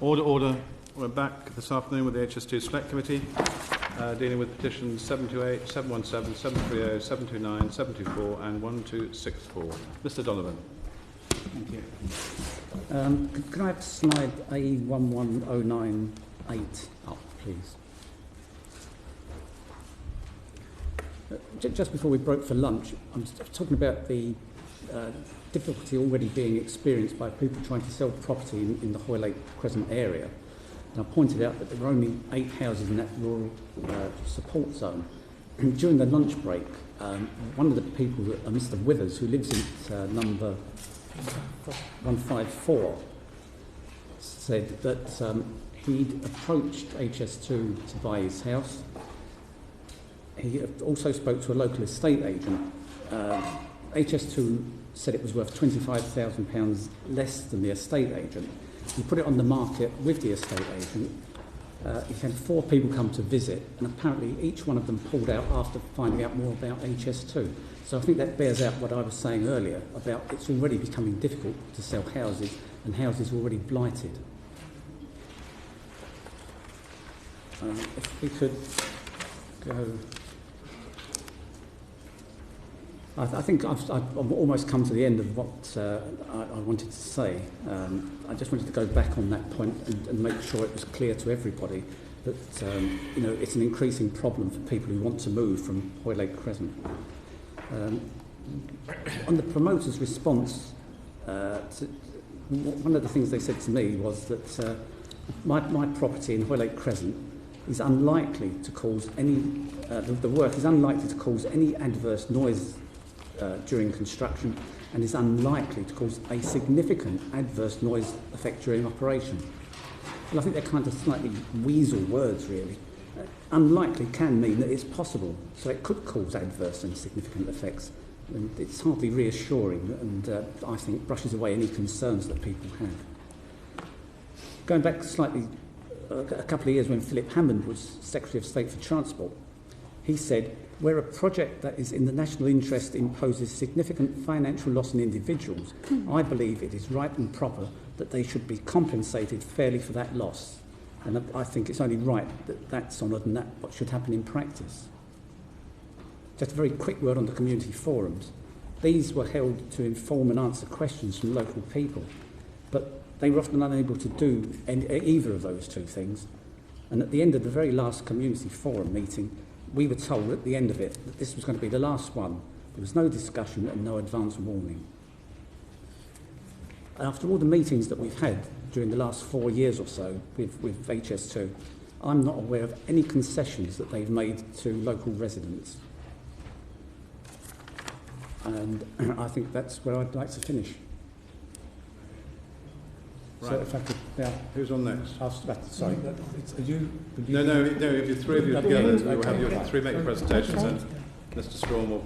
Order. We're back this afternoon with the HS2 Select Committee, dealing with petitions 728, 717, 730, 729, 724 and 1264. Mr. Donovan. Thank you. Can I have slide A11098 up, please? Just before we broke for lunch, I'm talking about the difficulty already being experienced by people trying to sell property in the Hoylake Crescent area. And I pointed out that there were only 8 houses in that rural support zone. And during the lunch break, one of the people, Mr. Withers, who lives in number 154, said that he'd approached HS2 to buy his house. He also spoke to a local estate agent. HS2 said it was worth £25,000 less than the estate agent. He put it on the market with the estate agent. He had 4 people come to visit, and apparently each one of them pulled out after finding out more about HS2. So I think that bears out what I was saying earlier about it's already becoming difficult to sell houses, and houses already blighted. If we could go... I think I've almost come to the end of what I wanted to say. I just wanted to go back on that point and make sure it was clear to everybody that it's an increasing problem for people who want to move from Hoylake Crescent. On the promoters' response, one of the things they said to me was that my property in Hoylake Crescent is unlikely to cause any. The work is unlikely to cause any adverse noise during construction, and is unlikely to cause a significant adverse noise effect during operation. Well, I think they're kind of slightly weasel words, really. Unlikely can mean that it's possible, so it could cause adverse and significant effects. And it's hardly reassuring, and I think brushes away any concerns that people have. Going back slightly, a couple of years when Philip Hammond was Secretary of State for Transport, he said, where a project that is in the national interest imposes significant financial loss on individuals, I believe it is right and proper that they should be compensated fairly for that loss. And I think it's only right that that's honoured, and that what should happen in practice. Just a very quick word on the community forums. These were held to inform and answer questions from local people, but they were often unable to do either of those two things. And at the end of the very last community forum meeting, we were told at the end of it that this was going to be the last one. There was no discussion and no advance warning. After all the meetings that we've had during the last 4 years or so with HS2, I'm not aware of any concessions that they've made to local residents. And I think that's where I'd like to finish. Right. So if I could, who's on next? Sorry. No. If you 3 of you together, you will have your 3 make your presentations, and Mr. Strawn will.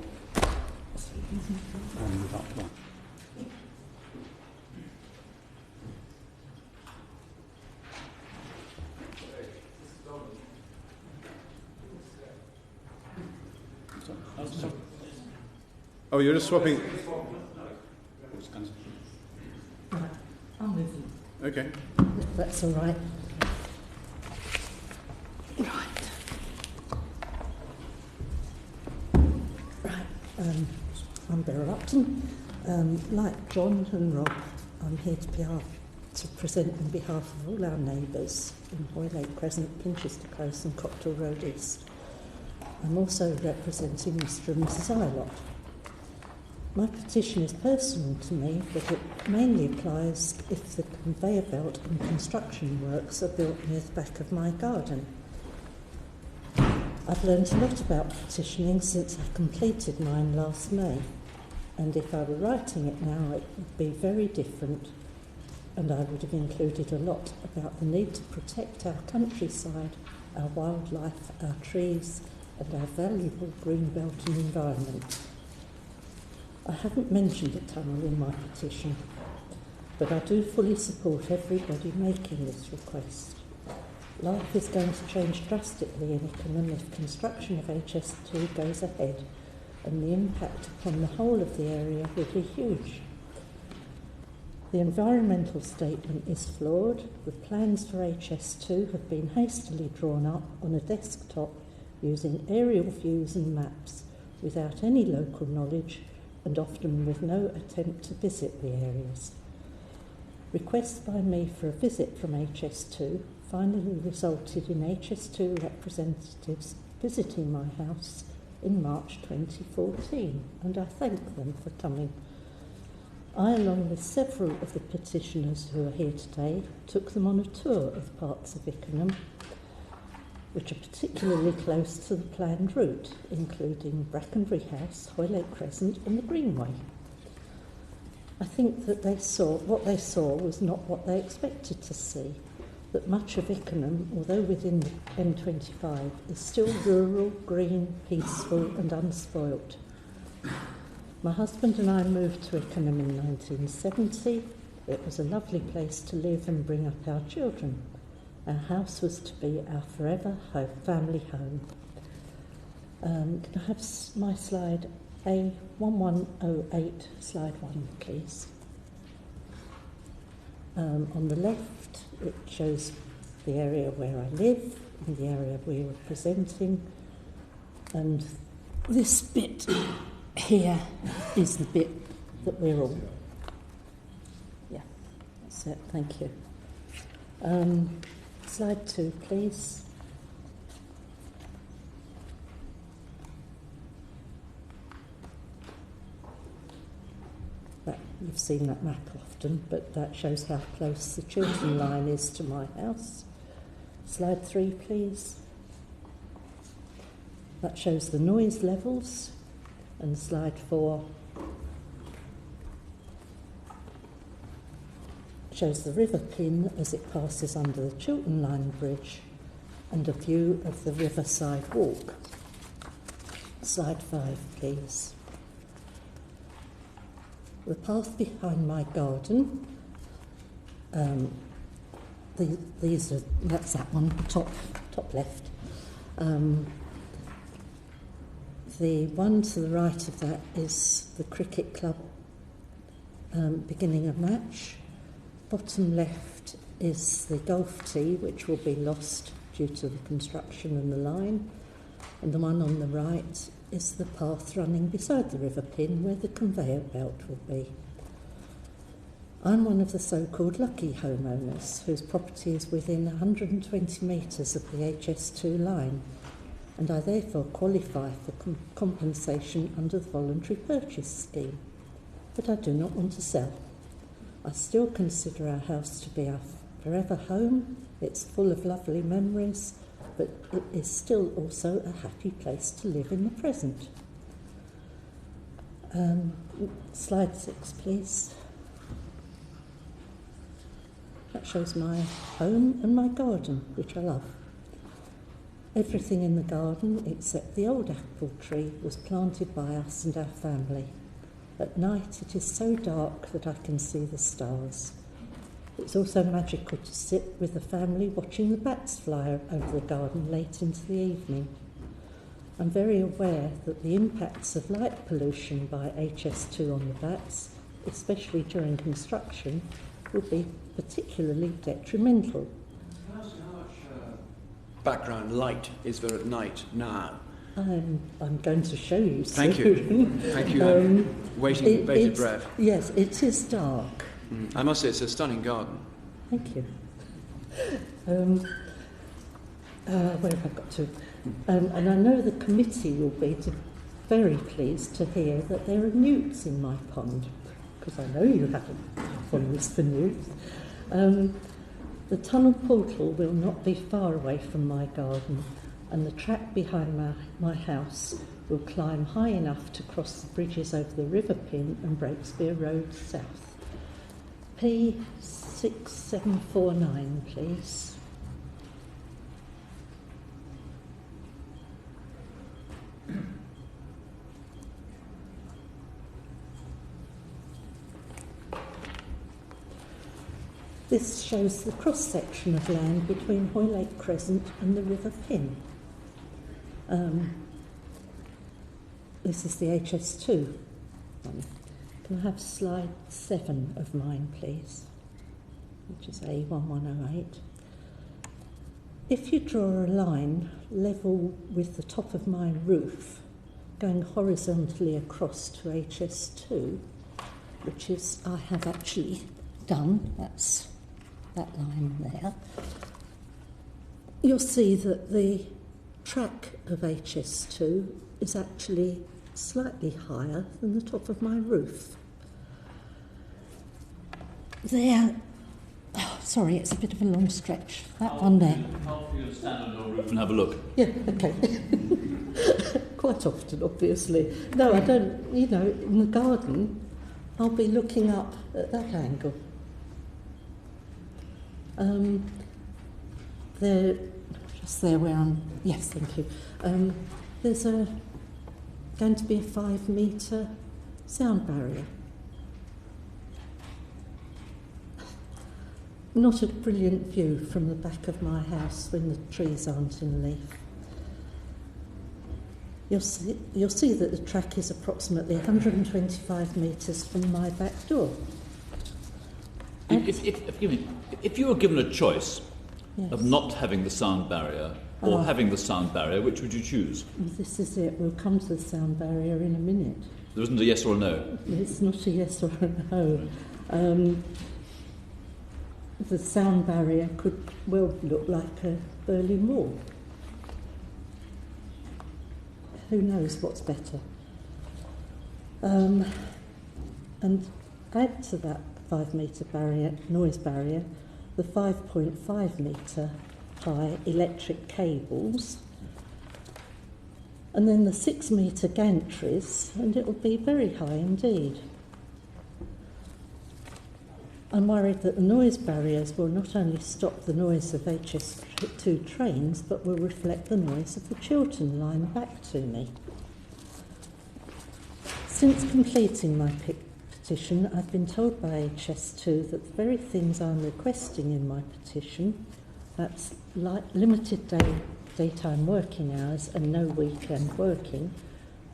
Oh, you're just swapping. I'm with you. Okay. That's all right. Right. I'm Beryl Upton. Like John and Rob, I'm here to present on behalf of all our neighbours in Hoylake Crescent, Pinchester Close and Copthall Road East. I'm also representing Mr. and Mrs. Llott. My petition is personal to me, but it mainly applies if the conveyor belt and construction works are built near the back of my garden. I've learned a lot about petitioning since I completed mine last May, and if I were writing it now, it would be very different, and I would have included a lot about the need to protect our countryside, our wildlife, our trees, and our valuable green belt and environment. I haven't mentioned a tunnel in my petition, but I do fully support everybody making this request. Life is going to change drastically in Ickenham if construction of HS2 goes ahead, and the impact upon the whole of the area will be huge. The environmental statement is flawed. The plans for HS2 have been hastily drawn up on a desktop using aerial views and maps without any local knowledge and often with no attempt to visit the areas. Requests by me for a visit from HS2 finally resulted in HS2 representatives visiting my house in March 2014, and I thank them for coming. I, along with several of the petitioners who are here today, took them on a tour of parts of Ickenham, which are particularly close to the planned route, including Brackenbury House, Hoylake Crescent and the Greenway. I think that what they saw was not what they expected to see, that much of Ickenham, although within the M25, is still rural, green, peaceful and unspoilt. My husband and I moved to Ickenham in 1970. It was a lovely place to live and bring up our children. Our house was to be our forever family home. Can I have my slide A1108, slide 1, please? On the left, it shows the area where I live and the area we were presenting. And this bit here is the bit that we're all... Yeah, that's it, thank you. Slide 2, please. You've seen that map often, but that shows how close the Chiltern line is to my house. Slide 3, please. That shows the noise levels. And slide 4 shows the river pin as it passes under the Chiltern Line Bridge and a view of the riverside walk. Slide 5, please. The path behind my garden, that's that one, top left. The one to the right of that is the cricket club beginning a match. Bottom left is the golf tee, which will be lost due to the construction and the line. And the one on the right is the path running beside the river pin where the conveyor belt will be. I'm one of the so-called lucky homeowners whose property is within 120 metres of the HS2 line, and I therefore qualify for compensation under the voluntary purchase scheme. But I do not want to sell. I still consider our house to be our forever home. It's full of lovely memories, but it is still also a happy place to live in the present. Slide 6, please. That shows my home and my garden, which I love. Everything in the garden, except the old apple tree, was planted by us and our family. At night it is so dark that I can see the stars. It's also magical to sit with the family watching the bats fly over the garden late into the evening. I'm very aware that the impacts of light pollution by HS2 on the bats, especially during construction, will be particularly detrimental. How much background light is there at night now? I'm going to show you soon. Thank you. Thank you. Waiting with bated breath. Yes, it is dark. I must say it's a stunning garden. Thank you. Where have I got to? And I know the committee will be very pleased to hear that there are newts in my pond, because I know you have a fondness for newts. The tunnel portal will not be far away from my garden, and the track behind my house will climb high enough to cross the bridges over the River Pin and Breakspear Road south. P6749, please. This shows the cross-section of land between Hoylake Crescent and the River Pin. This is the HS2 one. Can I have slide 7 of mine, please? Which is A1108. If you draw a line level with the top of my roof, going horizontally across to HS2, which is, I have actually done, that's that line there, you'll see that the track of HS2 is actually slightly higher than the top of my roof. There, oh, sorry, it's a bit of a long stretch. That one there. How for you to stand on your roof and have a look? Yeah, okay. Quite often, obviously. No, I don't, you know, in the garden, I'll be looking up at that angle. There, just there where I'm, yes, thank you. There's going to be a 5-metre sound barrier. Not a brilliant view from the back of my house when the trees aren't in leaf. You'll see that the track is approximately 125 metres from my back door. If you were given a choice of not having the sound barrier or having the sound barrier, which would you choose? This is it. We'll come to the sound barrier in a minute. There isn't a yes or a no? It's not a yes or a no. The sound barrier could well look like a Berlin Wall. Who knows what's better? And add to that 5-metre barrier, noise barrier, the 5.5 metre high electric cables, and then the 6-metre gantries, and it will be very high indeed. I'm worried that the noise barriers will not only stop the noise of HS2 trains, but will reflect the noise of the Chiltern line back to me. Since completing my petition, I've been told by HS2 that the very things I'm requesting in my petition, that's limited daytime working hours and no weekend working,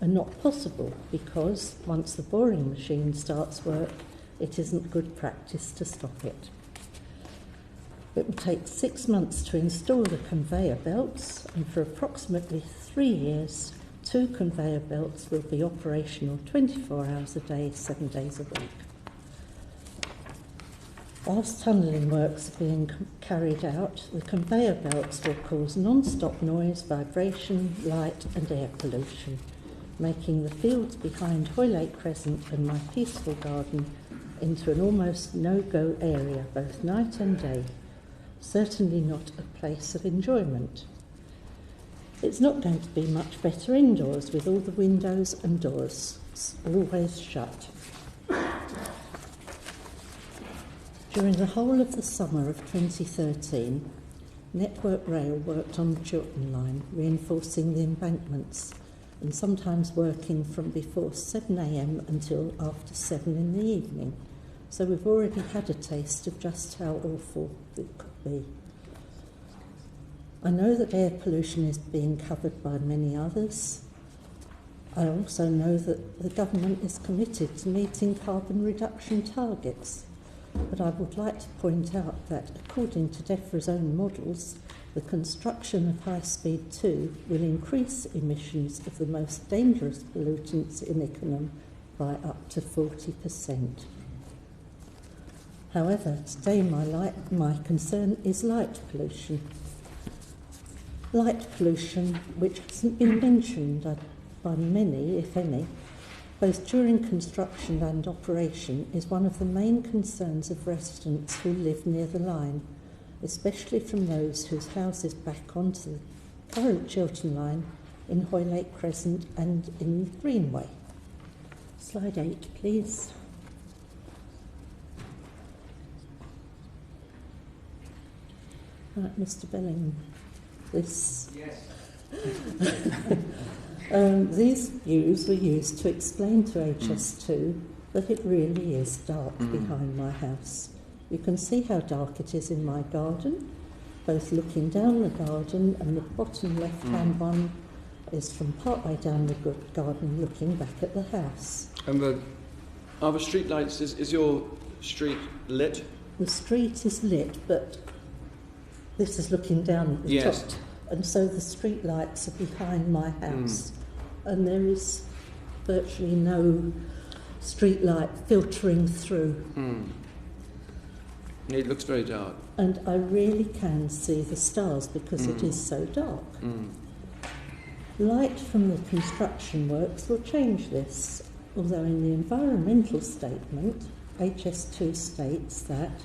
are not possible because once the boring machine starts work, it isn't good practice to stop it. It will take 6 months to install the conveyor belts, and for approximately 3 years, 2 conveyor belts will be operational 24 hours a day, 7 days a week. Whilst tunnelling works are being carried out, the conveyor belts will cause non-stop noise, vibration, light and air pollution, making the fields behind Hoylake Crescent and my peaceful garden into an almost no-go area, both night and day, certainly not a place of enjoyment. It's not going to be much better indoors with all the windows and doors always shut. During the whole of the summer of 2013, Network Rail worked on the Chiltern line, reinforcing the embankments and sometimes working from before 7 a.m. until after 7 in the evening. So we've already had a taste of just how awful it could be. I know that air pollution is being covered by many others. I also know that the government is committed to meeting carbon reduction targets. But I would like to point out that, according to DEFRA's own models, the construction of High Speed 2 will increase emissions of the most dangerous pollutants in Ickenham by up to 40%. However, today my concern is light pollution. Light pollution, which hasn't been mentioned by many, if any, both during construction and operation, is one of the main concerns of residents who live near the line, especially from those whose houses back onto the current Chiltern line in Hoylake Crescent and in the Greenway. Slide 8, please. Right, Mr. Bellingham. This. Yes. These views were used to explain to HS2 that it really is dark behind my house. You can see how dark it is in my garden, both looking down the garden, and the bottom left-hand one is from partway down the garden looking back at the house. And Are the street lights, is your street lit? The street is lit, but this is looking down at the Yes. top. And so the street lights are behind my house. And there is virtually no street light filtering through. It looks very dark. And I really can see the stars because it is so dark. Light from the construction works will change this, although in the environmental statement, HS2 states that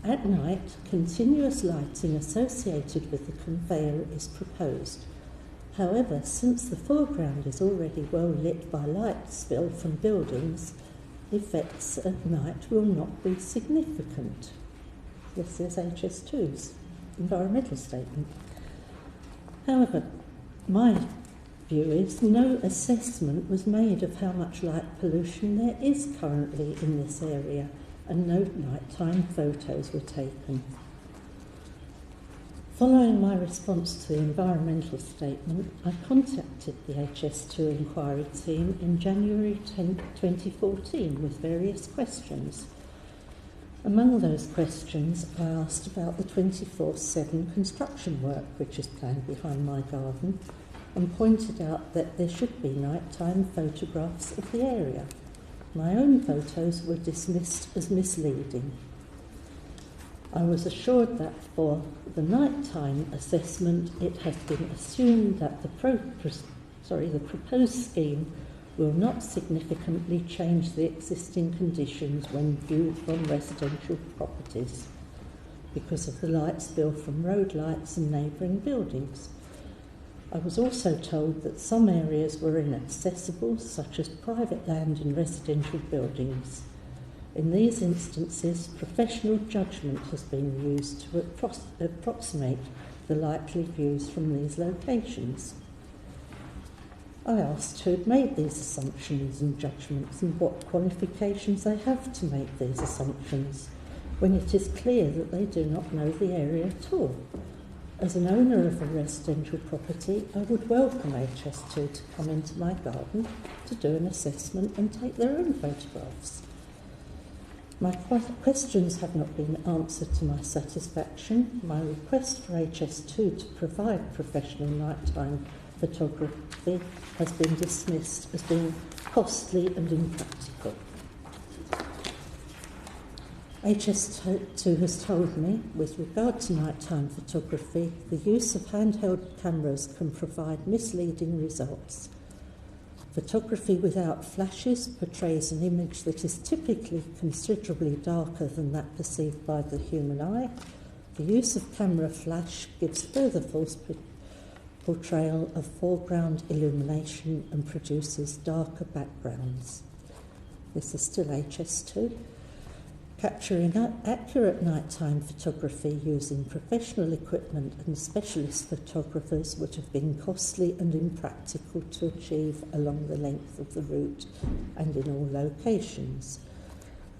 at night, continuous lighting associated with the conveyor is proposed. However, since the foreground is already well lit by light spill from buildings, effects at night will not be significant. This is HS2's environmental statement. However, my view is no assessment was made of how much light pollution there is currently in this area, and no nighttime photos were taken. Following my response to the environmental statement, I contacted the HS2 inquiry team in January 2014 with various questions. Among those questions, I asked about the 24/7 construction work which is planned behind my garden, and pointed out that there should be nighttime photographs of the area. My own photos were dismissed as misleading. I was assured that for the nighttime assessment, it has been assumed that the proposed scheme will not significantly change the existing conditions when viewed from residential properties because of the light spill from road lights and neighbouring buildings. I was also told that some areas were inaccessible, such as private land and residential buildings. In these instances, professional judgment has been used to approximate the likely views from these locations. I asked who had made these assumptions and judgments and what qualifications they have to make these assumptions, when it is clear that they do not know the area at all. As an owner of a residential property, I would welcome HS2 to come into my garden to do an assessment and take their own photographs. My questions have not been answered to my satisfaction. My request for HS2 to provide professional nighttime photography has been dismissed as being costly and impractical. HS2 has told me, with regard to nighttime photography, the use of handheld cameras can provide misleading results. Photography without flashes portrays an image that is typically considerably darker than that perceived by the human eye. The use of camera flash gives further false portrayal of foreground illumination and produces darker backgrounds. This is still HS2. Capturing accurate nighttime photography using professional equipment and specialist photographers would have been costly and impractical to achieve along the length of the route and in all locations.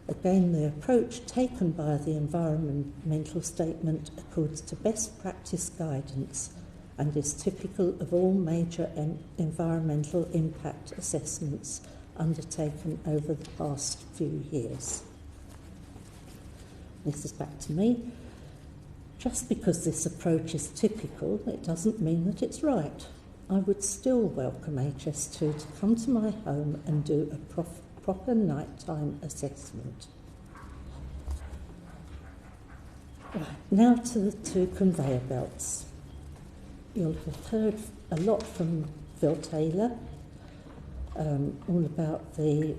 Again, the approach taken by the environmental statement accords to best practice guidance and is typical of all major environmental impact assessments undertaken over the past few years. This is back to me. Just because this approach is typical, it doesn't mean that it's right. I would still welcome HS2 to come to my home and do a proper nighttime assessment. Right, now to the two conveyor belts. You'll have heard a lot from Phil Taylor, all about the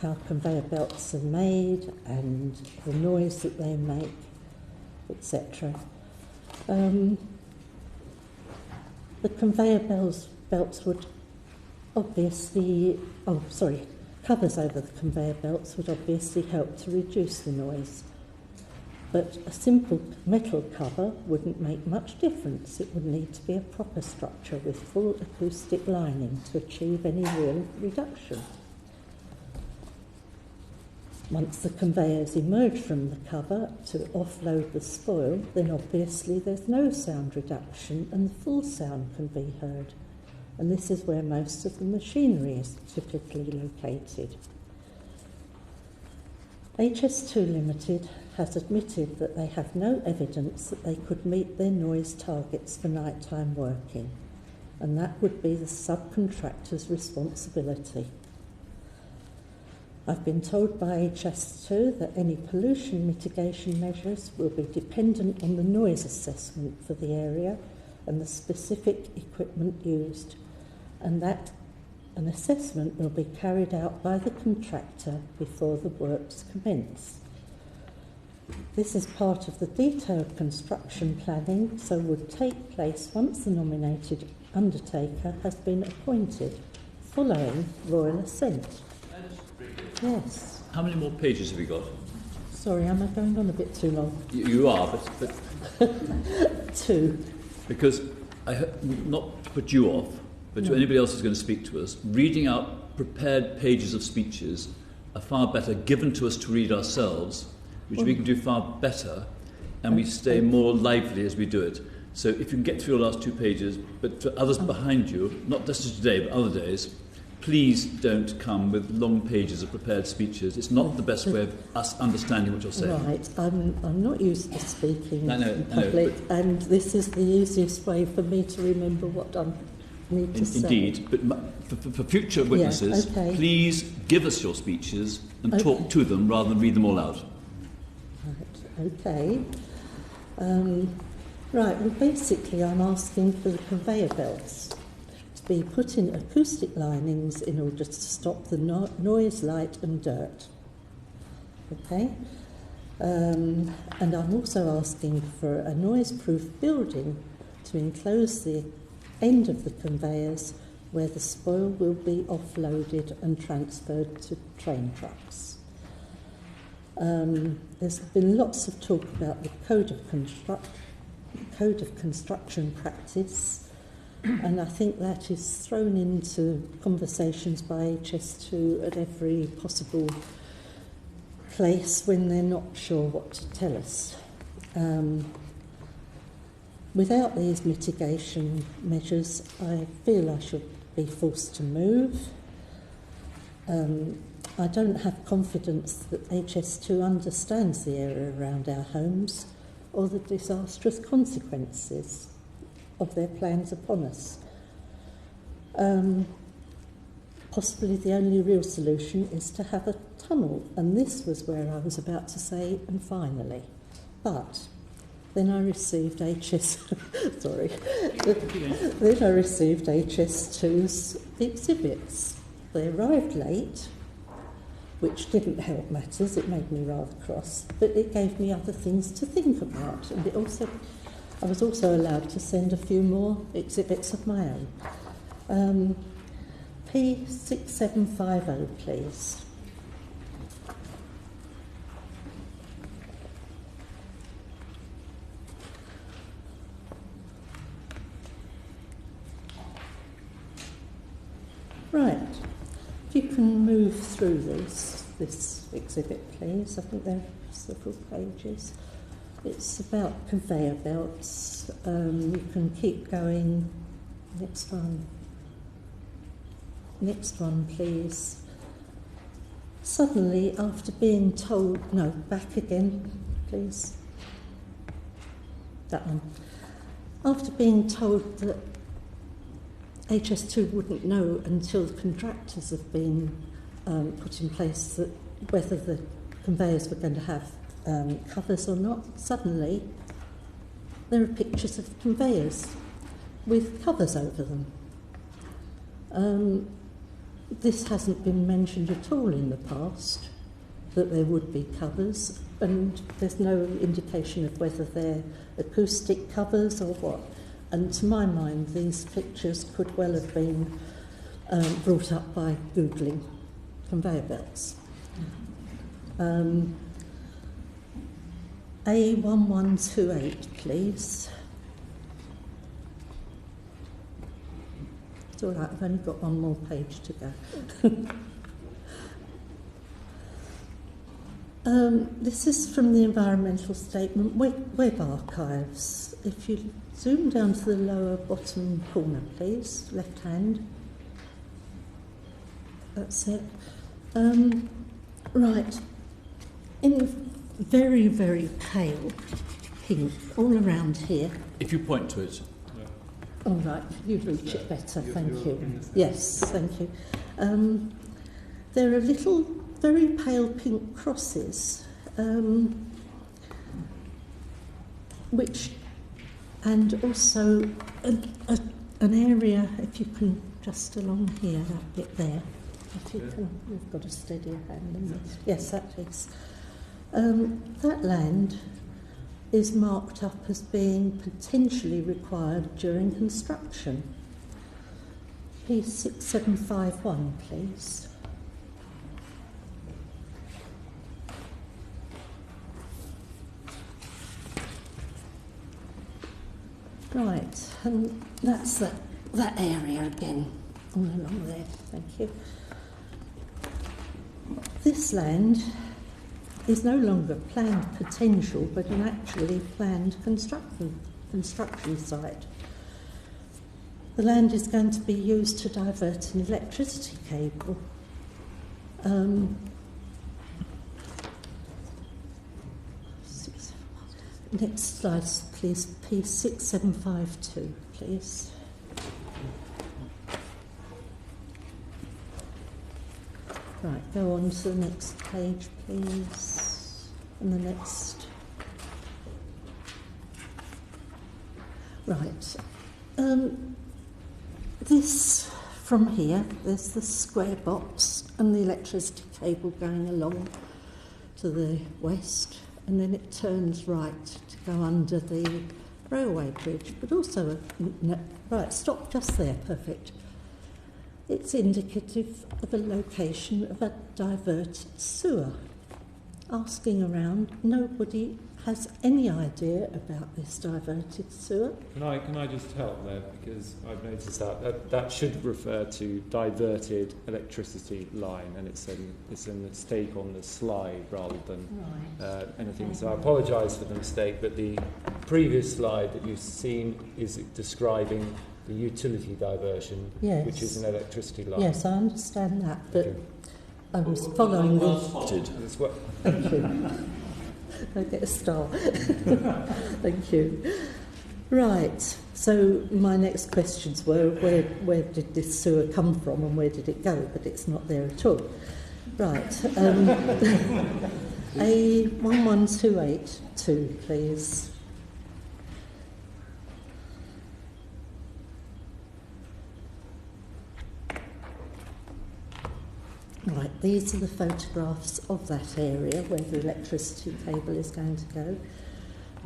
how conveyor belts are made and the noise that they make, etc. The conveyor belts would obviously, covers over the conveyor belts would obviously help to reduce the noise. But a simple metal cover wouldn't make much difference. It would need to be a proper structure with full acoustic lining to achieve any real reduction. Once the conveyors emerge from the cover to offload the spoil, then obviously there's no sound reduction and the full sound can be heard. And this is where most of the machinery is typically located. HS2 Limited has admitted that they have no evidence that they could meet their noise targets for nighttime working, and that would be the subcontractor's responsibility. I've been told by HS2 that any pollution mitigation measures will be dependent on the noise assessment for the area and the specific equipment used, and that an assessment will be carried out by the contractor before the works commence. This is part of the detailed construction planning, so would take place once the nominated undertaker has been appointed, following royal assent. Yes. How many more pages have you got? Sorry, am I going on a bit too long? You are, but 2. because not to put you off, but to anybody else who's going to speak to us, reading out prepared pages of speeches are far better given to us to read ourselves, which we can do far better, and we stay more lively as we do it. So if you can get through the last 2 pages, but for others behind you, not just today but other days, please don't come with long pages of prepared speeches. It's not the best way of us understanding what you're saying. Right, I'm not used to speaking I know, in public, and this is the easiest way for me to remember what I need to say. Indeed, but for future witnesses, please give us your speeches and talk to them rather than read them all out. Right, okay. Right, well basically I'm asking for the conveyor belts to be put in acoustic linings in order to stop the noise, light and dirt. Okay? And I'm also asking for a noise-proof building to enclose the end of the conveyors where the spoil will be offloaded and transferred to train trucks. There's been lots of talk about the Code of Construction practice, and I think that is thrown into conversations by HS2 at every possible place when they're not sure what to tell us. Without these mitigation measures, I feel I should be forced to move. I don't have confidence that HS2 understands the area around our homes or the disastrous consequences of their plans upon us. Possibly the only real solution is to have a tunnel, and this was where I was about to say, and finally. But then I received Then I received HS2's exhibits. They arrived late, which didn't help matters. It made me rather cross, but it gave me other things to think about, and I was also allowed to send a few more exhibits of my own. P6750, please. Right. If you can move through this exhibit, please. I think there are several pages. It's about conveyor belts. You can keep going. Next one, please. Suddenly, after being told... No, back again, please. That one. After being told that HS2 wouldn't know until the contractors have been put in place that whether the conveyors were going to have covers or not, suddenly there are pictures of conveyors with covers over them. This hasn't been mentioned at all in the past, that there would be covers, and there's no indication of whether they're acoustic covers or what. And to my mind, these pictures could well have been brought up by Googling conveyor belts. A1128, please. It's all right, I've only got one more page to go. This is from the Environmental Statement Web Archives. If you zoom down to the lower bottom corner, please, left hand. That's it. Right. in very, very pale pink all around here. If you point to it. All right, you reach it better, thank you. Yes, thank you. There are little, very pale pink crosses, which, and also an area, if you can, just along here, that bit there. If you can, you've got a steadier hand than me. Yes, that is. That land is marked up as being potentially required during construction. P6751, please. Right, and that's that area again, all along there, thank you. This land is no longer planned potential, but an actually planned construction site. The land is going to be used to divert an electricity cable. Next slide, please. P6752, please. Right, go on to the next page, please. And the next. Right. This, from here, there's the square box and the electricity cable going along to the west, and then it turns right to go under the railway bridge, but also, right, stop just there, perfect. It's indicative of a location of a diverted sewer. Asking around, nobody has any idea about this diverted sewer. Can I just help there, because I've noticed that should refer to diverted electricity line, and it's a mistake on the slide rather than anything. So I apologise for the mistake, but the previous slide that you've seen is describing the utility diversion, yes, which is an electricity line. Yes, I understand that, but I was following well the... spotted. Thank you. I get a star. Thank you. Right, so my next questions were where did this sewer come from and where did it go, but it's not there at all. Right, A11282, please. Right, these are the photographs of that area where the electricity cable is going to go.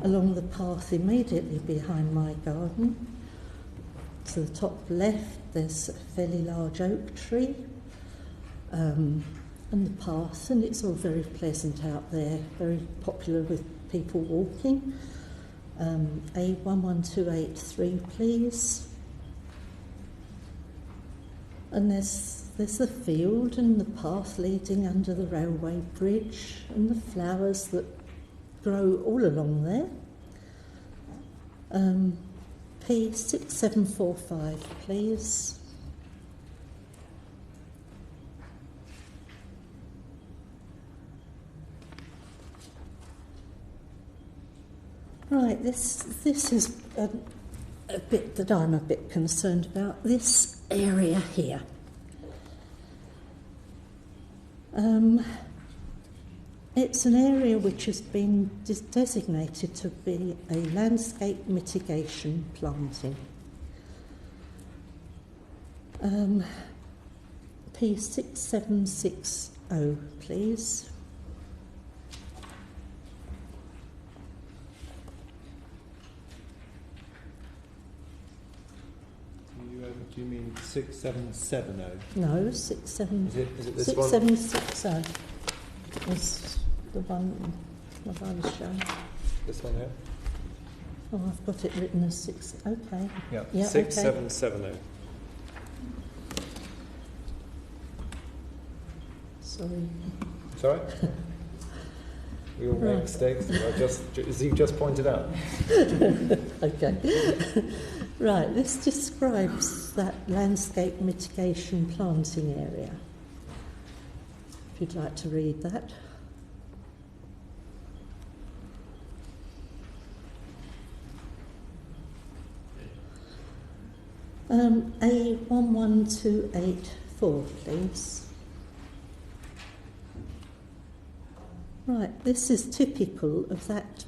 Along the path immediately behind my garden, to the top left, there's a fairly large oak tree, and the path, and it's all very pleasant out there, very popular with people walking. A11283, please. And there's the field and the path leading under the railway bridge and the flowers that grow all along there. P6745, please. Right, this is a bit that I'm a bit concerned about, this area here. It's an area which has been designated to be a landscape mitigation planting. P6760, please. Do you mean 6770? No, 67. Is it this 6760 was the one that I was showing. This one here? Oh, I've got it written as 6. Okay. Yeah, Yeah, 6770. Sorry. Sorry? We all make mistakes, as you just pointed out. Okay. Right, this describes that landscape mitigation planting area. If you'd like to read that. A11284, please. Right, this is typical of that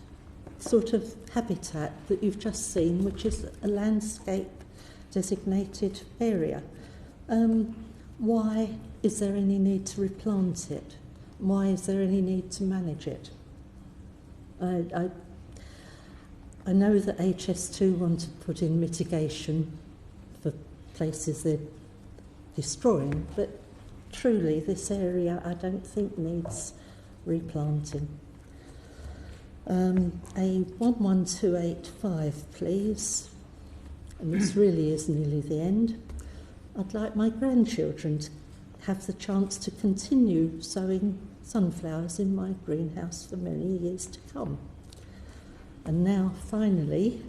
sort of habitat that you've just seen, which is a landscape designated area. Why is there any need to replant it? Why is there any need to manage it? I know that HS2 want to put in mitigation for places they're destroying, but truly this area I don't think needs replanting. A11285, please. And this really is nearly the end. I'd like my grandchildren to have the chance to continue sowing sunflowers in my greenhouse for many years to come. And now, finally,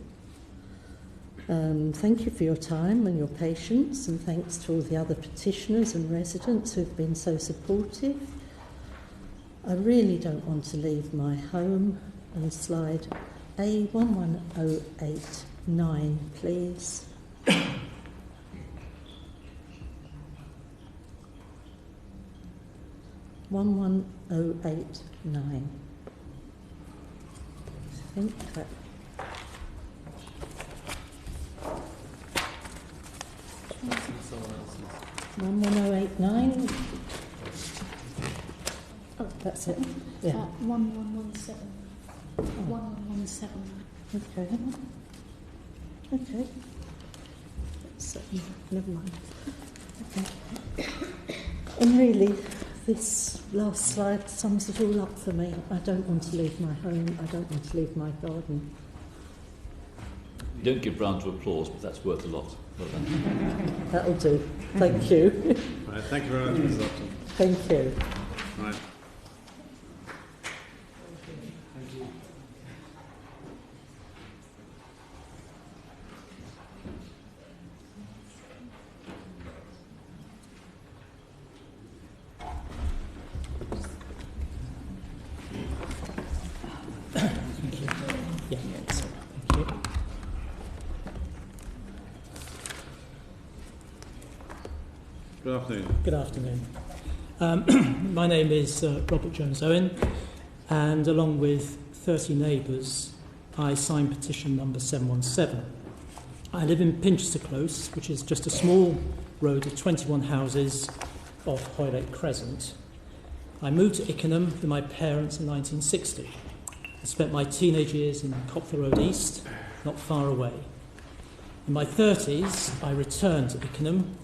thank you for your time and your patience, and thanks to all the other petitioners and residents who've been so supportive. I really don't want to leave my home, and slide A11089, please. (11089). I think that. (11089). Oh, that's it. Yeah. 1117. 1117. Okay. So, never mind. Okay. And really, this last slide sums it all up for me. I don't want to leave my home. I don't want to leave my garden. You don't give round to applause, but that's worth a lot. Well done. That'll do. Thank you. Right, thank you very much, Mrs. Upton. Thank you. Right. Good afternoon. Good afternoon. My name is Robert Jones-Owen, and along with 30 neighbours, I signed petition number 717. I live in Pinchester Close, which is just a small road of 21 houses off Hoylake Crescent. I moved to Ickenham with my parents in 1960. I spent my teenage years in Copthall Road East, not far away. In my 30s, I returned to Ickenham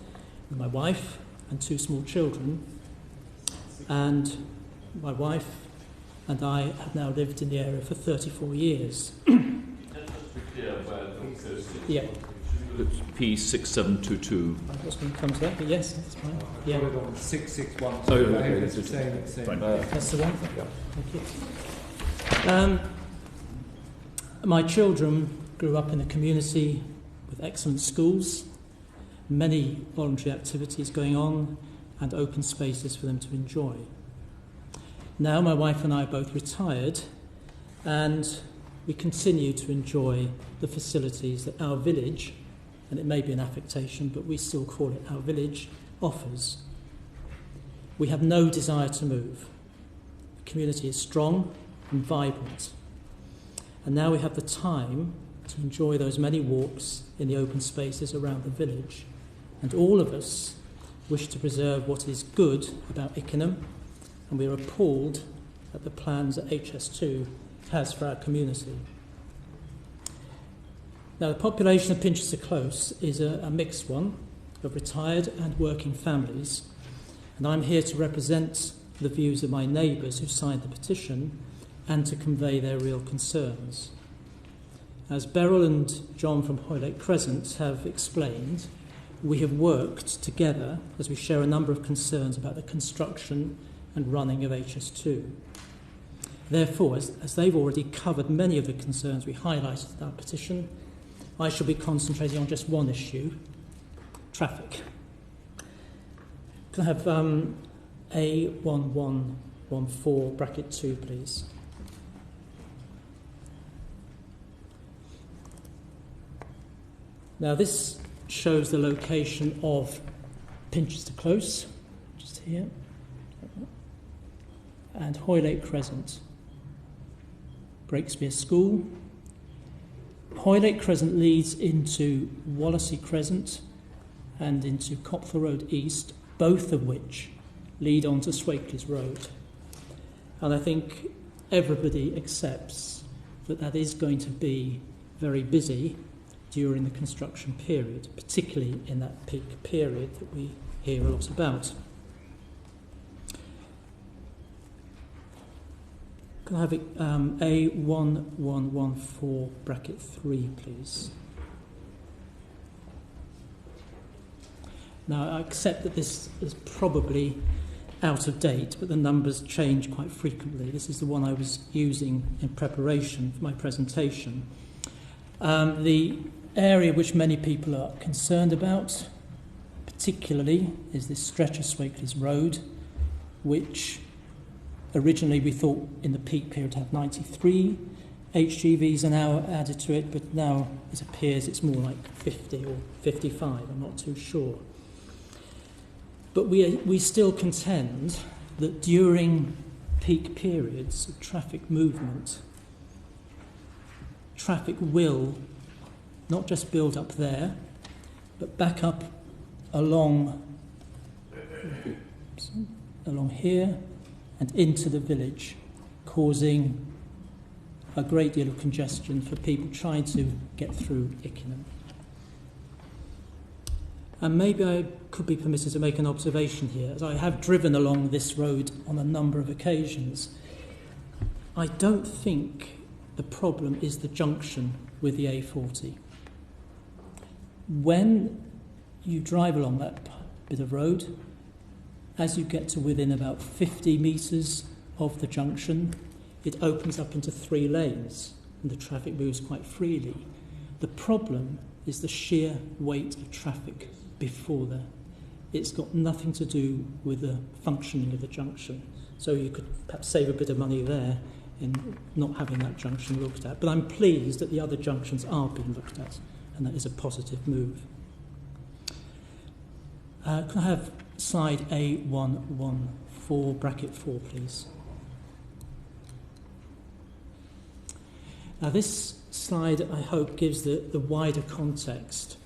with my wife and 2 small children, and my wife and I have now lived in the area for 34 years. Just to be clear where Kirsty is. Yeah. It's P6722. I was going to come to that, but yes, that's fine. Yeah, Put it on 661. Oh, okay, It's the same. Fine. that's the one. Yeah. Thank you. My children grew up in a community with excellent schools, many voluntary activities going on, and open spaces for them to enjoy. Now my wife and I are both retired, and we continue to enjoy the facilities that our village, and it may be an affectation, but we still call it our village, offers. We have no desire to move. The community is strong and vibrant. And now we have the time to enjoy those many walks in the open spaces around the village. And all of us wish to preserve what is good about Ickenham, and we are appalled at the plans that HS2 has for our community. Now, the population of Pinchester Close is a mixed one of retired and working families, and I'm here to represent the views of my neighbours who signed the petition and to convey their real concerns. As Beryl and John from Hoylake Crescent have explained, we have worked together as we share a number of concerns about the construction and running of HS2. Therefore, as they've already covered many of the concerns we highlighted in our petition, I shall be concentrating on just one issue: traffic. Can I have A1114 bracket 2, please? Now, this shows the location of Pinchester Close, just here, and Hoylake Crescent, Breakspear School. Hoylake Crescent leads into Wallasey Crescent and into Copthall Road East, both of which lead on to Swakeleys Road. And I think everybody accepts that that is going to be very busy during the construction period, particularly in that peak period that we hear a lot about. Can I have it, A1114 bracket 3, please? Now, I accept that this is probably out of date, but the numbers change quite frequently. This is the one I was using in preparation for my presentation. The area which many people are concerned about, particularly, is this stretch of Swakeleys Road, which originally we thought in the peak period had 93 HGVs an hour added to it, but now it appears it's more like 50 or 55, I'm not too sure. But we still contend that during peak periods of traffic movement, traffic will not just build up there, but back up along here and into the village, causing a great deal of congestion for people trying to get through Ickenham. And maybe I could be permitted to make an observation here, as I have driven along this road on a number of occasions. I don't think the problem is the junction with the A40. When you drive along that bit of road, as you get to within about 50 metres of the junction, it opens up into 3 lanes and the traffic moves quite freely. The problem is the sheer weight of traffic before there. It's got nothing to do with the functioning of the junction. So you could perhaps save a bit of money there in not having that junction looked at. But I'm pleased that the other junctions are being looked at, and that is a positive move. Can I have slide A114 bracket 4, please? Now this slide, I hope, gives the wider context.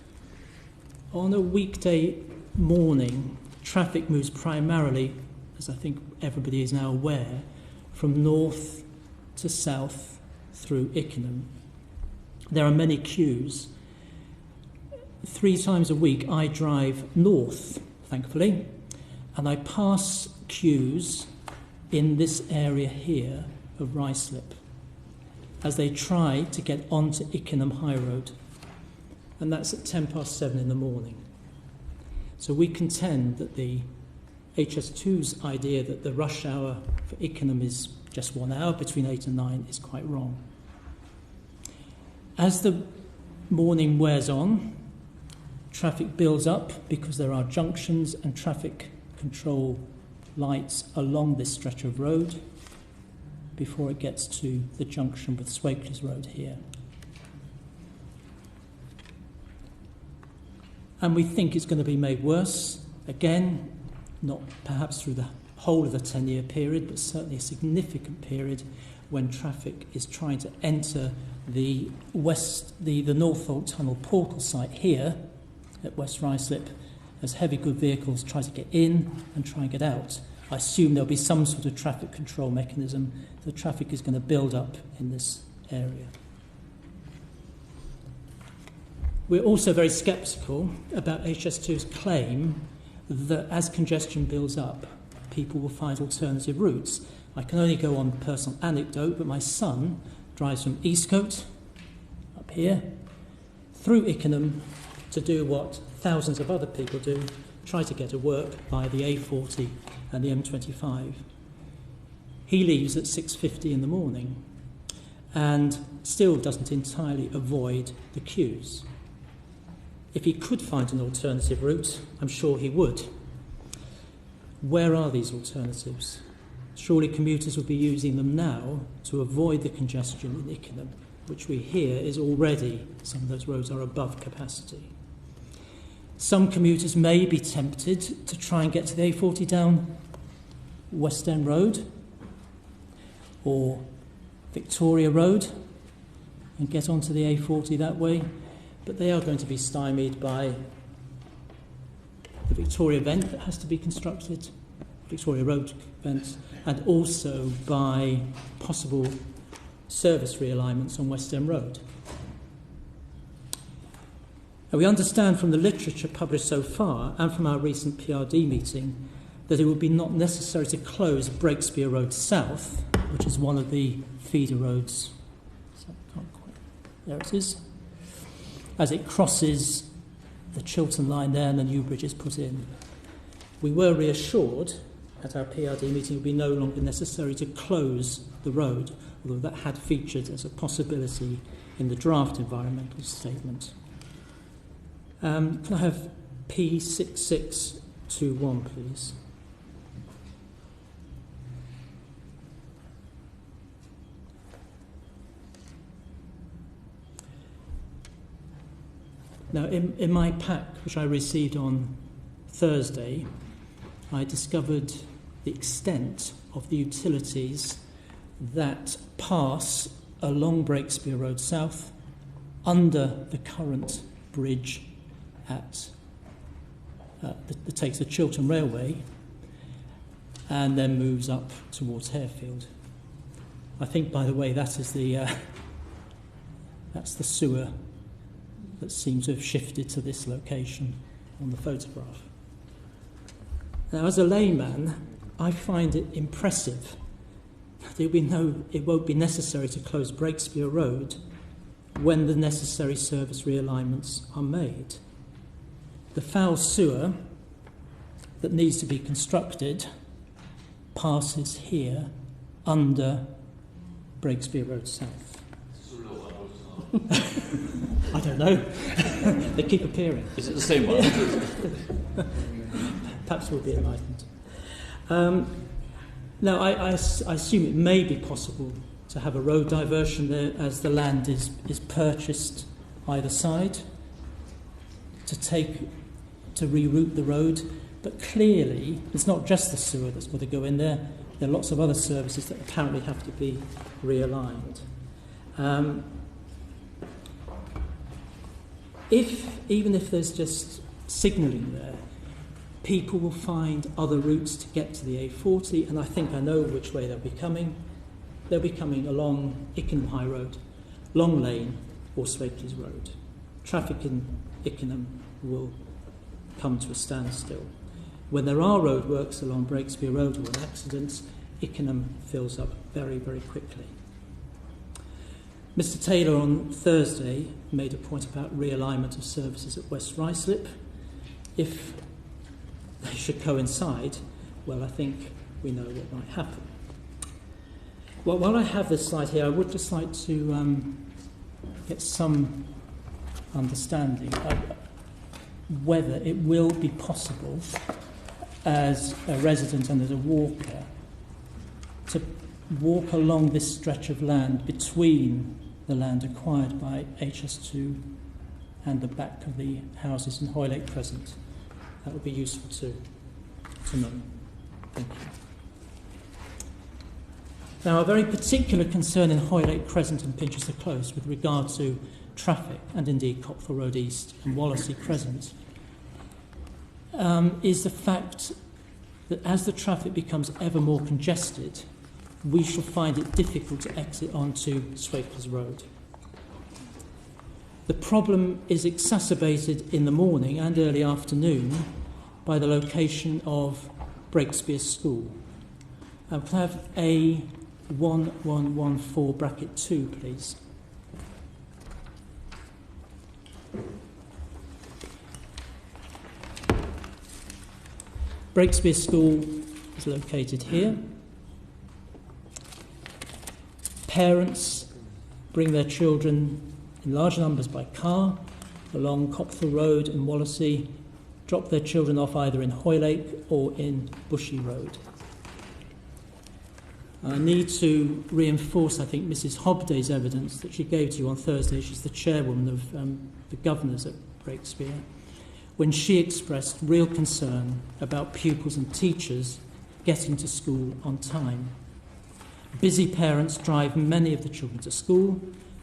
On a weekday morning, traffic moves primarily, as I think everybody is now aware, from north to south through Ickenham. There are many queues. 3 times a week I drive north, thankfully, and I pass queues in this area here of Ruislip as they try to get onto Ickenham High Road, and that's at 7:10 in the morning. So we contend that the HS2's idea that the rush hour for Ickenham is just 1 hour between 8 and 9 is quite wrong. As the morning wears on, traffic builds up because there are junctions and traffic control lights along this stretch of road before it gets to the junction with Swakeleys Road here. And we think it's going to be made worse, again, not perhaps through the whole of the 10-year period, but certainly a significant period when traffic is trying to enter the Northolt Tunnel portal site here at West Ruislip, as heavy good vehicles try to get in and try and get out. I assume there'll be some sort of traffic control mechanism. The traffic is going to build up in this area. We're also very sceptical about HS2's claim that as congestion builds up, people will find alternative routes. I can only go on personal anecdote, but my son drives from Eastcote, up here, through Ickenham to do what thousands of other people do, try to get to work via the A40 and the M25. He leaves at 6:50 in the morning and still doesn't entirely avoid the queues. If he could find an alternative route, I'm sure he would. Where are these alternatives? Surely commuters would be using them now to avoid the congestion in Ickenham, which we hear is already, some of those roads are above capacity. Some commuters may be tempted to try and get to the A40 down West End Road or Victoria Road and get onto the A40 that way, but they are going to be stymied by the Victoria Vent that has to be constructed, Victoria Road Vent, and also by possible service realignments on West End Road. Now, we understand from the literature published so far and from our recent PRD meeting that it would be not necessary to close Breakspear Road South, which is one of the feeder roads. There it is. As it crosses the Chiltern line there and the new bridge is put in. We were reassured at our PRD meeting it would be no longer necessary to close the road, although that had featured as a possibility in the draft environmental statement. Can I have P6621, please? Now, in my pack, which I received on Thursday, I discovered the extent of the utilities that pass along Breakspear Road South under the current bridge that takes the Chiltern Railway and then moves up towards Harefield. I think, by the way, that's the sewer that seems to have shifted to this location on the photograph. Now, as a layman, I find it impressive that it won't be necessary to close Breakspear Road when the necessary service realignments are made. The foul sewer that needs to be constructed passes here under Breakspear Road South. I don't know. They keep appearing. Is it the same one? Perhaps we'll be enlightened. Now, I assume it may be possible to have a road diversion there as the land is purchased either side to reroute the road. But clearly, it's not just the sewer that's got to go in there. There are lots of other services that apparently have to be realigned. Even if there's just signalling there, people will find other routes to get to the A40, and I think I know which way they'll be coming. They'll be coming along Ickenham High Road, Long Lane, or Swakeleys Road. Traffic in Ickenham will come to a standstill. When there are roadworks along Breakspear Road or an accident, Ickenham fills up very, very quickly. Mr Taylor on Thursday made a point about realignment of services at West Ruislip. If they should coincide, well, I think we know what might happen. Well, while I have this slide here, I would just like to get some understanding of whether it will be possible as a resident and as a walker to walk along this stretch of land between the land acquired by HS2 and the back of the houses in Hoylake Crescent. That would be useful to know. Thank you. Now, a very particular concern in Hoylake Crescent and Pinchester Close with regard to traffic, and indeed Copthall Road East and Wallasey Crescent, is the fact that as the traffic becomes ever more congested, we shall find it difficult to exit onto Swakeleys Road. The problem is exacerbated in the morning and early afternoon by the location of Breakspear School. Can I have A1114 bracket 2, please? Breakspear School is located here. Parents bring their children in large numbers by car along Copthall Road and Wallasey, drop their children off either in Hoylake or in Bushy Road. I need to reinforce, I think, Mrs Hobday's evidence that she gave to you on Thursday. She's the chairwoman of the governors at Breakspear, when she expressed real concern about pupils and teachers getting to school on time. Busy parents drive many of the children to school.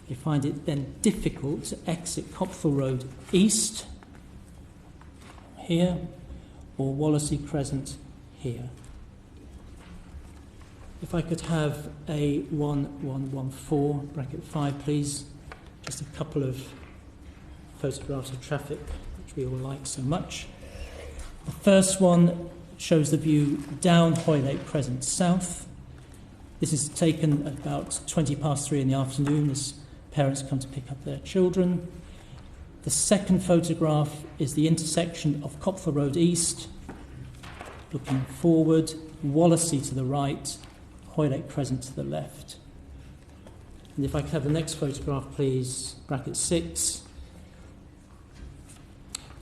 They find it then difficult to exit Copthall Road East, here, or Wallasey Crescent, here. If I could have a 1114, bracket 5, please. Just a couple of photographs of traffic, which we all like so much. The first one shows the view down Hoylake Crescent south. This is taken at about 20 past 3 in the afternoon as parents come to pick up their children. The second photograph is the intersection of Copthall Road East, looking forward, Wallasey to the right, Hoylake Crescent to the left. And if I could have the next photograph, please, bracket 6.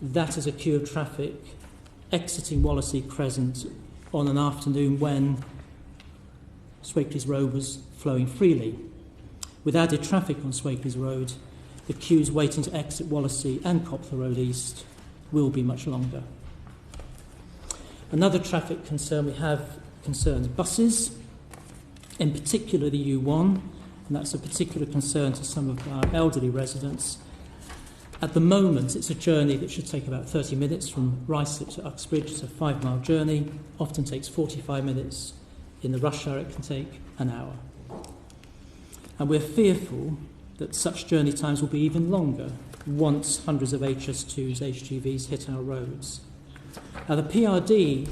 That is a queue of traffic exiting Wallasey Crescent on an afternoon when Swakeleys Road was flowing freely. With added traffic on Swakeleys Road, the queues waiting to exit Wallasey and Copthall Road East will be much longer. Another traffic concern we have concerns buses, in particular the U1, and that's a particular concern to some of our elderly residents. At the moment, it's a journey that should take about 30 minutes from Ruislip to Uxbridge. It's a 5-mile journey, often takes 45 minutes. In the rush hour, it can take an hour. And we're fearful that such journey times will be even longer once hundreds of HS2s, HGVs hit our roads. Now, the PRD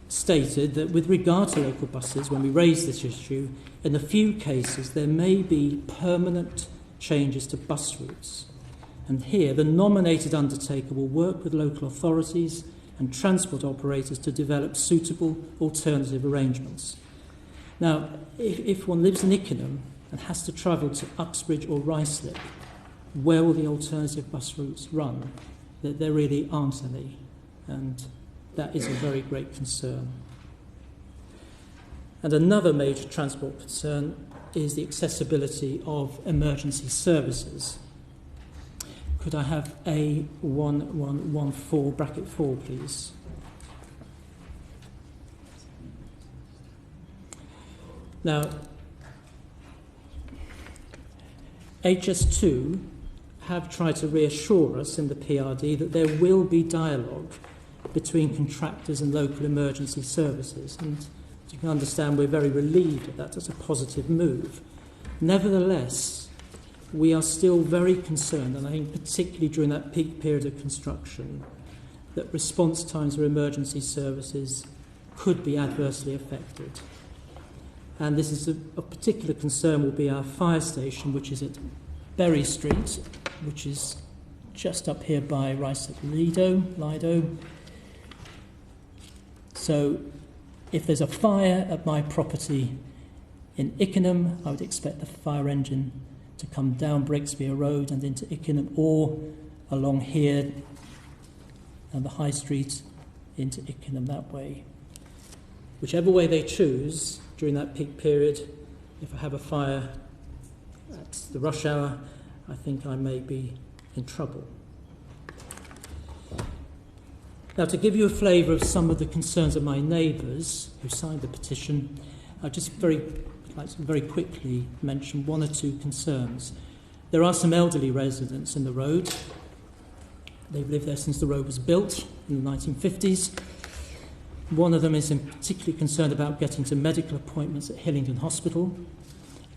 stated that with regard to local buses, when we raised this issue, in a few cases there may be permanent changes to bus routes. And here, the nominated undertaker will work with local authorities and transport operators to develop suitable alternative arrangements. Now, if one lives in Ickenham and has to travel to Uxbridge or Ruislip, where will the alternative bus routes run? There really aren't any, and that is a very great concern. And another major transport concern is the accessibility of emergency services. Could I have a 1114, bracket 4, please? Now, HS2 have tried to reassure us in the PRD that there will be dialogue between contractors and local emergency services. And as you can understand, we're very relieved at that. That's a positive move. Nevertheless, we are still very concerned, and I think particularly during that peak period of construction, that response times for emergency services could be adversely affected. And this is of particular concern will be our fire station, which is at Bury Street, which is just up here by Ruislip Lido. So if there's a fire at my property in Ickenham, I would expect the fire engine to come down Breakspear Road and into Ickenham, or along here and the High Street into Ickenham that way. Whichever way they choose during that peak period, if I have a fire at the rush hour, I think I may be in trouble. Now, to give you a flavour of some of the concerns of my neighbours who signed the petition, I'll just like to very quickly mention one or two concerns. There are some elderly residents in the road. They've lived there since the road was built in the 1950s. One of them is particularly concerned about getting to medical appointments at Hillingdon Hospital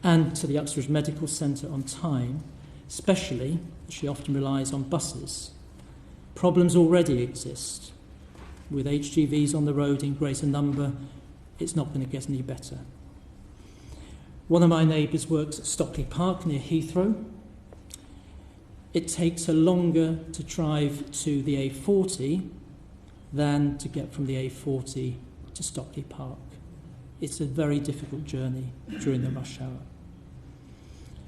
and to the Uxbridge Medical Centre on time, especially as she often relies on buses. Problems already exist. With HGVs on the road in greater number, it's not going to get any better. One of my neighbours works at Stockley Park near Heathrow. It takes her longer to drive to the A40 than to get from the A40 to Stockley Park. It's a very difficult journey during the rush hour.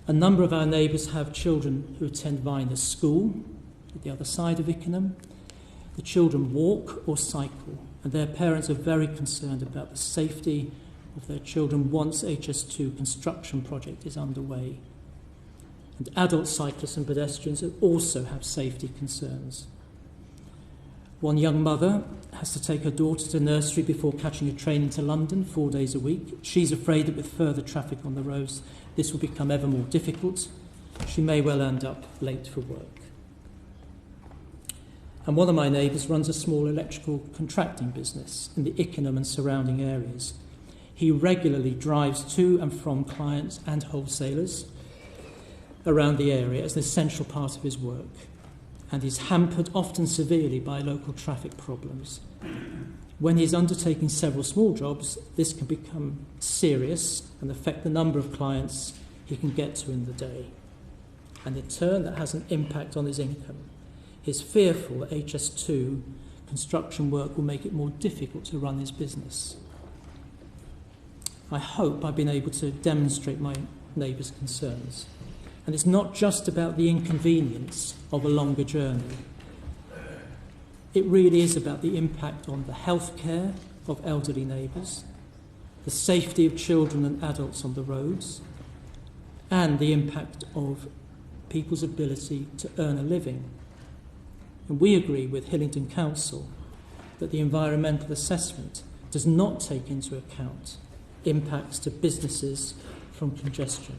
A number of our neighbours have children who attend Vyners school at the other side of Ickenham. The children walk or cycle, and their parents are very concerned about the safety of their children once HS2 construction project is underway. And adult cyclists and pedestrians also have safety concerns. One young mother has to take her daughter to nursery before catching a train into London 4 days a week. She's afraid that with further traffic on the roads, this will become ever more difficult. She may well end up late for work. And one of my neighbours runs a small electrical contracting business in the Ickenham and surrounding areas. He regularly drives to and from clients and wholesalers around the area as an essential part of his work, and is hampered often severely by local traffic problems. When he is undertaking several small jobs, this can become serious and affect the number of clients he can get to in the day. And in turn, that has an impact on his income. He's fearful that HS2 construction work will make it more difficult to run his business. I hope I've been able to demonstrate my neighbour's concerns. And it's not just about the inconvenience of a longer journey. It really is about the impact on the healthcare of elderly neighbours, the safety of children and adults on the roads, and the impact of people's ability to earn a living. And we agree with Hillingdon Council that the environmental assessment does not take into account impacts to businesses from congestion.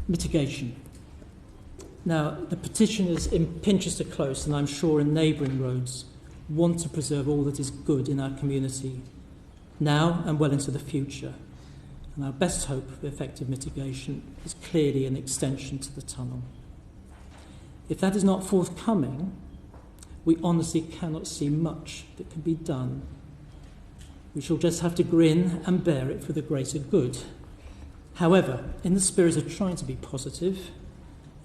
Mitigation. Now, the petitioners in Pinchester Close, and I'm sure in neighbouring roads, want to preserve all that is good in our community now and well into the future. And our best hope for effective mitigation is clearly an extension to the tunnel. If that is not forthcoming, we honestly cannot see much that can be done. We shall just have to grin and bear it for the greater good. However, in the spirit of trying to be positive,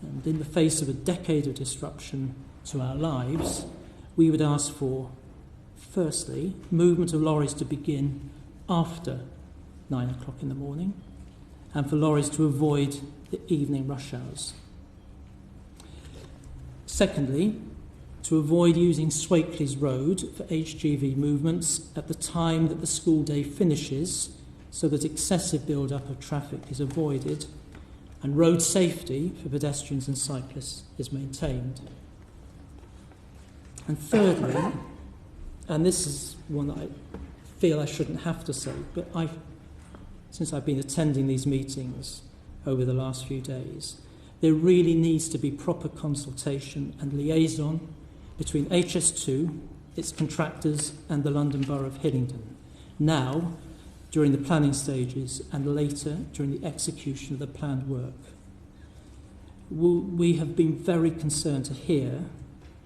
and in the face of a decade of disruption to our lives, we would ask for, firstly, movement of lorries to begin after 9 o'clock in the morning, and for lorries to avoid the evening rush hours. Secondly, to avoid using Swakeleys Road for HGV movements at the time that the school day finishes, so that excessive build-up of traffic is avoided and road safety for pedestrians and cyclists is maintained. And thirdly, and this is one that I feel I shouldn't have to say, but since I've been attending these meetings over the last few days, there really needs to be proper consultation and liaison between HS2, its contractors, and the London Borough of Hillingdon, now, during the planning stages, and later during the execution of the planned work. We have been very concerned to hear,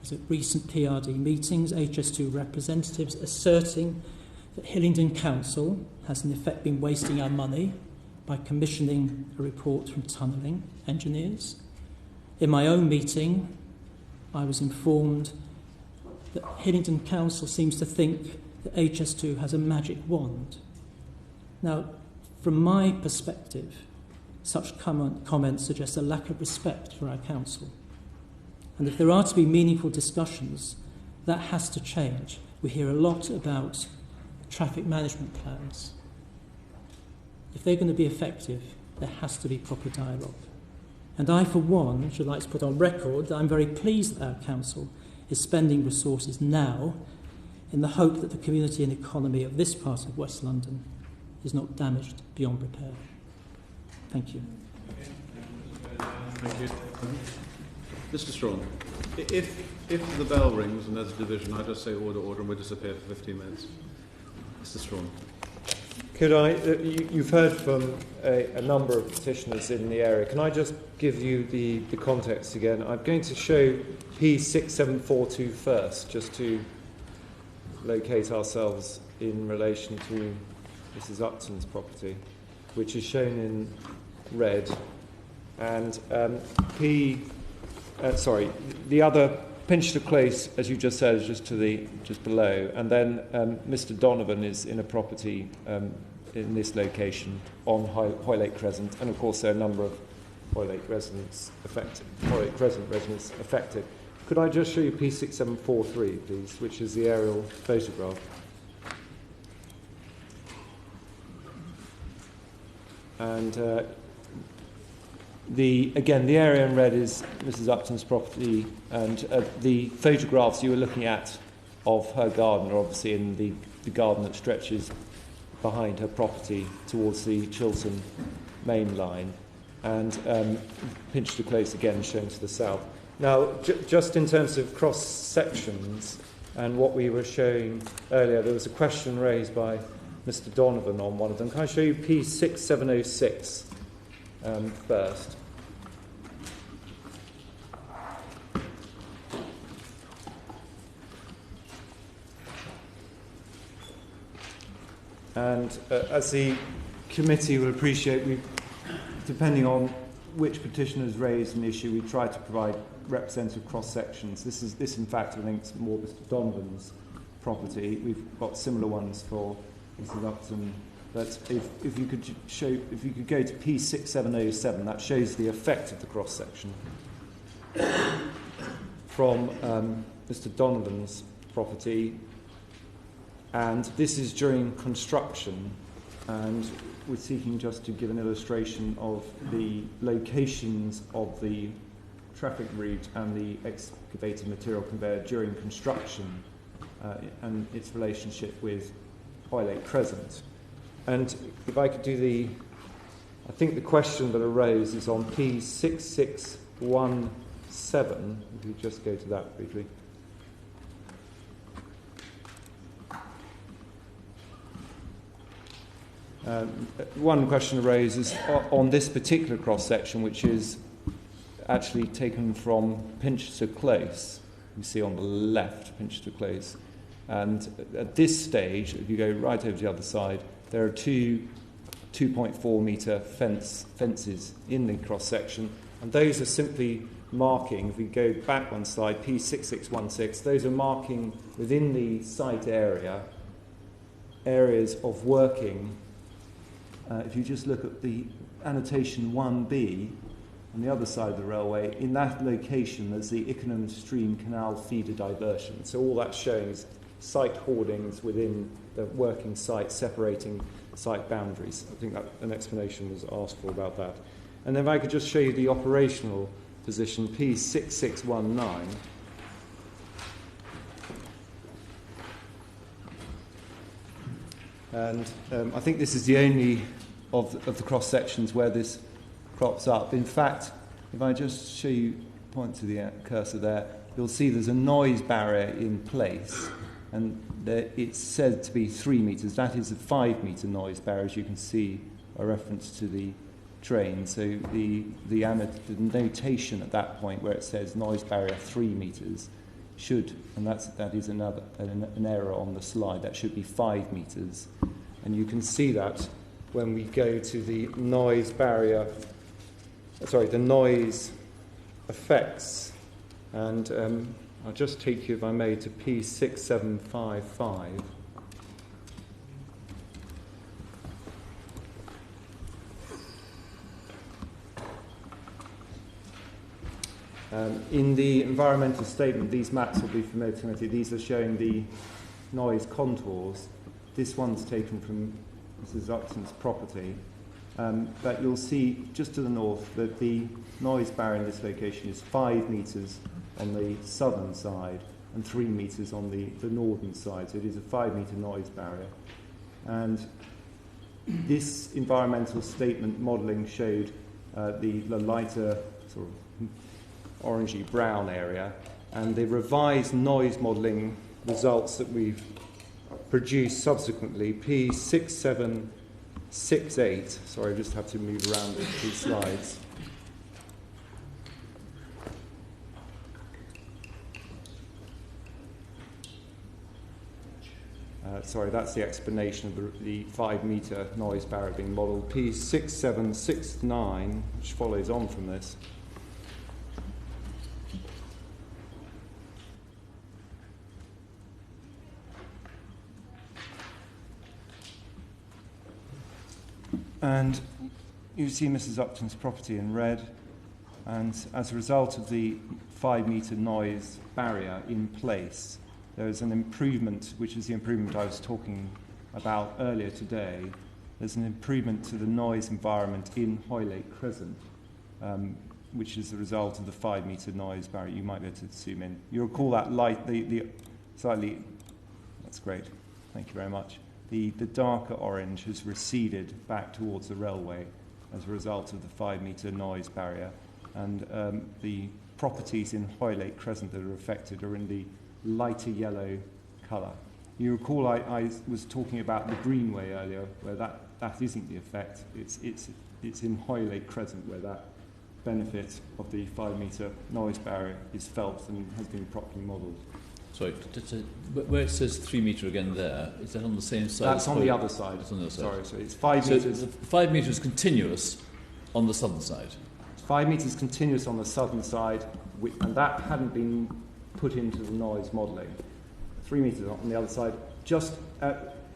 as at recent PRD meetings, HS2 representatives asserting that Hillingdon Council has in effect been wasting our money by commissioning a report from tunnelling engineers. In my own meeting, I was informed that Hillingdon Council seems to think that HS2 has a magic wand. Now, from my perspective, such comments suggest a lack of respect for our council. And if there are to be meaningful discussions, that has to change. We hear a lot about traffic management plans. If they're going to be effective, there has to be proper dialogue. And I, for one, should like to put on record that I'm very pleased that our council is spending resources now in the hope that the community and economy of this part of West London is not damaged beyond repair. Thank you. Thank you. Mr. Strong, if the bell rings and there's a division, I just say order, and we'll disappear for 15 minutes. Mr. Strong. Could I, you've heard from a number of petitioners in the area. Can I just give you the context again? I'm going to show P6742 first, just to locate ourselves in relation to Mrs. Upton's property, which is shown in red. And the other, Pinchester Close, as you just said, is just below. And then Mr. Donovan is in a property in this location on Hoylake Crescent, and of course there are a number of Hoylake Crescent residents affected. Could I just show you P6743, please, which is the aerial photograph? And the area in red is Mrs. Upton's property, and the photographs you were looking at of her garden are obviously in the garden that stretches behind her property towards the Chiltern main line, and Pinchter Close again shown to the south. Now, just in terms of cross sections and what we were showing earlier, there was a question raised by Mr. Donovan on one of them. Can I show you P6706 first? And as the committee will appreciate, depending on which petitioner has raised an issue, we try to provide representative cross sections. This in fact I think is more Mr. Donovan's property. We've got similar ones for Mrs. Upton. But if you could go to P6707, that shows the effect of the cross section from Mr. Donovan's property. And this is during construction, and we're seeking just to give an illustration of the locations of the traffic route and the excavated material conveyor during construction and its relationship with Hoylake Crescent. And if I could do I think the question that arose is on P6617, if you just go to that briefly. One question arose is on this particular cross-section, which is actually taken from Pinchter Close. You see on the left, Pinchter Close. And at this stage, if you go right over to the other side, there are two 2.4 metre fences in the cross-section. And those are simply marking, if we go back one slide, P6616, those are marking within the site areas of working. If you just look at the annotation 1B on the other side of the railway, in that location there's the Ickenham Stream Canal feeder diversion. So all that's showing is site hoardings within the working site, separating site boundaries. I think that an explanation was asked for about that. And then if I could just show you the operational position, P6619. And I think this is the only of the cross sections where this crops up. In fact, if I just show you, point to the cursor there, you'll see there's a noise barrier in place, and it's said to be 3 metres. That is a 5 metre noise barrier, as you can see, a reference to the train. So the notation at that point where it says noise barrier 3 metres should, and that is an error on the slide, that should be 5 metres. And you can see that when we go to the noise barrier, the noise effects. And I'll just take you, if I may, to P6755. In the environmental statement, these maps will be familiar to me. These are showing the noise contours. This one's taken from Mrs. Upton's property. But you'll see just to the north that the noise barrier in this location is 5 metres on the southern side and 3 metres on the northern side. So it is a 5 metre noise barrier. And this environmental statement modelling showed the lighter sort of orangey brown area, and the revised noise modelling results that we've produced subsequently, P6768, sorry, I just have to move around these slides. Sorry, that's the explanation of the 5 metre noise barrier being modelled. P6769, which follows on from this. And you see Mrs. Upton's property in red, and as a result of the 5 metre noise barrier in place, there is an improvement, which is the improvement I was talking about earlier today. There's an improvement to the noise environment in Hoylake Crescent. which is the result of the 5 metre noise barrier. You might be able to zoom in. You'll recall that light, the slightly, that's great, thank you very much. The darker orange has receded back towards the railway as a result of the 5 metre noise barrier, and the properties in Hoylake Crescent that are affected are in the lighter yellow colour. You recall I was talking about the Greenway earlier, where that isn't the effect. It's in Hoylake Crescent where that benefit of the 5 metre noise barrier is felt and has been properly modelled. Sorry, where it says 3 metre again there, is that on the same side? That's on the other side. It's on the other side. Sorry, so it's 5 metres. So 5 metres continuous on the southern side. 5 metres continuous on the southern side, and that hadn't been put into the noise modelling. 3 metres on the other side. Just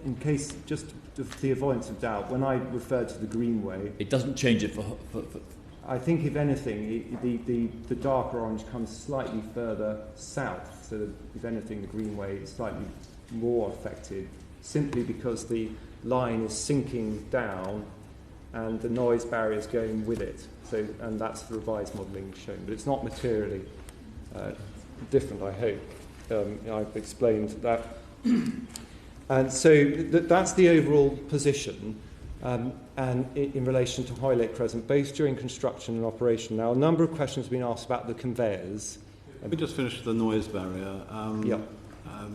in case, just the avoidance of doubt, when I referred to the Greenway, it doesn't change it for I think, if anything, the darker orange comes slightly further south, so that, if anything, the Greenway is slightly more affected, simply because the line is sinking down and the noise barrier is going with it. So, and that's the revised modelling shown. But it's not materially different, I hope. I've explained that. And so that's the overall position. And in relation to Hoylake Crescent, both during construction and operation. Now, a number of questions have been asked about the conveyors. We just finished the noise barrier.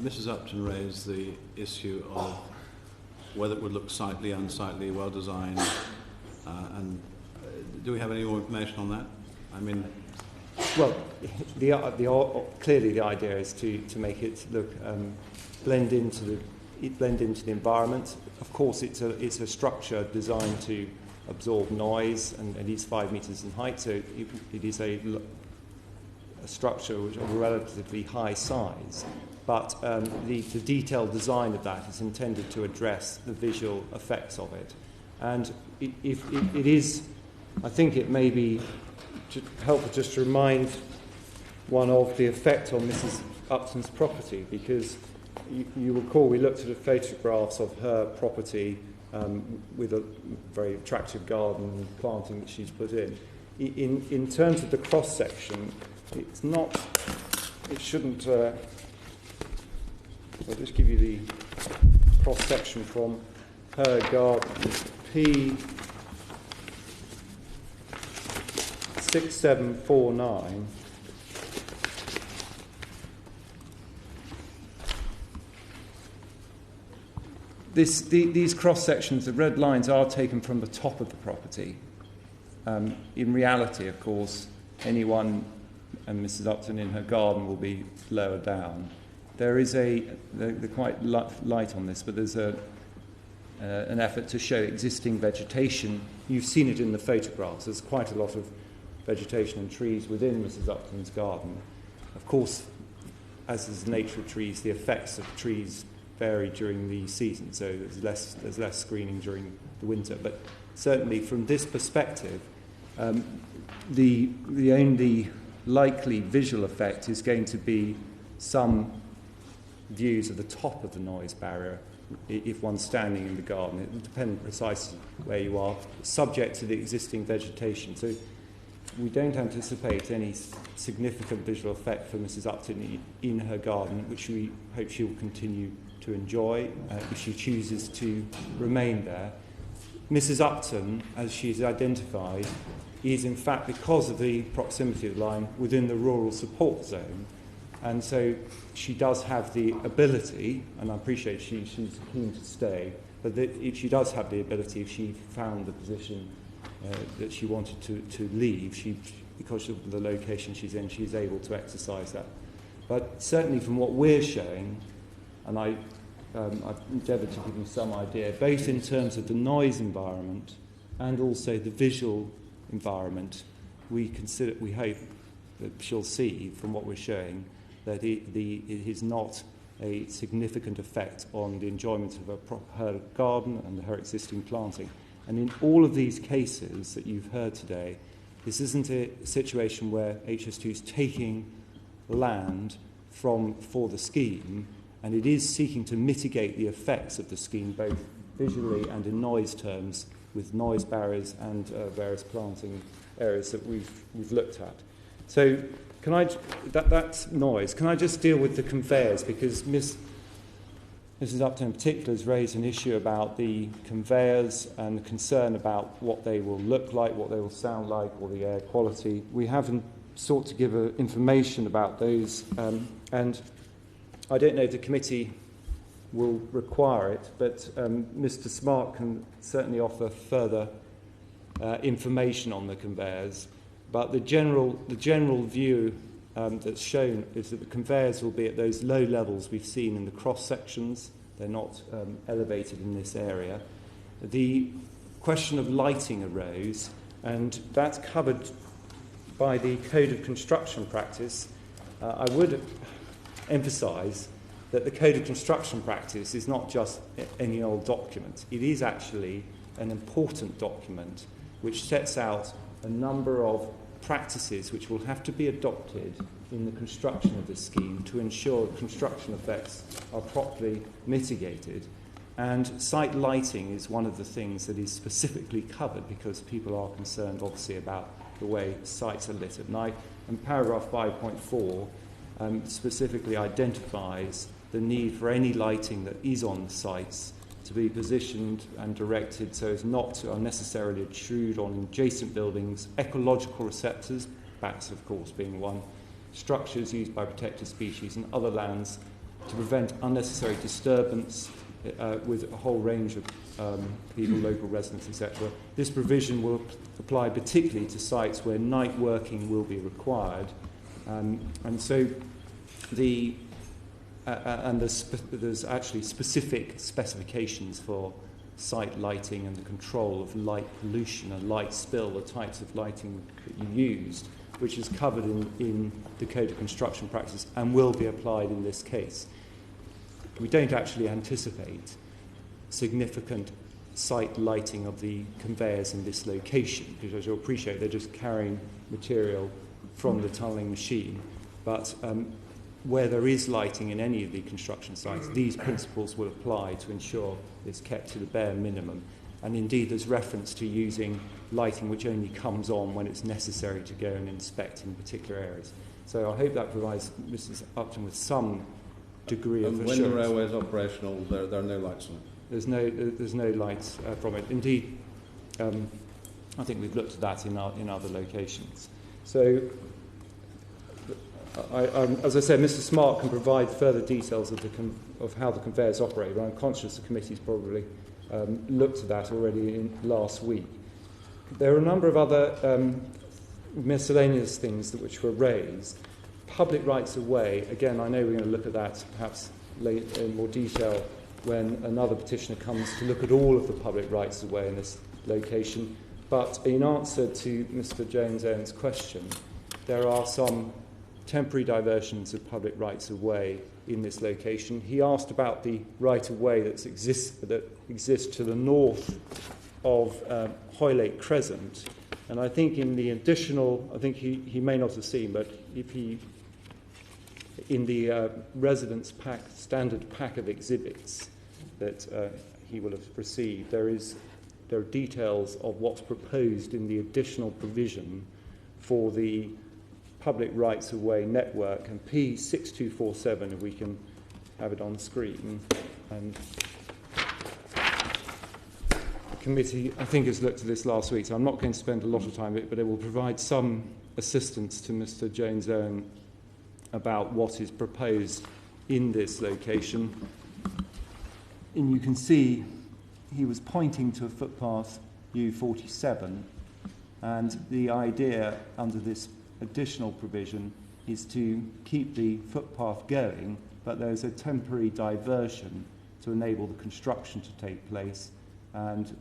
Mrs. Upton raised the issue of whether it would look sightly, unsightly, well designed, and do we have any more information on that? I mean, well, clearly the idea is to make it look blend into the environment. Of course, it's a structure designed to absorb noise, and it is 5 metres in height, so it is a structure which of a relatively high size. But the detailed design of that is intended to address the visual effects of it. And if it is, I think it may be helpful just to remind one of the effect on Mrs. Upton's property, because you recall we looked at the photographs of her property with a very attractive garden and planting that she's put in. In terms of the cross-section, it's not, it shouldn't, I'll just give you the cross-section from her garden. P6749. These cross-sections, the red lines, are taken from the top of the property. In reality, of course, anyone, and Mrs. Upton in her garden, will be lower down. There is they're quite light on this, but there's an effort to show existing vegetation. You've seen it in the photographs. There's quite a lot of vegetation and trees within Mrs. Upton's garden. Of course, as is the nature of trees, the effects of trees vary during the season, so there's less screening during the winter. But certainly from this perspective, the only likely visual effect is going to be some views of the top of the noise barrier if one's standing in the garden. It will depend precisely where you are, subject to the existing vegetation. So we don't anticipate any significant visual effect for Mrs. Upton in her garden, which we hope she will continue to enjoy if she chooses to remain there. Mrs. Upton, as she's identified, is in fact, because of the proximity of the line, within the rural support zone, and so she does have the ability, and I appreciate she's keen to stay, but she does have the ability, if she found the position that she wanted to leave, because of the location she's in, she's able to exercise that. But certainly from what we're showing, and I've endeavoured to give you some idea, both in terms of the noise environment and also the visual environment, we hope that she'll see from what we're showing that it is not a significant effect on the enjoyment of her garden and her existing planting. And in all of these cases that you've heard today, this isn't a situation where HS2 is taking land for the scheme, and it is seeking to mitigate the effects of the scheme, both visually and in noise terms, with noise barriers and various planting areas that we've looked at. So that's noise. Can I just deal with the conveyors, because Mrs. Upton in particular has raised an issue about the conveyors and the concern about what they will look like, what they will sound like, or the air quality. We haven't sought to give information about those, and I don't know if the committee will require it, but Mr. Smart can certainly offer further information on the conveyors. But the general view that's shown is that the conveyors will be at those low levels we've seen in the cross sections. They're not elevated in this area. The question of lighting arose, and that's covered by the Code of Construction Practice. I would emphasise that the Code of Construction Practice is not just any old document. It is actually an important document which sets out a number of practices which will have to be adopted in the construction of this scheme to ensure construction effects are properly mitigated. And site lighting is one of the things that is specifically covered because people are concerned, obviously, about the way sites are lit at night. And paragraph 5.4 specifically identifies the need for any lighting that is on the sites to be positioned and directed so as not to unnecessarily intrude on adjacent buildings, ecological receptors, bats of course being one, structures used by protected species and other lands to prevent unnecessary disturbance with a whole range of people, local residents, etc. This provision will apply particularly to sites where night working will be required. And so there's actually specific specifications for site lighting and the control of light pollution and light spill, the types of lighting that you used, which is covered in the Code of Construction Practice and will be applied in this case. We don't actually anticipate significant site lighting of the conveyors in this location, because as you'll appreciate, they're just carrying material from the tunnelling machine. But where there is lighting in any of the construction sites, these principles will apply to ensure it's kept to the bare minimum. And indeed, there's reference to using lighting which only comes on when it's necessary to go and inspect in particular areas. So I hope that provides Mrs. Upton with some degree of assurance. When the railway is operational, there are no lights on it? There's no lights from it. Indeed, I think we've looked at that in other locations. So, as I said, Mr. Smart can provide further details of how the conveyors operate, but I'm conscious the committee's probably looked at that already last week. There are a number of other miscellaneous things which were raised. Public rights of way, again, I know we're going to look at that perhaps later in more detail when another petitioner comes to look at all of the public rights of way in this location. But in answer to Mr. Jones-Owen's question, there are some temporary diversions of public rights of way in this location. He asked about the right of way that exists to the north of Hoylake Crescent, and I think in the additional, I think he may not have seen, but if he, in the residence pack, standard pack of exhibits that he will have received, there are details of what's proposed in the additional provision for the public rights of way network, and P6247, if we can have it on screen. And the committee, I think, has looked at this last week, so I'm not going to spend a lot of time on it, but it will provide some assistance to Mr. Jones-Owen about what is proposed in this location. And you can see he was pointing to a footpath U47, and the idea under this additional provision is to keep the footpath going, but there's a temporary diversion to enable the construction to take place, and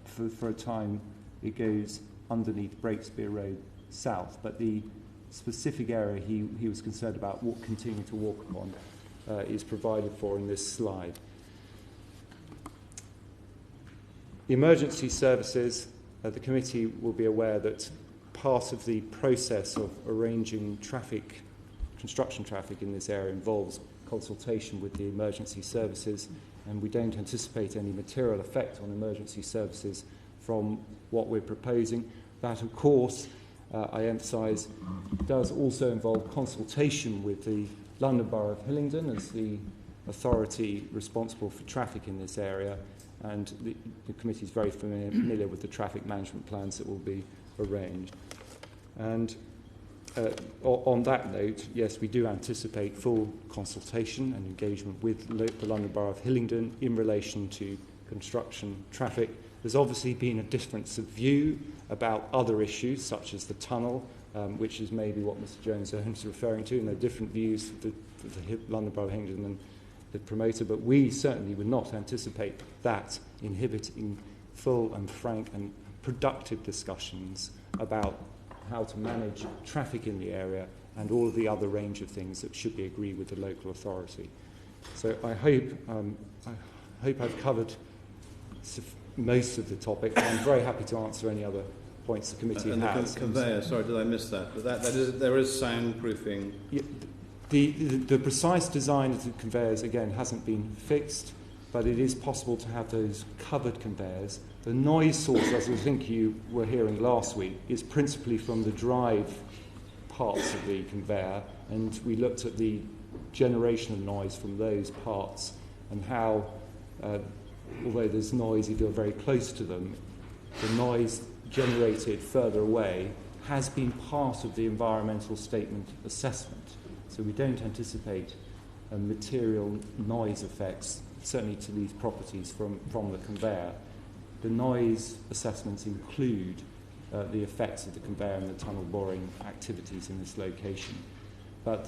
for a time it goes underneath Breakspear Road south, but the specific area he was concerned about continuing to walk upon is provided for in this slide. The emergency services, the committee will be aware that part of the process of arranging construction traffic in this area involves consultation with the emergency services, and we don't anticipate any material effect on emergency services from what we're proposing. That, of course, I emphasise, does also involve consultation with the London Borough of Hillingdon as the authority responsible for traffic in this area, and the committee is very familiar with the traffic management plans that will be arranged. And on that note, yes, we do anticipate full consultation and engagement with the London Borough of Hillingdon in relation to construction traffic. There's obviously been a difference of view about other issues, such as the tunnel, which is maybe what Mr Jones-Owen is referring to, and there are different views for the London Borough of Hillingdon and the promoter, but we certainly would not anticipate that inhibiting full and frank and productive discussions about how to manage traffic in the area and all of the other range of things that should be agreed with the local authority. So I hope I've covered most of the topic. I'm very happy to answer any other points the committee has. The conveyor, sorry, did I miss that? But there is soundproofing. Yeah, the precise design of the conveyors, again, hasn't been fixed, but it is possible to have those covered conveyors. The noise source, as I think you were hearing last week, is principally from the drive parts of the conveyor, and we looked at the generation of noise from those parts and how, although there's noise if you're very close to them, the noise generated further away has been part of the environmental statement assessment. So we don't anticipate material noise effects, certainly to these properties from the conveyor. The noise assessments include the effects of the conveyor and the tunnel boring activities in this location. But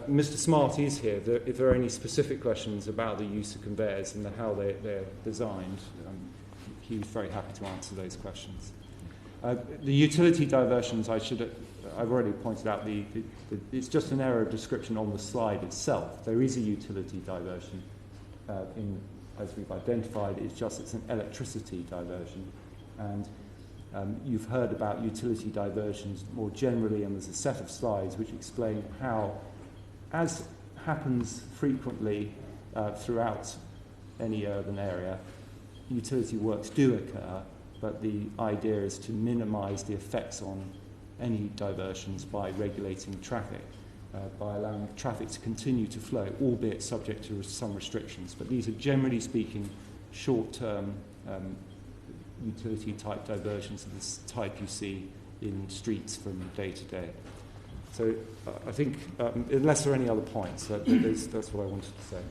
Mr Smart is here. If there are any specific questions about the use of conveyors and how they're designed, he was very happy to answer those questions. The utility diversions, I've already pointed out, it's just an error of description on the slide itself. There is a utility diversion as we've identified. It's an electricity diversion. And you've heard about utility diversions more generally, and there's a set of slides which explain how, as happens frequently throughout any urban area, utility works do occur, but the idea is to minimise the effects on any diversions by regulating traffic, by allowing traffic to continue to flow, albeit subject to some restrictions. But these are, generally speaking, short-term utility-type diversions of this type you see in streets from day to day. So I think, unless there are any other points, that's what I wanted to say.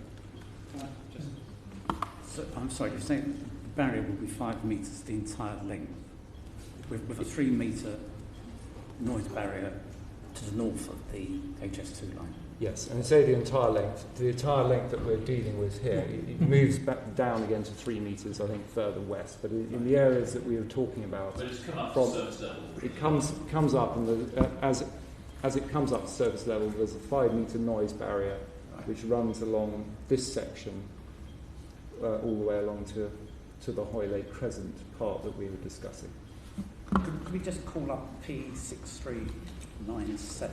So, I'm sorry, you're saying the barrier will be 5 metres the entire length, with a 3 metre noise barrier to the north of the HS2 line? Yes, and say the entire length that we're dealing with here, it moves back down again to 3 metres, I think, further west. But in the areas that we were talking about, but it's come up to surface level. It comes up, and as it comes up to surface level, there's a 5 metre noise barrier which runs along this section all the way along to the Hoylake Crescent part that we were discussing. Could we just call up P6397, please?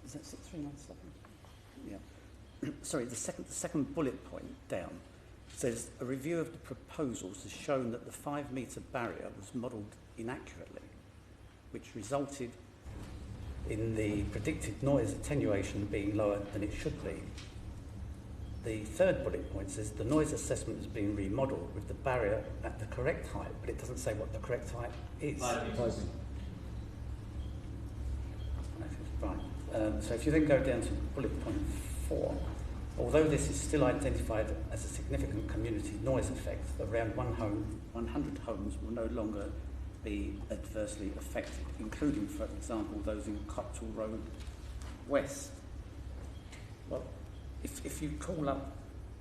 Is that 6397? Yeah. Sorry, the second bullet point down says a review of the proposals has shown that the 5 metre barrier was modelled inaccurately, which resulted in the predicted noise attenuation being lower than it should be. The third bullet point says the noise assessment has been remodelled with the barrier at the correct height, but it doesn't say what the correct height is. 5 metres. Right. So if you then go down to bullet point 4, although this is still identified as a significant community noise effect, around 100 homes will no longer be adversely affected, including, for example, those in Copthall Road West. Well, if you call up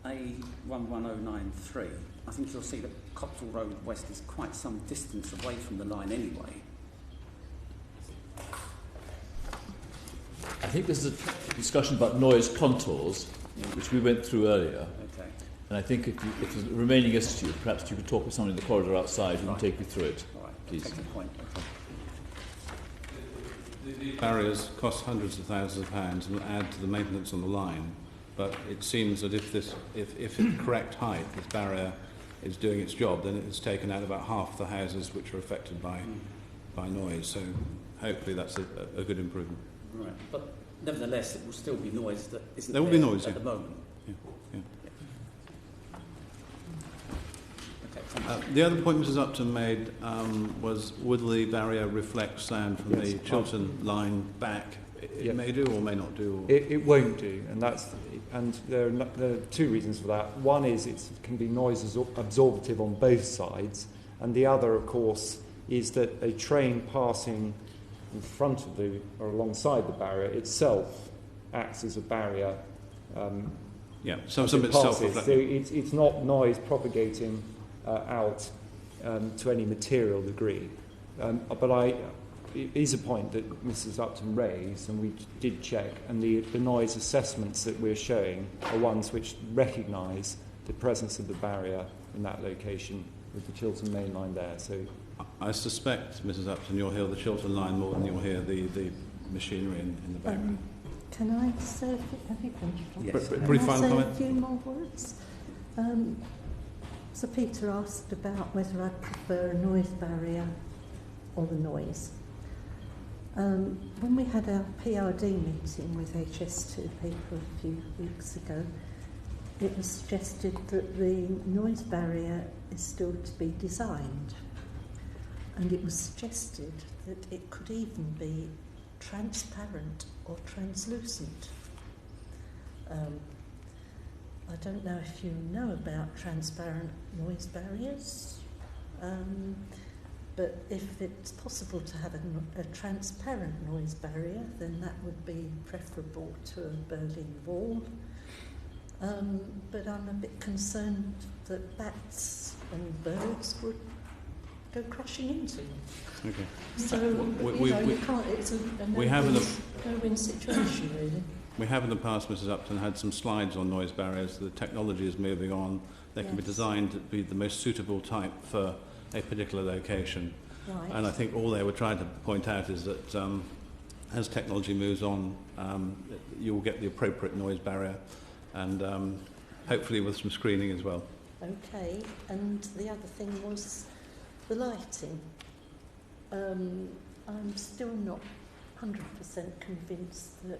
A11093, I think you'll see that Copthall Road West is quite some distance away from the line anyway. I think this is a discussion about noise contours, which we went through earlier. Okay. And I think if there's a remaining issue, perhaps you could talk with someone in the corridor outside who can take you through it. All right. Please. Take the point. Okay. The Barriers cost hundreds of thousands of pounds and will add to the maintenance on the line. But it seems that if it's the correct height, this barrier is doing its job, then it's taken out about half the houses which are affected by noise. So hopefully that's a good improvement. Right. But nevertheless, it will still be noise that isn't there will be noise at the moment. Yeah. Okay, thank you. The other point Mrs. Upton made was would the barrier reflect sound from the Chiltern line back? It may do or may not do. Or It won't do, and there are two reasons for that. One is it can be noise absorptive on both sides, and the other, of course, is that a train passing in front of or alongside the barrier itself acts as a barrier. some bits self-reflecting. So it's not noise propagating out to any material degree. But it is a point that Mrs. Upton raised, and we did check, and the noise assessments that we're showing are ones which recognise the presence of the barrier in that location with the Chiltern main line there. So I suspect, Mrs. Upton, you'll hear the Chiltern line more than you'll hear the machinery in the background. Can I say a few, have you finished? Yes. Pretty Can I final say comment? a few more words? Sir Peter asked about whether I prefer a noise barrier or the noise. When we had our PRD meeting with HS2 people a few weeks ago, it was suggested that the noise barrier is still to be designed, and it was suggested that it could even be transparent or translucent. I don't know if you know about transparent noise barriers, but if it's possible to have a transparent noise barrier, then that would be preferable to a Berlin Wall. But I'm a bit concerned that bats and birds would go crashing into them. Okay. So, we you can't, it's a no-win situation, really. We have in the past, Mrs. Upton, had some slides on noise barriers. The technology is moving on. They can be designed to be the most suitable type for a particular location. Right. And I think all they were trying to point out is that as technology moves on, you'll get the appropriate noise barrier, and hopefully with some screening as well. Okay, and the other thing was the lighting. I'm still not 100% convinced that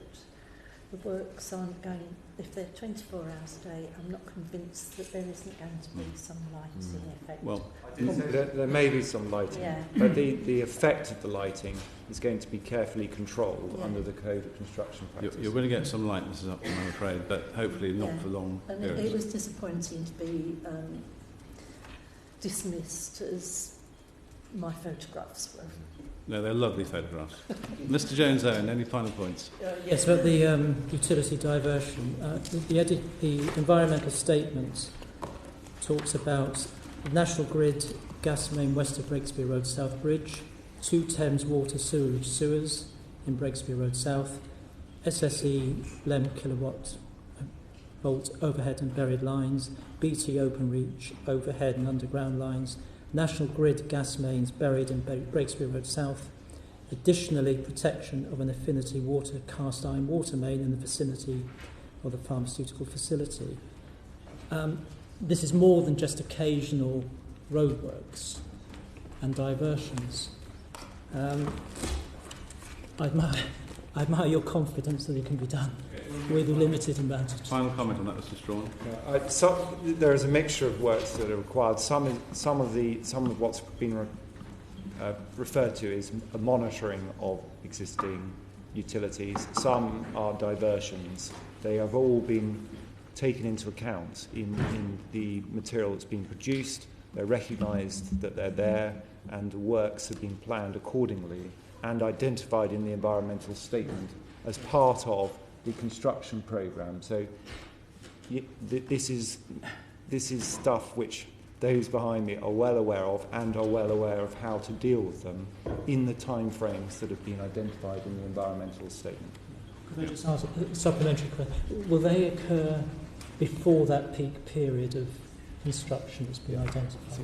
the works aren't going, if they're 24 hours a day, I'm not convinced that there isn't going to be some lighting effect. Well, there may be some lighting, Yeah. but the effect of the lighting is going to be carefully controlled under the Code of Construction Practice. you're going to get some light, Mrs. Upton, I'm afraid, but hopefully not for long And periods. it was disappointing to be dismissed as my photographs were. No, they're lovely photographs. Mr. Jones-Owen, any final points? Yes, about the utility diversion. The environmental statement talks about the National Grid gas main west of Breakspear Road South Bridge, 2 Thames water sewerage sewers in Breakspear Road South, SSE Lem kilowatt volt overhead and buried lines, BT Openreach overhead and underground lines, National Grid gas mains buried in Breakspear Road South. Additionally, protection of an Affinity Water cast iron water main in the vicinity of the pharmaceutical facility. This is more than just occasional roadworks and diversions. I admire your confidence that it can be done with a limited amount of time. Final comment on that, Mr. Strawn? There is a mixture of works that are required. Some of what's been referred to is a monitoring of existing utilities. Some are diversions. They have all been taken into account in the material that's been produced. They're recognised that they're there, and the works have been planned accordingly and identified in the environmental statement as part of the construction programme. So this is stuff which those behind me are well aware of, and are well aware of how to deal with them in the time frames that have been identified in the environmental statement. Could I just ask a supplementary question? Will they occur before that peak period of construction has been identified?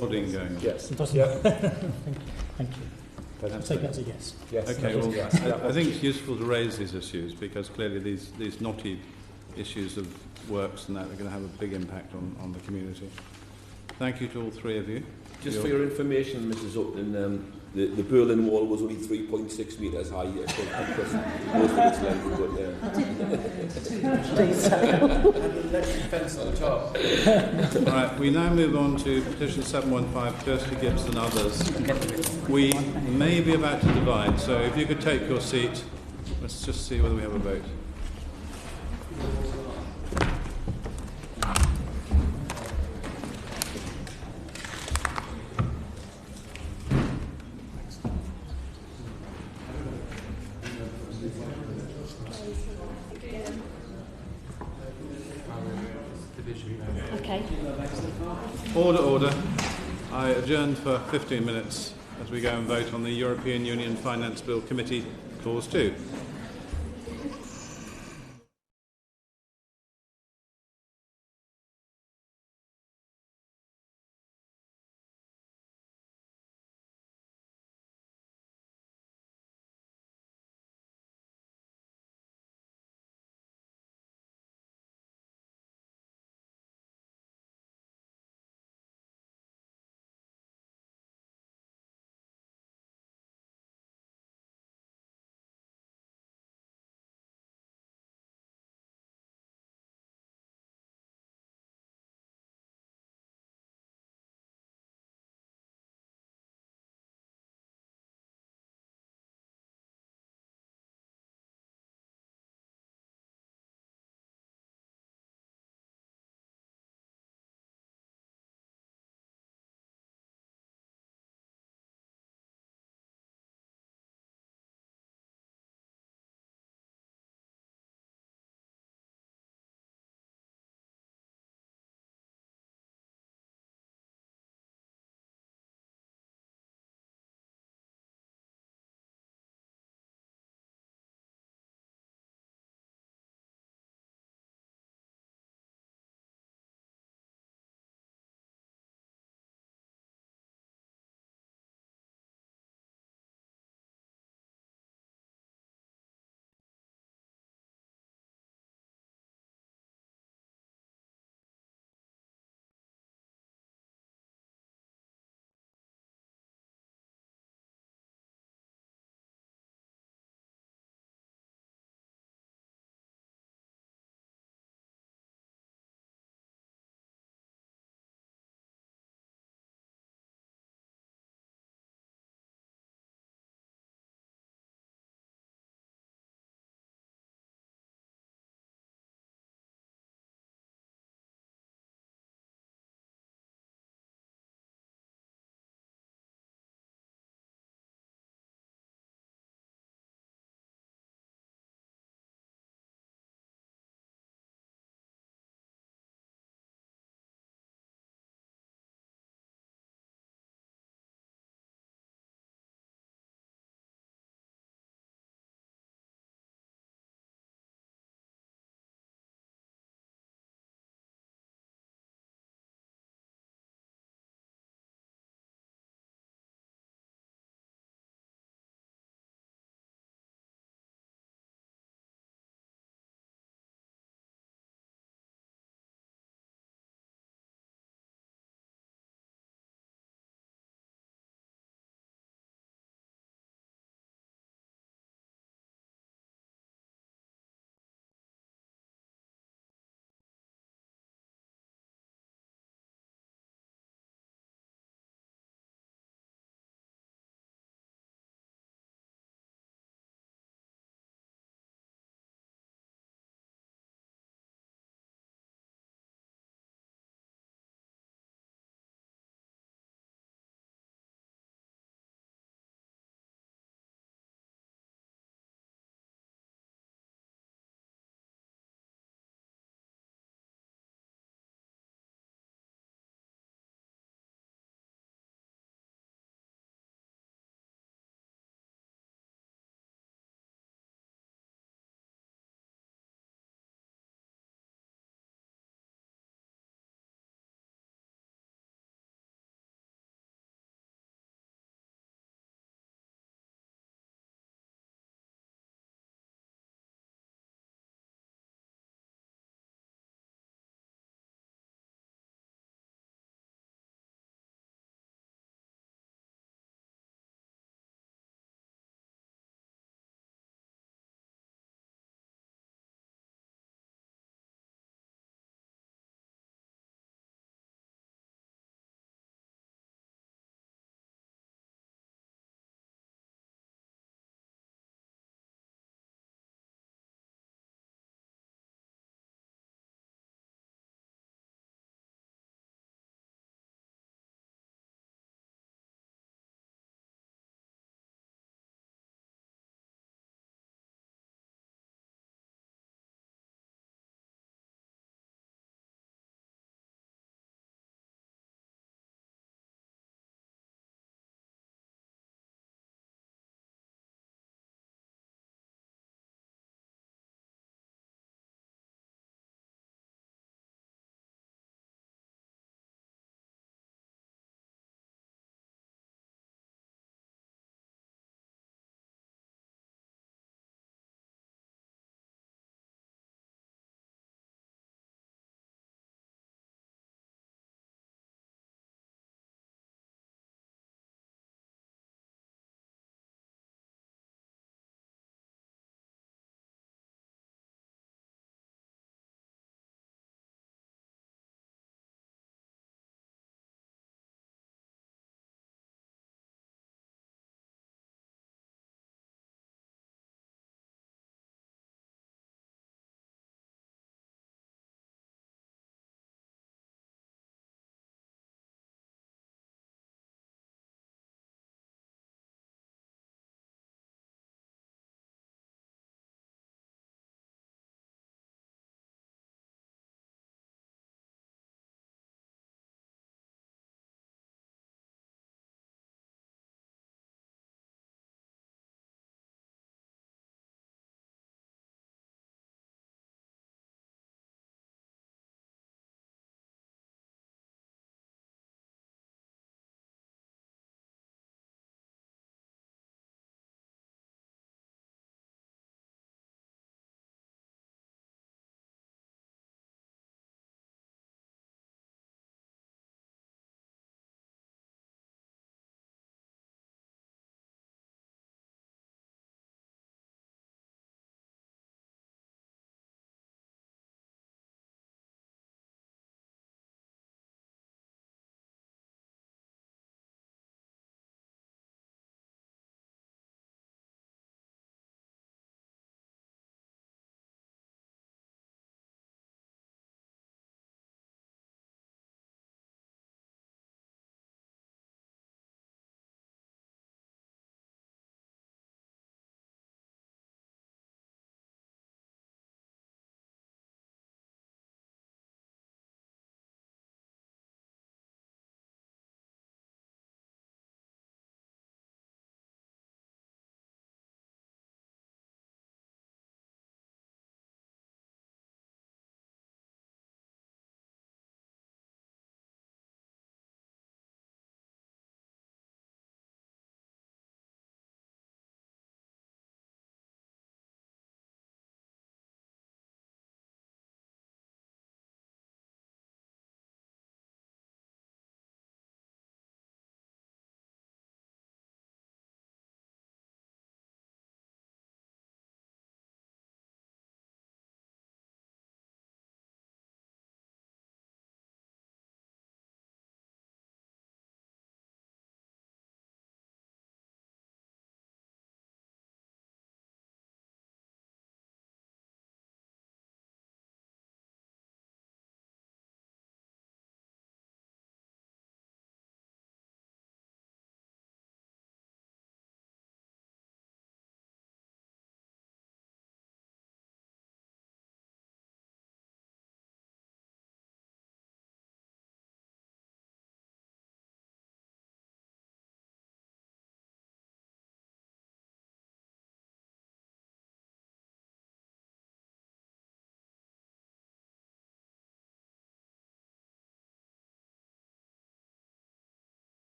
Nodding going on. Yes. It doesn't. Yep. Thank you. I'll take it as a yes. Yes. Okay, well, Yes. I think it's useful to raise these issues because clearly these knotty issues of works and that are going to have a big impact on the community. Thank you to all three of you. Just for your information, Mrs. Upton, the Berlin Wall was only 3.6 metres high across most of its length, but And the electric fence on the top. Right, we now move on to petition 715, Kirsty, Gibbs and others. We may be about to divide, so if you could take your seat, let's just see whether we have a vote. Okay. Order. I adjourn for 15 minutes as we go and vote on the European Union Finance Bill Committee, Clause 2.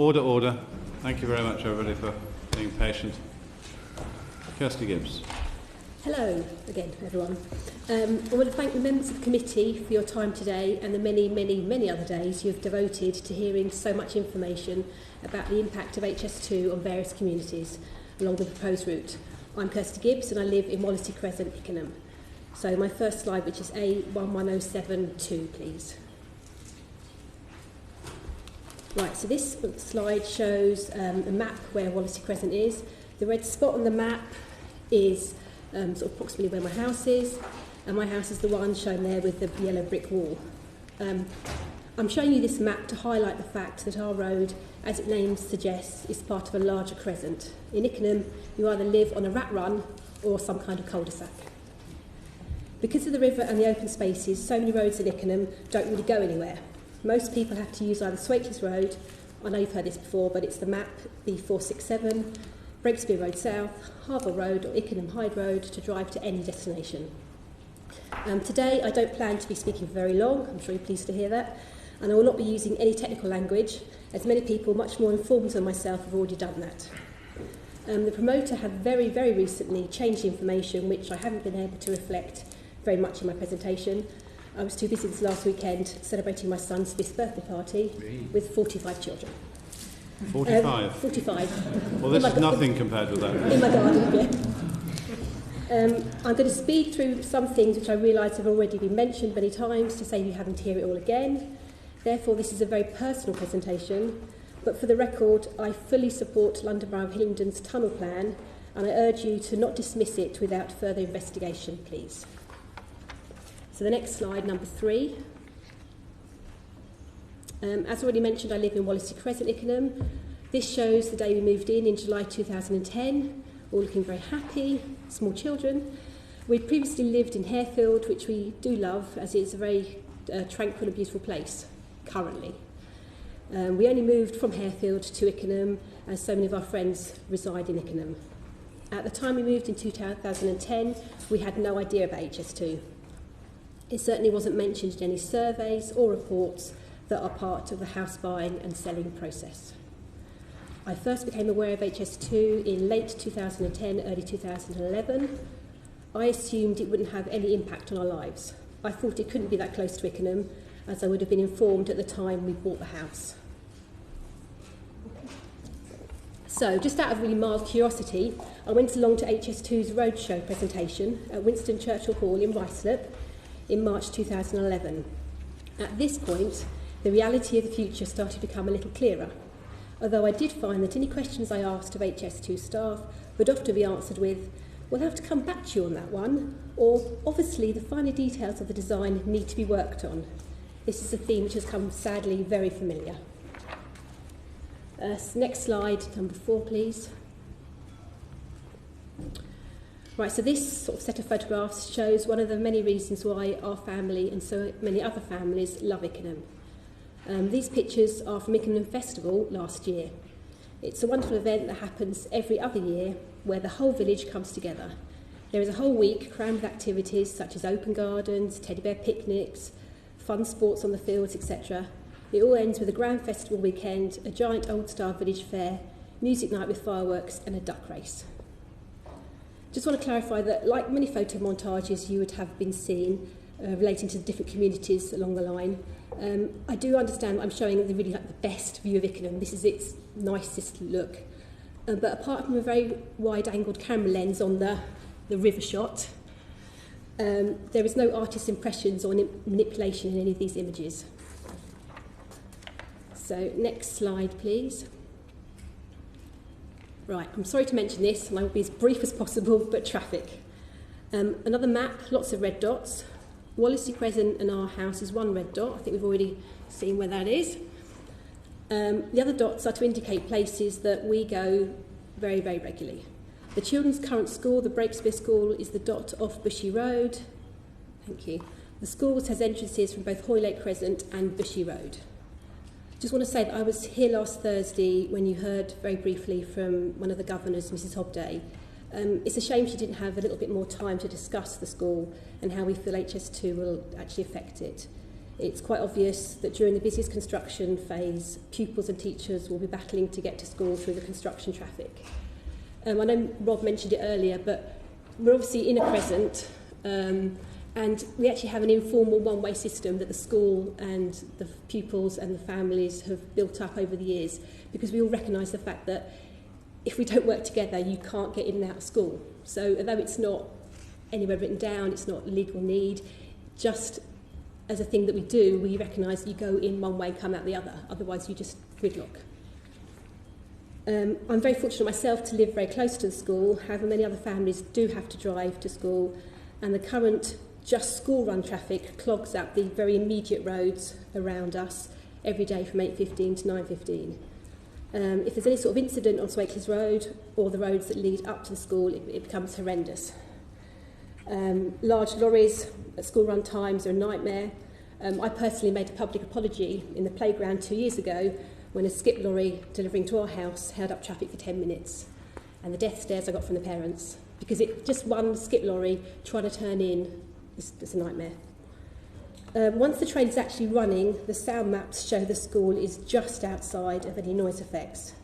Order, order. Thank you very much, everybody, for being patient. Kirsty Gibbs. Hello again, everyone. I want to thank the members of the committee for your time today and the many, many, many other days you've devoted to hearing so much information about the impact of HS2 on various communities along the proposed route. I'm Kirsty Gibbs and I live in Wallasey Crescent, Ickenham. So my first slide, which is A11072, please. Right, so this slide shows a map where Wallasey Crescent is. The red spot on the map is sort of approximately where my house is, and my house is the one shown there with the yellow brick wall. I'm showing you this map to highlight the fact that our road, as its name suggests, is part of a larger crescent. In Ickenham, you either live on a rat run or some kind of cul-de-sac. Because of the river and the open spaces, so many roads in Ickenham don't really go anywhere. Most people have to use either Swakeleys Road, I know you've heard this before, but it's the map B467, Breakspear Road South, Harbour Road or Ickenham Hyde Road to drive to any destination. Today I don't plan to be speaking for very long, I'm sure you're pleased to hear that, and I will not be using any technical language, as many people much more informed than myself have already done that. The promoter had very, very recently changed the information which I haven't been able to reflect very much in my presentation. I was too busy this last weekend celebrating my son's 5th birthday party with 45 children. 45? 45. Well, this is nothing compared with that. In my garden, yeah. I'm going to speed through some things which I realise have already been mentioned many times to save you having to hear it all again. Therefore, this is a very personal presentation, but for the record, I fully support London Borough of Hillingdon's tunnel plan, and I urge you to not dismiss it without further investigation, please. So the next slide, number 3. As already mentioned, I live in Wallasey Crescent, Ickenham. This shows the day we moved in July 2010, all looking very happy, small children. We'd previously lived in Harefield, which we do love, as it's a very tranquil and beautiful place, currently. We only moved from Harefield to Ickenham, as so many of our friends reside in Ickenham. At the time we moved in 2010, we had no idea about HS2. It certainly wasn't mentioned in any surveys or reports that are part of the house buying and selling process. I first became aware of HS2 in late 2010, early 2011. I assumed it wouldn't have any impact on our lives. I thought it couldn't be that close to Ickenham, as I would have been informed at the time we bought the house. So, just out of really mild curiosity, I went along to HS2's roadshow presentation at Winston Churchill Hall in Ruislip in March 2011. At this point, the reality of the future started to become a little clearer, although I did find that any questions I asked of HS2 staff would often be answered with, "We'll have to come back to you on that one," or "Obviously the finer details of the design need to be worked on." This is a theme which has come sadly very familiar. Next slide, number 4, please. Right, so this sort of set of photographs shows one of the many reasons why our family and so many other families love Ickenham. These pictures are from Ickenham Festival last year. It's a wonderful event that happens every other year where the whole village comes together. There is a whole week crammed with activities such as open gardens, teddy bear picnics, fun sports on the fields, etc. It all ends with a grand festival weekend, a giant old-style village fair, music night with fireworks and a duck race. Just want to clarify that, like many photo montages you would have been seeing relating to the different communities along the line, I do understand that I'm showing the really the best view of Ickenham. This is its nicest look. But apart from a very wide-angled camera lens on the river shot, there is no artist's impressions or manipulation in any of these images. So next slide, please. Right, I'm sorry to mention this, and I will be as brief as possible, but traffic. Another map, lots of red dots. Wallasey Crescent and our house is one red dot. I think we've already seen where that is. The other dots are to indicate places that we go very, very regularly. The children's current school, the Breakspear School, is the dot off Bushy Road. Thank you. The school has entrances from both Hoylake Crescent and Bushy Road. Just want to say that I was here last Thursday when you heard very briefly from one of the governors, Mrs Hobday. It's a shame she didn't have a little bit more time to discuss the school and how we feel HS2 will actually affect it. it's quite obvious that during the busiest construction phase, pupils and teachers will be battling to get to school through the construction traffic. I know Rob mentioned it earlier, but we're obviously in a crescent, and we actually have an informal one-way system that the school and the pupils and the families have built up over the years, because we all recognise the fact that if we don't work together, you can't get in and out of school. So although it's not anywhere written down, it's not legal need, just as a thing that we do, we recognise you go in one way, come out the other, otherwise you just gridlock. I'm very fortunate myself to live very close to the school. However, many other families do have to drive to school, and the current just school run traffic clogs up the very immediate roads around us every day from 8:15 to 9:15. If there's any sort of incident on Swakeleys Road or the roads that lead up to the school, it becomes horrendous. Large lorries at school run times are a nightmare. I personally made a public apology in the playground 2 years ago when a skip lorry delivering to our house held up traffic for 10 minutes. And the death stares I got from the parents, because just one skip lorry trying to turn in is a nightmare. Once the train is actually running, the sound maps show the school is just outside of any noise effects.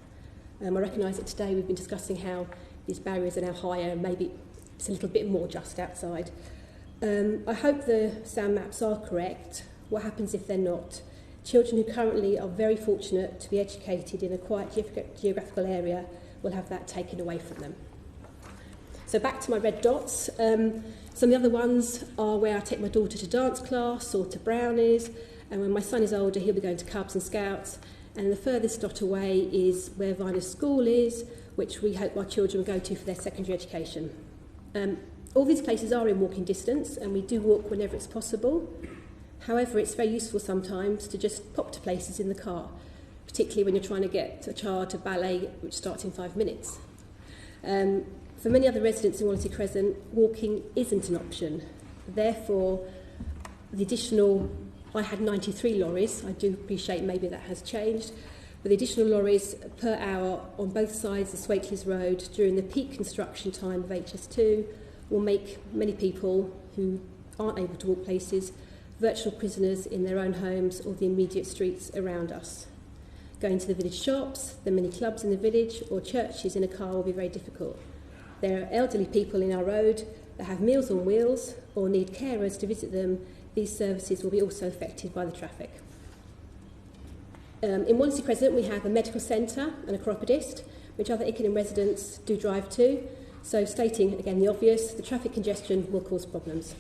I recognise that today we've been discussing how these barriers are now higher, and maybe it's a little bit more just outside. I hope the sound maps are correct. What happens if they're not? Children who currently are very fortunate to be educated in a quiet geographical area will have that taken away from them. So back to my red dots. Some of the other ones are where I take my daughter to dance class or to brownies, and when my son is older, he'll be going to Cubs and Scouts. And the furthest dot away is where Vyners School is, which we hope our children will go to for their secondary education. All these places are in walking distance, and we do walk whenever it's possible. However, it's very useful sometimes to just pop to places in the car, particularly when you're trying to get a child to ballet, which starts in 5 minutes. For many other residents in Wallasey Crescent, walking isn't an option. Therefore, I had 93 lorries. I do appreciate maybe that has changed. But the additional lorries per hour on both sides of Swakeleys Road during the peak construction time of HS2 will make many people who aren't able to walk places virtual prisoners in their own homes or the immediate streets around us. Going to the village shops, the many clubs in the village, or churches in a car will be very difficult. There are elderly people in our road that have meals on wheels or need carers to visit them. These services will be also affected by the traffic. In Wallasey Crescent, we have a medical centre and a chiropodist, which other Ickenham residents do drive to. So stating, again, the obvious, the traffic congestion will cause problems.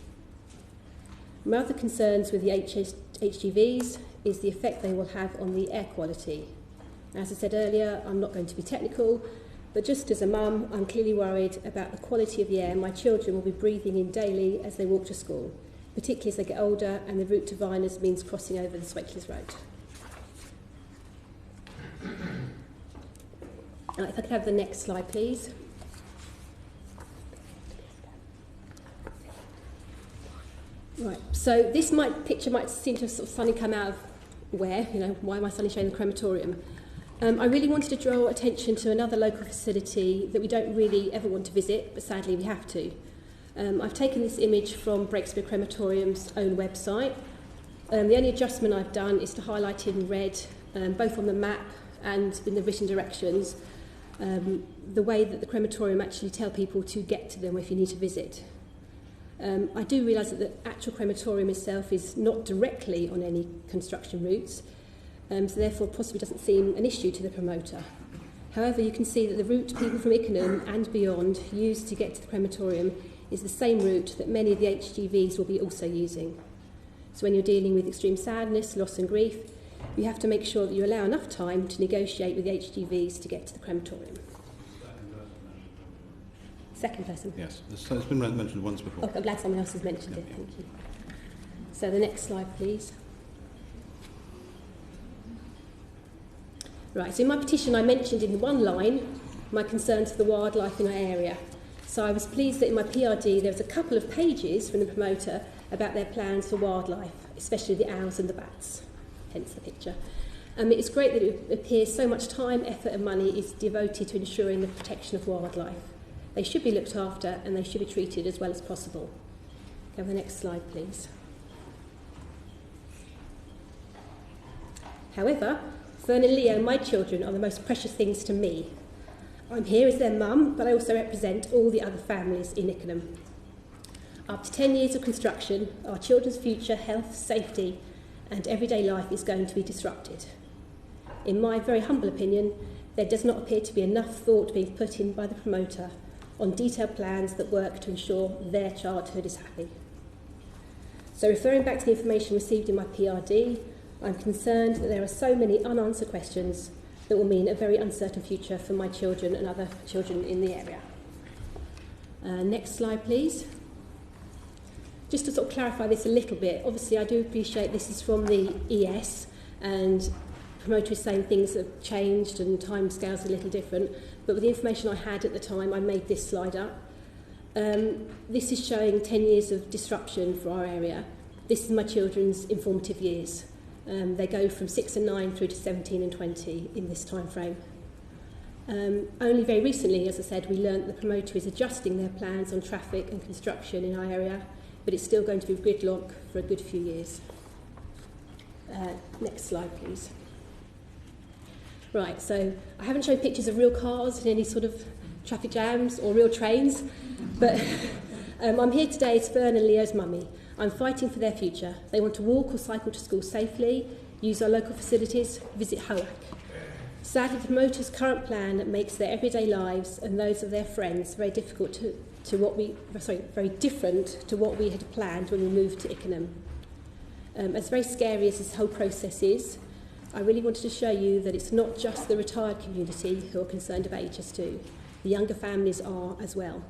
My other concerns with the HGVs is the effect they will have on the air quality. As I said earlier, I'm not going to be technical, but just as a mum, I'm clearly worried about the quality of the air my children will be breathing in daily as they walk to school, particularly as they get older and the route to Vyners means crossing over the Swakeleys Road. If I could have the next slide, please. Right, so this picture might seem to have sort of suddenly come out of where, why am I suddenly showing the crematorium? I really wanted to draw attention to another local facility that we don't really ever want to visit, but sadly we have to. I've taken this image from Breakspear Crematorium's own website. The only adjustment I've done is to highlight in red, both on the map and in the written directions, the way that the crematorium actually tell people to get to them if you need to visit. I do realise that the actual crematorium itself is not directly on any construction routes, so therefore possibly doesn't seem an issue to the promoter. However, you can see that the route people from Ickenham and beyond use to get to the crematorium is the same route that many of the HGVs will be also using. So when you're dealing with extreme sadness, loss and grief, you have to make sure that you allow enough time to negotiate with the HGVs to get to the crematorium. Second person? Yes, it's been mentioned once before. Oh, I'm glad someone else has mentioned it, thank you. So the next slide, please. Right, so in my petition I mentioned in one line my concerns for the wildlife in our area. So I was pleased that in my PRD there was a couple of pages from the promoter about their plans for wildlife, especially the owls and the bats, hence the picture. It's great that it appears so much time, effort and money is devoted to ensuring the protection of wildlife. They should be looked after and they should be treated as well as possible. Go to the next slide, please. However, Fern and Leo, my children, are the most precious things to me. I'm here as their mum, but I also represent all the other families in Ickenham. After 10 years of construction, our children's future, health, safety and everyday life is going to be disrupted. In my very humble opinion, there does not appear to be enough thought being put in by the promoter on detailed plans that work to ensure their childhood is happy. So referring back to the information received in my PRD, I'm concerned that there are so many unanswered questions that will mean a very uncertain future for my children and other children in the area. Next slide, please. Just to sort of clarify this a little bit, obviously I do appreciate this is from the ES and the promoter is saying things have changed and timescales are a little different, but with the information I had at the time, I made this slide up. This is showing 10 years of disruption for our area. This is my children's informative years. They go from 6 and 9 through to 17 and 20 in this time frame. Only very recently, as I said, we learnt the promoter is adjusting their plans on traffic and construction in our area, but it's still going to be gridlock for a good few years. Next slide, please. Right, so I haven't shown pictures of real cars in any sort of traffic jams or real trains, but I'm here today as Fern and Leo's mummy. I'm fighting for their future. They want to walk or cycle to school safely, use our local facilities, visit Hoac. Sadly, the promoter's current plan makes their everyday lives and those of their friends very difficult very different to what we had planned when we moved to Ickenham. As very scary as this whole process is, I really wanted to show you that it's not just the retired community who are concerned about HS2. The younger families are as well.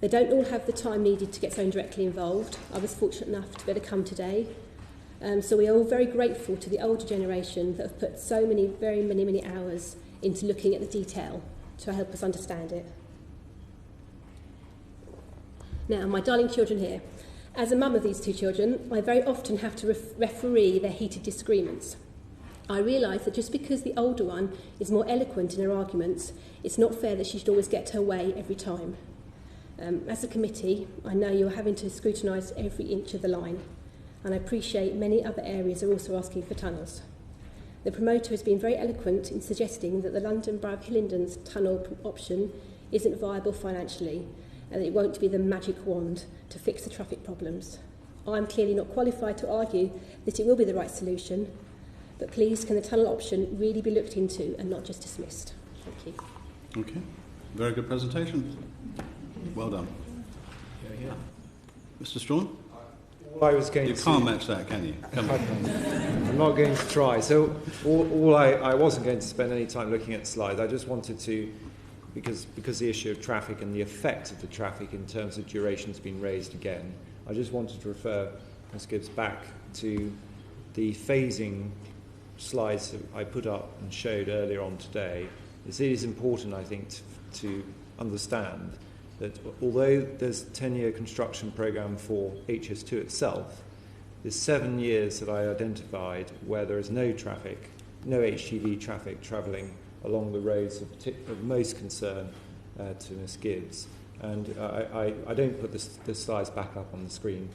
They don't all have the time needed to get so directly involved. I was fortunate enough to be able to come today. So we are all very grateful to the older generation that have put so many hours into looking at the detail to help us understand it. Now, my darling children here. As a mum of these two children, I very often have to referee their heated disagreements. I realise that just because the older one is more eloquent in her arguments, it's not fair that she should always get her way every time. As a committee, I know you're having to scrutinise every inch of the line, and I appreciate many other areas are also asking for tunnels. The promoter has been very eloquent in suggesting that the London Borough of Hillingdon's tunnel option isn't viable financially, and it won't be the magic wand to fix the traffic problems. I'm clearly not qualified to argue that it will be the right solution, but please, can the tunnel option really be looked into and not just dismissed? Thank you. Okay, very good presentation. Well done. Yeah. Mr. Strawn? All I was going you to... can't match that, can you? Come on. I'm not going to try. So I wasn't going to spend any time looking at slides. I just wanted to, because the issue of traffic and the effect of the traffic in terms of duration has been raised again, I just wanted to refer Ms. Gibbs back to the phasing slides that I put up and showed earlier on today. It is important, I think, to understand that although there's a 10-year construction programme for HS2 itself, there's 7 years that I identified where there is no traffic, no HGV traffic travelling along the roads of most concern to Ms. Gibbs. And I don't put the slides back up on the screen.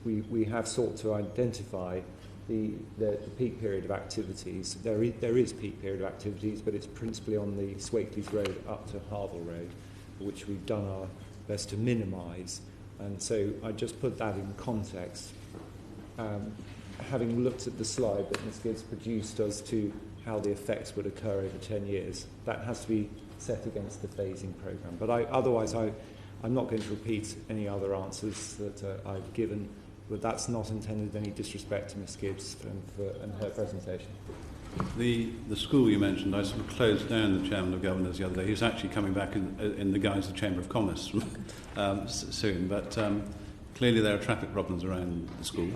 We have sought to identify the peak period of activities. There is peak period of activities, but it's principally on the Swakeleys Road up to Harville Road, which we've done our best to minimise. And so I just put that in context, having looked at the slide that Ms. Gibbs produced as to how the effects would occur over 10 years. That has to be set against the phasing programme. But otherwise, I'm not going to repeat any other answers that I've given, but that's not intended any disrespect to Ms. Gibbs and her presentation. The school you mentioned, I sort of closed down the chairman of governors the other day. He's actually coming back in the guise of Chamber of Commerce soon, but clearly there are traffic problems around the school.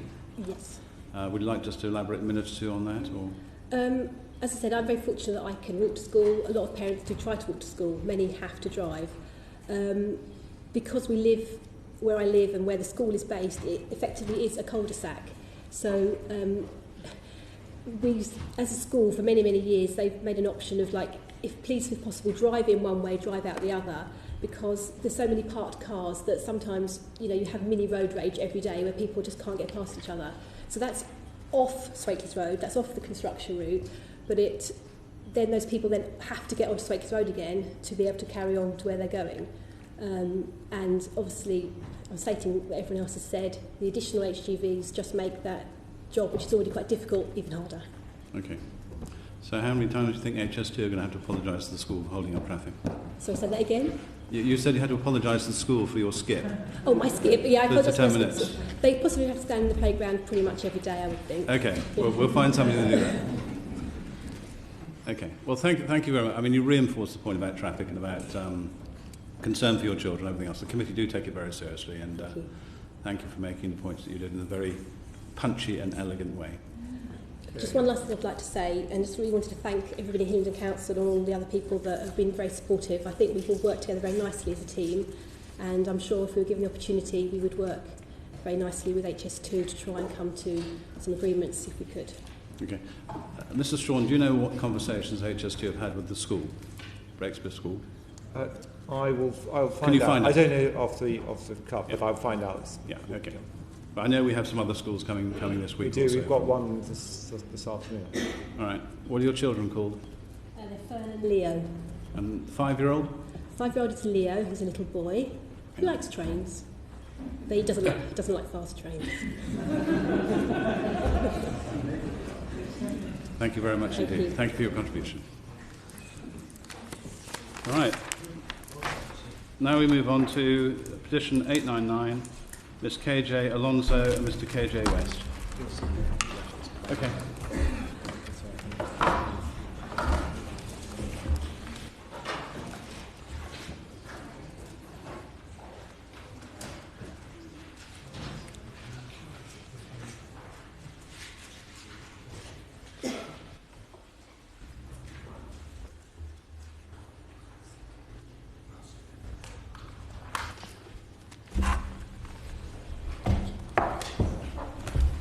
Yes. Would you like just to elaborate a minute or two on that? Or? As I said, I'm very fortunate that I can walk to school. A lot of parents do try to walk to school. Many have to drive. Because we live where I live and where the school is based, it effectively is a cul-de-sac. So we, as a school, for many, many years, they've made an option of, like, please, if possible, drive in one way, drive out the other, because there's so many parked cars that sometimes, you have mini road rage every day where people just can't get past each other. So that's off Swakeleys Road, that's off the construction route, but then those people then have to get onto Swakeleys Road again to be able to carry on to where they're going. And obviously, I'm stating what everyone else has said, the additional HGVs just make that job, which is already quite difficult, even harder. Okay. So how many times do you think HS2 are going to have to apologise to the school for holding up traffic? So say that again? You said you had to apologise to the school for your skip. Oh, my skip. Yeah, I apologise. 10 minutes. They possibly have to stand in the playground pretty much every day, I would think. Okay, well, we'll find something to do that. Okay, well, thank you very much. I mean, you reinforced the point about traffic and about concern for your children and everything else. The committee do take it very seriously, and thank you for making the points that you did in a very punchy and elegant way. Just one last thing I'd like to say, and just really wanted to thank everybody in Hillingdon Council and all the other people that have been very supportive. I think we've all worked together very nicely as a team, and I'm sure if we were given the opportunity, we would work very nicely with HS2 to try and come to some agreements if we could. Okay. Mr. Strawn, do you know what conversations HS2 have had with the school, Breakspear School? I'll find Can you out. find out? I don't know off the cuff, but I'll find out. Yeah, okay. But I know we have some other schools coming this week. We do. Also. We've got one this afternoon. All right. What are your children called? They're Fern and Leo. And 5-year-old? 5-year-old is Leo, who's a little boy. He likes trains, but he doesn't like fast trains. Thank you very much indeed. Thank you for your contribution. All right. Now we move on to petition 899, Ms. KJ Alonso and Mr. KJ West. Okay.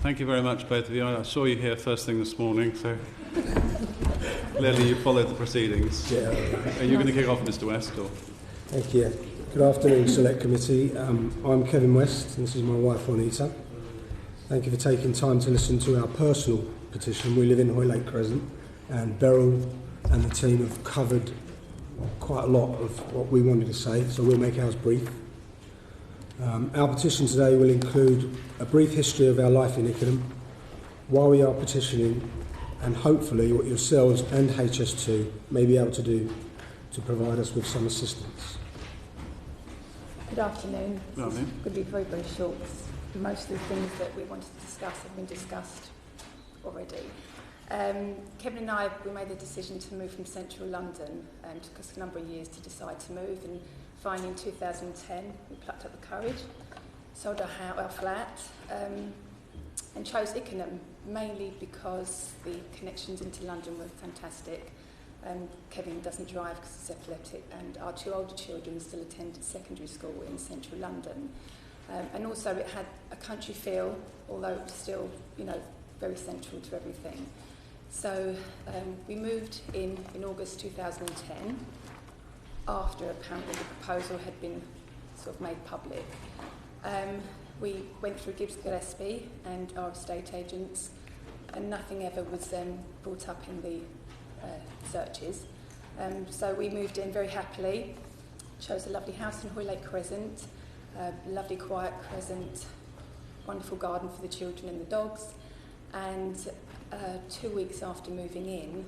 Thank you very much, both of you. I saw you here first thing this morning, so clearly you followed the proceedings. Yeah. Are you going to kick off, Mr. West? Or? Thank you. Good afternoon, Select Committee. I'm Kevin West, and this is my wife, Juanita. Thank you for taking time to listen to our personal petition. We live in Hoylake Crescent, and Beryl and the team have covered quite a lot of what we wanted to say, so we'll make ours brief. Our petition today will include a brief history of our life in Ickenham, why we are petitioning, and hopefully what yourselves and HS2 may be able to do to provide us with some assistance. Good afternoon. Good afternoon. It's going to be very, very short. Most of the things that we wanted to discuss have been discussed already. Kevin and I, we made the decision to move from central London. It took us a number of years to decide to move, and finally in 2010 we plucked up the courage, sold our flat, and chose Ickenham, mainly because the connections into London were fantastic. Kevin doesn't drive because he's epileptic, and our two older children still attend secondary school in central London. And also it had a country feel, although it was still, very central to everything. So we moved in August 2010, after apparently the proposal had been sort of made public. We went through Gibbs Gillespie and our estate agents, and nothing ever was brought up in the searches. So we moved in very happily, chose a lovely house in Hoylake Crescent, lovely quiet crescent, wonderful garden for the children and the dogs, and 2 weeks after moving in,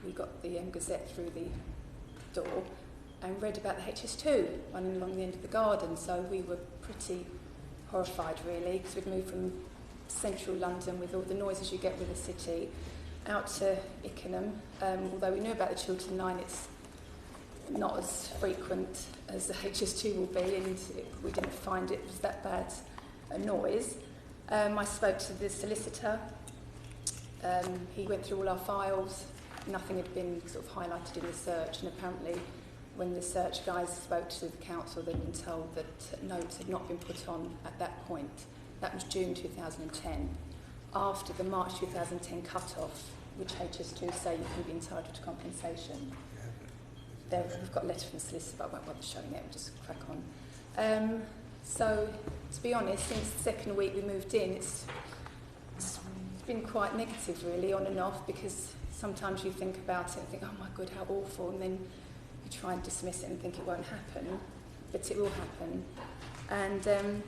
we got the Gazette through the door and read about the HS2 running along the end of the garden. So we were pretty horrified, really, because we'd moved from central London with all the noises you get with the city out to Ickenham. Although we knew about the children line, it's not as frequent as the HS2 will be, and we didn't find it was that bad a noise. I spoke to the solicitor. He went through all our files. Nothing had been sort of highlighted in the search, and apparently when the search guys spoke to the council, they'd been told that notes had not been put on at that point. That was June 2010, after the March 2010 cut-off, which HS2 say you can be entitled to compensation. We've got a letter from the solicitor, but I won't bother showing it, we'll just crack on. So, to be honest, since the second week we moved in, it's been quite negative, really, on and off, because sometimes you think about it and think, oh my God, how awful, and then you try and dismiss it and think it won't happen, but it will happen. And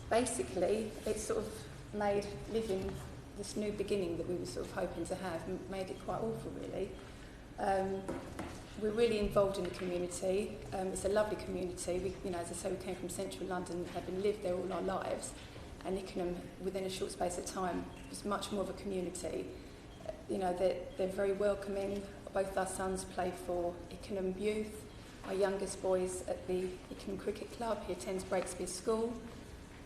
basically, it sort of made living this new beginning that we were sort of hoping to have, made it quite awful, really. We're really involved in the community. It's a lovely community. We, as I say, we came from central London, have been lived there all our lives, and Ickenham, within a short space of time, was much more of a community. They're very welcoming. Both our sons play for Ickenham Youth. Our youngest boy's at the Ickenham Cricket Club. He attends Breakspear School.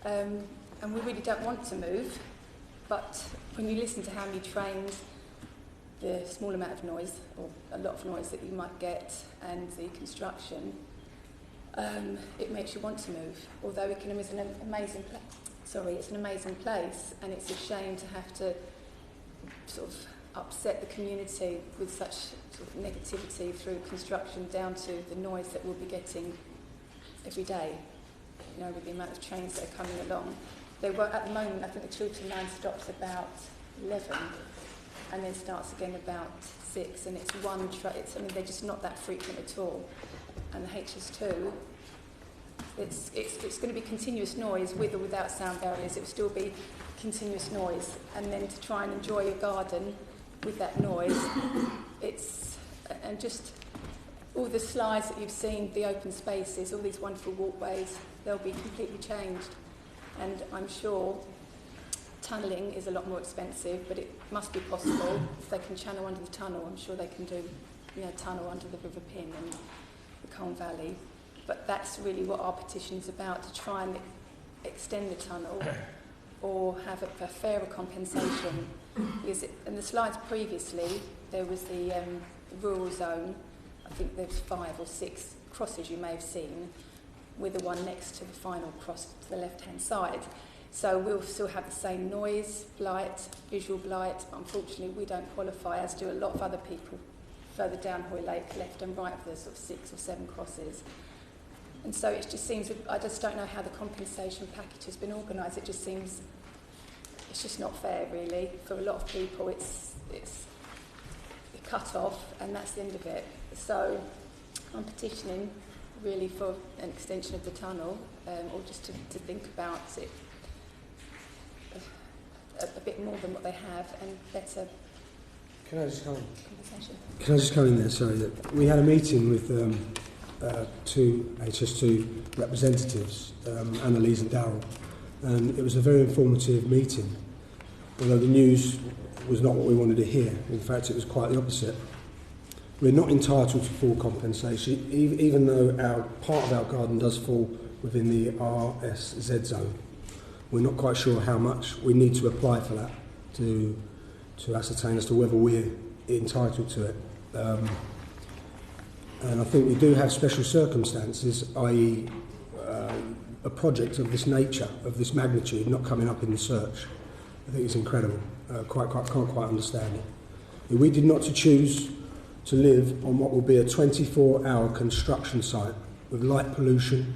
And we really don't want to move, but when you listen to how many trains, the small amount of noise, or a lot of noise that you might get, and the construction, it makes you want to move. Although Ickenham is an amazing it's an amazing place, and it's a shame to have to sort of upset the community with such sort of negativity through construction, down to the noise that we'll be getting every day, with the amount of trains that are coming along. They were, at the moment, I think the Chiltern line stops about 11, and then starts again about 6, and it's one train. They're just not that frequent at all. And the HS2, it's going to be continuous noise with or without sound barriers. It will still be continuous noise, and then to try and enjoy your garden with that noise, and just all the slides that you've seen, the open spaces, all these wonderful walkways, they'll be completely changed. And I'm sure tunnelling is a lot more expensive, but it must be possible. If they can channel under the tunnel, I'm sure they can do, tunnel under the River Pin and the Colne Valley. But that's really what our petition is about, to try and extend the tunnel or have a fairer compensation. In the slides previously, there was the rural zone. I think there's 5 or 6 crosses you may have seen, with the one next to the final cross to the left-hand side. So we'll still have the same noise, blight, visual blight, but unfortunately we don't qualify, as do a lot of other people further down Hoylake, left and right, for the sort of 6 or 7 crosses. And so it just seems, I just don't know how the compensation package has been organised. It just seems, it's just not fair, really. For a lot of people, it's cut off, and that's the end of it. So I'm petitioning really for an extension of the tunnel, or just to think about it a bit more than what they have, and better. Can I just come in? Conversation. Can I just come in there? Sorry, that we had a meeting with 2 HS2 representatives, Annalise and Daryl, and it was a very informative meeting. Although the news was not what we wanted to hear. In fact, it was quite the opposite. We're not entitled to full compensation, even though part of our garden does fall within the RSZ zone. We're not quite sure how much. We need to apply for that to ascertain as to whether we're entitled to it. And I think we do have special circumstances, i.e. A project of this nature, of this magnitude, not coming up in the search. I think it's incredible. Can't quite understand it. We did not choose to live on what will be a 24-hour construction site with light pollution,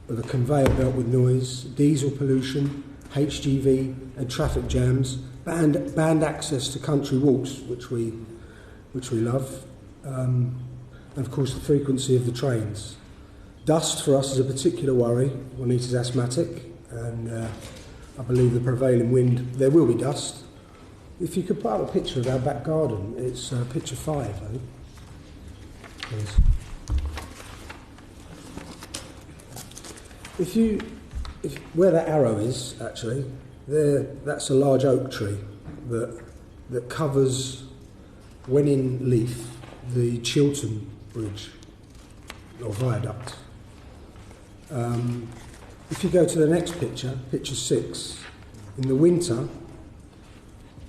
with a conveyor belt with noise, diesel pollution, HGV and traffic jams, banned access to country walks, which we love, and of course the frequency of the trains. Dust for us is a particular worry. Juanita's asthmatic, and I believe the prevailing wind, there will be dust. If you could put up a picture of our back garden, it's picture 5, I think. Please. Where that arrow is, actually, that's a large oak tree that covers, when in leaf, the Chiltern Bridge, or viaduct. If you go to the next picture, picture 6, in the winter,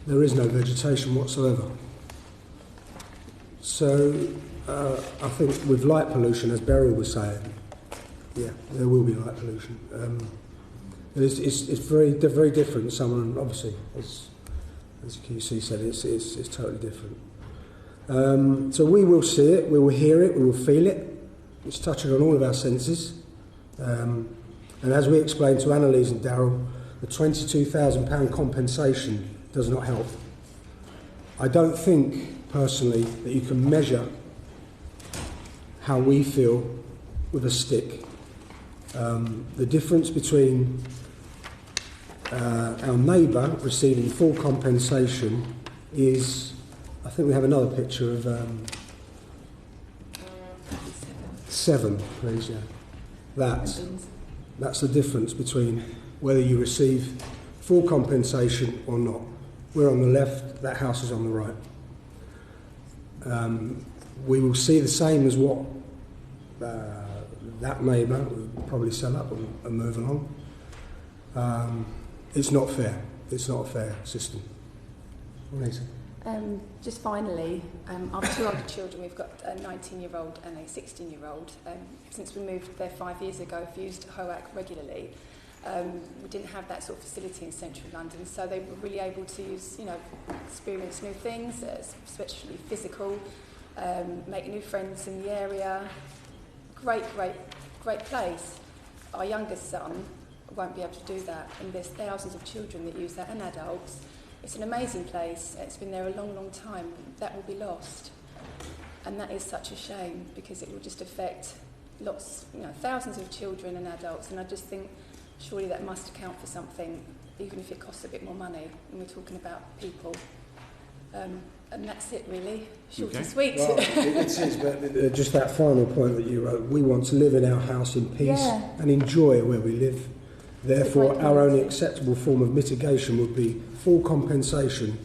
there is no vegetation whatsoever. So I think with light pollution, as Beryl was saying, yeah, there will be light pollution. It's very different. Someone, obviously, as QC said, it's totally different. So we will see it, we will hear it, we will feel it. It's touching on all of our senses. And as we explained to Annalise and Daryl, the £22,000 compensation does not help. I don't think, personally, that you can measure how we feel with a stick. The difference between our neighbour receiving full compensation is, I think we have another picture of 7, please, yeah. That's the difference between whether you receive full compensation or not. We're on the left, that house is on the right. We will see the same as what that neighbour will probably sell up and move along. It's not fair. It's not a fair system. Lisa? Just finally, our 2 older children, we've got a 19-year-old and a 16-year-old. Since we moved there 5 years ago, I've used HOAC regularly. We didn't have that sort of facility in central London, so they were really able to use, experience new things, especially physical, make new friends in the area. Great place. Our youngest son won't be able to do that, and there's thousands of children that use that, and adults. It's an amazing place. It's been there a long, long time. That will be lost, and that is such a shame because it will just affect thousands of children and adults. And I just think surely that must account for something, even if it costs a bit more money. And we're talking about people, and that's it really. Short and sweet. Well, it is, but just that final point that you wrote. We want to live in our house in peace and enjoy where we live. Therefore, our only acceptable form of mitigation would be full compensation,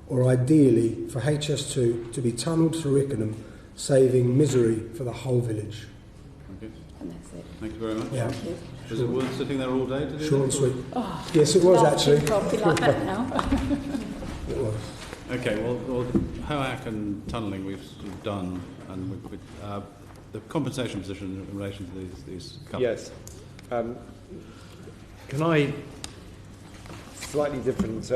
or ideally for HS2 to be tunnelled through Ickenham, saving misery for the whole village. Okay. And that's it. Thank you very much. Yeah. Thank you. Was it worth sitting there all day to do Short and that? sweet. Oh, Yes, it was actually. Coffee like that now. It was. Okay, well, HOAC and tunnelling we've sort of done, and the compensation position in relation to these couples. Yes. Can I, slightly different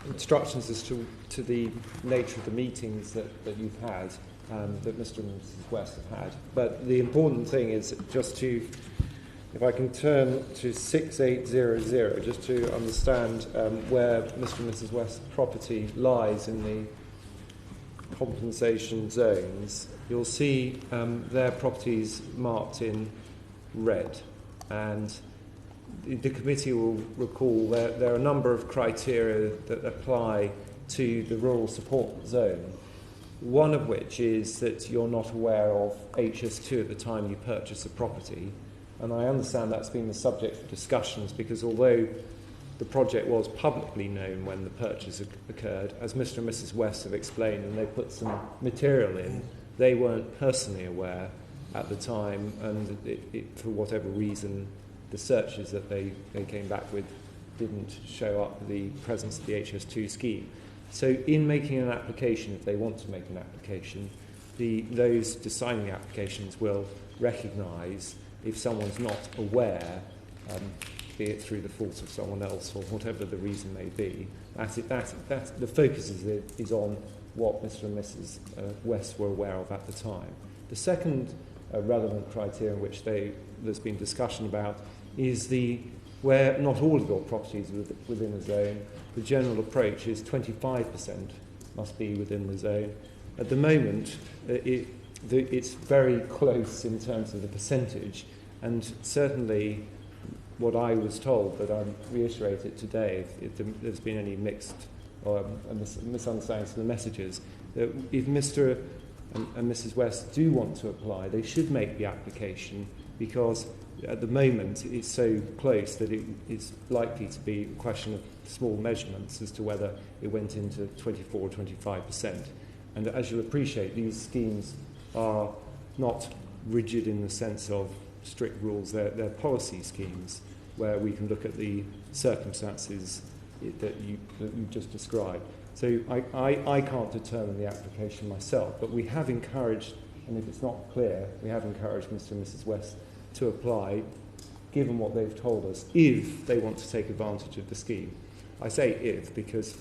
instructions as to the nature of the meetings that you've had, that Mr. and Mrs. West have had. But the important thing is just to, if I can turn to 6800, just to understand where Mr. and Mrs. West's property lies in the compensation zones. You'll see their properties marked in red. And the committee will recall there are a number of criteria that apply to the rural support zone, one of which is that you're not aware of HS2 at the time you purchase a property. And I understand that's been the subject of discussions because although the project was publicly known when the purchase occurred, as Mr. and Mrs. West have explained, and they put some material in, they weren't personally aware at the time, and for whatever reason, the searches that they came back with didn't show up the presence of the HS2 scheme. So in making an application, if they want to make an application, those designing the applications will recognise if someone's not aware, be it through the fault of someone else or whatever the reason may be, the focus is on what Mr. and Mrs. West were aware of at the time. The second relevant criteria in which there's been discussion about is where not all of your properties are within the zone. The general approach is 25% must be within the zone. At the moment, it's very close in terms of the percentage, and certainly what I was told, but I'll reiterate it today, if there's been any mixed or misunderstandings of the messages, that if Mr. and Mrs. West do want to apply, they should make the application, because at the moment it's so close that it is likely to be a question of small measurements as to whether it went into 24 or 25%. And as you'll appreciate, these schemes are not rigid in the sense of strict rules. They're policy schemes where we can look at the circumstances that you just described. So I can't determine the application myself, but we have encouraged, and if it's not clear, we have encouraged Mr. and Mrs. West to apply, given what they've told us, if they want to take advantage of the scheme. I say if because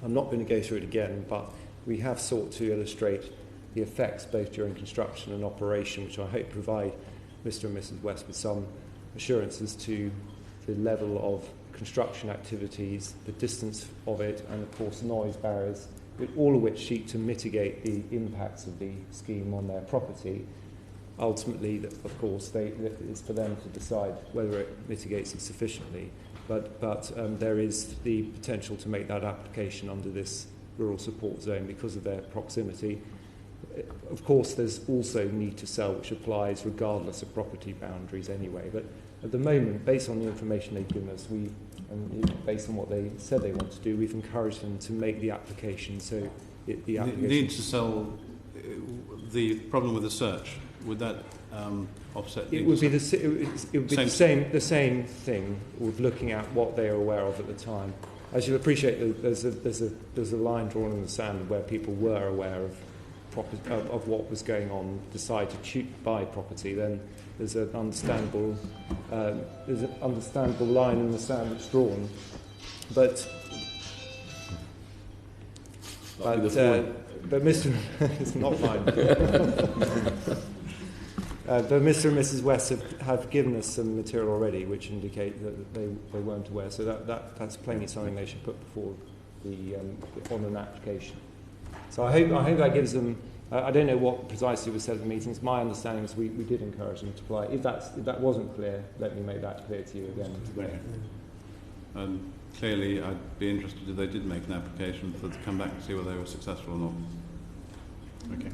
I'm not going to go through it again, but we have sought to illustrate the effects both during construction and operation, which I hope provide Mr. and Mrs. West with some assurances to the level of construction activities, the distance of it, and of course noise barriers, all of which seek to mitigate the impacts of the scheme on their property. Ultimately, of course, it's for them to decide whether it mitigates it sufficiently. But there is the potential to make that application under this rural support zone because of their proximity. Of course, there's also need to sell, which applies regardless of property boundaries anyway. But at the moment, based on the information they've given us, and based on what they said they want to do, we've encouraged them to make the application. So the application need to sell. The problem with the search, would that offset? It would be the same thing with looking at what they are aware of at the time. As you'll appreciate, there's a line drawn in the sand where people were aware of what was going on, decide to buy property. Then there's an understandable line in the sand that's drawn, but Mr. it's not mine. But Mr. and Mrs. West have given us some material already, which indicate that they weren't aware. So that's plainly something they should put before on an application. So I hope that gives them. I don't know what precisely was said at the meetings. My understanding is we did encourage them to apply. If that wasn't clear, let me make that clear to you again today. Clearly, I'd be interested if they did make an application to come back and see whether they were successful or not. Okay.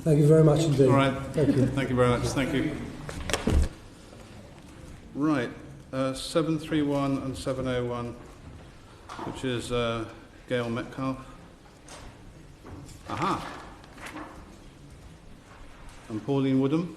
Thank you very much indeed. All right. Thank you. Thank you very much. Thank you. Right. 731 and 701, which is Gayle Metcalfe. Aha. And Pauline Woodham.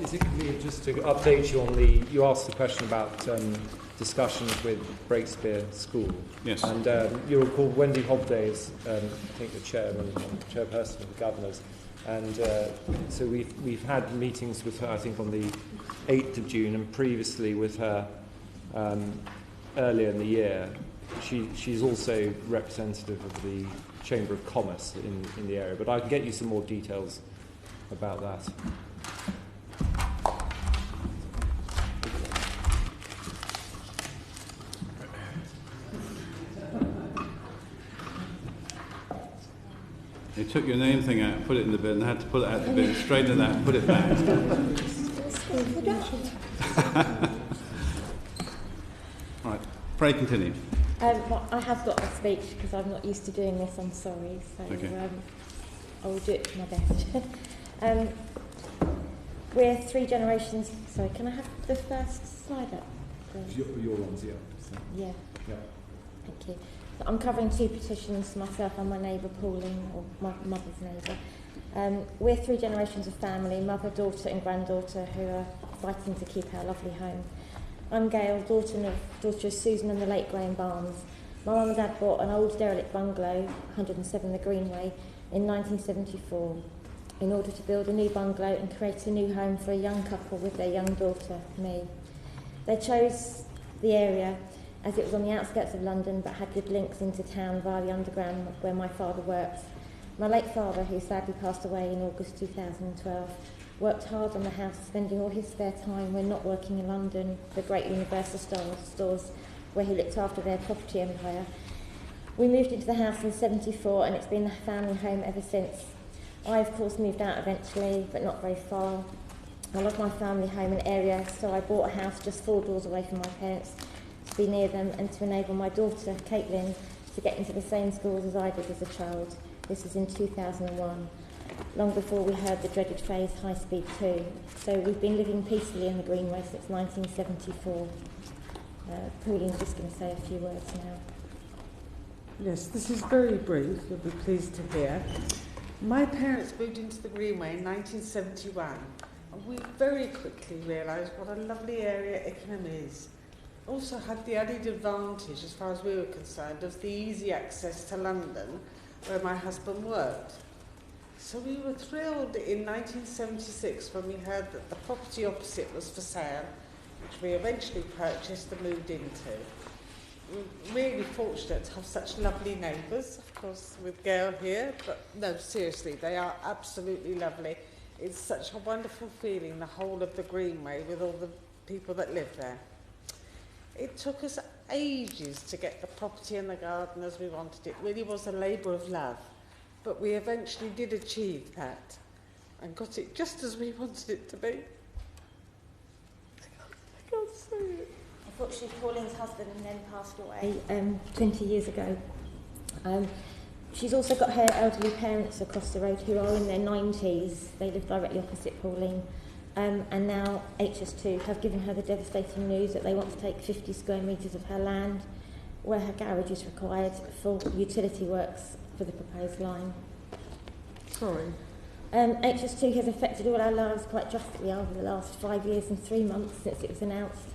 Is it convenient just to update you on you asked the question about discussions with Breakspear School. Yes. And you'll recall Wendy Hobday is, I think, the chairperson of the governors. And so we've had meetings with her, I think, on the 8th of June, and previously with her earlier in the year. She's also representative of the Chamber of Commerce in the area. But I can get you some more details about that. They took your name thing out, put it in the bin, and had to pull it out of the bin, straighten it out, and put it back. Right, pray continue. Well, I have got a speech because I'm not used to doing this, I'm sorry, so okay. I will do it to my best. We're 3 generations. Sorry, can I have the first slide up, please? Your ones, yeah. Yeah. Thank you. So I'm covering 2 petitions, myself and my neighbour Pauline, or my mother's neighbour. We're 3 generations of family, mother, daughter and granddaughter, who are fighting to keep our lovely home. I'm Gayle, daughter of Susan and the late Graham Barnes. My mum and dad bought an old derelict bungalow, 107 the Greenway, in 1974. In order to build a new bungalow and create a new home for a young couple with their young daughter, me. They chose the area as it was on the outskirts of London but had good links into town via the underground where my father works. My late father, who sadly passed away in August 2012, worked hard on the house, spending all his spare time when not working in London, the great Universal stores where he looked after their property empire. We moved into the house in 74 and it's been the family home ever since. I, of course, moved out eventually, but not very far. I love my family home and area, so I bought a house just 4 doors away from my parents to be near them and to enable my daughter, Caitlin, to get into the same schools as I did as a child. This was in 2001, long before we heard the dreaded phrase High Speed 2. So we've been living peacefully in the Greenway since 1974. Pauline's just going to say a few words now. Yes, this is very brief, you'll be pleased to hear. My parents moved into the Greenway in 1971, and we very quickly realised what a lovely area Ickenham is. Also had the added advantage, as far as we were concerned, of the easy access to London, where my husband worked. So we were thrilled in 1976 when we heard that the property opposite was for sale, which we eventually purchased and moved into. We're really fortunate to have such lovely neighbours, of course, with Gayle here, but no, seriously, they are absolutely lovely. It's such a wonderful feeling, the whole of the Greenway, with all the people that live there. It took us ages to get the property and the garden as we wanted. It really was a labour of love, but we eventually did achieve that and got it just as we wanted it to be. I can't say it. Unfortunately, Pauline's husband then passed away 20 years ago. She's also got her elderly parents across the road who are in their 90s. They live directly opposite Pauline. And now HS2 have given her the devastating news that they want to take 50 square metres of her land where her garage is required for utility works for the proposed line. Sorry. HS2 has affected all our lives quite drastically over the last 5 years and 3 months since it was announced.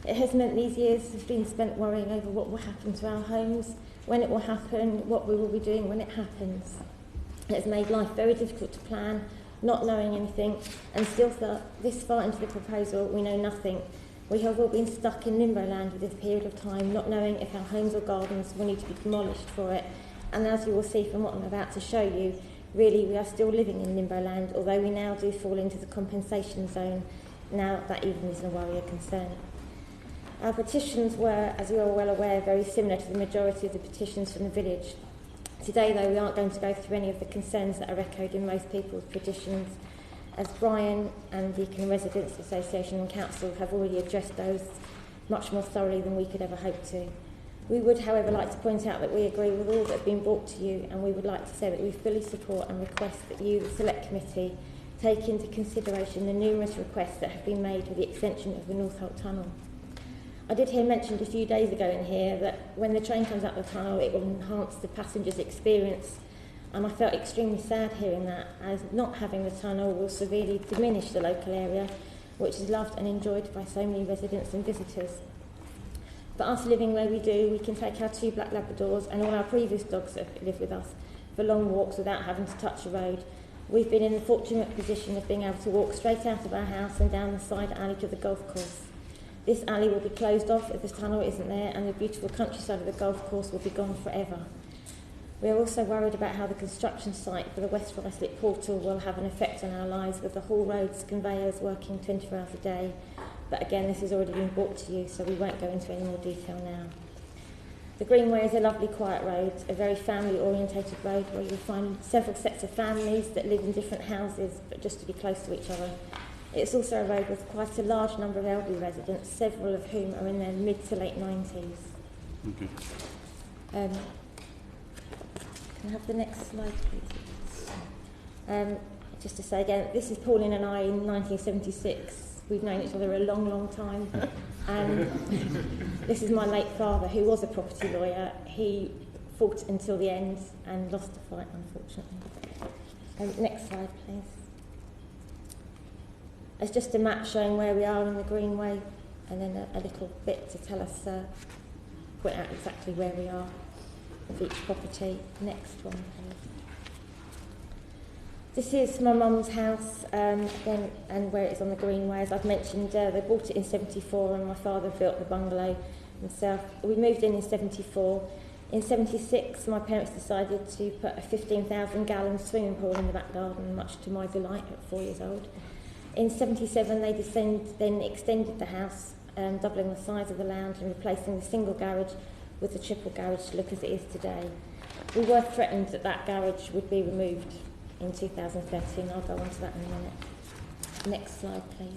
It has meant these years have been spent worrying over what will happen to our homes, when it will happen, what we will be doing when it happens. It has made life very difficult to plan, not knowing anything, and still this far into the proposal we know nothing. We have all been stuck in limbo land for this period of time, not knowing if our homes or gardens will need to be demolished for it. And as you will see from what I'm about to show you, really we are still living in limbo land, although we now do fall into the compensation zone. Now that even isn't a worry or concern. Our petitions were, as you are well aware, very similar to the majority of the petitions from the village. Today, though, we aren't going to go through any of the concerns that are echoed in most people's petitions, as Brian and the Ickenham Residents Association and Council have already addressed those much more thoroughly than we could ever hope to. We would, however, like to point out that we agree with all that has been brought to you, and we would like to say that we fully support and request that you, the Select Committee, take into consideration the numerous requests that have been made for the extension of the North Holt Tunnel. I did hear mentioned a few days ago in here that when the train comes up the tunnel it will enhance the passengers' experience, and I felt extremely sad hearing that, as not having the tunnel will severely diminish the local area, which is loved and enjoyed by so many residents and visitors. For us living where we do, we can take our 2 black Labradors and all our previous dogs that live with us for long walks without having to touch a road. We've been in the fortunate position of being able to walk straight out of our house and down the side alley to the golf course. This alley will be closed off if the tunnel isn't there, and the beautiful countryside of the golf course will be gone forever. We are also worried about how the construction site for the West Ruislip portal will have an effect on our lives, with the haul roads conveyors working 24 hours a day. But again, this has already been brought to you, so we won't go into any more detail now. The Greenway is a lovely quiet road, a very family-orientated road where you'll find several sets of families that live in different houses, but just to be close to each other. It's also a road with quite a large number of elderly residents, several of whom are in their mid to late 90s. Okay. Can I have the next slide, please? Just to say again, this is Pauline and I in 1976. We've known each other a long, long time. And this is my late father, who was a property lawyer. He fought until the end and lost the fight, unfortunately. Next slide, please. It's just a map showing where we are in the Greenway, and then a little bit to tell us, point out exactly where we are of each property. Next one, please. This is my mum's house, again, and where it is on the Greenway. As I've mentioned, they bought it in 74, and my father built the bungalow himself. We moved in 74. In 76, my parents decided to put a 15,000-gallon swimming pool in the back garden, much to my delight at 4 years old. In 77, they then extended the house, doubling the size of the lounge and replacing the single garage with the triple garage to look as it is today. We were threatened that that garage would be removed in 2013. I'll go on to that in a minute. Next slide, please.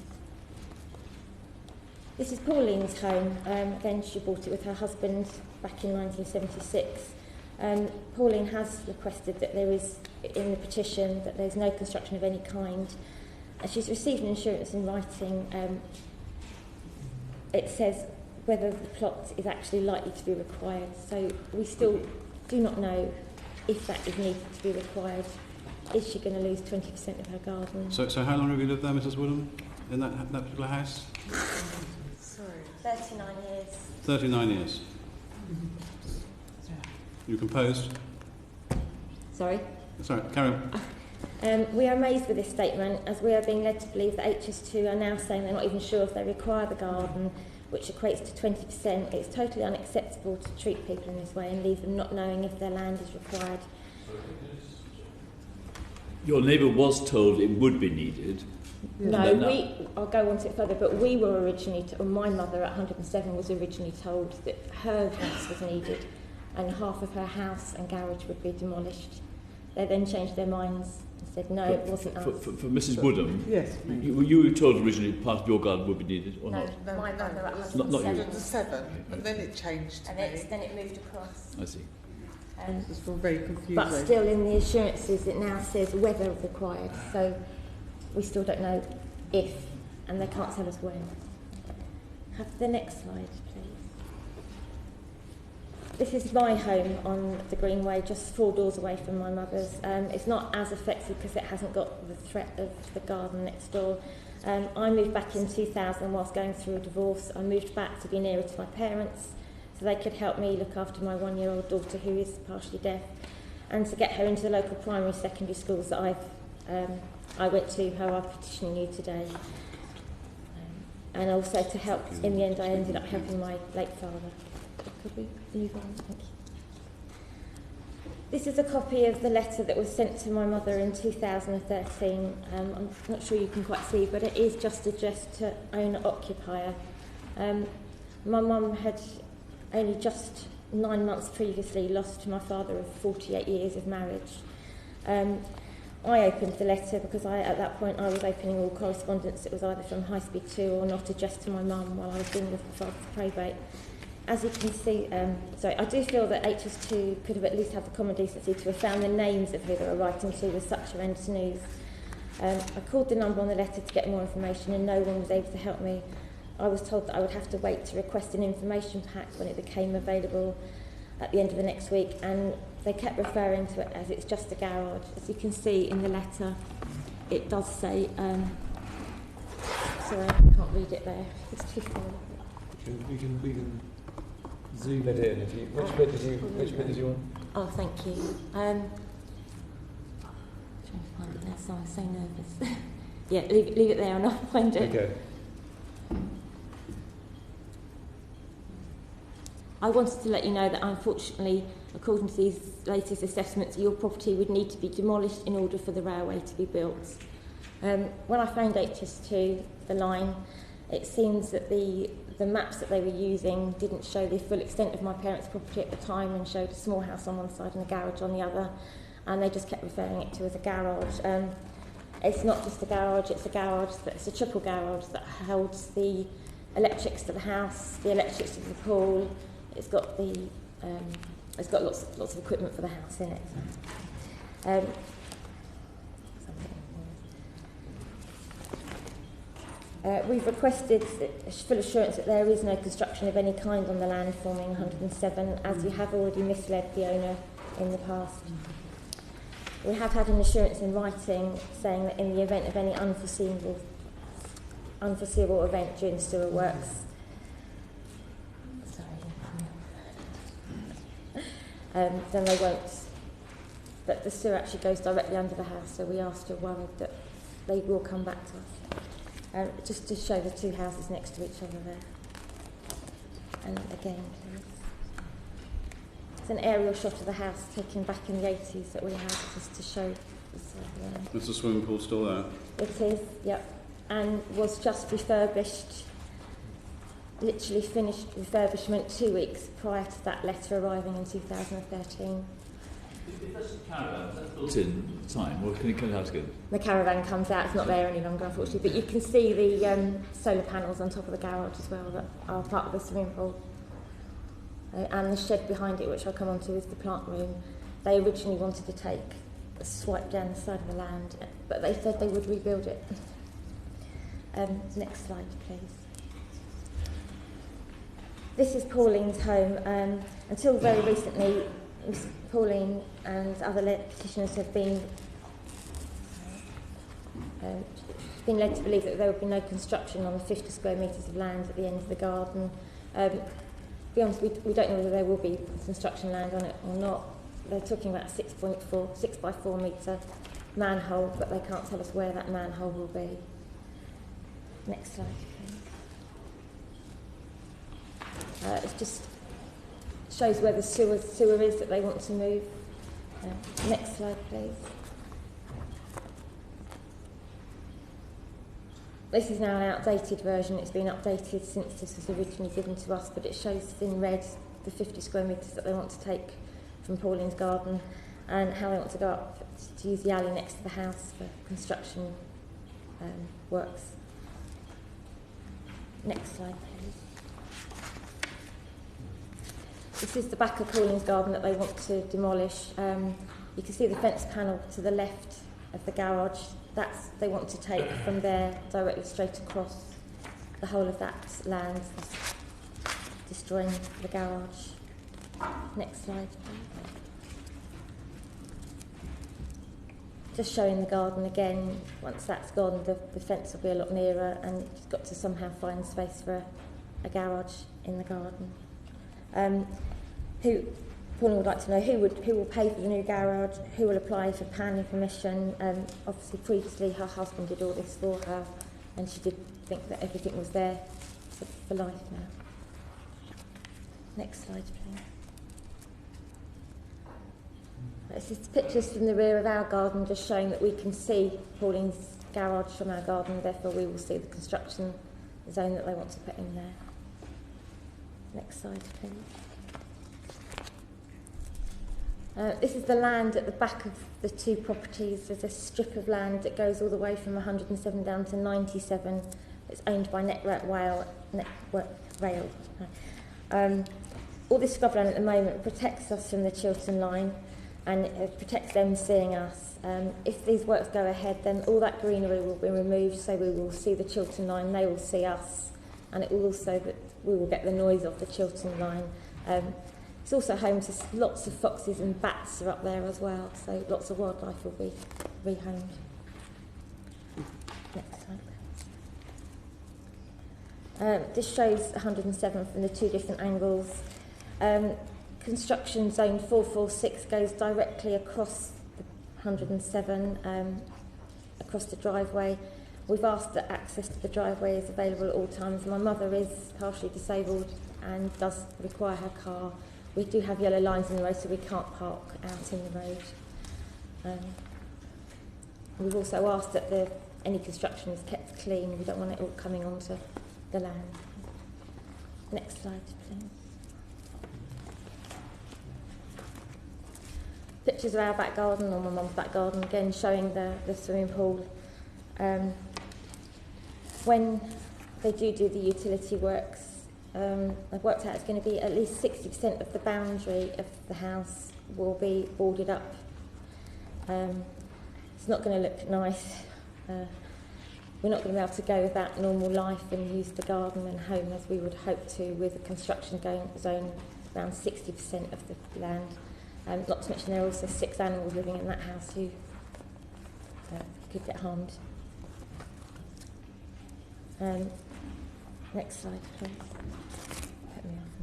This is Pauline's home. Again, she bought it with her husband back in 1976. Pauline has requested that there is, in the petition, that there's no construction of any kind. And she's received an insurance in writing. It says whether the plot is actually likely to be required. So we still do not know if that is needed to be required. Is she going to lose 20% of her garden? So how long have you lived there, Mrs. Woodham, in that particular house? Sorry. 39 years. 39 years. You composed? Sorry? Sorry, carry on. We are amazed with this statement, as we are being led to believe that HS2 are now saying they're not even sure if they require the garden, which equates to 20%. It's totally unacceptable to treat people in this way and leave them not knowing if their land is required. Your neighbour was told it would be needed. No, I'll go on to it further, but we were originally, or my mother at 107 was originally told that her house was needed and half of her house and garage would be demolished. They then changed their minds and said, no, it wasn't us. For Mrs. Woodham, yes, you were told originally part of your garden would be needed, or not? No, my mother at 107. Not you. 107, and then it changed. And then it moved across. I see. It's all very confusing. But still, in the assurances, it now says whether required. So we still don't know if, and they can't tell us when. Have the next slide, please. This is my home on the Greenway, just 4 doors away from my mother's. It's not as affected because it hasn't got the threat of the garden next door. I moved back in 2000 whilst going through a divorce. I moved back to be nearer to my parents, so they could help me look after my 1-year-old daughter who is partially deaf, and to get her into the local primary secondary schools that I went to, how I'm petitioning you today. And also to help, in the end I ended up helping my late father. Could we move on? Thank you. This is a copy of the letter that was sent to my mother in 2013. I'm not sure you can quite see, but it is just addressed to owner-occupier. My mum had only just 9 months previously lost to my father of 48 years of marriage. I opened the letter because at that point I was opening all correspondence that was either from High Speed 2 or not addressed to my mum while I was dealing with my father's probate. As you can see, I do feel that HS2 could have at least had the common decency to have found the names of who they were writing to with such horrendous news. I called the number on the letter to get more information and no one was able to help me. I was told that I would have to wait to request an information pack when it became available at the end of the next week, and they kept referring to it as it's just a garage. As you can see in the letter, it does say, sorry, I can't read it there, it's too far. We can zoom it in. Which bit did you want? Oh, thank you. Trying to find it now, so I'm so nervous. Yeah, leave it there and I'll find it. Okay. I wanted to let you know that unfortunately, according to these latest assessments, your property would need to be demolished in order for the railway to be built. When I found HS2, the line, it seems that the maps that they were using didn't show the full extent of my parents' property at the time and showed a small house on one side and a garage on the other, and they just kept referring it to as a garage. It's not just a garage, it's a triple garage that holds the electrics to the house, the electrics to the pool. It's got lots of equipment for the house in it. We've requested full assurance that there is no construction of any kind on the land forming 107, as you have already misled the owner in the past. We have had an assurance in writing saying that in the event of any unforeseeable event during the sewer works, then they won't. But the sewer actually goes directly under the house, so we are still worried that they will come back to us. Just to show the 2 houses next to each other there. And again, please. It's an aerial shot of the house taken back in the 80s that we had, just to show the side. Is the swimming pool still there? It is, yep. And was just refurbished, literally finished refurbishment 2 weeks prior to that letter arriving in 2013. If that's a caravan, that's built in time, or can it come out again? The caravan comes out, it's not there any longer unfortunately, but you can see the solar panels on top of the garage as well that are part of the swimming pool. And the shed behind it, which I'll come on to, is the plant room. They originally wanted to take a swipe down the side of the land, but they said they would rebuild it. Next slide, please. This is Pauline's home. Until very recently, Pauline and other petitioners have been led to believe that there would be no construction on the 50 square metres of land at the end of the garden. To be honest, we don't know whether there will be construction land on it or not. They're talking about a 6 by 4 metre manhole, but they can't tell us where that manhole will be. Next slide, please. It just shows where the sewer is that they want to move. Next slide, please. This is now an outdated version. It's been updated since this was originally given to us, but it shows in red the 50 square metres that they want to take from Pauline's garden and how they want to go up to use the alley next to the house for construction works. Next slide, please. This is the back of Pauline's garden that they want to demolish. You can see the fence panel to the left of the garage. They want to take from there directly straight across the whole of that land, destroying the garage. Next slide, please. Just showing the garden again. Once that's gone, the fence will be a lot nearer, and you've got to somehow find space for a garage in the garden. Pauline would like to know who will pay for the new garage, who will apply for planning permission. Obviously, previously her husband did all this for her, and she did think that everything was there for life now. Next slide, please. This is pictures from the rear of our garden, just showing that we can see Pauline's garage from our garden, therefore we will see the construction zone that they want to put in there. Next slide, please. This is the land at the back of the two properties. There's a strip of land that goes all the way from 107 down to 97. It's owned by Rail. All this scrubland at the moment protects us from the Chiltern line, and it protects them seeing us. If these works go ahead, then all that greenery will be removed, so we will see the Chiltern line, they will see us, and it will also that we will get the noise of the Chiltern line. It's also home to lots of foxes and bats are up there as well, so lots of wildlife will be rehomed. Next slide. This shows 107 from the two different angles. Construction zone 446 goes directly across the 107, across the driveway. We've asked that access to the driveway is available at all times. My mother is partially disabled and does require her car. We do have yellow lines in the road, so we can't park out in the road. We've also asked that any construction is kept clean. We don't want it all coming onto the land. Next slide, please. Pictures of our back garden, or my mum's back garden, again showing the swimming pool. When they do the utility works, I've worked out it's going to be at least 60% of the boundary of the house will be boarded up. It's not going to look nice. We're not going to be able to go about normal life and use the garden and home as we would hope to, with a construction zone around 60% of the land. Not to mention there are also 6 animals living in that house who could get harmed. Next slide, please. Put me off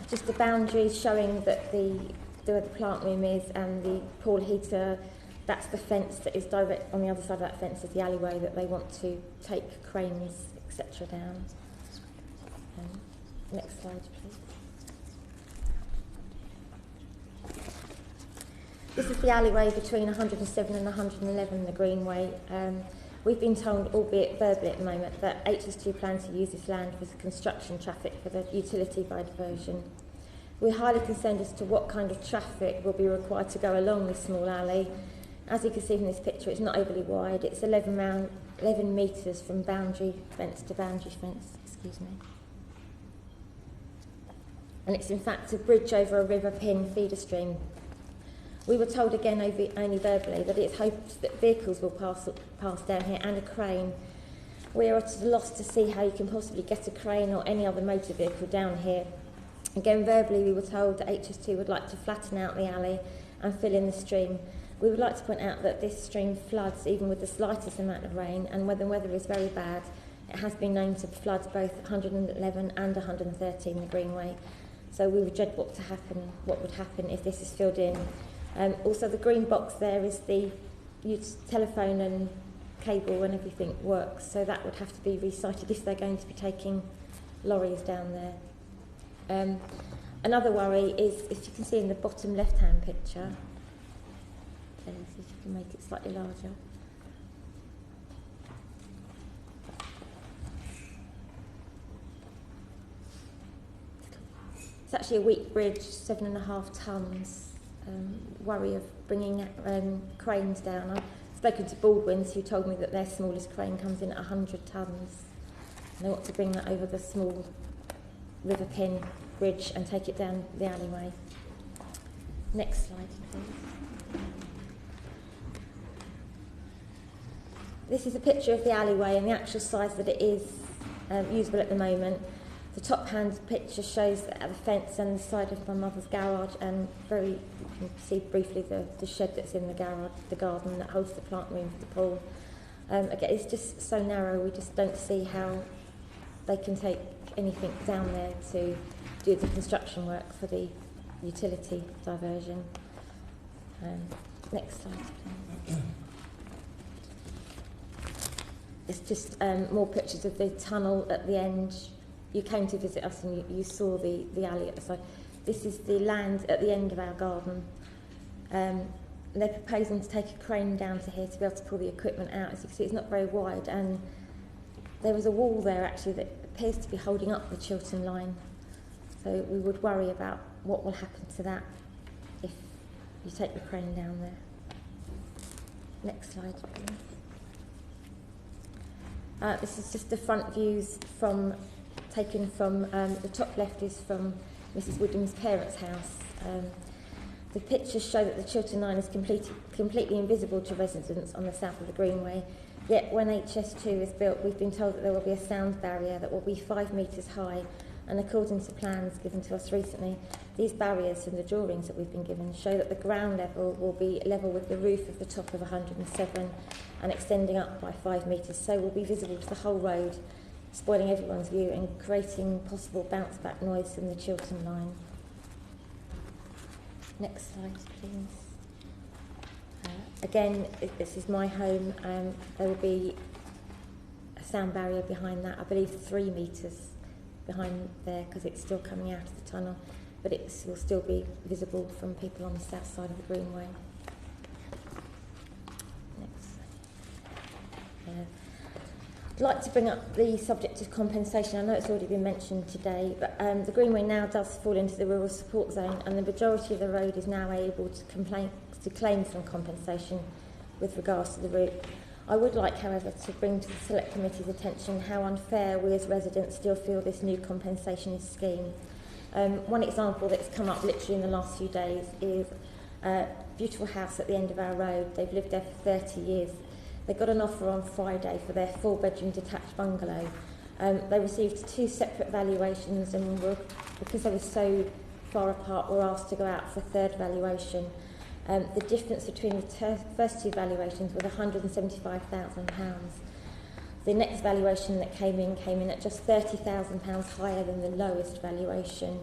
now. Just the boundaries showing that where the plant room is and the pool heater, that's the fence that is direct on the other side of that fence is the alleyway that they want to take cranes, etc. down. Next slide, please. This is the alleyway between 107 and 111, the Greenway. We've been told, albeit verbally at the moment, that HS2 plan to use this land for construction traffic for the utility by diversion. We're highly concerned as to what kind of traffic will be required to go along this small alley. As you can see from this picture, it's not overly wide. It's 11 metres from boundary fence to boundary fence, excuse me. And it's in fact a bridge over a river pin feeder stream. We were told again only verbally that it's hoped that vehicles will pass down here and a crane. We're at a loss to see how you can possibly get a crane or any other motor vehicle down here. Again, verbally, we were told that HS2 would like to flatten out the alley and fill in the stream. We would like to point out that this stream floods even with the slightest amount of rain, and when the weather is very bad, it has been known to flood both 111 and 113 the Greenway. So we would dread what would happen if this is filled in. Also, the green box there is the telephone and cable and everything works, so that would have to be resited if they're going to be taking lorries down there. Another worry is, if you can see in the bottom left-hand picture, see if you can make it slightly larger. It's actually a weak bridge, 7.5 tonnes. Worry of bringing cranes down. I've spoken to Baldwins, who told me that their smallest crane comes in at 100 tonnes. And they want to bring that over the small River Pin bridge and take it down the alleyway. Next slide, please. This is a picture of the alleyway and the actual size that it is usable at the moment. The top-hand picture shows the fence and the side of my mother's garage, and you can see briefly the shed that's in the garage, the garden that holds the plant room for the pool. Again, it's just so narrow, we just don't see how they can take anything down there to do the construction work for the utility diversion. Next slide, please. It's just more pictures of the tunnel at the end. You came to visit us and you saw the alley at the side. This is the land at the end of our garden. They're proposing to take a crane down to here to be able to pull the equipment out. As you can see, it's not very wide, and there was a wall there actually that appears to be holding up the Chiltern line. So we would worry about what will happen to that if you take the crane down there. Next slide, please. This is just the front views taken from the top left is from Mrs. Woodham's parents' house. The pictures show that the Chiltern line is completely invisible to residents on the south of the Greenway. Yet when HS2 is built, we've been told that there will be a sound barrier that will be 5 metres high, and according to plans given to us recently, these barriers from the drawings that we've been given show that the ground level will be level with the roof of the top of 107 and extending up by 5 metres, so will be visible to the whole road, spoiling everyone's view and creating possible bounce-back noise from the Chiltern line. Next slide, please. Again, this is my home. There will be a sound barrier behind that, I believe 3 metres behind there, because it's still coming out of the tunnel, but it will still be visible from people on the south side of the Greenway. I'd like to bring up the subject of compensation. I know it's already been mentioned today, but the Greenway now does fall into the rural support zone, and the majority of the road is now able to claim some compensation with regards to the route. I would like, however, to bring to the Select Committee's attention how unfair we as residents still feel this new compensation scheme. One example that's come up literally in the last few days is a beautiful house at the end of our road. They've lived there for 30 years. They got an offer on Friday for their 4-bedroom detached bungalow. They received 2 separate valuations, and because they were so far apart, were asked to go out for a third valuation. The difference between the first 2 valuations was £175,000. The next valuation that came in at just £30,000 higher than the lowest valuation.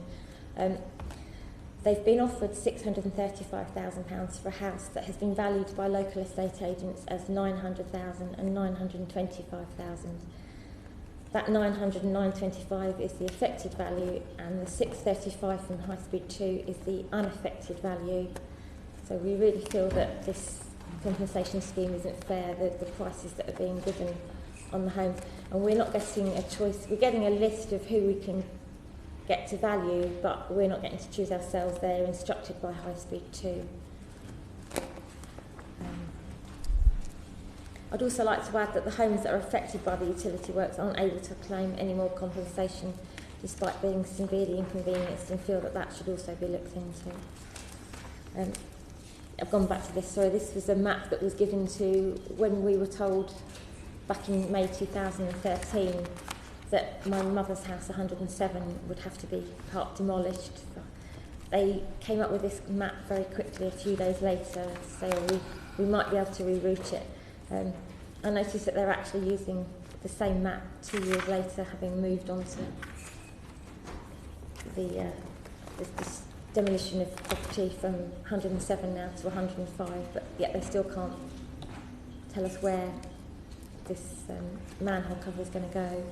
They've been offered £635,000 for a house that has been valued by local estate agents as £900,000 and £925,000. That £909.25 is the affected value, and the £635,000 from High Speed 2 is the unaffected value. So we really feel that this compensation scheme isn't fair, the prices that are being given on the homes, and we're not getting a choice. We're getting a list of who we can get to value, but we're not getting to choose ourselves. They're instructed by High Speed 2. I'd also like to add that the homes that are affected by the utility works aren't able to claim any more compensation despite being severely inconvenienced, and feel that that should also be looked into. I've gone back to this, sorry, this was a map that was given to when we were told back in May 2013 that my mother's house, 107, would have to be part demolished. They came up with this map very quickly a few days later, so we might be able to reroute it. I noticed that they're actually using the same map 2 years later, having moved on to this demolition of property from 107 now to 105, but yet they still can't tell us where this manhole cover is going to go.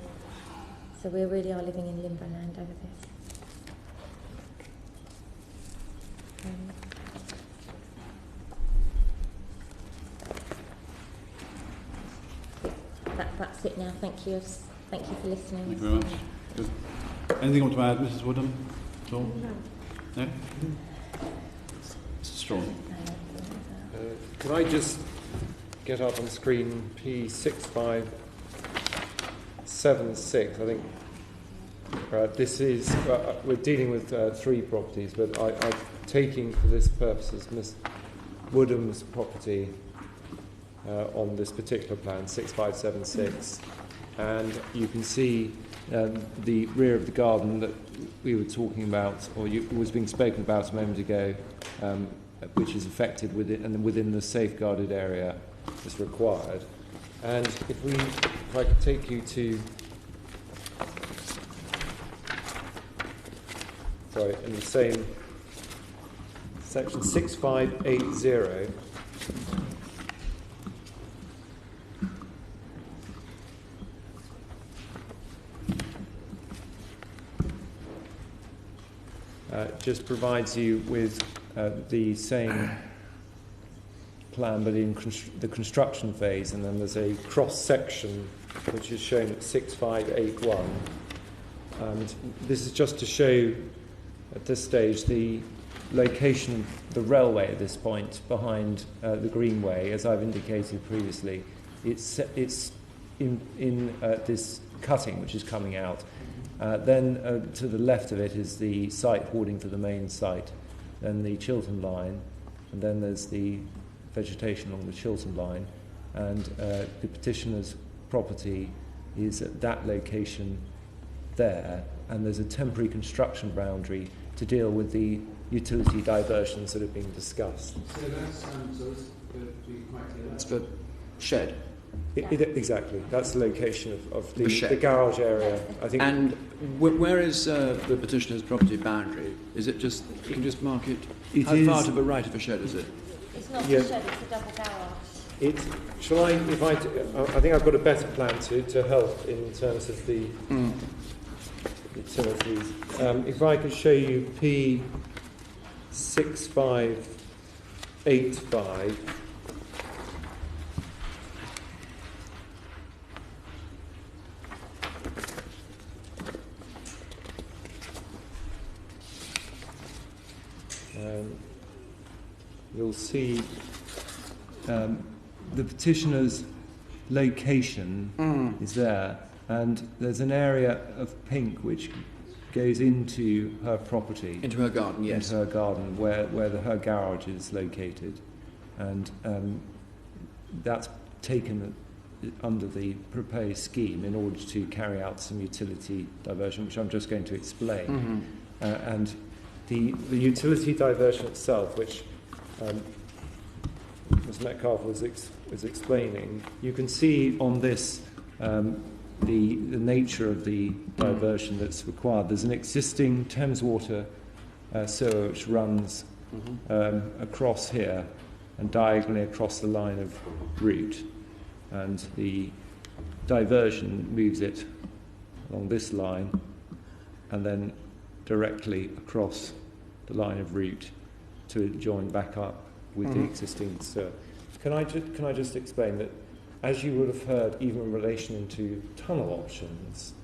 So we really are living in limbo land over this. That's it now. Thank you. Thank you for listening. Thank you very much. Good. Anything you want to add, Mrs. Woodham? At all? No? Mr. Strawn. Could I just get up on screen P6576? I think this is, we're dealing with 3 properties, but I'm taking for this purposes Miss Woodham's property on this particular plan, 6576, and you can see the rear of the garden that we were talking about, or was being spoken about a moment ago, which is affected within the safeguarded area that's required. And if I could take you to, in the same section 6580. Just provides you with the same plan, but in the construction phase, and then there's a cross section which is shown at 6581. And this is just to show at this stage the location of the railway at this point behind the Greenway, as I've indicated previously. It's in this cutting which is coming out. Then to the left of it is the site hoarding for the main site, then the Chiltern line, and then there's the vegetation along the Chiltern line, and the petitioner's property is at that location there, and there's a temporary construction boundary to deal with the utility diversions that have been discussed. So that's to be quite clear, that's the shed. Exactly. That's the location of the garage area, I think. And where is the petitioner's property boundary? Is it just, you can just mark it? How far to the right of a shed is it? It's not a shed, it's a double garage. I think I've got a better plan to help in terms of the utilities. If I could show you P6585. You'll see the petitioner's location is there, and there's an area of pink which goes into her property. Into her garden, yes. Into her garden, where her garage is located. And that's taken under the proposed scheme in order to carry out some utility diversion, which I'm just going to explain. And the utility diversion itself, which Ms. Metcalfe was explaining, you can see on this the nature of the diversion that's required. There's an existing Thames Water sewer which runs across here and diagonally across the line of route, and the diversion moves it along this line and then directly across the line of route to join back up with the existing sewer. Can I just explain that, as you would have heard, even in relation to tunnel options,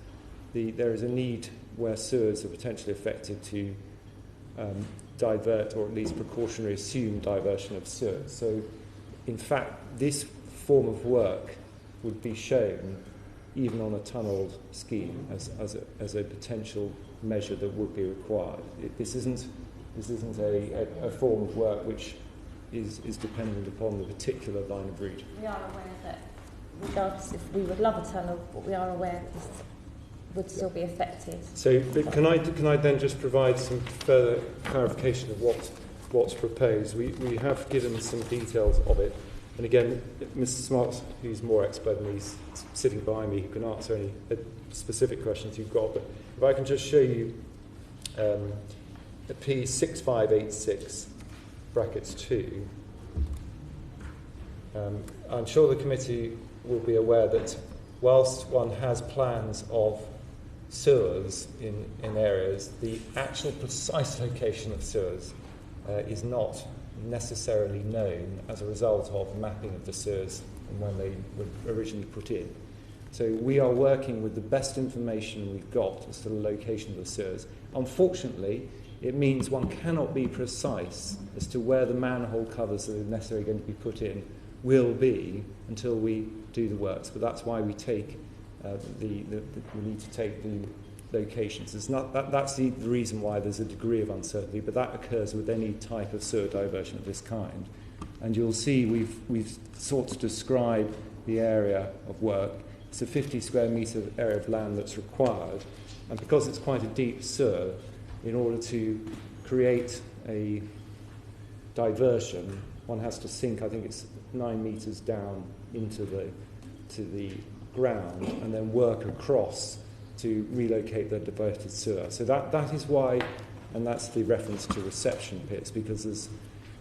there is a need where sewers are potentially affected to divert, or at least precautionary assume diversion of sewers. So, in fact, this form of work would be shown even on a tunnelled scheme as a potential measure that would be required. This isn't a form of work which is dependent upon the particular line of route. We are aware that regardless if we would love a tunnel, but we are aware that this would still be affected. So can I then just provide some further clarification of what's proposed? We have given some details of it. And again, Mr. Smart, who's more expert than me, is sitting behind me, who can answer any specific questions you've got. But if I can just show you P6586 brackets 2. I'm sure the committee will be aware that whilst one has plans of sewers in areas, the actual precise location of sewers is not necessarily known as a result of mapping of the sewers and when they were originally put in. So we are working with the best information we've got as to the location of the sewers. Unfortunately, it means one cannot be precise as to where the manhole covers that are necessarily going to be put in will be until we do the works. But that's why we take we need to take the locations. It's not that's the reason why there's a degree of uncertainty, but that occurs with any type of sewer diversion of this kind. And you'll see we've sought to describe the area of work. It's a 50 square metre area of land that's required, and because it's quite a deep sewer, in order to create a diversion, one has to sink, I think it's 9 metres down into the ground and then work across to relocate the diverted sewer. So that is why, and that's the reference to reception pits, because there's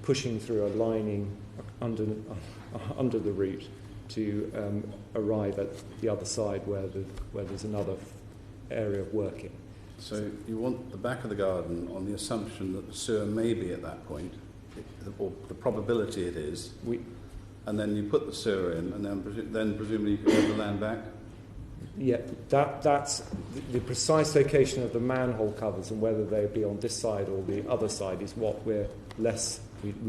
pushing through a lining under the route to arrive at the other side where there's another area of working. So you want the back of the garden on the assumption that the sewer may be at that point, or the probability it is, and then you put the sewer in, and then presumably you can get the land back? Yeah, that's the precise location of the manhole covers, and whether they be on this side or the other side is what we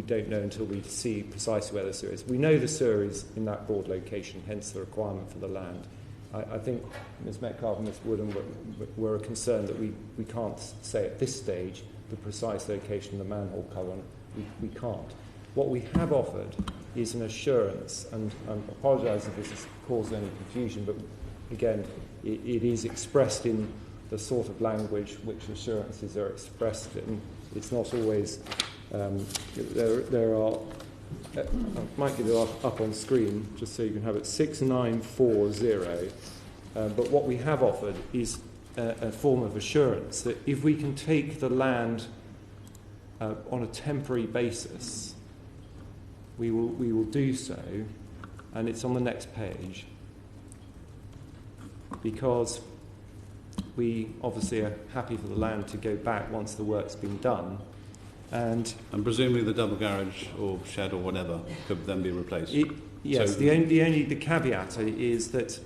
don't know until we see precisely where the sewer is. We know the sewer is in that broad location, hence the requirement for the land. I think Ms Metcalfe and Ms Woodham were concerned that we can't say at this stage the precise location of the manhole cover, and we can't. What we have offered is an assurance, and I apologise if this has caused any confusion, but again, it is expressed in the sort of language which assurances are expressed in. It's not always, there are, I might get it up on screen just so you can have it, 6940, but what we have offered is a form of assurance that if we can take the land on a temporary basis, we will do so, and it's on the next page, because we obviously are happy for the land to go back once the work's been done. And presumably the double garage or shed or whatever could then be replaced. Yes, so the caveat is that,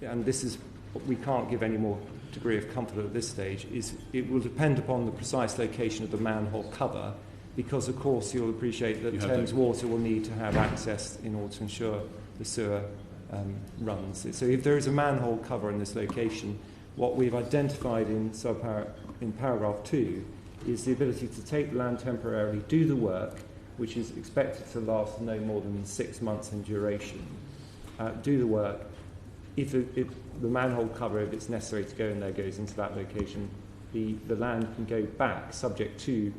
and this is we can't give any more degree of comfort at this stage, is it will depend upon the precise location of the manhole cover, because of course you'll appreciate that Thames Water will need to have access in order to ensure the sewer runs. So if there is a manhole cover in this location, what we've identified in paragraph 2 is the ability to take the land temporarily, do the work, which is expected to last no more than 6 months in duration, do the work. If the manhole cover, if it's necessary to go in there, goes into that location, the land can go back subject to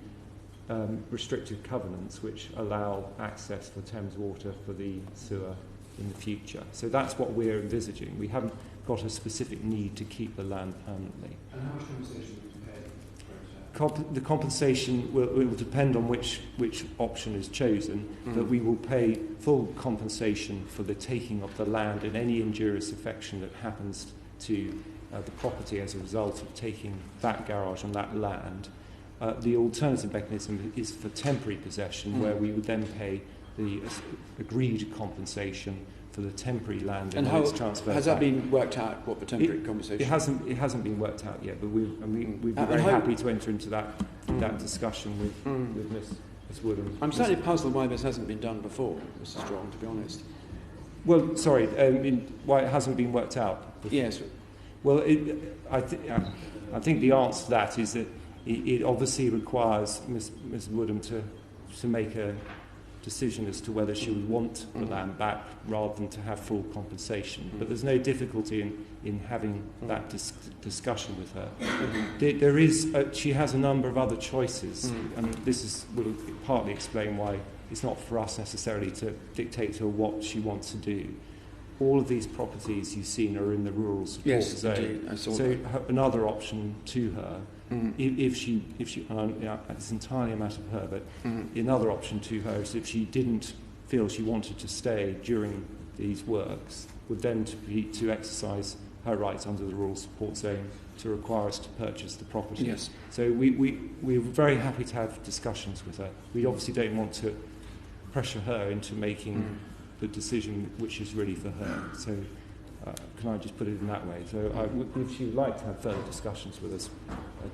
restrictive covenants which allow access for Thames Water for the sewer in the future. So that's what we're envisaging. We haven't got a specific need to keep the land permanently. And how much compensation would you pay? The compensation will depend on which option is chosen, but we will pay full compensation for the taking of the land and any injurious affection that happens to the property as a result of taking that garage on that land. The alternative mechanism is for temporary possession, where we would then pay the agreed compensation for the temporary land and how it's transferred. Has that been worked out? What the temporary compensation? It hasn't been worked out yet, but we'd be very happy to enter into that discussion with Ms Woodham. I'm certainly puzzled why this hasn't been done before, Mr. Strong, to be honest. Well, sorry, why it hasn't been worked out before. Yes. Well, I think the answer to that is that it obviously requires Ms Woodham to decision as to whether she would want the land back rather than to have full compensation. But there's no difficulty in having that discussion with her. There is, she has a number of other choices, and this will partly explain why it's not for us necessarily to dictate to her what she wants to do. All of these properties you've seen are in the rural support zone. Indeed. I saw so that. Another option to her, if she it's entirely a matter of her, but another option to her is if she didn't feel she wanted to stay during these works, would then to exercise her rights under the rural support zone to require us to purchase the property. Yes. So we're very happy to have discussions with her. We obviously don't want to pressure her into making the decision which is really for her. So can I just put it in that way? So if she would like to have further discussions with us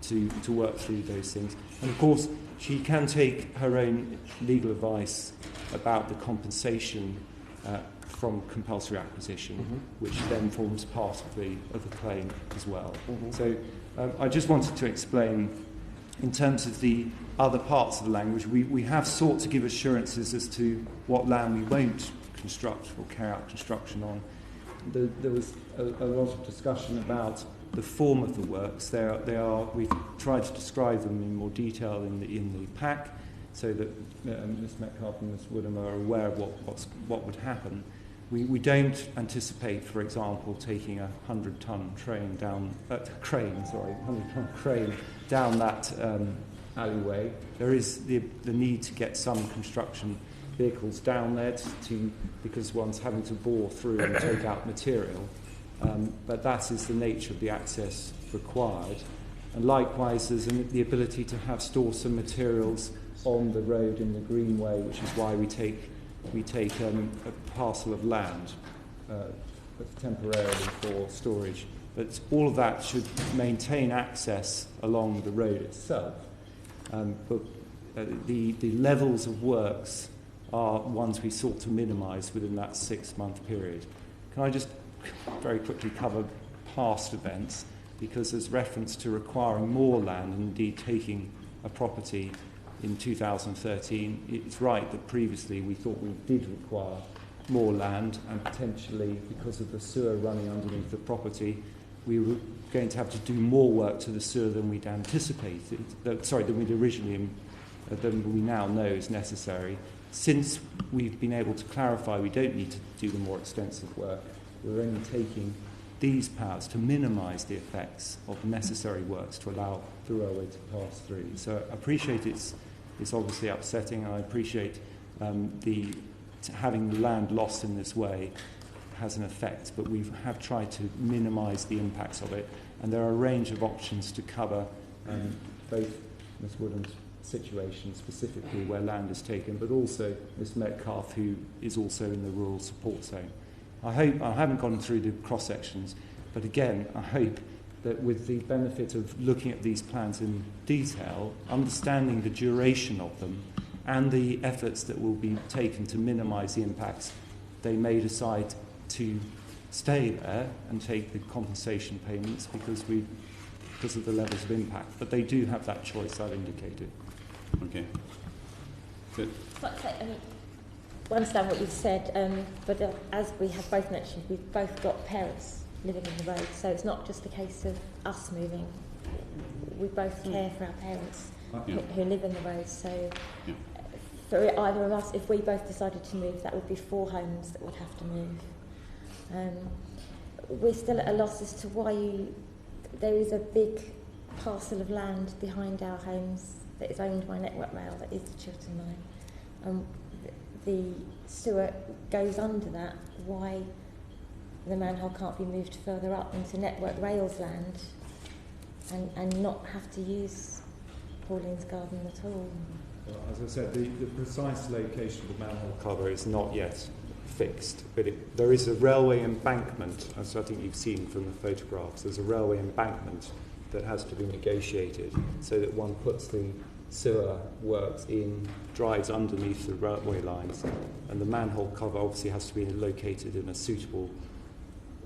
to work through those things. And of course, she can take her own legal advice about the compensation from compulsory acquisition, which then forms part of the claim as well. So I just wanted to explain, in terms of the other parts of the language, we have sought to give assurances as to what land we won't construct or carry out construction on. There was a lot of discussion about the form of the works. We've tried to describe them in more detail in the pack, so that Ms Metcalfe and Ms Woodham are aware of what would happen. We don't anticipate, for example, taking a 100-ton crane down that alleyway. There is the need to get some construction vehicles down there because one's having to bore through and take out material. But that is the nature of the access required. And likewise, there's the ability to store some materials on the road in the greenway, which is why we take a parcel of land temporarily for storage. But all of that should maintain access along the road itself. But the levels of works are ones we sought to minimise within that 6-month period. Can I just very quickly cover past events, because there's reference to requiring more land and indeed taking a property in 2013. It's right that previously we thought we did require more land, and potentially because of the sewer running underneath the property, we were going to have to do more work to the sewer than we'd anticipated, than we now know is necessary. Since we've been able to clarify we don't need to do the more extensive work, we're only taking these powers to minimise the effects of necessary works to allow the railway to pass through. So I appreciate it's obviously upsetting, and I appreciate having the land lost in this way has an effect, but we have tried to minimise the impacts of it, and there are a range of options to cover both Ms Woodham's situation specifically where land is taken, but also Ms Metcalfe, who is also in the rural support zone. I haven't gone through the cross sections, but again I hope that with the benefit of looking at these plans in detail, understanding the duration of them and the efforts that will be taken to minimise the impacts, they may decide to stay there and take the compensation payments because of the levels of impact. But they do have that choice I've indicated. Okay. Good. I understand what you've said, but as we have both mentioned, we've both got parents living in the road, so it's not just a case of us moving. We both care for our parents who live in the road, so for either of us, if we both decided to move, that would be 4 homes that would have to move. We're still at a loss as to why there is a big parcel of land behind our homes that is owned by Network Rail, that is the Chiltern Line. The sewer goes under that. Why the manhole can't be moved further up into Network Rail's land and not have to use Pauline's garden at all? Well, as I said, the precise location of the manhole cover is not yet fixed, but there is a railway embankment, as I think you've seen from the photographs. There's a railway embankment that has to be negotiated so that one puts the sewer works in, drives underneath the railway lines, and the manhole cover obviously has to be located in a suitable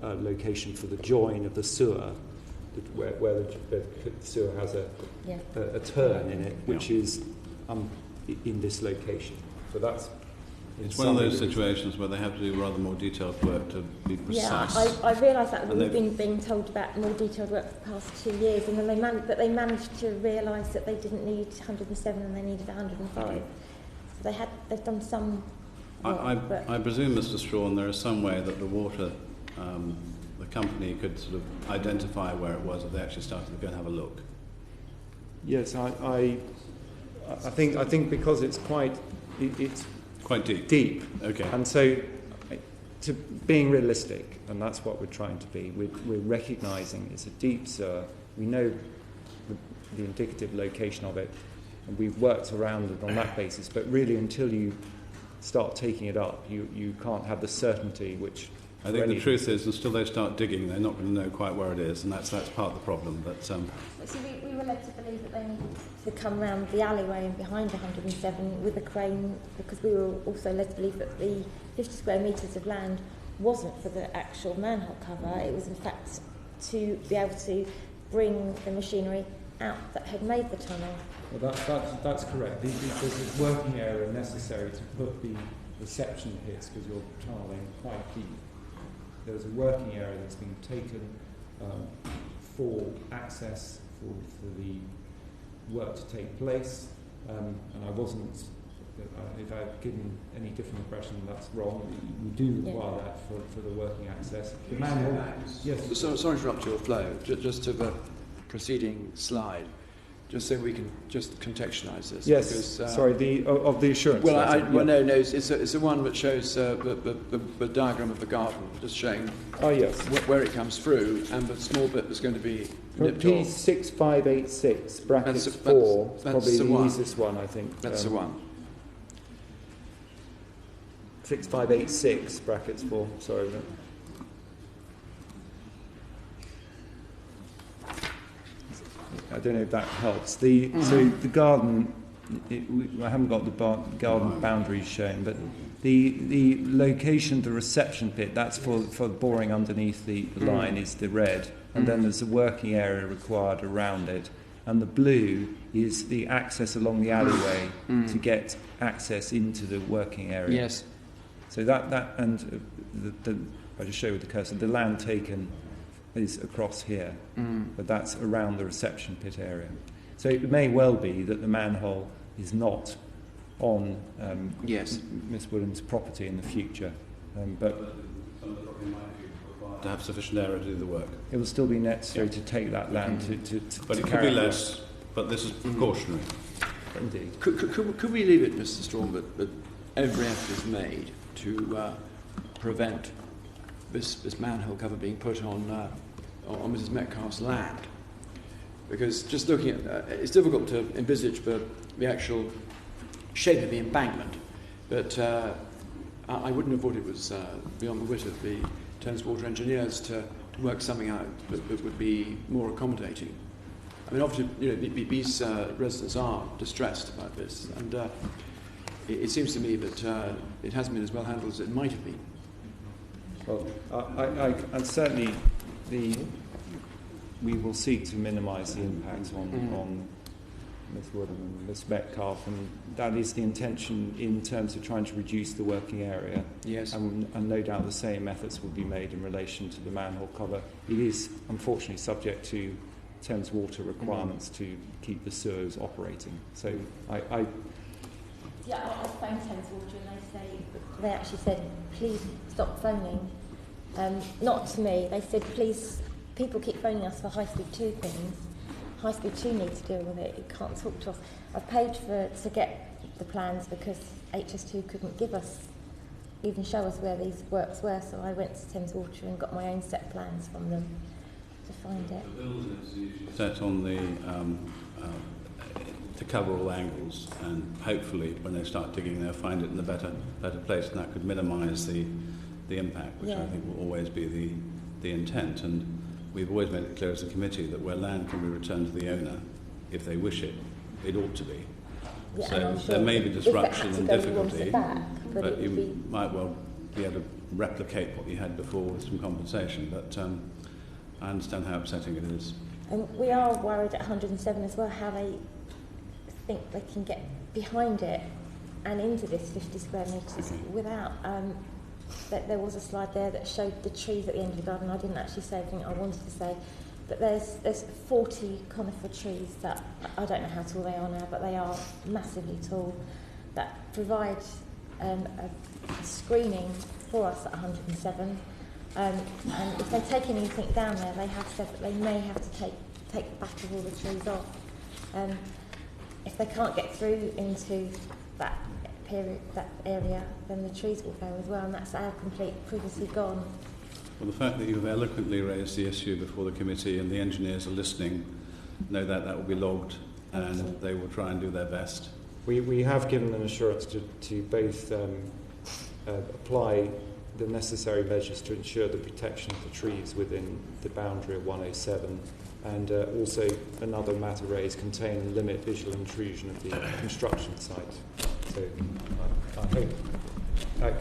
location for the join of the sewer, where the sewer has a turn in it, which is in this location. So that's It's one of those situations where they have to do rather more detailed work to be precise. Yeah, I realise that we've been being told about more detailed work for the past 2 years, and then they managed to realise that they didn't need 107 and they needed 105. So they've done some work, I presume, Mr. Strawn, there is some way that the water, the company could sort of identify where it was if they actually started to go and have a look. Yes, I think because it's quite deep. Deep. Okay. And so, to being realistic, and that's what we're trying to be. We're recognising it's a deep sewer. We know the indicative location of it, and we've worked around it on that basis. But really, until you start taking it up, you can't have the certainty which. I think the truth is, until they start digging, they're not going to know quite where it is, and that's part of the problem. But see, we were led to believe that they needed to come round the alleyway and behind 107 with a crane, because we were also led to believe that the 50 square metres of land wasn't for the actual manhole cover. It was in fact to be able to bring the machinery out that had made the tunnel. Well, that's correct. There's a working area necessary to put the reception pits, because you're tunneling quite deep. There's a working area that's been taken for access for the work to take place, and I wasn't. If I've given any different impression, that's wrong. We do require that for the working access. The manhole. Yes. Sorry to interrupt your flow. Just to the preceding slide. Just so we can just contextualise this. Yes. Because, sorry. The assurance. Well, no. It's the one that shows the diagram of the garden, just showing. Oh yes. Where it comes through, and the small bit that's going to be nipped off. P6586 brackets 4. That's probably the the easiest one, I think. That's the one. 6586 brackets 4. Sorry. I don't know if that helps. So the garden, I haven't got the garden boundaries shown, but the location of the reception pit, that's for boring underneath the line, is the red, and then there's a working area required around it, and the blue is the access along the alleyway to get access into the working area. Yes. So that and I just show with the cursor, the land taken is across here, but that's around the reception pit area. So it may well be that the manhole is not on Miss Woodham's property in the future, but to have sufficient area to do the work. It will still be necessary to take that land to But it could be less, but this is precautionary. Indeed. Could we leave it, Mr. Strawn, that every effort is made to prevent this manhole cover being put on Mrs. Metcalfe's land? Because just looking at it's difficult to envisage the actual shape of the embankment, but I wouldn't have thought it was beyond the wit of the Thames Water engineers to work something out that would be more accommodating. I mean, obviously, these residents are distressed about this, and it seems to me that it hasn't been as well handled as it might have been. Well, and certainly we will seek to minimise the impact on Miss Woodham and Miss Metcalfe, and that is the intention in terms of trying to reduce the working area. Yes. And no doubt the same efforts will be made in relation to the manhole cover. It is unfortunately subject to Thames Water requirements to keep the sewers operating. So I phoned Thames Water and they actually said, please stop phoning. Not to me. They said, please, people keep phoning us for High Speed 2 things. High Speed 2 need to deal with it. You can't talk to us. I've paid to get the plans because HS2 couldn't even show us where these works were, so I went to Thames Water and got my own set of plans from them to find it. The bills is set on to cover all angles, and hopefully when they start digging they'll find it in a better place, and that could minimise the impact, which I think will always be the intent. And we've always made it clear as a committee that where land can be returned to the owner, if they wish it, it ought to be. Yeah, so sure there may be disruption and difficulty, but you might well be able to replicate what you had before with some compensation. But I understand how upsetting it is. And we are worried at 107 as well how they think they can get behind it and into this 50 square metres without. There was a slide there that showed the trees at the end of the garden. I didn't actually say everything I wanted to say, but there's 40 conifer trees that I don't know how tall they are now, but they are massively tall, that provide a screening for us at 107. And if they take anything down there, they have said that they may have to take the back of all the trees off. If they can't get through into that area, then the trees will go as well, and that's our complete privacy gone. Well, the fact that you've eloquently raised the issue before the committee and the engineers are listening, know that will be logged, and they will try and do their best. We have given an assurance to both apply the necessary measures to ensure the protection of the trees within the boundary of 107, and also another matter raised, contain and limit visual intrusion of the construction site. So I hope. It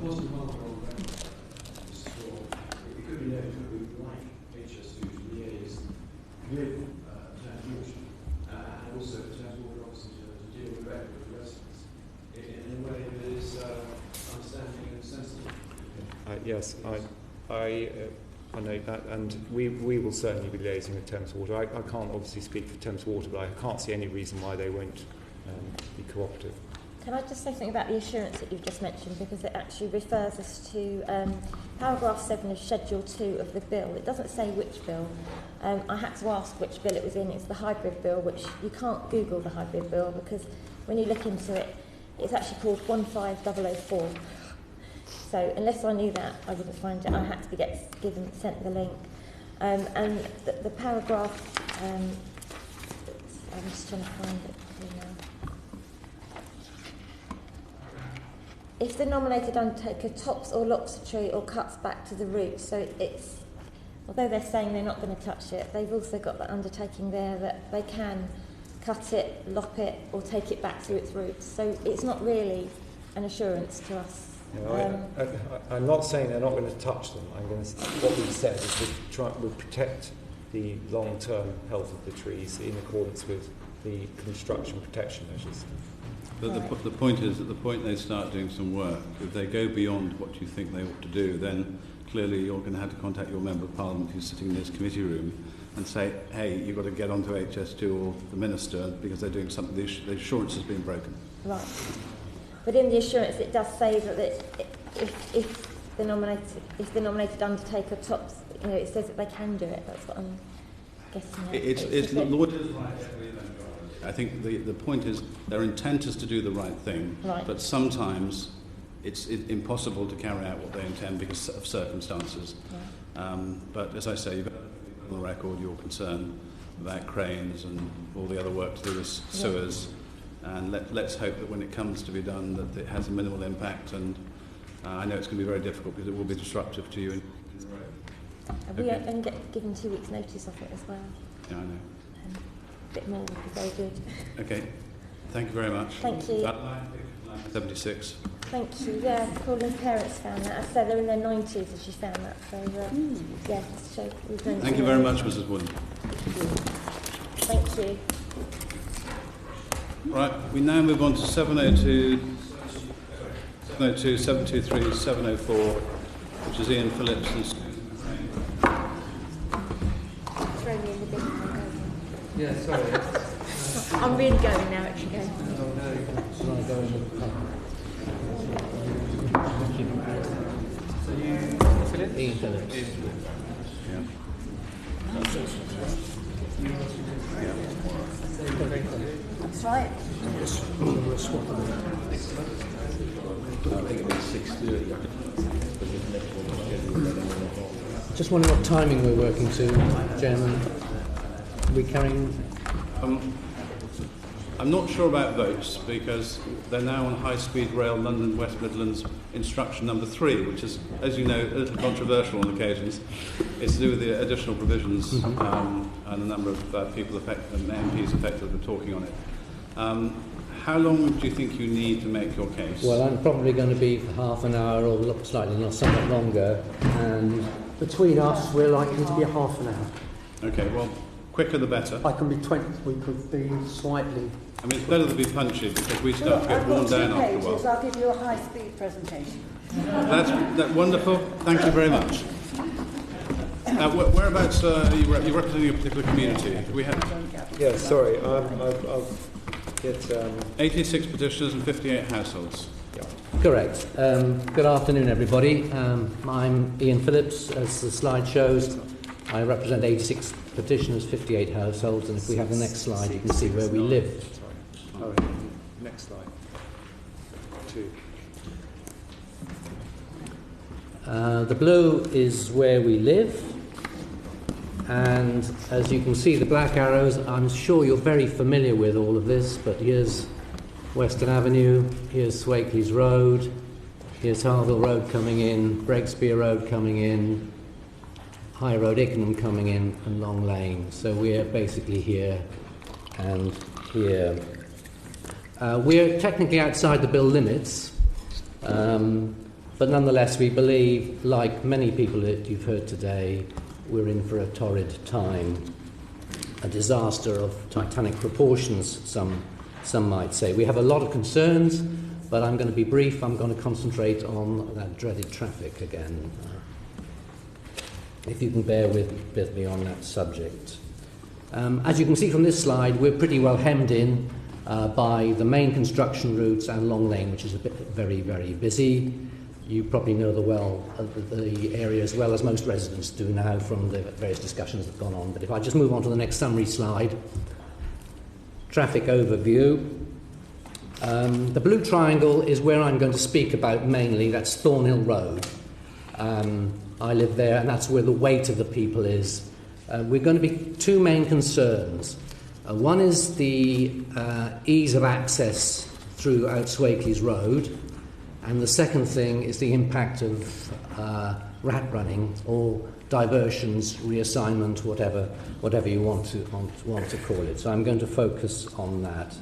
wasn't it could be noted that we would like HS2 to liaise with Thames Water and also the Thames Water officers to deal directly with residents in a way that is understanding and sensitive. Yes, I know that, and we will certainly be liaising with Thames Water. I can't obviously speak for Thames Water, but I can't see any reason why they won't be cooperative. Can I just say something about the assurance that you've just mentioned, because it actually refers us to paragraph 7 of Schedule 2 of the bill. It doesn't say which bill. I had to ask which bill it was in. It's the hybrid bill, which you can't Google the hybrid bill, because when you look into it, it's actually called 15004. So unless I knew that, I wouldn't find it. I had to be sent the link. And the paragraph, I'm just trying to find it here now. If the nominated undertaker tops or lops a tree or cuts back to the roots, so it's, although they're saying they're not going to touch it, they've also got that undertaking there that they can cut it, lop it, or take it back to its roots. So it's not really an assurance to us. I'm not saying they're not going to touch them. What we've said is we'll protect the long-term health of the trees in accordance with the construction protection measures. But the point is, at the point they start doing some work, if they go beyond what you think they ought to do, then clearly you're going to have to contact your Member of Parliament who's sitting in this committee room and say, hey, you've got to get onto HS2 or the Minister because they're doing something, the assurance has been broken. Right. But in the assurance it does say that if the nominated undertaker tops, it says that they can do it. That's what I'm guessing. It's the Lord is right. I think the point is their intent is to do the right thing, but sometimes it's impossible to carry out what they intend because of circumstances. But as I say, you've got to put on the record your concern about cranes and all the other work to do with sewers, and let's hope that when it comes to be done that it has a minimal impact, and I know it's going to be very difficult because it will be disruptive to you in the road. We only get given 2 weeks' notice of it as well. Yeah, I know. A bit more would be very good. Okay, thank you very much. Thank you. 76. Thank you. Yeah, Pauline's parents found that. I said they're in their 90s and she found that. So, yeah, just show. Thank you very much, Mrs. Woodham. Thank you. Right, we now move on to 702, 723, 704, which is Ian Phillips and Throw me in the big one. Yeah, sorry. I'm really going now, actually. Oh, no. Shall I go in with the pub? So you... Phillips? Ian Phillips. Yeah. That's right. I think it was 6:30. Just wondering what timing we're working to, Chairman. Are we carrying... I'm not sure about votes because they're now on high-speed rail London West Midlands instruction number 3, which is, as you know, a little controversial on occasions. It's to do with the additional provisions and a number of people affected, and MPs affected, are talking on it. How long do you think you need to make your case? Well, I'm probably going to be for half an hour or slightly somewhat longer, and between us we're likely to be a half an hour. Okay, well, quicker the better. I can be 20. We could be slightly. I mean, it's better to be punchy because we start to get worn down after a while. I'll give you a high-speed presentation. That's wonderful. Thank you very much. Whereabouts are you representing a particular community? We have. Yeah, sorry. I'll get. 86 petitioners and 58 households. Yeah. Correct. Good afternoon, everybody. I'm Ian Phillips. As the slide shows, I represent 86 petitioners, 58 households, and if we have the next slide, you can see where we live. Sorry. Next slide. 2. The blue is where we live, and as you can see, the black arrows, I'm sure you're very familiar with all of this, but here's Western Avenue, here's Swakeleys Road, here's Harville Road coming in, Breakspear Road coming in, High Road Ickenham coming in, and Long Lane. So we're basically here and here. We're technically outside the bill limits, but nonetheless we believe, like many people that you've heard today, we're in for a torrid time, a disaster of titanic proportions, some might say. We have a lot of concerns, but I'm going to be brief. I'm going to concentrate on that dreaded traffic again. If you can bear with me on that subject. As you can see from this slide, we're pretty well hemmed in by the main construction routes and Long Lane, which is very, very busy. You probably know the area as well as most residents do now from the various discussions that have gone on. But if I just move on to the next summary slide, traffic overview. The blue triangle is where I'm going to speak about mainly. That's Thornhill Road. I live there, and that's where the weight of the people is. We're going to be two main concerns. One is the ease of access throughout Swakeleys Road, and the second thing is the impact of rat running or diversions, reassignment, whatever you want to call it. So I'm going to focus on that.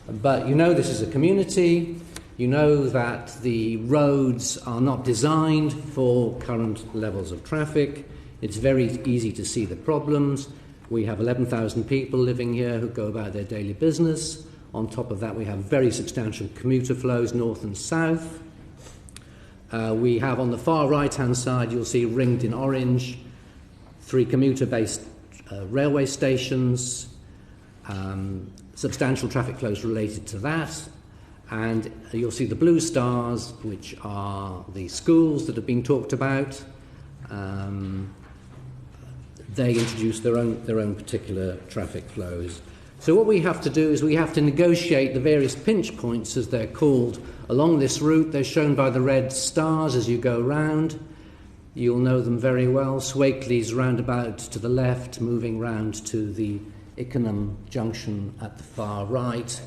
But you know this is a community. You know that the roads are not designed for current levels of traffic. It's very easy to see the problems. We have 11,000 people living here who go about their daily business. On top of that, we have very substantial commuter flows north and south. We have on the far right-hand side, you'll see ringed in orange, 3 commuter-based railway stations, substantial traffic flows related to that. And you'll see the blue stars, which are the schools that have been talked about. They introduce their own particular traffic flows. So what we have to do is we have to negotiate the various pinch points, as they're called, along this route. They're shown by the red stars as you go round. You'll know them very well. Swakeleys roundabout to the left, moving round to the Ickenham junction at the far right.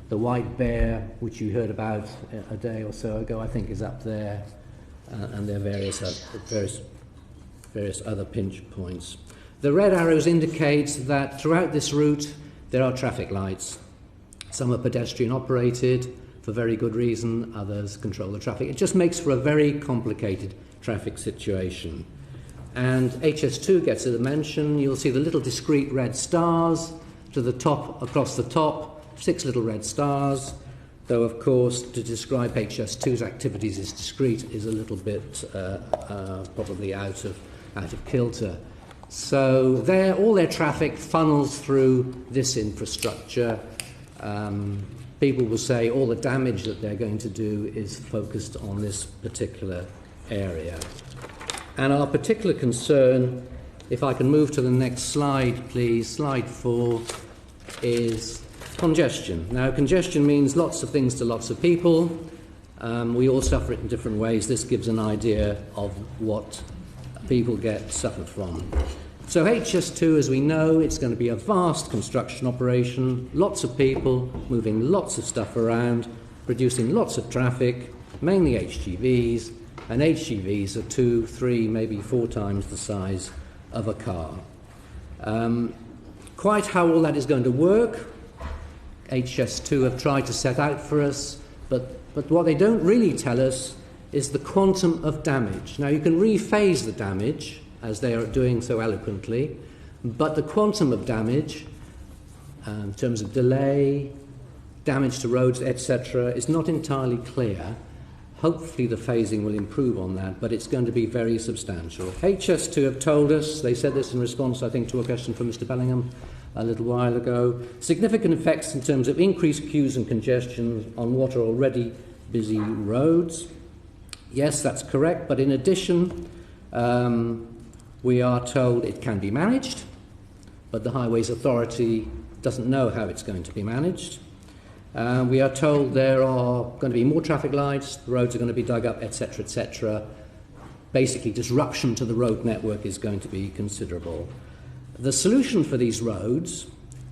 The White Bear, which you heard about a day or so ago, I think is up there, and there are various other pinch points. The red arrows indicate that throughout this route there are traffic lights. Some are pedestrian operated for very good reason, others control the traffic. It just makes for a very complicated traffic situation. And HS2 gets a mention. You'll see the little discrete red stars to the top, across the top, 6 little red stars, though of course to describe HS2's activities as discrete is a little bit probably out of kilter. So all their traffic funnels through this infrastructure. People will say all the damage that they're going to do is focused on this particular area. And our particular concern, if I can move to the next slide please, slide 4, is congestion. Now, congestion means lots of things to lots of people. We all suffer it in different ways. This gives an idea of what people suffer from. So HS2, as we know, it's going to be a vast construction operation, lots of people moving lots of stuff around, producing lots of traffic, mainly HGVs, and HGVs are 2, 3, maybe 4 times the size of a car. Quite how all that is going to work, HS2 have tried to set out for us, but what they don't really tell us is the quantum of damage. Now, you can rephase the damage, as they are doing so eloquently, but the quantum of damage, in terms of delay, damage to roads, etc., is not entirely clear. Hopefully the phasing will improve on that, but it's going to be very substantial. HS2 have told us, they said this in response, I think, to a question from Mr. Bellingham a little while ago, significant effects in terms of increased queues and congestion on what are already busy roads. Yes, that's correct, but in addition, we are told it can be managed, but the Highways Authority doesn't know how it's going to be managed. We are told there are going to be more traffic lights, the roads are going to be dug up, etc., etc. Basically, disruption to the road network is going to be considerable. The solution for these roads,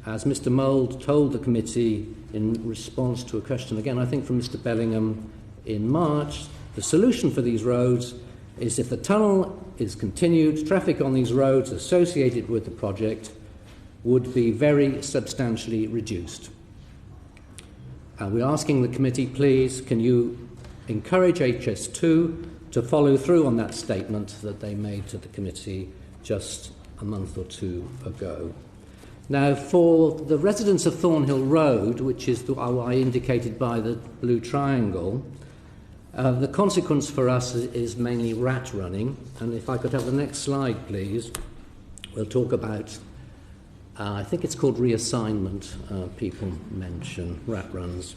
as Mr. Mould told the committee in response to a question, again, I think from Mr. Bellingham in March, the solution for these roads is if the tunnel is continued, traffic on these roads associated with the project would be very substantially reduced. We're asking the committee, please, can you encourage HS2 to follow through on that statement that they made to the committee just a month or two ago. Now, for the residents of Thornhill Road, which is I indicated by the blue triangle, the consequence for us is mainly rat running. And if I could have the next slide, please, we'll talk about I think it's called reassignment, people mention, rat runs.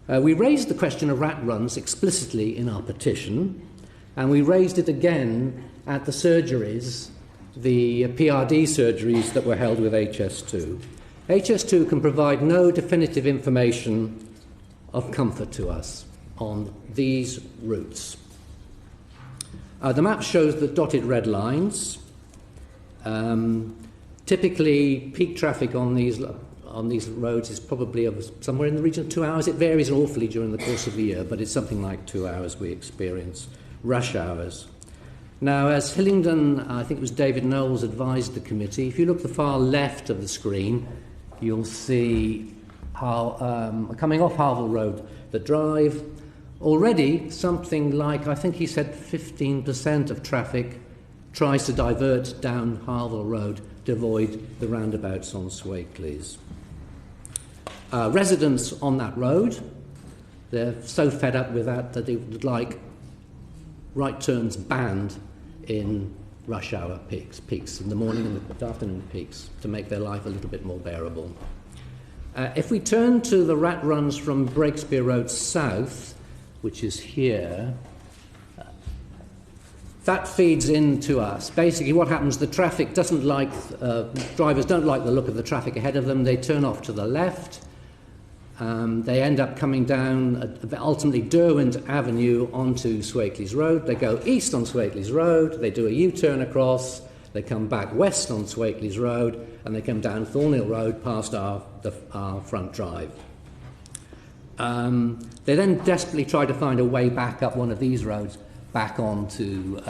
We raised the question of rat runs explicitly in our petition, and we raised it again at the surgeries, the PRD surgeries that were held with HS2. HS2 can provide no definitive information of comfort to us on these routes. The map shows the dotted red lines. Typically, peak traffic on these roads is probably somewhere in the region of 2 hours. It varies awfully during the course of the year, but it's something like 2 hours we experience. Rush hours. Now, as Hillingdon, I think it was David Knowles, advised the committee, if you look at the far left of the screen, you'll see how, coming off Harville Road, the drive, already something like, I think he said 15% of traffic tries to divert down Harville Road to avoid the roundabouts on Swakeleys. Residents on that road, they're so fed up with that they would like right turns banned in rush hour peaks in the morning and the afternoon peaks to make their life a little bit more bearable. If we turn to the rat runs from Breakspear Road south, which is here, that feeds into us. Basically what happens, the traffic doesn't like, drivers don't like the look of the traffic ahead of them, they turn off to the left, they end up coming down ultimately Derwent Avenue onto Swakeleys Road, they go east on Swakeleys Road, they do a U-turn across, they come back west on Swakeleys Road, and they come down Thornhill Road past our front drive. They then desperately try to find a way back up one of these roads, back onto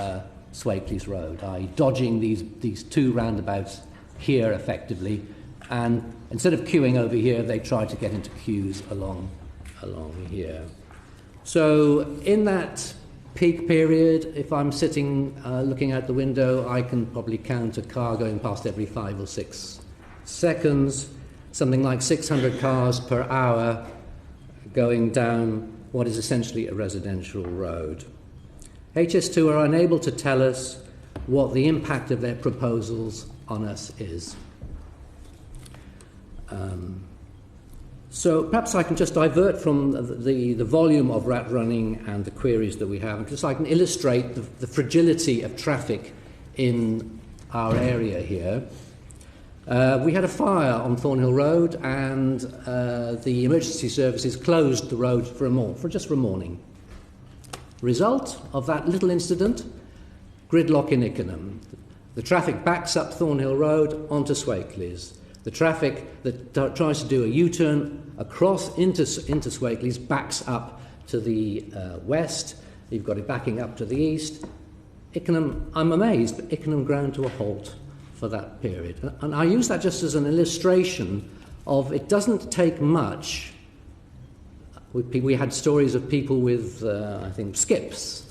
Swakeleys Road, i.e. dodging these two roundabouts here effectively, and instead of queuing over here, they try to get into queues along here. So in that peak period, if I'm sitting looking out the window, I can probably count a car going past every 5 or 6 seconds, something like 600 cars per hour going down what is essentially a residential road. HS2 are unable to tell us what the impact of their proposals on us is. So perhaps I can just divert from the volume of rat running and the queries that we have, and just I can illustrate the fragility of traffic in our area here. We had a fire on Thornhill Road, and the emergency services closed the road for just a morning. Result of that little incident, gridlock in Ickenham. The traffic backs up Thornhill Road onto Swakeleys. The traffic that tries to do a U-turn across into Swakeleys backs up to the west. You've got it backing up to the east. Ickenham, I'm amazed, but Ickenham ground to a halt for that period. And I use that just as an illustration of it doesn't take much. We had stories of people with, I think, skips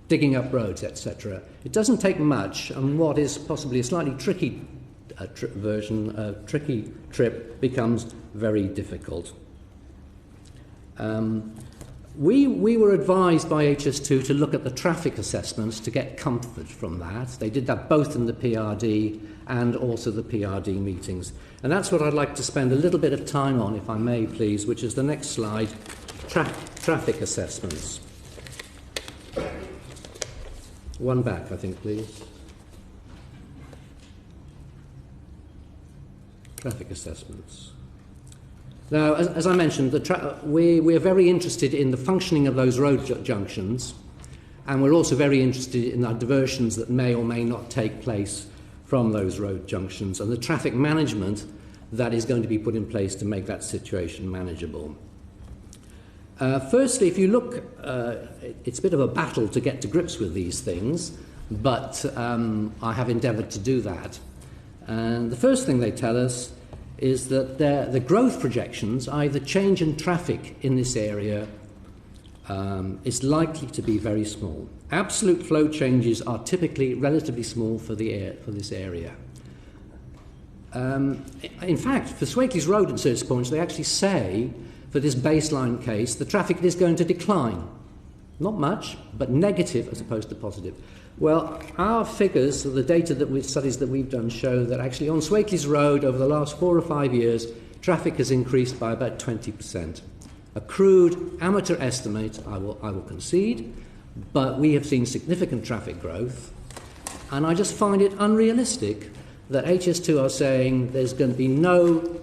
digging up roads, etc. It doesn't take much, and what is possibly a slightly tricky tricky trip becomes very difficult. We were advised by HS2 to look at the traffic assessments to get comfort from that. They did that both in the PRD and also the PRD meetings. And that's what I'd like to spend a little bit of time on, if I may, please, which is the next slide, traffic assessments. One back, I think, please. Traffic assessments. Now, as I mentioned, we're very interested in the functioning of those road junctions, and we're also very interested in the diversions that may or may not take place from those road junctions and the traffic management that is going to be put in place to make that situation manageable. Firstly, if you look, it's a bit of a battle to get to grips with these things, but I have endeavoured to do that. And the first thing they tell us is that the growth projections, i.e. the change in traffic in this area, is likely to be very small. Absolute flow changes are typically relatively small for this area. In fact, for Swakeleys Road at certain points, they actually say, for this baseline case, the traffic is going to decline. Not much, but negative as opposed to positive. Well, our figures, the data studies that we've done show that actually on Swakeleys Road over the last 4 or 5 years, traffic has increased by about 20%. A crude amateur estimate, I will concede, but we have seen significant traffic growth, and I just find it unrealistic that HS2 are saying there's going to be no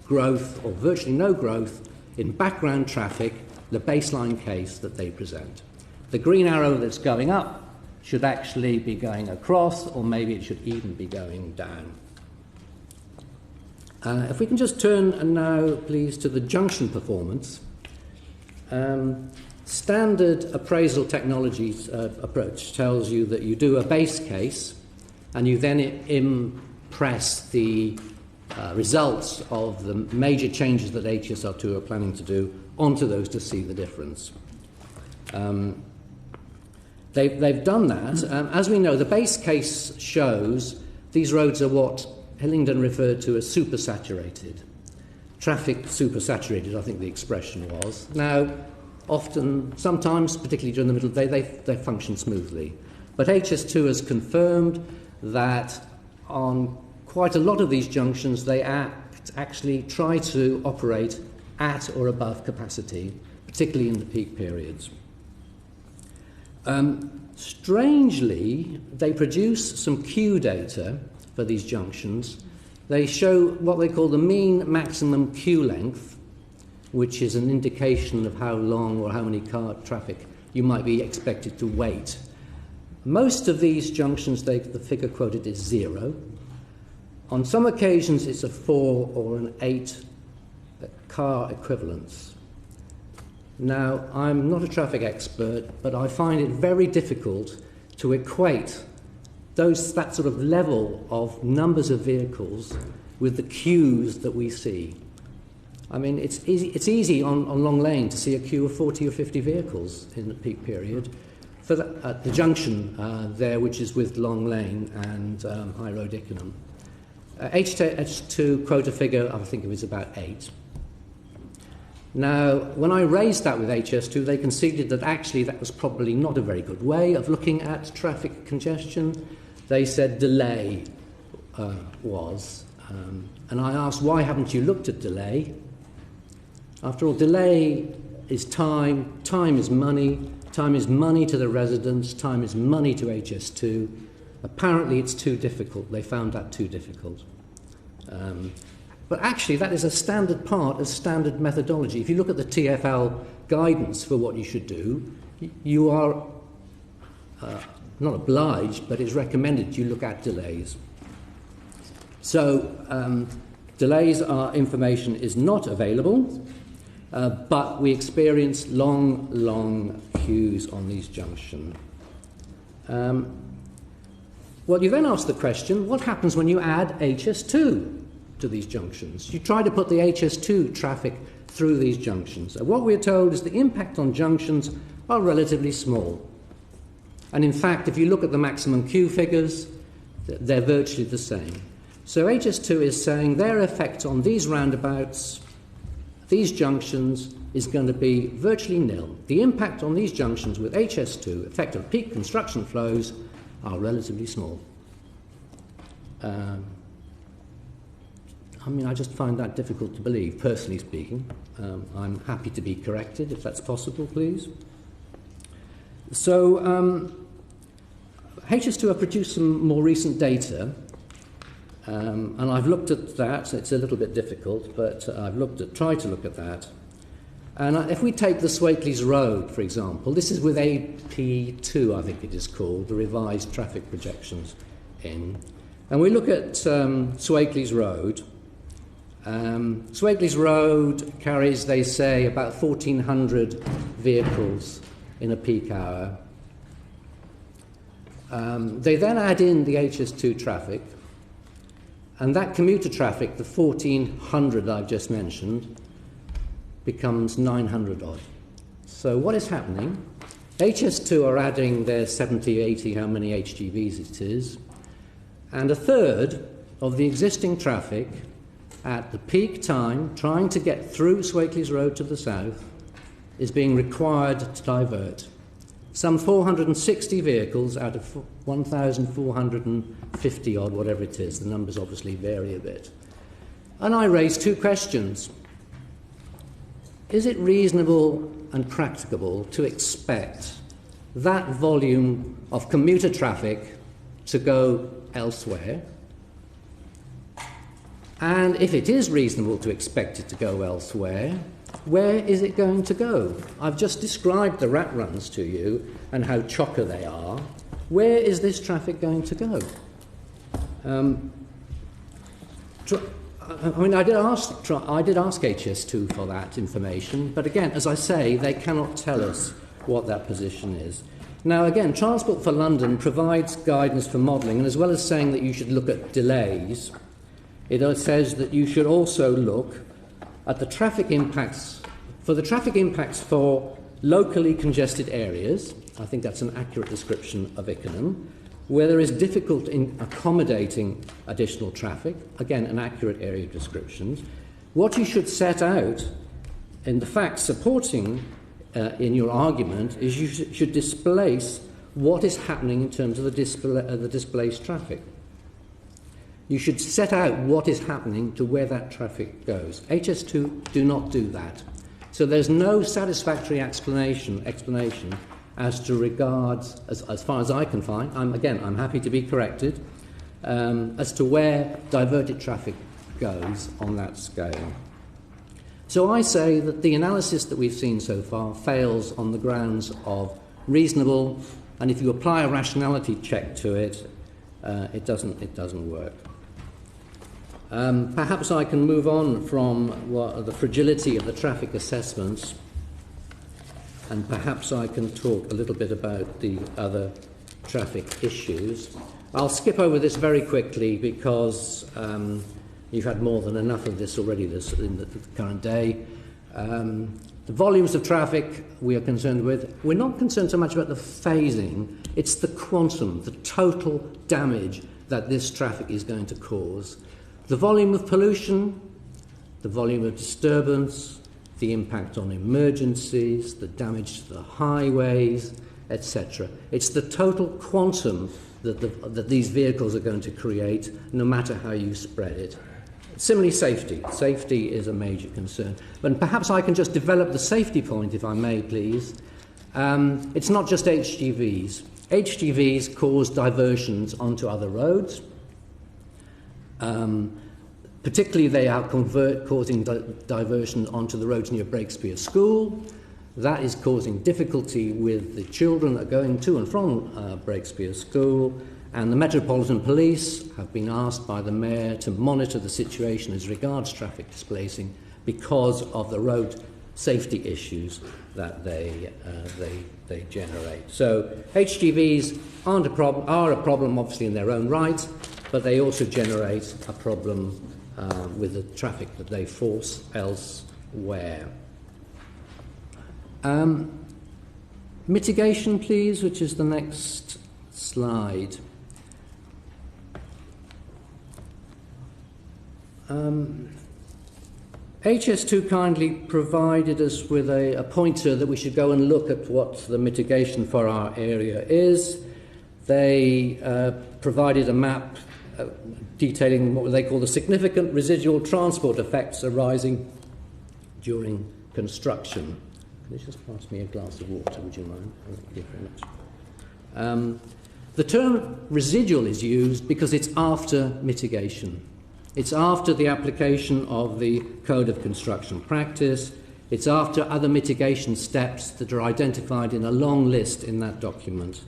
growth, or virtually no growth, in background traffic, the baseline case that they present. The green arrow that's going up should actually be going across, or maybe it should even be going down. If we can just turn now, please, to the junction performance. Standard appraisal technologies approach tells you that you do a base case and you then impress the results of the major changes that HS2 are planning to do onto those to see the difference. They've done that. As we know, the base case shows these roads are what Hillingdon referred to as supersaturated. Traffic supersaturated, I think the expression was. Now, often, sometimes, particularly during the middle of the day, they function smoothly. But HS2 has confirmed that on quite a lot of these junctions, they actually try to operate at or above capacity, particularly in the peak periods. Strangely, they produce some queue data for these junctions. They show what they call the mean maximum queue length, which is an indication of how long or how many car traffic you might be expected to wait. Most of these junctions, the figure quoted is 0. On some occasions, it's a 4 or an 8 car equivalence. Now, I'm not a traffic expert, but I find it very difficult to equate that sort of level of numbers of vehicles with the queues that we see. I mean, it's easy on Long Lane to see a queue of 40 or 50 vehicles in the peak period. At the junction there, which is with Long Lane and High Road Ickenham. H2 quote a figure, I think it was about 8. Now, when I raised that with HS2, they conceded that actually that was probably not a very good way of looking at traffic congestion. They said delay was. And I asked, why haven't you looked at delay? After all, delay is time, time is money to the residents, time is money to HS2. Apparently it's too difficult. They found that too difficult. But actually, that is a standard part of standard methodology. If you look at the TfL guidance for what you should do, you are not obliged, but it's recommended you look at delays. So, delays information is not available, but we experience long queues on these junctions. Well, you then ask the question, what happens when you add HS2 to these junctions? You try to put the HS2 traffic through these junctions. And what we're told is the impact on junctions are relatively small. And in fact, if you look at the maximum Q figures, they're virtually the same. So HS2 is saying their effect on these roundabouts, these junctions, is going to be virtually nil. The impact on these junctions with HS2, effect of peak construction flows, are relatively small. I just find that difficult to believe, personally speaking. I'm happy to be corrected, if that's possible, please. So, HS2 have produced some more recent data, and I've looked at that. It's a little bit difficult, but I've tried to look at that. And if we take the Swateley's Road, for example, this is with AP2, I think it is called, the revised traffic projections in. And we look at Swateley's Road. Swateley's Road carries, they say, about 1,400 vehicles in a peak hour. They then add in the HS2 traffic, and that commuter traffic, the 1,400 I've just mentioned, becomes 900 odd. So what is happening? HS2 are adding their 70, 80, how many HGVs it is, and a third of the existing traffic at the peak time, trying to get through Swateley's Road to the south, is being required to divert. Some 460 vehicles out of 1,450 odd, whatever it is. The numbers obviously vary a bit. And I raise two questions. Is it reasonable and practicable to expect that volume of commuter traffic to go elsewhere? And if it is reasonable to expect it to go elsewhere, where is it going to go? I've just described the rat runs to you and how chocker they are. Where is this traffic going to go? I did ask HS2 for that information, but again, as I say, they cannot tell us what that position is. Now, again, Transport for London provides guidance for modelling, and as well as saying that you should look at delays, it says that you should also look at the traffic impacts for locally congested areas. I think that's an accurate description of Ickenham, where there is difficulty in accommodating additional traffic. Again, an accurate area description. What you should set out in the facts supporting in your argument is you should displace what is happening in terms of the displaced traffic. You should set out what is happening to where that traffic goes. HS2 do not do that. So there's no satisfactory explanation as to regards, as far as I can find, I'm happy to be corrected, as to where diverted traffic goes on that scale. So I say that the analysis that we've seen so far fails on the grounds of reasonable, and if you apply a rationality check to it, it doesn't work. Perhaps I can move on from the fragility of the traffic assessments, and perhaps I can talk a little bit about the other traffic issues. I'll skip over this very quickly because you've had more than enough of this already in the current day. The volumes of traffic we are concerned with. We're not concerned so much about the phasing, it's the quantum, the total damage that this traffic is going to cause. The volume of pollution, the volume of disturbance, the impact on emergencies, the damage to the highways, etc. It's the total quantum that these vehicles are going to create, no matter how you spread it. Similarly, safety. Safety is a major concern. But perhaps I can just develop the safety point, if I may, please. It's not just HGVs. HGVs cause diversions onto other roads. Particularly, they are causing diversion onto the roads near Breakspear School. That is causing difficulty with the children that are going to and from Breakspear School. And the Metropolitan Police have been asked by the Mayor to monitor the situation as regards traffic displacing because of the road safety issues that they generate. So HGVs are a problem, obviously, in their own right, but they also generate a problem with the traffic that they force elsewhere. Mitigation, please, which is the next slide. HS2 kindly provided us with a pointer that we should go and look at what the mitigation for our area is. They provided a map detailing what they call the significant residual transport effects arising during construction. Can you just pass me a glass of water, would you mind? Thank you very much. The term residual is used because it's after mitigation. It's after the application of the Code of Construction Practice. It's after other mitigation steps that are identified in a long list in that document.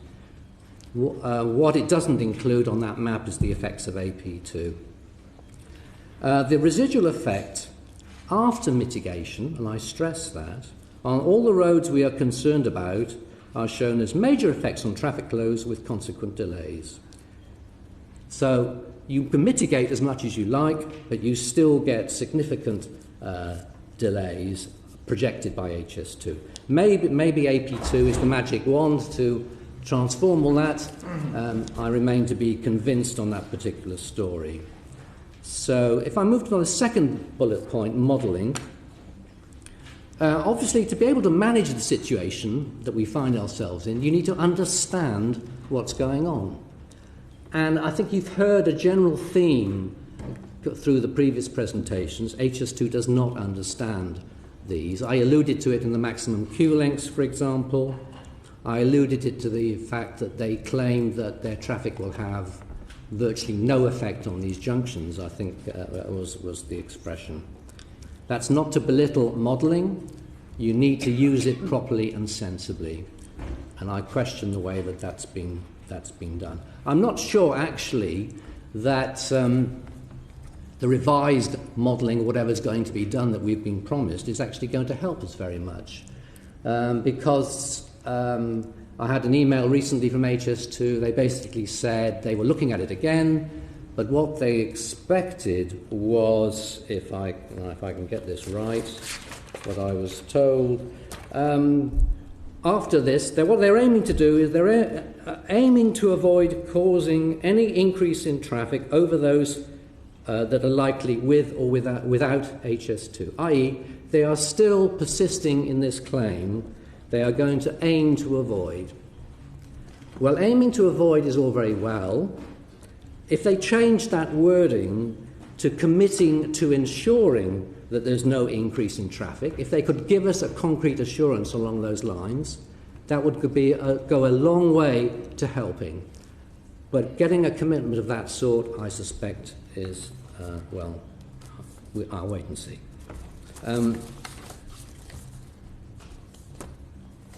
What it doesn't include on that map is the effects of AP2. The residual effect after mitigation, and I stress that, on all the roads we are concerned about are shown as major effects on traffic flows with consequent delays. So you can mitigate as much as you like, but you still get significant delays projected by HS2. Maybe AP2 is the magic wand to transform all that. I remain to be convinced on that particular story. So if I move to the second bullet point, modelling, obviously to be able to manage the situation that we find ourselves in, you need to understand what's going on. And I think you've heard a general theme through the previous presentations. HS2 does not understand these. I alluded to it in the maximum queue lengths, for example. I alluded it to the fact that they claim that their traffic will have virtually no effect on these junctions, I think was the expression. That's not to belittle modelling. You need to use it properly and sensibly. And I question the way that that's been done. I'm not sure, actually, that the revised modelling, whatever's going to be done that we've been promised, is actually going to help us very much. Because I had an email recently from HS2. They basically said they were looking at it again, but what they expected was, if I can get this right, what I was told, after this, what they're aiming to do is they're aiming to avoid causing any increase in traffic over those that are likely with or without HS2, i.e. they are still persisting in this claim. They are going to aim to avoid. Well, aiming to avoid is all very well. If they change that wording to committing to ensuring that there's no increase in traffic, if they could give us a concrete assurance along those lines, that would go a long way to helping. But getting a commitment of that sort, I suspect, is, I'll wait and see.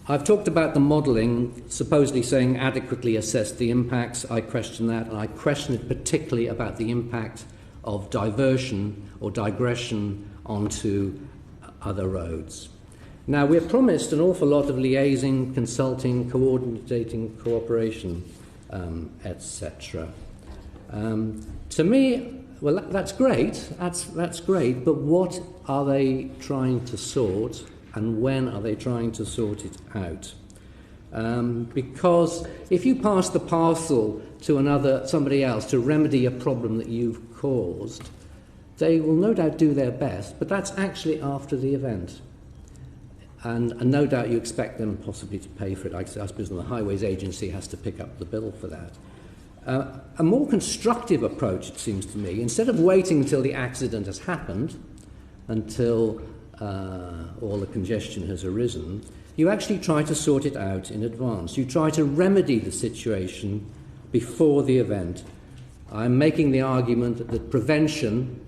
I've talked about the modelling, supposedly saying adequately assess the impacts. I question that, and I question it particularly about the impact of diversion or digression onto other roads. Now, we're promised an awful lot of liaising, consulting, coordinating, cooperation, etc. To me, well, that's great. That's great. But what are they trying to sort, and when are they trying to sort it out? Because if you pass the parcel to somebody else to remedy a problem that you've caused, they will no doubt do their best, but that's actually after the event. And no doubt you expect them possibly to pay for it. I suppose the Highways Agency has to pick up the bill for that. A more constructive approach, it seems to me, instead of waiting until the accident has happened, until all the congestion has arisen, you actually try to sort it out in advance. You try to remedy the situation before the event. I'm making the argument that prevention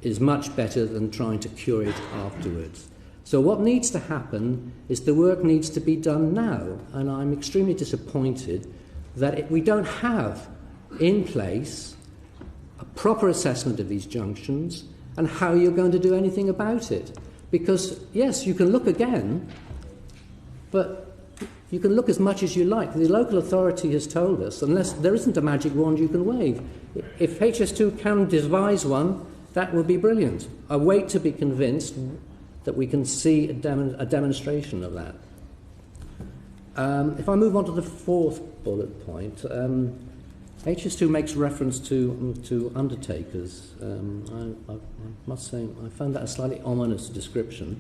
is much better than trying to cure it afterwards. So what needs to happen is the work needs to be done now, and I'm extremely disappointed that we don't have in place a proper assessment of these junctions and how you're going to do anything about it. Because, yes, you can look again, but you can look as much as you like. The local authority has told us, unless there isn't a magic wand you can wave. If HS2 can devise one, that would be brilliant. I wait to be convinced that we can see a demonstration of that. If I move on to the fourth bullet point, HS2 makes reference to undertakers. I must say I found that a slightly ominous description.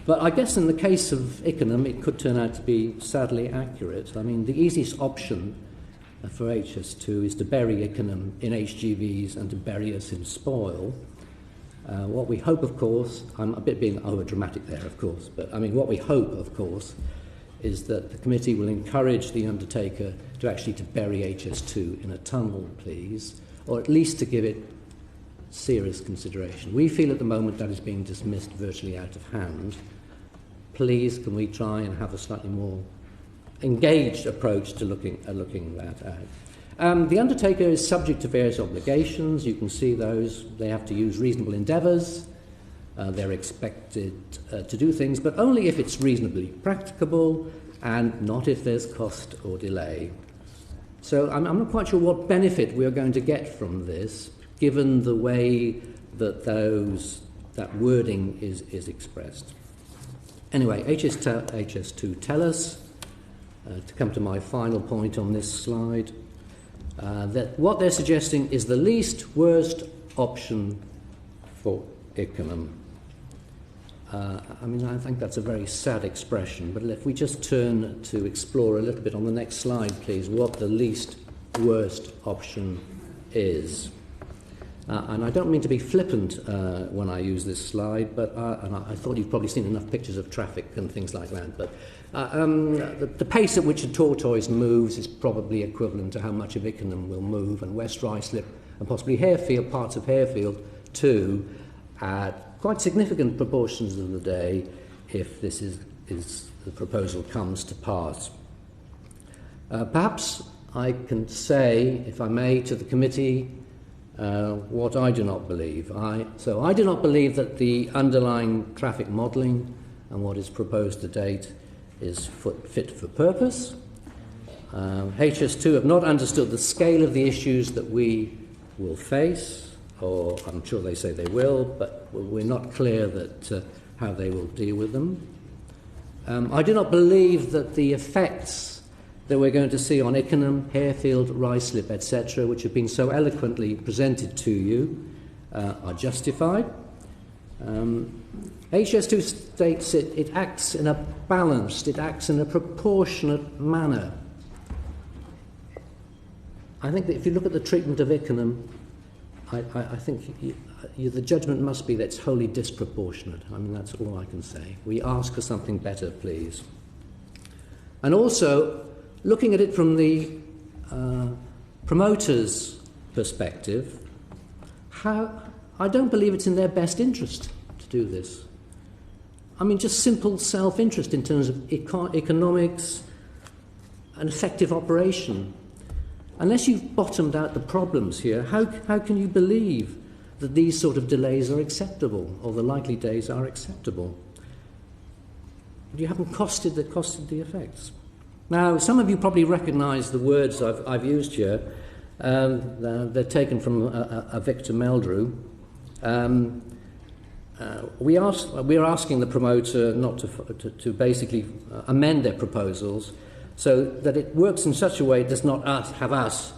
But I guess in the case of Ickenham, it could turn out to be sadly accurate. I mean, the easiest option for HS2 is to bury Ickenham in HGVs and to bury us in spoil. What we hope, of course, I'm a bit being over-dramatic there, of course, but I mean, what we hope, of course, is that the committee will encourage the undertaker to actually to bury HS2 in a tunnel, please, or at least to give it serious consideration. We feel at the moment that is being dismissed virtually out of hand. Please, can we try and have a slightly more engaged approach to looking that out? The undertaker is subject to various obligations. You can see those. They have to use reasonable endeavours. They're expected to do things, but only if it's reasonably practicable and not if there's cost or delay. So I'm not quite sure what benefit we are going to get from this, given the way that that wording is expressed. Anyway, HS2 tell us, to come to my final point on this slide, that what they're suggesting is the least worst option for Ickenham. I mean, I think that's a very sad expression, but if we just turn to explore a little bit on the next slide, please, what the least worst option is. And I don't mean to be flippant when I use this slide, but and I thought you've probably seen enough pictures of traffic and things like that, but the pace at which a tortoise moves is probably equivalent to how much of Ickenham will move, and West Ruislip and possibly Harefield, parts of Harefield too, at quite significant proportions of the day if this is the proposal comes to pass. Perhaps I can say, if I may, to the committee what I do not believe. I do not believe that the underlying traffic modelling and what is proposed to date is fit for purpose. HS2 have not understood the scale of the issues that we will face, or I'm sure they say they will, but we're not clear that how they will deal with them. I do not believe that the effects that we're going to see on Ickenham, Harefield, Ruislip, etc., which have been so eloquently presented to you, are justified. HS2 states it acts in a balanced, it acts in a proportionate manner. I think that if you look at the treatment of Ickenham, I think the judgment must be that it's wholly disproportionate. I mean, that's all I can say. We ask for something better, please. And also, looking at it from the promoter's perspective, I don't believe it's in their best interest to do this. I mean, just simple self-interest in terms of economics and effective operation. Unless you've bottomed out the problems here, how can you believe that these sort of delays are acceptable, or the likely days are acceptable? You haven't costed the effects. Now, some of you probably recognise the words I've used here. They're taken from a Victor Meldrew. We are asking the promoter not to basically amend their proposals so that it works in such a way it does not have us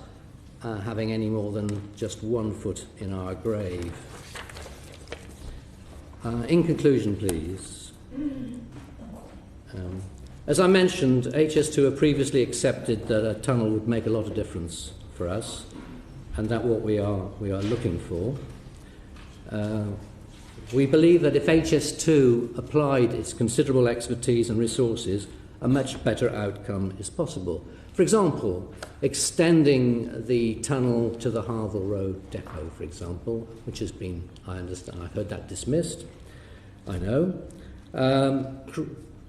having any more than just 1 foot in our grave. In conclusion, please. As I mentioned, HS2 have previously accepted that a tunnel would make a lot of difference for us, and that's what we are looking for. We believe that if HS2 applied its considerable expertise and resources, a much better outcome is possible. For example, extending the tunnel to the Harville Road depot, for example, which has been, I understand, I've heard that dismissed, I know.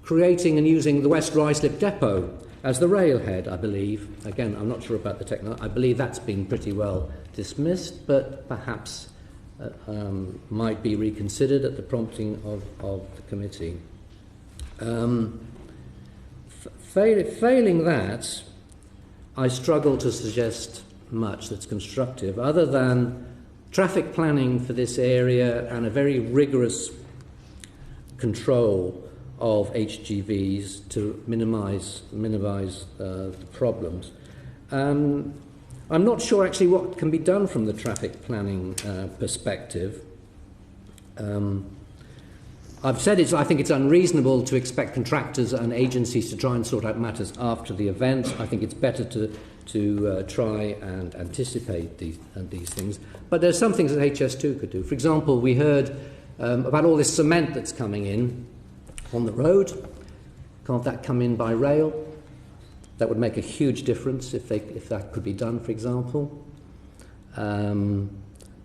Creating and using the West Ruislip depot as the railhead, I believe. Again, I'm not sure about the technology. I believe that's been pretty well dismissed, but perhaps might be reconsidered at the prompting of the committee. Failing that, I struggle to suggest much that's constructive, other than traffic planning for this area and a very rigorous control of HGVs to minimise the problems. I'm not sure actually what can be done from the traffic planning perspective. I've said I think it's unreasonable to expect contractors and agencies to try and sort out matters after the event. I think it's better to try and anticipate these things. But there's some things that HS2 could do. For example, we heard about all this cement that's coming in on the road. Can't that come in by rail? That would make a huge difference if that could be done, for example. The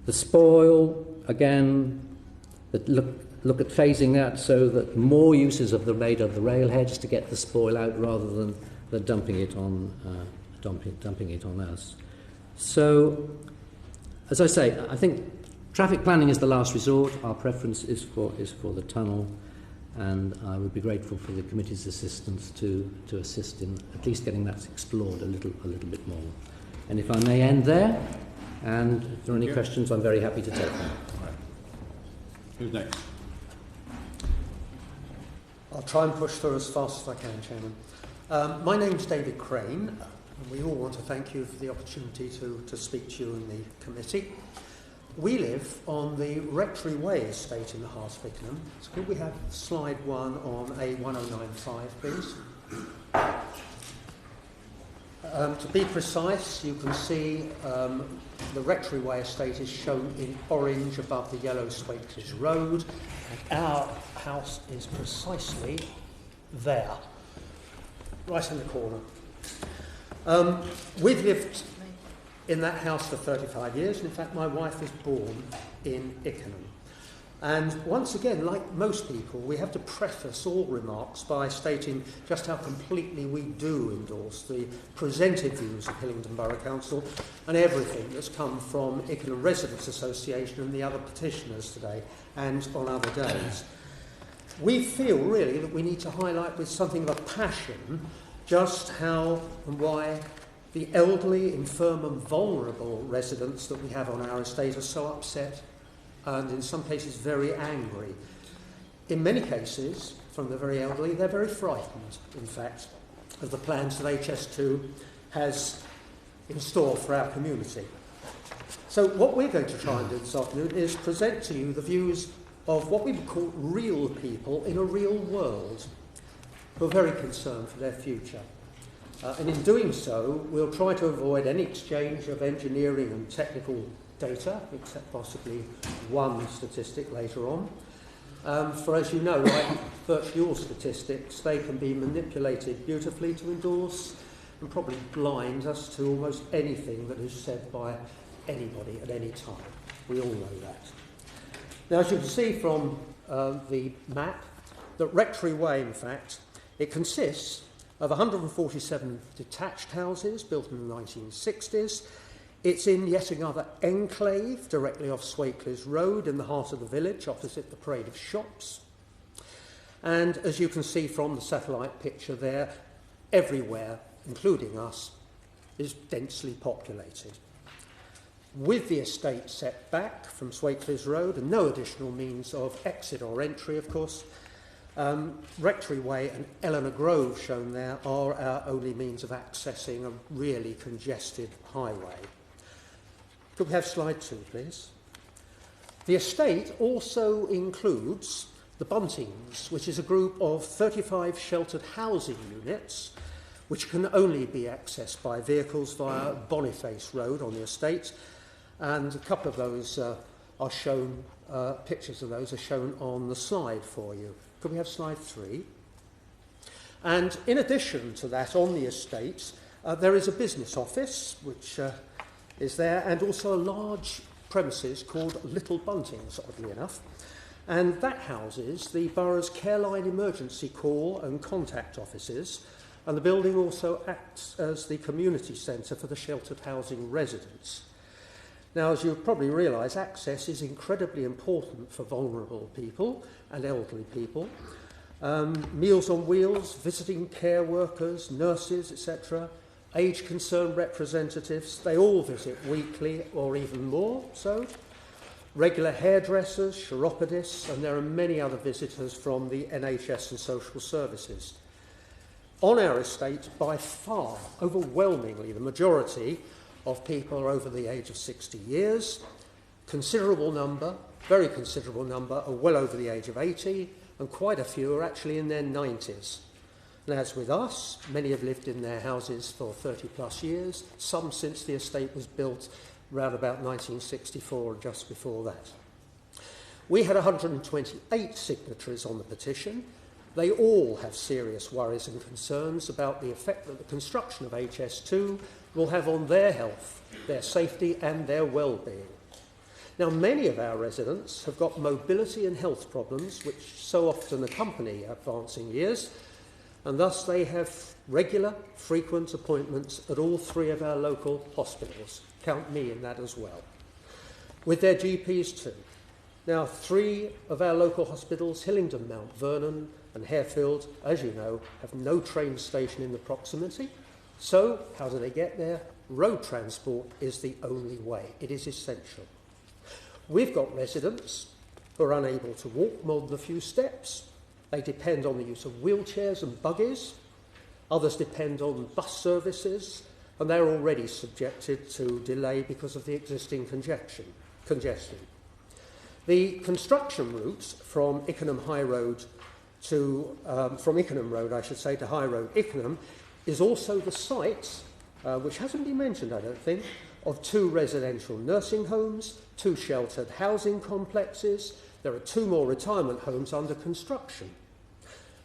spoil, again, look at phasing that so that more uses of the made of the railheads to get the spoil out rather than dumping it on us. So, as I say, I think traffic planning is the last resort. Our preference is for the tunnel, and I would be grateful for the committee's assistance to assist in at least getting that explored a little bit more. And if I may end there, and if there are any questions, I'm very happy to take them. Right. Who's next? I'll try and push through as fast as I can, Chairman. My name's David Crane, and we all want to thank you for the opportunity to speak to you in the committee. We live on the Rectory Way estate in the heart of Ickenham. So could we have slide 1 on A1095, please? To be precise, you can see the Rectory Way estate is shown in orange above the yellow Swakeleys Road, and our house is precisely there, right in the corner. We've lived in that house for 35 years, and in fact my wife was born in Ickenham. And once again, like most people, we have to preface all remarks by stating just how completely we do endorse the presented views of Hillingdon Borough Council and everything that's come from Ickenham Residents Association and the other petitioners today and on other days. We feel really that we need to highlight with something of a passion just how and why the elderly, infirm and vulnerable residents that we have on our estate are so upset and in some cases very angry. In many cases, from the very elderly, they're very frightened, in fact, of the plans that HS2 has in store for our community. So what we're going to try and do this afternoon is present to you the views of what we would call real people in a real world who are very concerned for their future. And in doing so, we'll try to avoid any exchange of engineering and technical data, except possibly one statistic later on. For as you know, like virtually all statistics, they can be manipulated beautifully to endorse and probably blind us to almost anything that is said by anybody at any time. We all know that. Now, as you can see from the map, that Rectory Way, in fact, it consists of 147 detached houses built in the 1960s. It's in yet another enclave directly off Swakeleys Road in the heart of the village, opposite the Parade of Shops. And as you can see from the satellite picture there, everywhere, including us, is densely populated. With the estate set back from Swakeleys Road and no additional means of exit or entry, of course, Rectory Way and Eleanor Grove shown there are our only means of accessing a really congested highway. Could we have slide 2, please? The estate also includes the Buntings, which is a group of 35 sheltered housing units which can only be accessed by vehicles via Boniface Road on the estate, and a couple of those are shown, pictures of those are shown on the slide for you. Could we have slide 3? And in addition to that, on the estate, there is a business office, which is there, and also a large premises called Little Buntings, oddly enough. And that houses the borough's Careline emergency call and contact offices, and the building also acts as the community centre for the sheltered housing residents. Now, as you probably realise, access is incredibly important for vulnerable people and elderly people. Meals on Wheels, visiting care workers, nurses, etc., age concern representatives, they all visit weekly or even more so. regular hairdressers, chiropodists, and there are many other visitors from the NHS and social services. On our estate, by far, overwhelmingly, the majority of people are over the age of 60 years. Considerable number, very considerable number, are well over the age of 80, and quite a few are actually in their 90s. And as with us, many have lived in their houses for 30 plus years, some since the estate was built around about 1964 or just before that. We had 128 signatories on the petition. They all have serious worries and concerns about the effect that the construction of HS2 will have on their health, their safety and their well-being. Now, many of our residents have got mobility and health problems which so often accompany advancing years, and thus they have regular, frequent appointments at all three of our local hospitals. Count me in that as well. With their GPs too. Now, three of our local hospitals, Hillingdon, Mount Vernon and Harefield, as you know, have no train station in the proximity. So, how do they get there? Road transport is the only way. It is essential. We've got residents who are unable to walk more than a few steps. They depend on the use of wheelchairs and buggies. Others depend on bus services, and they're already subjected to delay because of the existing congestion. The construction routes from Ickenham High Road to from Ickenham Road, I should say, to High Road Ickenham is also the site, which hasn't been mentioned, I don't think, of 2 residential nursing homes, 2 sheltered housing complexes. There are 2 more retirement homes under construction.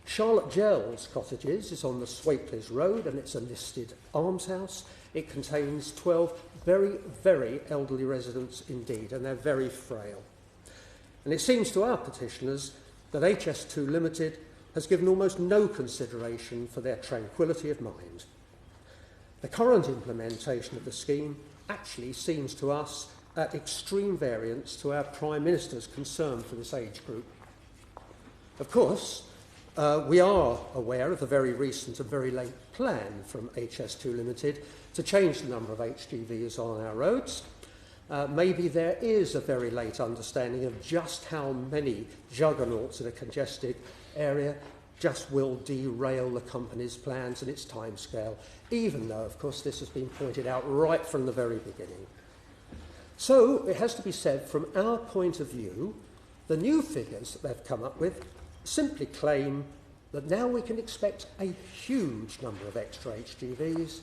Charlotte Gell's Cottages is on the Swapeleys Road, and it's a listed almshouse. It contains 12 very, very elderly residents indeed, and they're very frail. And it seems to our petitioners that HS2 Limited has given almost no consideration for their tranquillity of mind. The current implementation of the scheme actually seems to us at extreme variance to our Prime Minister's concern for this age group. Of course, we are aware of the very recent and very late plan from HS2 Limited to change the number of HGVs on our roads. Maybe there is a very late understanding of just how many juggernauts in a congested area just will derail the company's plans and its timescale, even though, of course, this has been pointed out right from the very beginning. So, it has to be said, from our point of view, the new figures that they've come up with simply claim that now we can expect a huge number of extra HGVs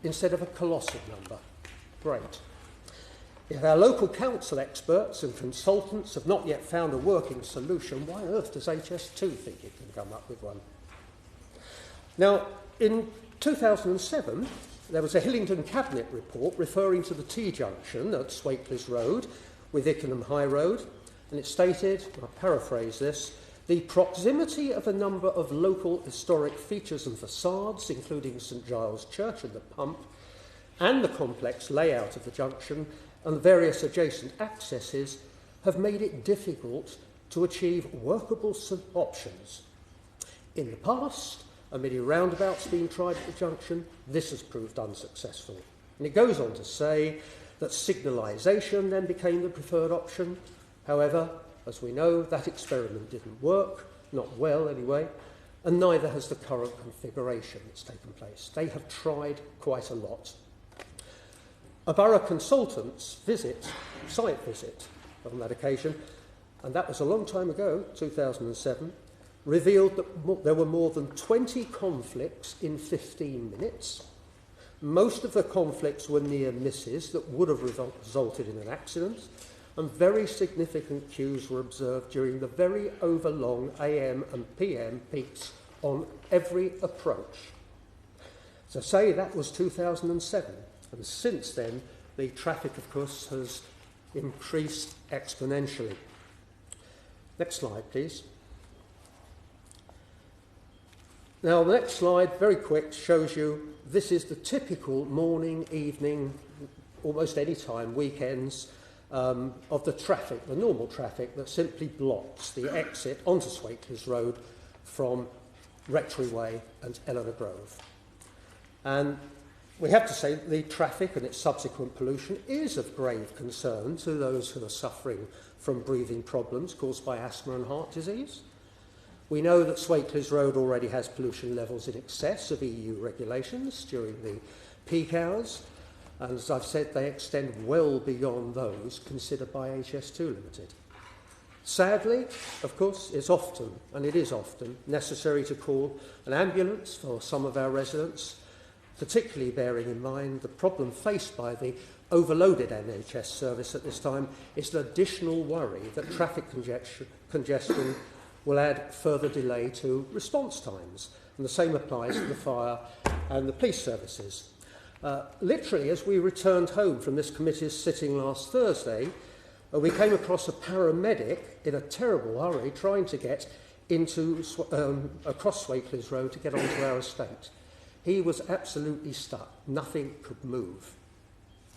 instead of a colossal number. Great. If our local council experts and consultants have not yet found a working solution, why on earth does HS2 think it can come up with one? Now, in 2007, there was a Hillingdon Cabinet report referring to the T-junction at Swapeleys Road with Ickenham High Road, and it stated, I'll paraphrase this, the proximity of a number of local historic features and facades, including St Giles Church and the Pump, and the complex layout of the junction and the various adjacent accesses have made it difficult to achieve workable options. In the past, amid roundabouts being tried at the junction, this has proved unsuccessful. And it goes on to say that signalisation then became the preferred option. However, as we know, that experiment didn't work, not well anyway, and neither has the current configuration that's taken place. They have tried quite a lot. A borough consultant's site visit on that occasion, and that was a long time ago, 2007, revealed that there were more than 20 conflicts in 15 minutes. Most of the conflicts were near misses that would have resulted in an accident, and very significant queues were observed during the very overlong AM and PM peaks on every approach. So say that was 2007, and since then the traffic, of course, has increased exponentially. Next slide, please. Now, the next slide, very quick, shows you this is the typical morning, evening, almost any time, weekends, of the traffic, the normal traffic that simply blocks the exit onto Swapeleys Road from Rectory Way and Eleanor Grove. And We have to say that the traffic and its subsequent pollution is of grave concern to those who are suffering from breathing problems caused by asthma and heart disease. We know that Swakeleys Road already has pollution levels in excess of EU regulations during the peak hours, and as I've said, they extend well beyond those considered by HS2 Limited. Sadly, of course, it is often necessary to call an ambulance for some of our residents, particularly bearing in mind the problem faced by the overloaded NHS service at this time is the additional worry that traffic congestion will add further delay to response times. And the same applies to the fire and the police services. Literally, as we returned home from this committee's sitting last Thursday, we came across a paramedic in a terrible hurry trying to get across Swakeleys Road to get onto our estate. He was absolutely stuck. Nothing could move.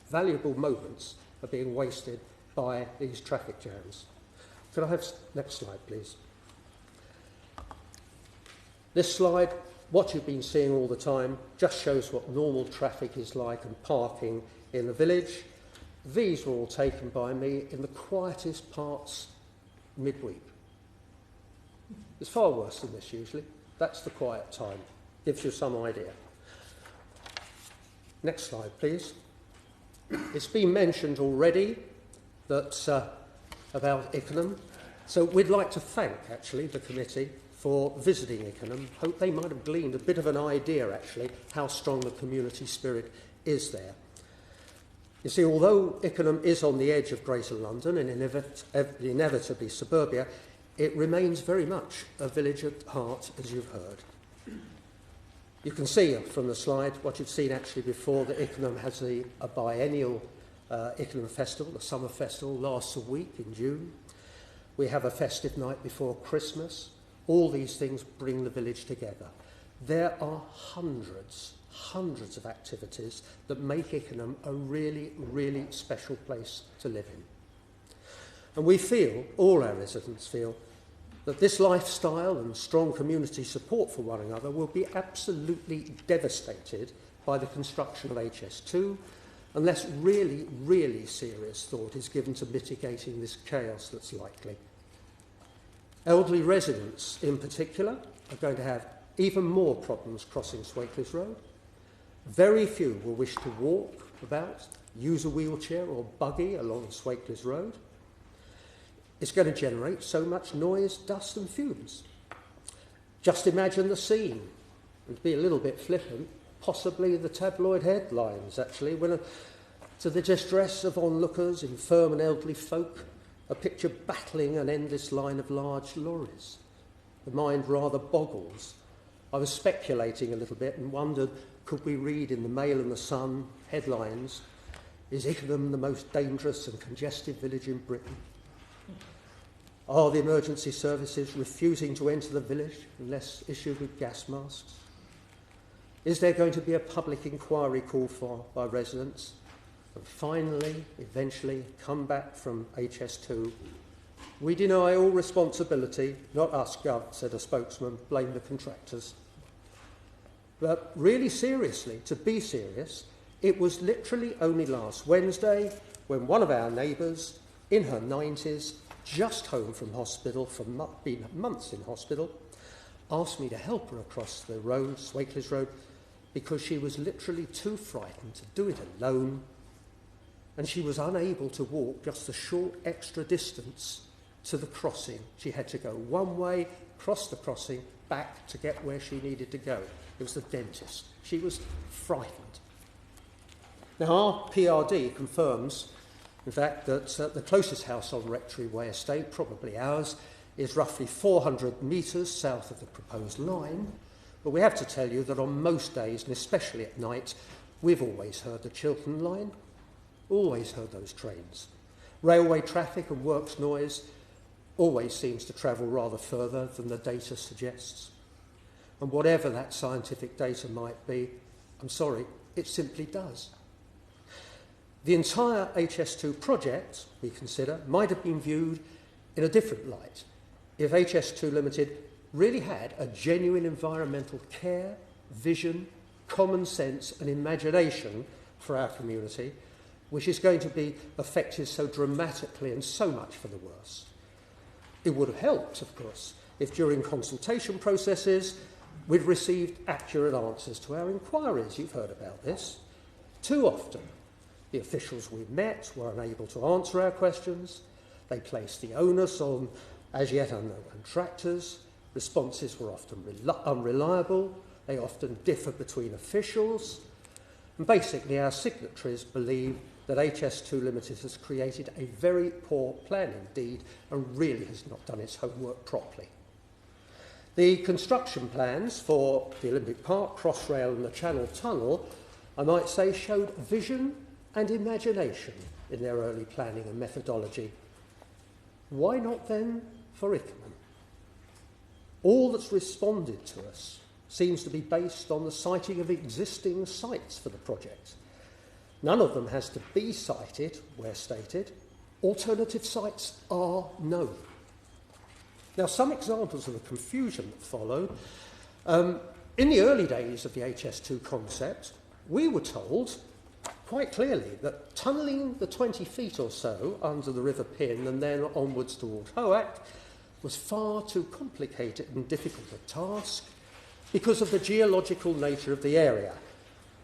Valuable moments are being wasted by these traffic jams. Could I have next slide, please? This slide, what you've been seeing all the time, just shows what normal traffic is like and parking in the village. These were all taken by me in the quietest parts midweek. It's far worse than this usually. That's the quiet time. Gives you some idea. Next slide, please. It's been mentioned already that about Ickenham. So we'd like to thank, actually, the committee for visiting Ickenham. Hope they might have gleaned a bit of an idea, actually, how strong the community spirit is there. You see, although Ickenham is on the edge of Greater London and inevitably suburbia, it remains very much a village at heart, as you've heard. You can see from the slide what you've seen actually before, that Ickenham has a biennial Ickenham Festival, the summer festival, lasts a week in June. We have a festive night before Christmas. All these things bring the village together. There are hundreds of activities that make Ickenham a really, really special place to live in. And we feel, all our residents feel, that this lifestyle and strong community support for one another will be absolutely devastated by the construction of HS2 unless really, really serious thought is given to mitigating this chaos that's likely. Elderly residents, in particular, are going to have even more problems crossing Swakeleys Road. Very few will wish to walk about, use a wheelchair or buggy along Swakeleys Road. It's going to generate so much noise, dust and fumes. Just imagine the scene. And to be a little bit flippant, possibly the tabloid headlines, actually, when to the distress of onlookers, infirm and elderly folk, a picture battling an endless line of large lorries. The mind rather boggles. I was speculating a little bit and wondered, could we read in the Mail and the Sun headlines, is Ickenham the most dangerous and congested village in Britain? Are the emergency services refusing to enter the village unless issued with gas masks? Is there going to be a public inquiry called for by residents? And finally, eventually, come back from HS2. We deny all responsibility, not us, Gov, said a spokesman, blame the contractors. But really seriously, to be serious, it was literally only last Wednesday when one of our neighbours, in her 90s, just home from hospital, been months in hospital, asked me to help her across the road, Swakeleys Road, because she was literally too frightened to do it alone, and she was unable to walk just a short extra distance to the crossing. She had to go one way, cross the crossing, back to get where she needed to go. It was the dentist. She was frightened. Now, our PRD confirms, in fact, that the closest house on Rectory Way Estate, probably ours, is roughly 400 metres south of the proposed line. But we have to tell you that on most days, and especially at night, we've always heard the Chiltern line, always heard those trains. Railway traffic and works noise always seems to travel rather further than the data suggests. And whatever that scientific data might be, I'm sorry, it simply does. The entire HS2 project, we consider, might have been viewed in a different light if HS2 Limited really had a genuine environmental care, vision common sense and imagination for our community, which is going to be affected so dramatically and so much for the worse. It would have helped, of course, if during consultation processes we'd received accurate answers to our inquiries. You've heard about this. Too often, the officials we met were unable to answer our questions. They placed the onus on as yet unknown contractors. Responses were often unreliable. They often differ between officials. And basically, our signatories believe that HS2 Limited has created a very poor plan indeed and really has not done its homework properly. The construction plans for the Olympic Park, Crossrail and the Channel Tunnel, I might say, showed vision and imagination in their early planning and methodology. Why not then for Ickenham? All that's responded to us seems to be based on the citing of existing sites for the project. None of them has to be cited where stated. Alternative sites are known. Now, some examples of the confusion that followed. In the early days of the HS2 concept, we were told quite clearly that tunnelling the 20 feet or so under the River Pin and then onwards towards Hoack was far too complicated and difficult a task because of the geological nature of the area.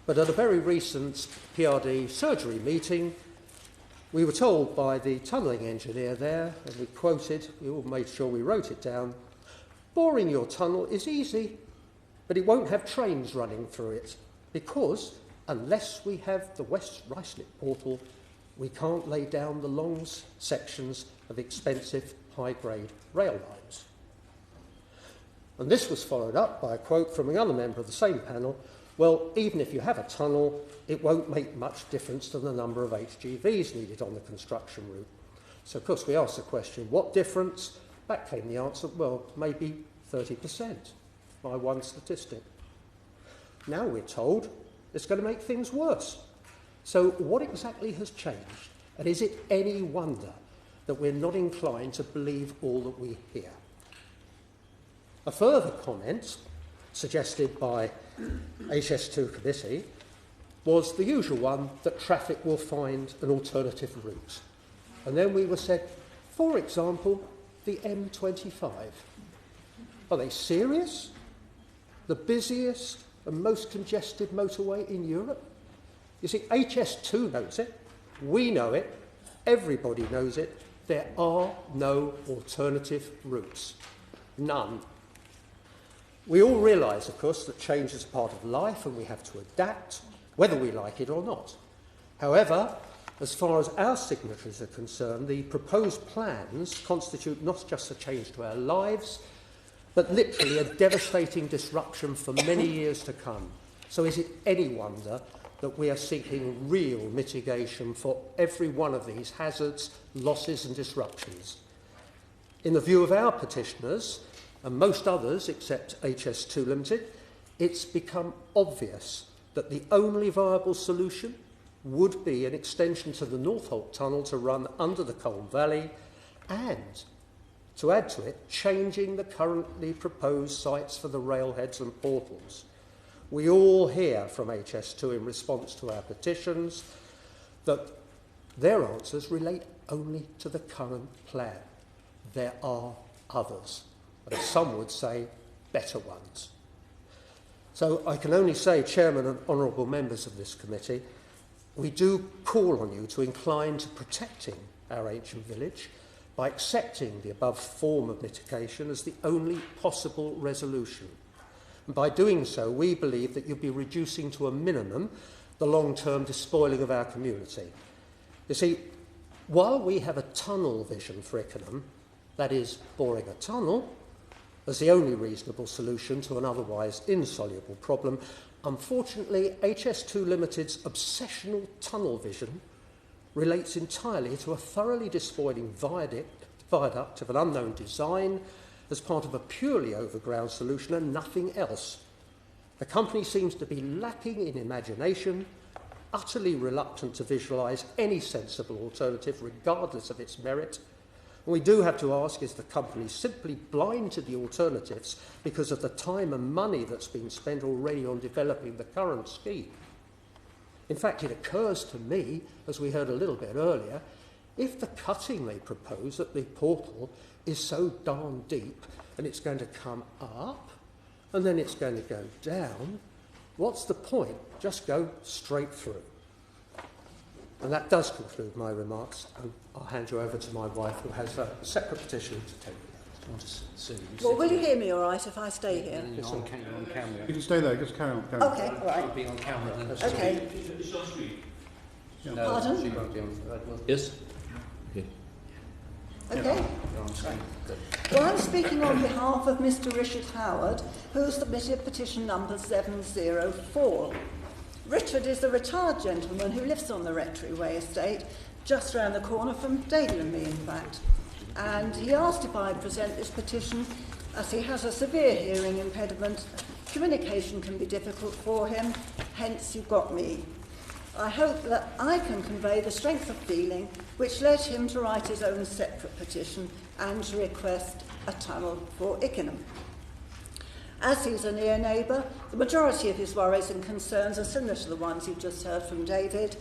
But at a very recent PRD surgery meeting, we were told by the tunnelling engineer there, and we quoted, we all made sure we wrote it down, boring your tunnel is easy, but it won't have trains running through it, because unless we have the West Ruislip portal, we can't lay down the long sections of expensive high-grade rail lines. And this was followed up by a quote from another member of the same panel, well, even if you have a tunnel, it won't make much difference to the number of HGVs needed on the construction route. So, of course, we asked the question, what difference? Back came the answer, well, maybe 30%, by one statistic. Now we're told it's going to make things worse. So what exactly has changed? And is it any wonder that we're not inclined to believe all that we hear? A further comment suggested by HS2 committee was the usual one that traffic will find an alternative route. And then we were said, for example, the M25. Are they serious? The busiest and most congested motorway in Europe? You see, HS2 knows it, we know it, everybody knows it. There are no alternative routes. None. We all realise, of course, that change is a part of life and we have to adapt, whether we like it or not. However, as far as our signatories are concerned, the proposed plans constitute not just a change to our lives, but literally a devastating disruption for many years to come. So is it any wonder that we are seeking real mitigation for every one of these hazards, losses and disruptions? In the view of our petitioners, and most others except HS2 Limited, it's become obvious that the only viable solution would be an extension to the Northolt Tunnel to run under the Coombe Valley and, to add to it, changing the currently proposed sites for the railheads and portals. We all hear from HS2 in response to our petitions that their answers relate only to the current plan. There are others, and some would say better ones. So I can only say, Chairman and honourable members of this committee, we do call on you to incline to protecting our ancient village by accepting the above form of mitigation as the only possible resolution. And by doing so, we believe that you'll be reducing to a minimum the long-term despoiling of our community. You see, while we have a tunnel vision for Ickenham, that is, boring a tunnel, as the only reasonable solution to an otherwise insoluble problem, unfortunately, HS2 Limited's obsessional tunnel vision relates entirely to a thoroughly despoiling viaduct of an unknown design as part of a purely overground solution and nothing else. The company seems to be lacking in imagination, utterly reluctant to visualise any sensible alternative regardless of its merit, And we do have to ask, is the company simply blind to the alternatives because of the time and money that's been spent already on developing the current scheme? In fact, it occurs to me, as we heard a little bit earlier, if the cutting they propose at the portal is so darn deep and it's going to come up and then it's going to go down, what's the point? Just go straight through. And that does conclude my remarks, and I'll hand you over to my wife, who has a separate petition to take. Well, will you hear me all right if I stay here? You can stay there, just carry on. Carry on. Okay, all right. Be on camera then. Okay. Pardon? Yes? Okay. Okay. Well, I'm speaking on behalf of Mr. Richard Howard, who submitted petition number 704. Richard is a retired gentleman who lives on the Rectory Way estate, just round the corner from David and me, in fact. And he asked if I'd present this petition as he has a severe hearing impediment. Communication can be difficult for him, hence you've got me. I hope that I can convey the strength of feeling which led him to write his own separate petition and to request a tunnel for Ickenham. As he's a near neighbour, the majority of his worries and concerns are similar to the ones you've just heard from David.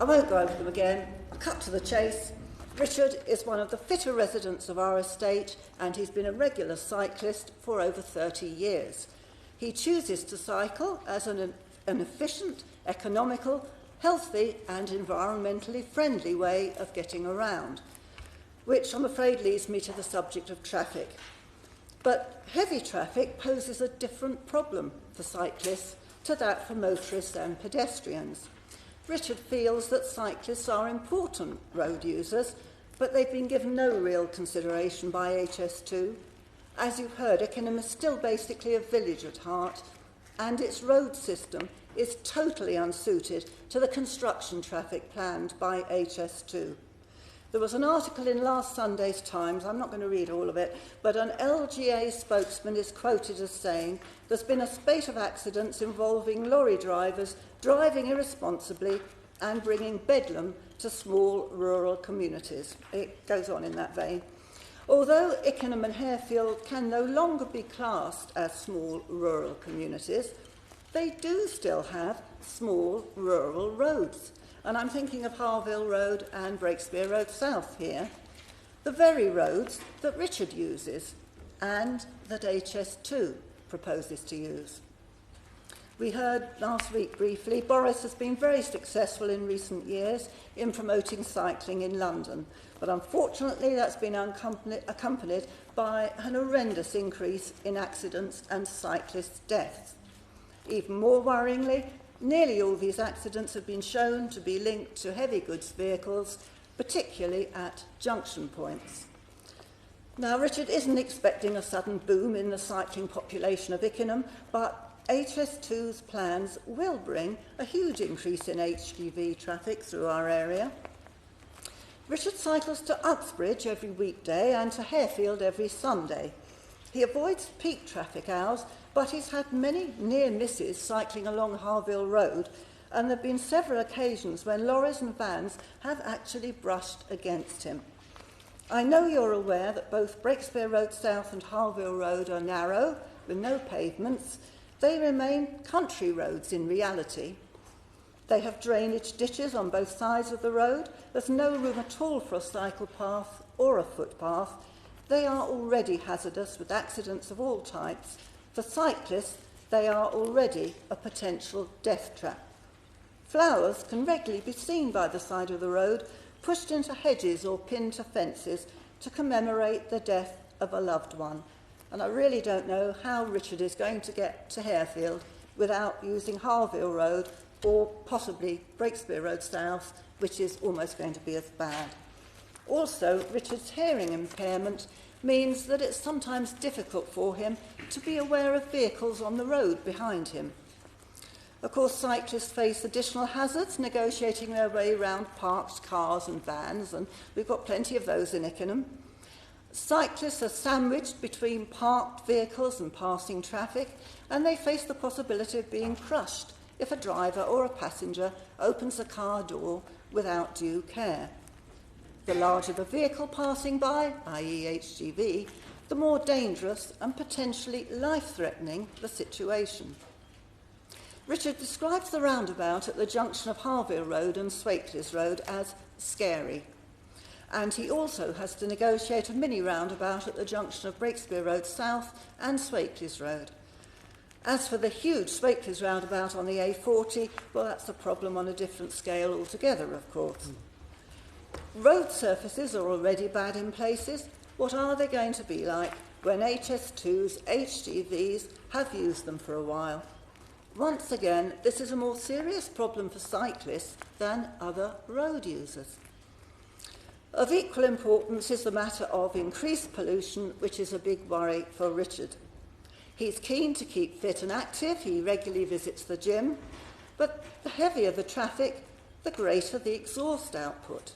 I won't go over them again. I'll cut to the chase. Richard is one of the fitter residents of our estate, and he's been a regular cyclist for over 30 years. He chooses to cycle as an efficient, economical, healthy and environmentally friendly way of getting around, which I'm afraid leads me to the subject of traffic. But heavy traffic poses a different problem for cyclists to that for motorists and pedestrians. Richard feels that cyclists are important road users, but they've been given no real consideration by HS2. As you've heard, Ickenham is still basically a village at heart, and its road system is totally unsuited to the construction traffic planned by HS2. There was an article in last Sunday's Times, I'm not going to read all of it, but an LGA spokesman is quoted as saying, "There's been a spate of accidents involving lorry drivers driving irresponsibly and bringing bedlam to small rural communities." It goes on in that vein. Although Ickenham and Harefield can no longer be classed as small rural communities, they do still have small rural roads. And I'm thinking of Harville Road and Breakspear Road South here, the very roads that Richard uses and that HS2 proposes to use. We heard last week briefly, Boris has been very successful in recent years in promoting cycling in London, but unfortunately that's been accompanied by an horrendous increase in accidents and cyclist deaths. Even more worryingly, nearly all these accidents have been shown to be linked to heavy goods vehicles, particularly at junction points. Now, Richard isn't expecting a sudden boom in the cycling population of Ickenham, but HS2's plans will bring a huge increase in HGV traffic through our area. Richard cycles to Uxbridge every weekday and to Harefield every Sunday. He avoids peak traffic hours, but he's had many near misses cycling along Harville Road, and there have been several occasions when lorries and vans have actually brushed against him. I know you're aware that both Breakspear Road South and Harville Road are narrow, with no pavements. They remain country roads in reality. They have drainage ditches on both sides of the road. There's no room at all for a cycle path or a footpath. They are already hazardous with accidents of all types. For cyclists, they are already a potential death trap. Flowers can regularly be seen by the side of the road, pushed into hedges or pinned to fences to commemorate the death of a loved one. And I really don't know how Richard is going to get to Harefield without using Harville Road or possibly Breakspear Road South, which is almost going to be as bad. Also, Richard's hearing impairment means that it's sometimes difficult for him to be aware of vehicles on the road behind him. Of course, cyclists face additional hazards negotiating their way around parked cars and vans, and we've got plenty of those in Ickenham. Cyclists are sandwiched between parked vehicles and passing traffic, and they face the possibility of being crushed if a driver or a passenger opens the car door without due care. The larger the vehicle passing by, i.e. HGV, the more dangerous and potentially life-threatening the situation. Richard describes the roundabout at the junction of Harville Road and Swakeleys Road as scary. And he also has to negotiate a mini roundabout at the junction of Breakspear Road South and Swakeleys Road. As for the huge Swakeleys roundabout on the A40, well, that's a problem on a different scale altogether, of course. Road surfaces are already bad in places. What are they going to be like when HS2s, HGVs have used them for a while? Once again, this is a more serious problem for cyclists than other road users. Of equal importance is the matter of increased pollution, which is a big worry for Richard. He's keen to keep fit and active, he regularly visits the gym, but the heavier the traffic, the greater the exhaust output.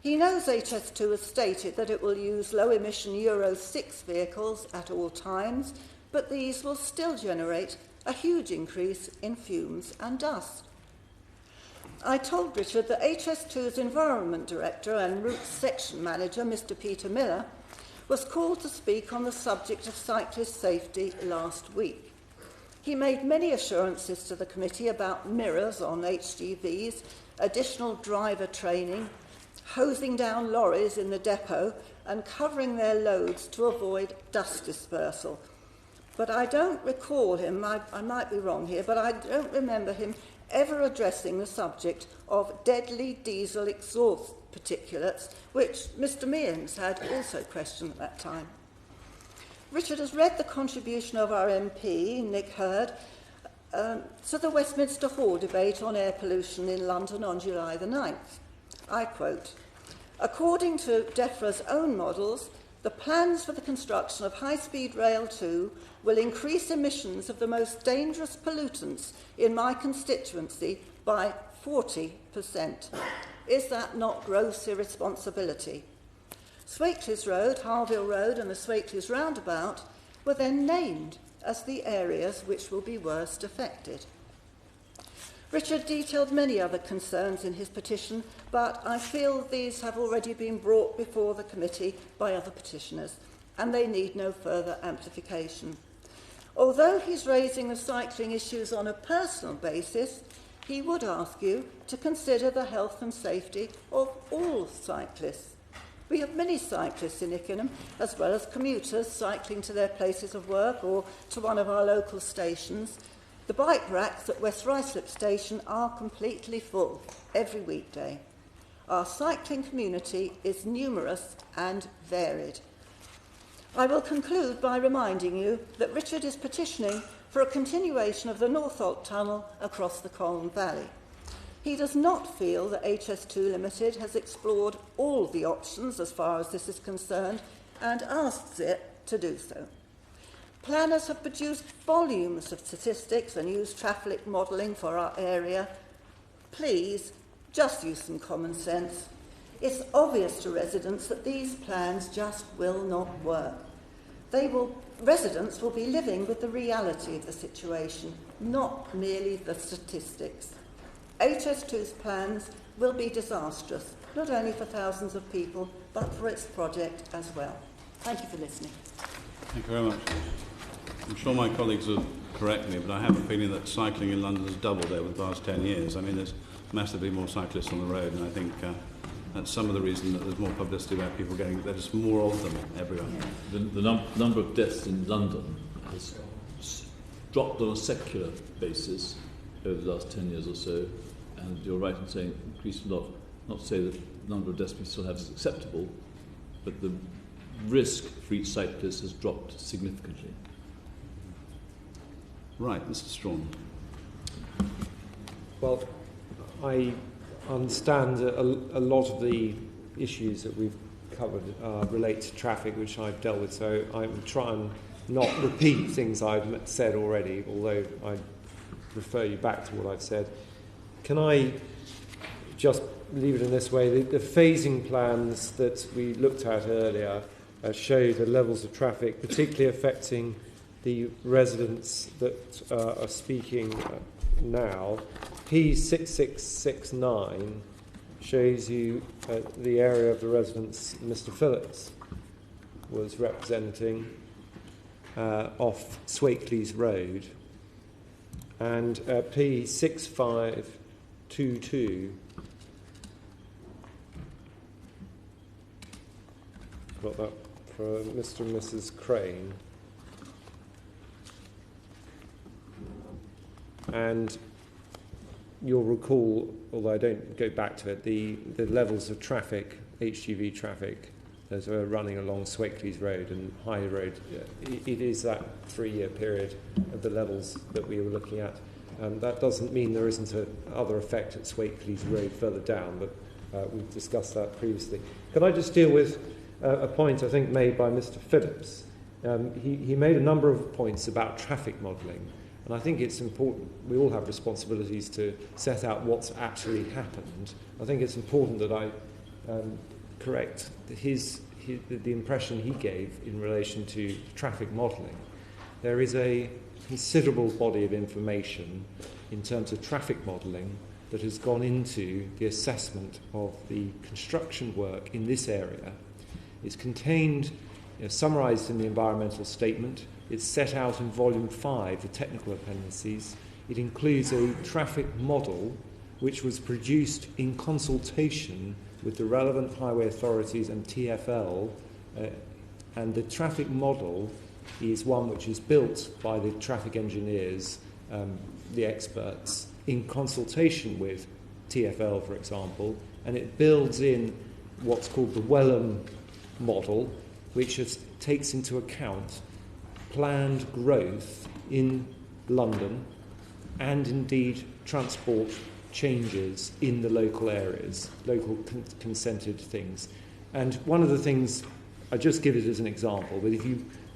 He knows HS2 has stated that it will use low-emission Euro 6 vehicles at all times, but these will still generate a huge increase in fumes and dust. I told Richard that HS2's Environment Director and Route Section Manager, Mr. Peter Miller, was called to speak on the subject of cyclist safety last week. He made many assurances to the committee about mirrors on HGVs, additional driver training, hosing down lorries in the depot and covering their loads to avoid dust dispersal. But I don't recall him, I might be wrong here, but I don't remember him ever addressing the subject of deadly diesel exhaust particulates, which Mr. Meehan's had also questioned at that time. Richard has read the contribution of our MP, Nick Hurd, to the Westminster Hall debate on air pollution in London on July the 9th. I quote, "According to DEFRA's own models, the plans for the construction of high-speed rail 2 will increase emissions of the most dangerous pollutants in my constituency by 40%. Is that not gross irresponsibility?" Swakeleys Road, Harville Road and the Swakeleys roundabout were then named as the areas which will be worst affected. Richard detailed many other concerns in his petition, but I feel these have already been brought before the committee by other petitioners, and they need no further amplification. Although he's raising the cycling issues on a personal basis, he would ask you to consider the health and safety of all cyclists. We have many cyclists in Ickenham, as well as commuters cycling to their places of work or to one of our local stations. The bike racks at West Ruislip Station are completely full every weekday. Our cycling community is numerous and varied. I will conclude by reminding you that Richard is petitioning for a continuation of the Northolt Tunnel across the Colne Valley. He does not feel that HS2 Limited has explored all the options as far as this is concerned and asks it to do so. Planners have produced volumes of statistics and used traffic modelling for our area. Please, just use some common sense. It's obvious to residents that these plans just will not work. Residents will be living with the reality of the situation, not merely the statistics. HS2's plans will be disastrous, not only for thousands of people, but for its project as well. Thank you for listening. Thank you very much. I'm sure my colleagues will correct me, but I have a feeling that cycling in London has doubled over the past 10 years. I mean, there's massively more cyclists on the road, and I think that's some of the reason that there's more publicity about people getting. There's more of them everywhere. The number of deaths in London has dropped on a secular basis over the last 10 years or so, and you're right in saying increased a lot. Not to say that the number of deaths we still have is acceptable, but the risk for each cyclist has dropped significantly. Right, Mr. Strawn. Well, I understand that a lot of the issues that we've covered relate to traffic, which I've dealt with, so I'm trying not repeat things I've said already, although I refer you back to what I've said. Can I just leave it in this way? The phasing plans that we looked at earlier show the levels of traffic, particularly affecting the residents that are speaking now. P6669 shows you the area of the residence Mr. Phillips was representing off Swakeleys Road. And P6522, got that for Mr. and Mrs. Crane. And you'll recall, although I don't go back to it, the levels of traffic, HGV traffic, as we're running along Swakeleys Road and High Road. It is that 3-year period of the levels that we were looking at. That doesn't mean there isn't other effect at Swakeleys Road further down, but we've discussed that previously. Can I just deal with a point I think made by Mr. Phillips? He made a number of points about traffic modelling. And I think it's important, we all have responsibilities to set out what's actually happened. I think it's important that I correct the impression he gave in relation to traffic modelling. There is a considerable body of information in terms of traffic modelling that has gone into the assessment of the construction work in this area. It's contained, summarised in the environmental statement. It's set out in Volume 5, the technical appendices. It includes a traffic model which was produced in consultation with the relevant highway authorities and TfL, and the traffic model is one which is built by the traffic engineers, the experts, in consultation with TfL, for example, and it builds in what's called the Woodham model, which takes into account planned growth in London and indeed transport changes in the local areas, local consented things. And one of the things, I just give it as an example, but if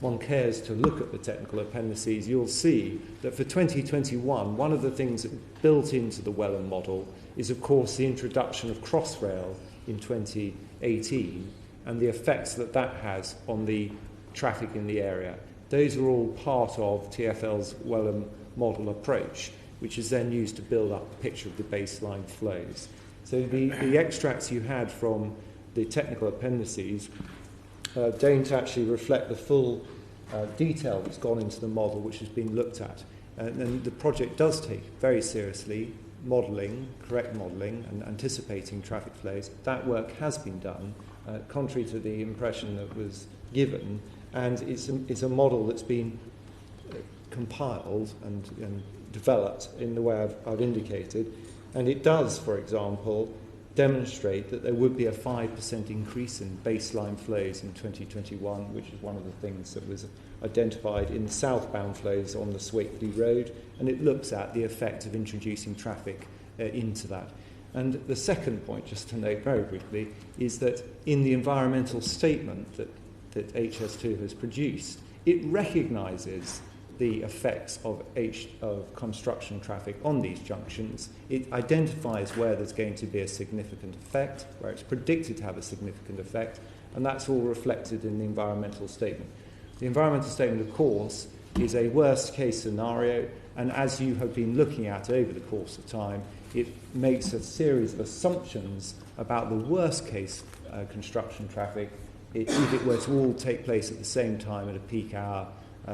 one cares to look at the technical appendices, you'll see that for 2021, one of the things that built into the Woodham model is, of course, the introduction of Crossrail in 2018 and the effects that that has on the traffic in the area. Those are all part of TfL's Woodham model approach, which is then used to build up a picture of the baseline flows. So the extracts you had from the technical appendices don't actually reflect the full detail that's gone into the model which has been looked at. And the project does take very seriously modelling, correct modelling, and anticipating traffic flows. That work has been done, contrary to the impression that was given, and it's a model that's been compiled and developed in the way I've indicated, and it does, for example, demonstrate that there would be a 5% increase in baseline flows in 2021, which is one of the things that was identified in southbound flows on the Swakeleys Road, and it looks at the effect of introducing traffic into that. And the second point, just to note very briefly, is that in the environmental statement that HS2 has produced, it recognises the effects of construction traffic on these junctions. It identifies where there's going to be a significant effect, where it's predicted to have a significant effect, and that's all reflected in the environmental statement. The environmental statement, of course, is a worst-case scenario, and as you have been looking at over the course of time, it makes a series of assumptions about the worst-case construction traffic if it were to all take place at the same time at a peak hour.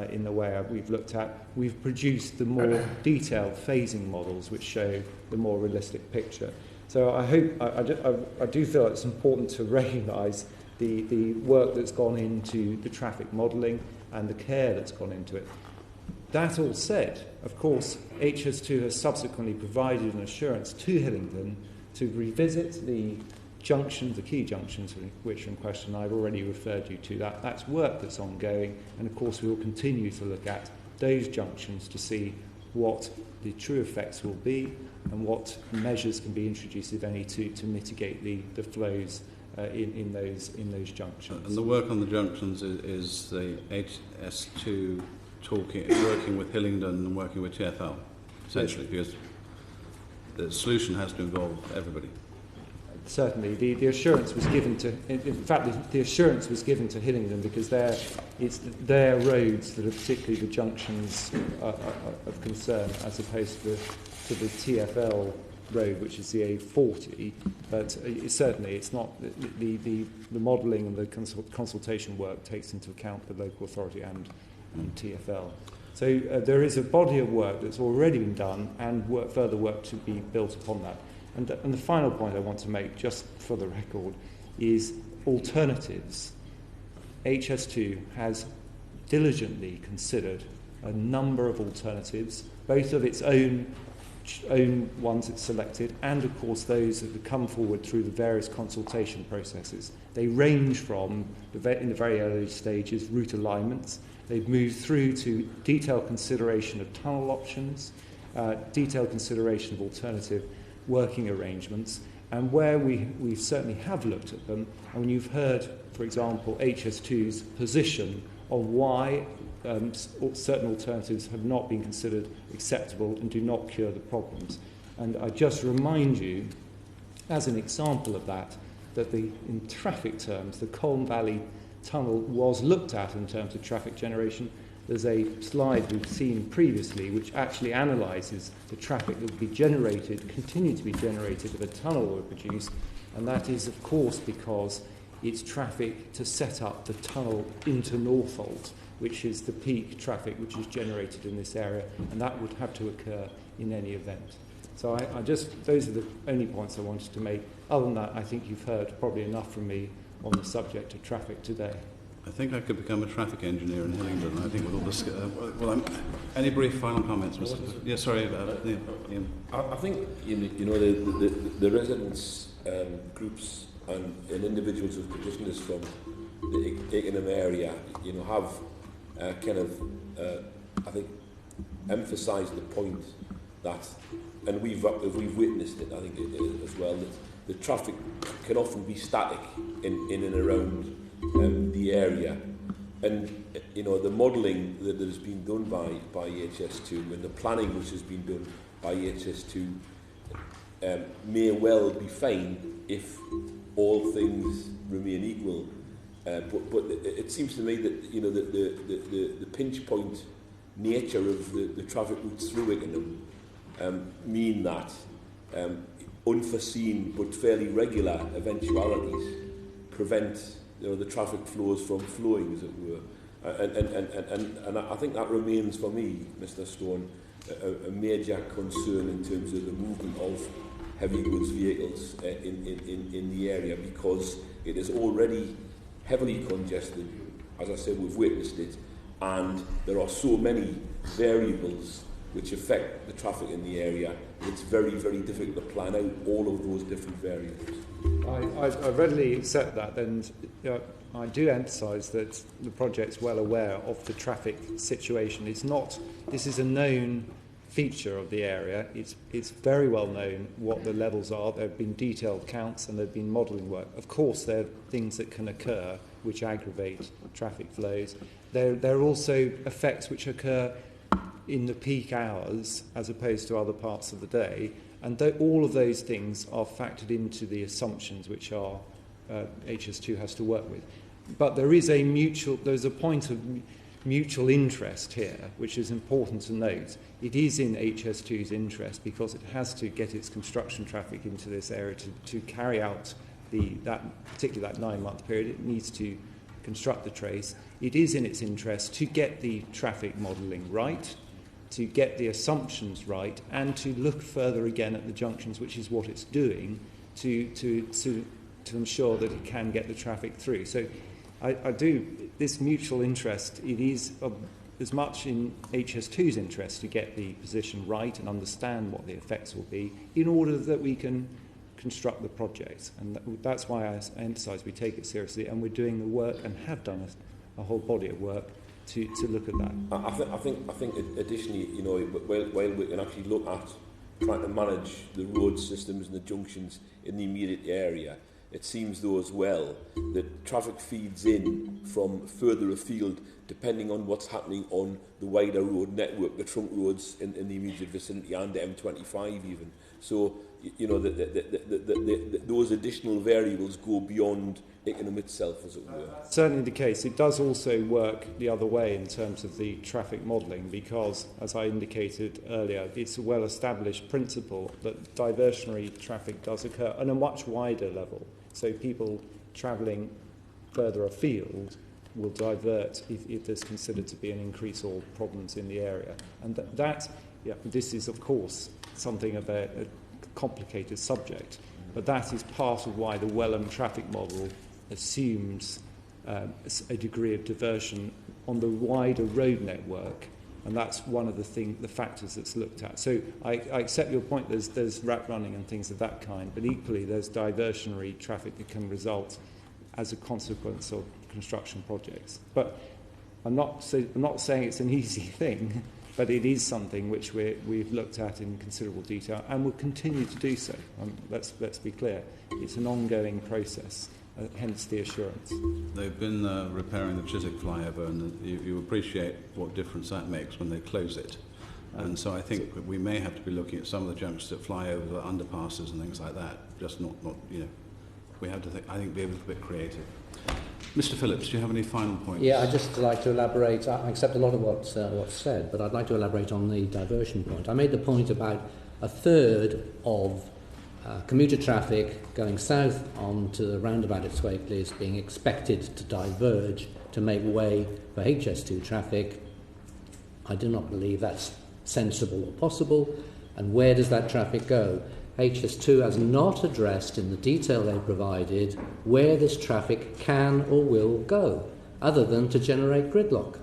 In the way we've looked at, we've produced the more detailed phasing models which show the more realistic picture. So I hope, I do feel it's important to recognise the work that's gone into the traffic modelling and the care that's gone into it. That all said, of course, HS2 has subsequently provided an assurance to Hillingdon to revisit the junctions, the key junctions which are in question. I've already referred you to that. That's work that's ongoing, and of course we will continue to look at those junctions to see what the true effects will be and what measures can be introduced, if any, to mitigate the flows in those junctions. And the work on the junctions is the HS2 working with Hillingdon and working with TfL, essentially, because the solution has to involve everybody. Certainly, the assurance was given to. In fact, the assurance was given to Hillingdon because it's their roads that are particularly the junctions of concern, as opposed to the TfL road, which is the A40, but certainly it's not the modelling and the consultation work takes into account the local authority and TfL. So there is a body of work that's already been done and further work to be built upon that. And the final point I want to make, just for the record, is alternatives. HS2 has diligently considered a number of alternatives, both of its own ones it's selected, and of course those that have come forward through the various consultation processes. They range from, in the very early stages, route alignments. They've moved through to detailed consideration of tunnel options, detailed consideration of alternative working arrangements, and where we certainly have looked at them, and when you've heard, for example, HS2's position on why certain alternatives have not been considered acceptable and do not cure the problems. And I just remind you, as an example of that in traffic terms, the Colne Valley Tunnel was looked at in terms of traffic generation. There's a slide we've seen previously which actually analyses the traffic that will be generated, continue to be generated if a tunnel were produced, and that is, of course, because it's traffic to set up the tunnel into Northolt, which is the peak traffic which is generated in this area, and that would have to occur in any event. So those are the only points I wanted to make. Other than that, I think you've heard probably enough from me on the subject of traffic today. I think I could become a traffic engineer in Hillingdon. I think with all this. Any brief final comments, Mr. Yeah, sorry. Ian. I think the residents groups and individuals who've petitioned us from the Ickenham area, have I think, emphasised the point that, and we've witnessed it, I think, as well, that the traffic can often be static in and around the area, and the modelling that has been done by HS2 and the planning which has been done by HS2 may well be fine if all things remain equal, but it seems to me that the pinch point nature of the traffic routes through Ickenham mean that unforeseen but fairly regular eventualities prevent the traffic flows from flowing, as it were. And I think that remains, for me, Mr. Stone, a major concern in terms of the movement of heavy goods vehicles in the area, because it is already heavily congested. As I said, we've witnessed it, and there are so many variables which affect the traffic in the area. It's very, very difficult to plan out all of those different variables. I readily accept that, and I do emphasise that the project's well aware of the traffic situation. This is a known feature of the area. It's very well known what the levels are. There have been detailed counts and there have been modelling work. Of course, there are things that can occur which aggravate traffic flows. There are also effects which occur in the peak hours as opposed to other parts of the day, and all of those things are factored into the assumptions which HS2 has to work with. But there's a point of mutual interest here, which is important to note. It is in HS2's interest, because it has to get its construction traffic into this area to carry out particularly that 9-month period. It needs to construct the trace. It is in its interest to get the traffic modelling right, to get the assumptions right, and to look further again at the junctions, which is what it's doing, to ensure that it can get the traffic through. So this mutual interest, it is as much in HS2's interest to get the position right and understand what the effects will be in order that we can construct the project. And that's why I emphasise we take it seriously, and we're doing the work and have done a whole body of work to look at that. I think additionally, while we can actually look at trying to manage the road systems and the junctions in the immediate area, it seems though as well that traffic feeds in from further afield depending on what's happening on the wider road network, the trunk roads in the immediate vicinity, and the M25 even. So, you know, those additional variables go beyond Ickenham itself, as it were. Certainly the case. It does also work the other way in terms of the traffic modelling because, as I indicated earlier, it's a well-established principle that diversionary traffic does occur on a much wider level. So people travelling further afield will divert if there's considered to be an increase or problems in the area. And this is, of course, something of a complicated subject, but that is part of why the Wellham traffic model assumes a degree of diversion on the wider road network, and that's one of the factors that's looked at. So I accept your point, there's rat running and things of that kind, but equally there's diversionary traffic that can result as a consequence of construction projects. But I'm not saying it's an easy thing, but it is something which we've looked at in considerable detail and will continue to do so. Let's be clear. It's an ongoing process, hence the assurance. They've been repairing the Chiswick flyover, and you appreciate what difference that makes when they close it. And so I think we may have to be looking at some of the junctions at flyovers, underpasses and things like that. Just not we have to think, I think, be a little bit creative. Mr. Phillips, do you have any final points? Yeah, I'd just like to elaborate. I accept a lot of what's said, but I'd like to elaborate on the diversion point. I made the point about a third of commuter traffic going south onto the roundabout at Swapeley being expected to diverge to make way for HS2 traffic. I do not believe that's sensible or possible. And where does that traffic go? HS2 has not addressed in the detail they provided where this traffic can or will go, other than to generate gridlock.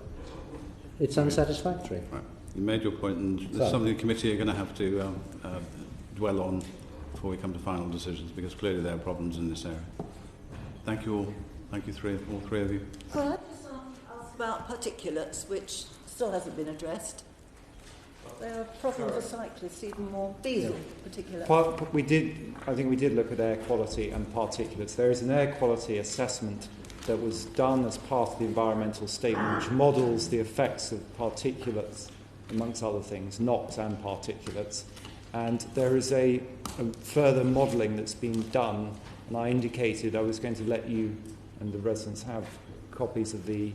It's unsatisfactory. Right. You made your point, and there's something the committee are going to have to dwell on before we come to final decisions, because clearly there are problems in this area. Thank you all. Thank you, all three of you. Well, I just ask about particulates, which still hasn't been addressed. They're a problem for cyclists, even more diesel particulates. I think we did look at air quality and particulates. There is an air quality assessment that was done as part of the environmental statement, which models the effects of particulates, amongst other things, NOx and particulates. And there is a further modelling that's been done, and I indicated I was going to let you and the residents have copies of the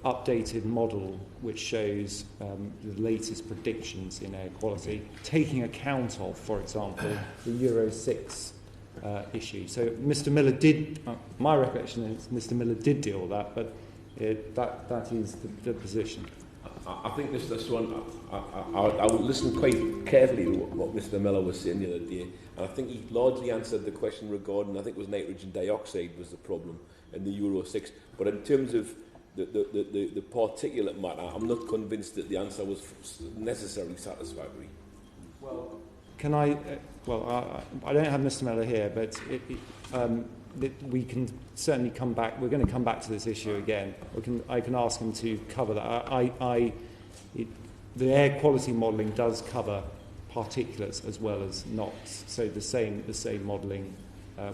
updated model, which shows the latest predictions in air quality, taking account of, for example, the Euro 6 issue. So Mr. Miller did, my recollection is Mr. Miller did deal with that, but that is the position. I think this one, I would listen quite carefully to what Mr. Miller was saying the other day, and I think he largely answered the question regarding, I think it was nitrogen dioxide was the problem in the Euro 6. But in terms of the particulate matter, I'm not convinced that the answer was necessarily satisfactory. Well, can I? I don't have Mr. Miller here, but we can certainly come back. We're going to come back to this issue again. I can ask him to cover that. The air quality modelling does cover particulates as well as NOx, so the same modelling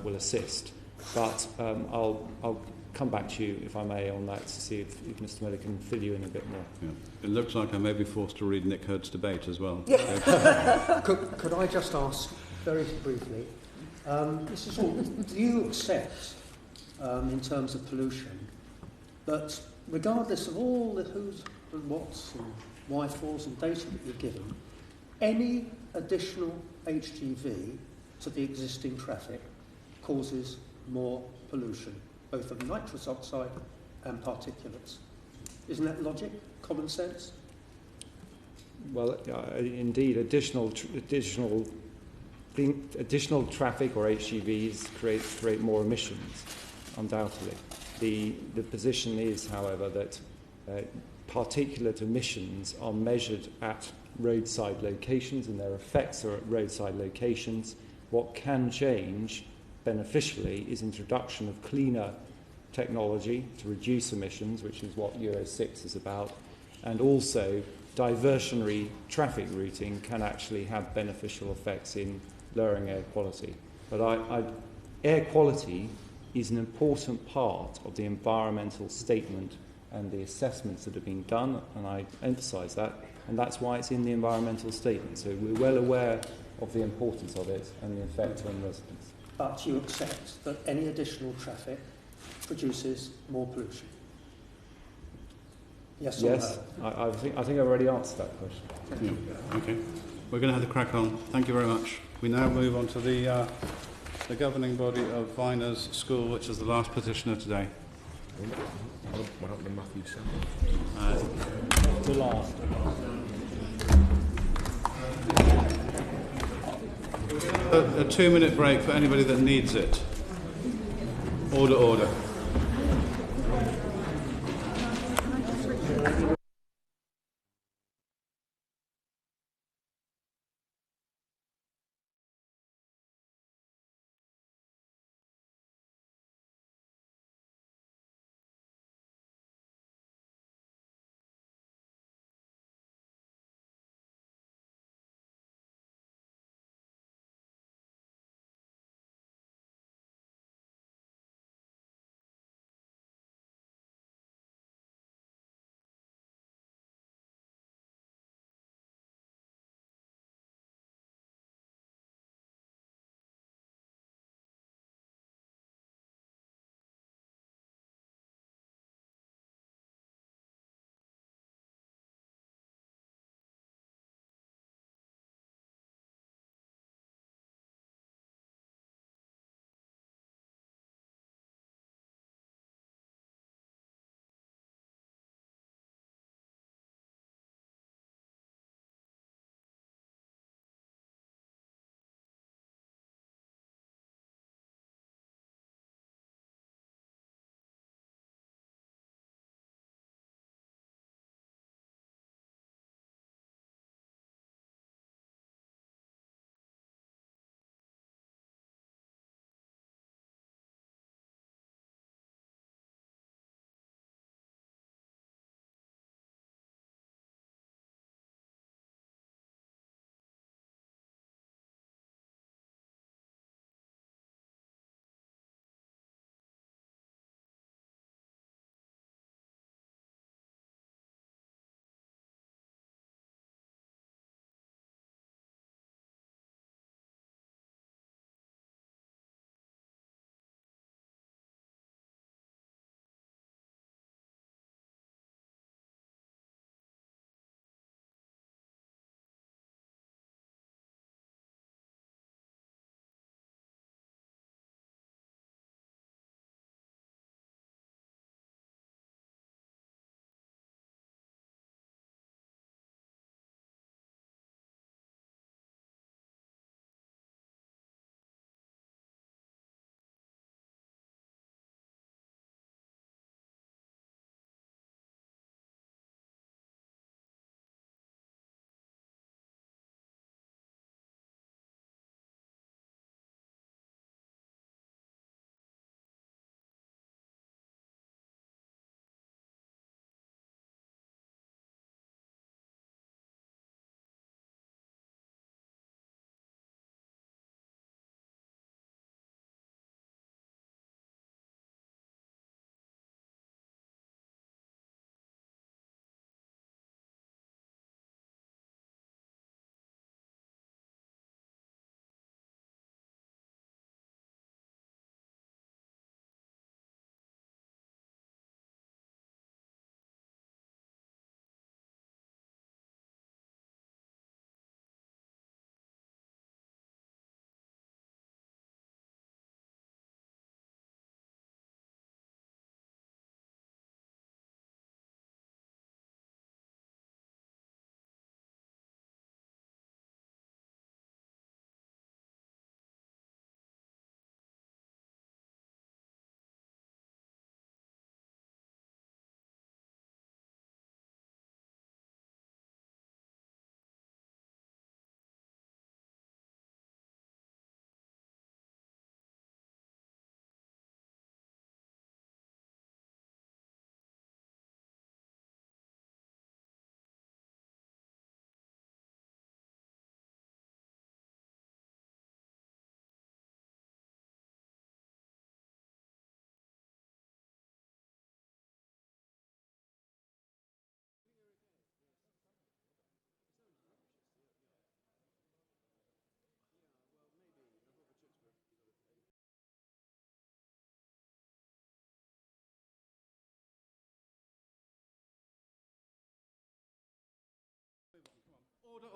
will assist. But I'll come back to you, if I may, on that to see if Mr. Miller can fill you in a bit more. Yeah. It looks like I may be forced to read Nick Hurd's debate as well. Yeah. Could I just ask very briefly, do you accept, in terms of pollution, that regardless of all the who's and what's and why-fors and data that you're given, any additional HGV to the existing traffic causes more pollution, both of nitrous oxide and particulates? Isn't that logic, common sense? Well, indeed, additional traffic or HGVs create more emissions, undoubtedly. The position is, however, that particulate emissions are measured at roadside locations, and their effects are at roadside locations. What can change beneficially is introduction of cleaner technology to reduce emissions, which is what Euro 6 is about, and also diversionary traffic routing can actually have beneficial effects in lowering air quality. But air quality is an important part of the environmental statement and the assessments that have been done, and I emphasise that, and that's why it's in the environmental statement. So we're well aware of the importance of it and the effect on residents. But you accept that any additional traffic produces more pollution? Yes or yes, no? I think I've already answered that question. Yeah. Okay. We're going to have to crack on. Thank you very much. We now move on to the governing body of Vyners School, which is the last petitioner today. What happened to Matthew Semple? The last. A 2-minute break for anybody that needs it. Order.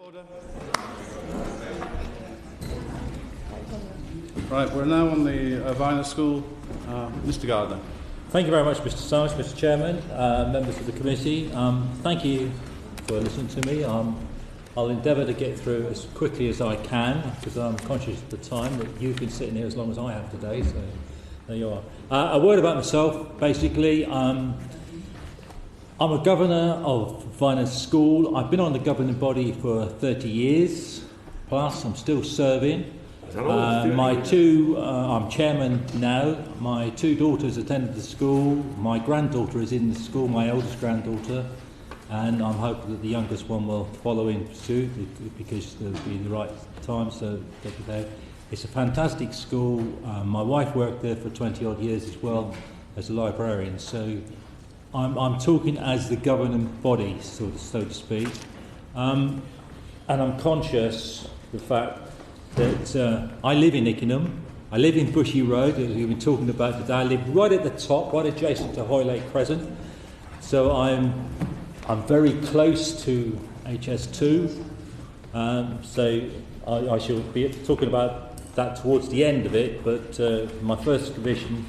Order. Right, we're now on the Vyners School. Mr. Gardner. Thank you very much, Mr. Summers, Mr. Chairman, members of the committee. Thank you for listening to me. I'll endeavour to get through as quickly as I can, because I'm conscious of the time that you've been sitting here as long as I have today, so there you are. A word about myself, basically. I'm a governor of Vyners School. I've been on the governing body for 30 years plus. I'm still serving. I'm chairman now. My two daughters attended the school. My granddaughter is in the school, my eldest granddaughter, and I'm hoping that the youngest one will follow in suit because they'll be in the right time, so they'll be there. It's a fantastic school. My wife worked there for 20 odd years as well as a librarian, so I'm talking as the governing body, so to speak, and I'm conscious of the fact that I live in Ickenham. I live in Bushy Road, as we've been talking about today. I live right at the top, right adjacent to Hoylake Crescent. So I'm very close to HS2. So I shall be talking about that towards the end of it, but my first commission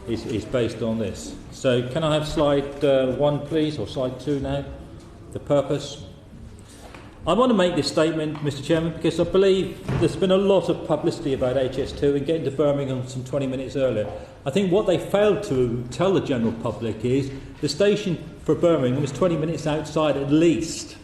is based on this. So can I have slide 1, please, or slide 2 now? The purpose. I want to make this statement, Mr. Chairman, because I believe there's been a lot of publicity about HS2 and getting to Birmingham some 20 minutes earlier. I think what they failed to tell the general public is the station for Birmingham is 20 minutes outside at least.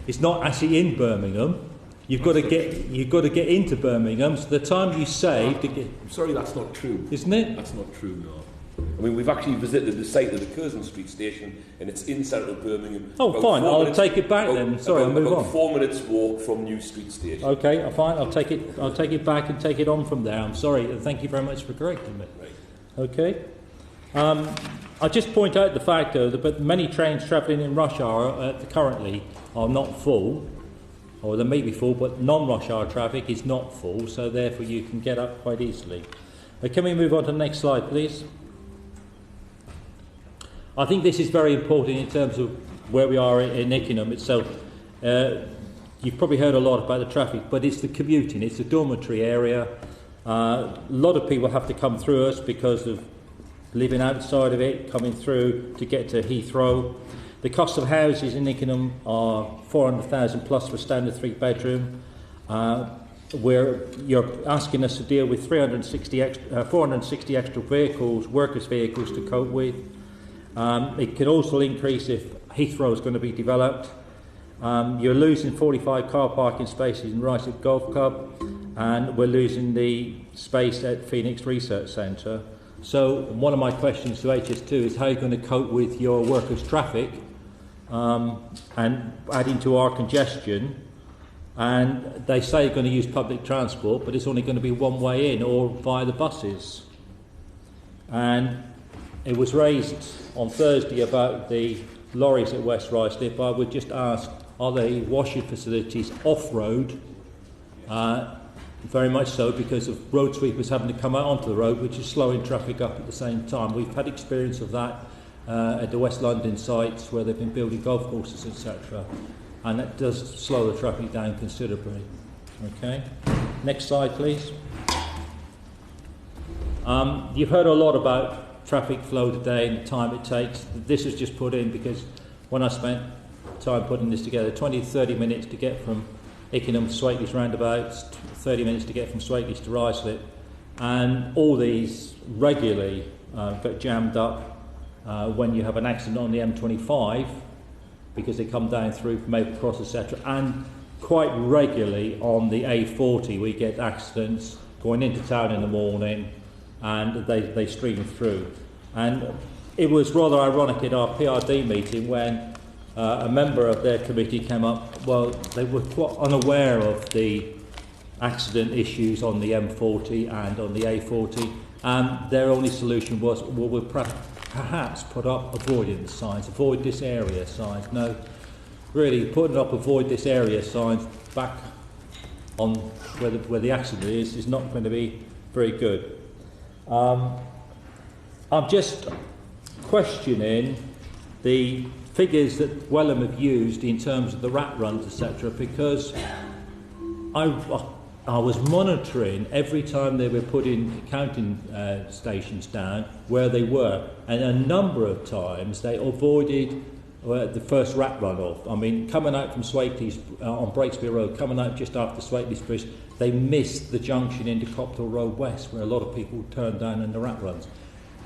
It's not actually in Birmingham. You've got to get into Birmingham. So the time you save to get. I'm sorry, that's not true. Isn't it? That's not true, no. I mean, we've actually visited the site of the Curzon Street station, and it's in central Birmingham. Oh, fine. I'll take it back then. Sorry, I'll move on. 4 minutes walk from New Street Station. Okay, fine. I'll take it back and take it on from there. I'm sorry. Thank you very much for correcting me. Right. Okay. I'll just point out the fact, though, that many trains travelling in rush hour currently are not full, or they may be full, but non-rush hour traffic is not full, so therefore you can get up quite easily. Can we move on to the next slide, please? I think this is very important in terms of where we are in Ickenham itself. You've probably heard a lot about the traffic, but it's the commuting. It's the dormitory area. A lot of people have to come through us because of living outside of it, coming through to get to Heathrow. The cost of houses in Ickenham are 400,000 plus for a standard 3-bedroom. Where you're asking us to deal with 460 extra vehicles, workers' vehicles to cope with. It can also increase if Heathrow is going to be developed. You're losing 45 car parking spaces in Ryseck Golf Club, and we're losing the space at Phoenix Research Centre. So one of my questions to HS2 is how you're going to cope with your workers' traffic and adding to our congestion. And they say you're going to use public transport, but it's only going to be one way in or via the buses. And it was raised on Thursday about the lorries at West Ruislip. I would just ask, are the washing facilities off-road? Very much so, because of road sweepers having to come out onto the road, which is slowing traffic up at the same time. We've had experience of that at the West London sites where they've been building golf courses, etc. And that does slow the traffic down considerably. Okay, next slide, please. You've heard a lot about traffic flow today and the time it takes. This is just put in because when I spent time putting this together, 20 to 30 minutes to get from Ickenham to Swateley's roundabouts, 30 minutes to get from Swateley's to Ruislip, and all these regularly get jammed up when you have an accident on the M25 because they come down through from Maple Cross, etc., and quite regularly on the A40 we get accidents going into town in the morning and they stream through. And it was rather ironic at our PRD meeting when a member of their committee came up. Well, they were quite unaware of the accident issues on the M40 and on the A40, and their only solution was, well, we'll perhaps put up avoidance signs, avoid this area signs. No, really, putting up avoid this area signs back on where the accident is not going to be very good. I'm just questioning the figures that Woodham have used in terms of the rat runs, etc., because I was monitoring every time they were putting counting stations down where they were, and a number of times they avoided the first rat run off. I mean, coming out from Swateley's on Breakspear Road, coming out just after Swateley's Bridge, they missed the junction into Copthall Road West, where a lot of people turned down in the rat runs.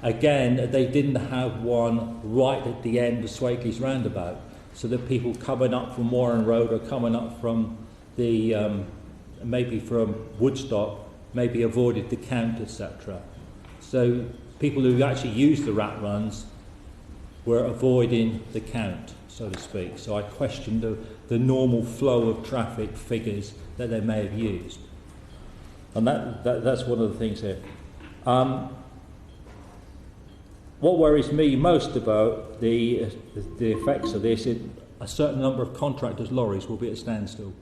Again, they didn't have one right at the end of Swateley's roundabout, so that people coming up from Warren Road or coming up from the maybe from Woodstock maybe avoided the count, etc. So people who actually used the rat runs were avoiding the count, so to speak. So I questioned the normal flow of traffic figures that they may have used. And that's one of the things here. What worries me most about the effects of this is a certain number of contractors' lorries will be at a standstill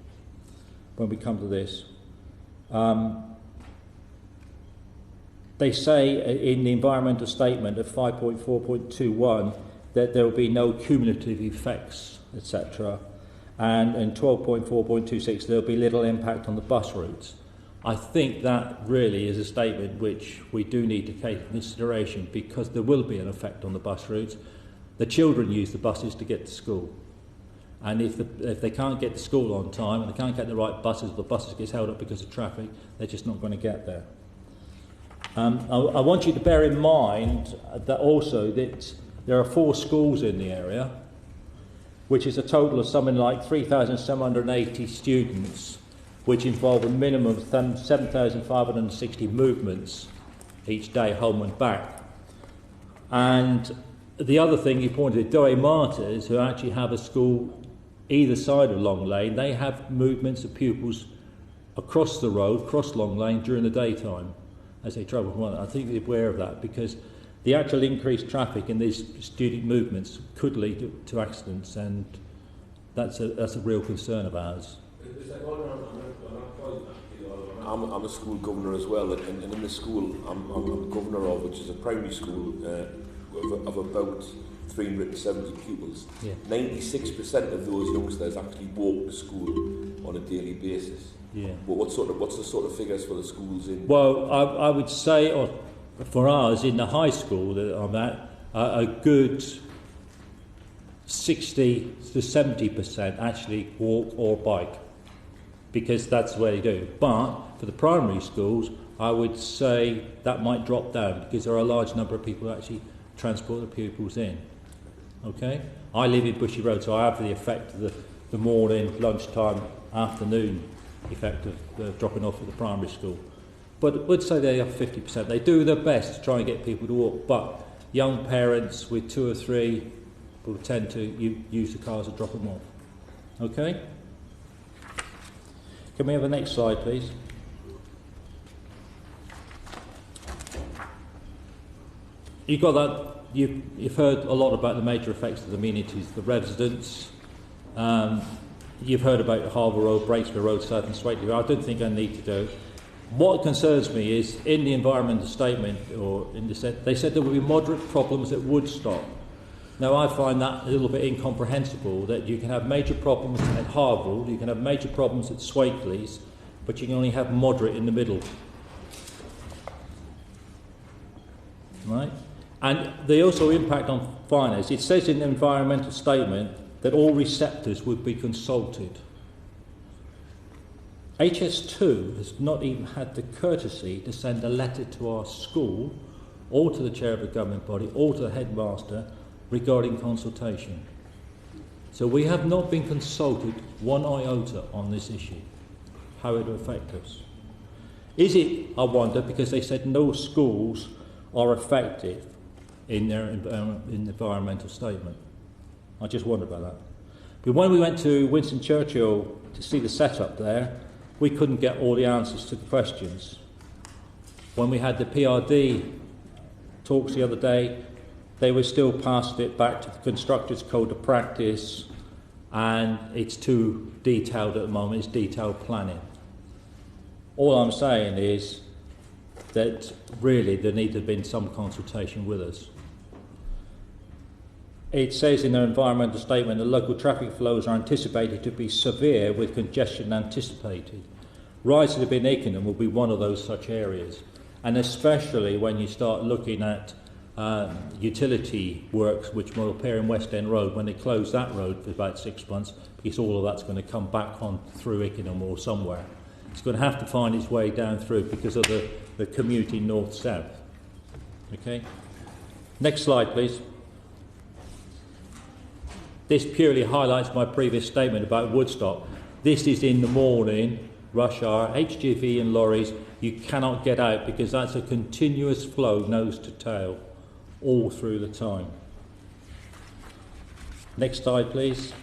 when we come to this. They say in the environmental statement of 5.4.21 that there will be no cumulative effects, etc. And in 12.4.26 there will be little impact on the bus routes. I think that really is a statement which we do need to take into consideration, because there will be an effect on the bus routes. The children use the buses to get to school. And if they can't get to school on time and they can't get the right buses, the buses get held up because of traffic, they're just not going to get there. I want you to bear in mind that also that there are 4 schools in the area, which is a total of something like 3,780 students, which involve a minimum of 7,560 movements each day, home and back. And the other thing you pointed to, Doe Martyrs, who actually have a school either side of Long Lane, they have movements of pupils across the road, across Long Lane during the daytime as they travel from one. I think they're aware of that, because the actual increased traffic in these student movements could lead to accidents, and that's a real concern of ours. I'm a school governor as well, and in the school I'm governor of, which is a primary school of about 370 pupils. Yeah. 96% of those youngsters actually walk to school on a daily basis. Yeah. But what's the sort of figures for the schools in? Well, I would say, for ours in the high school that I'm at, a good 60 to 70% actually walk or bike, because that's what they do. But for the primary schools, I would say that might drop down, because there are a large number of people who actually transport the pupils in. Okay? I live in Bushy Road, so I have the effect of the morning, lunchtime, afternoon effect of dropping off at the primary school. But I would say they have 50%. They do their best to try and get people to walk, but young parents with 2 or 3 will tend to use the cars and drop them off. Okay? Can we have the next slide, please? You've got that. You've heard a lot about the major effects of the amenities, the residents. You've heard about Harbour Road, Breakspear Road, South and Swateley. I don't think I need to go. What concerns me is in the environmental statement, they said there will be moderate problems at Woodstock. Now I find that a little bit incomprehensible, that you can have major problems at Harville, you can have major problems at Swateley's, but you can only have moderate in the middle. Right? And they also impact on Vyners. It says in the environmental statement that all receptors would be consulted. HS2 has not even had the courtesy to send a letter to our school, or to the chair of the government body, or to the headmaster regarding consultation. So we have not been consulted one iota on this issue, how it will affect us. Is it, I wonder, because they said no schools are effective in their environmental statement? I just wonder about that. But when we went to Winston Churchill to see the setup there, we couldn't get all the answers to the questions. When we had the PRD talks the other day, they were still passing it back to the Constructors' Code of Practice, and it's too detailed at the moment, it's detailed planning. All I'm saying is that really there needs to have been some consultation with us. it says in their environmental statement that local traffic flows are anticipated to be severe with congestion anticipated. Rising in Ickenham will be one of those such areas, and especially when you start looking at utility works which will appear in West End Road when they close that road for about 6 months, because all of that's going to come back on through Ickenham or somewhere. It's going to have to find its way down through because of the commuting north-south. Okay? Next slide, please. This purely highlights my previous statement about Woodstock. This is in the morning, rush hour, HGV and lorries. You cannot get out because that's a continuous flow, nose to tail, all through the time. Next slide, please.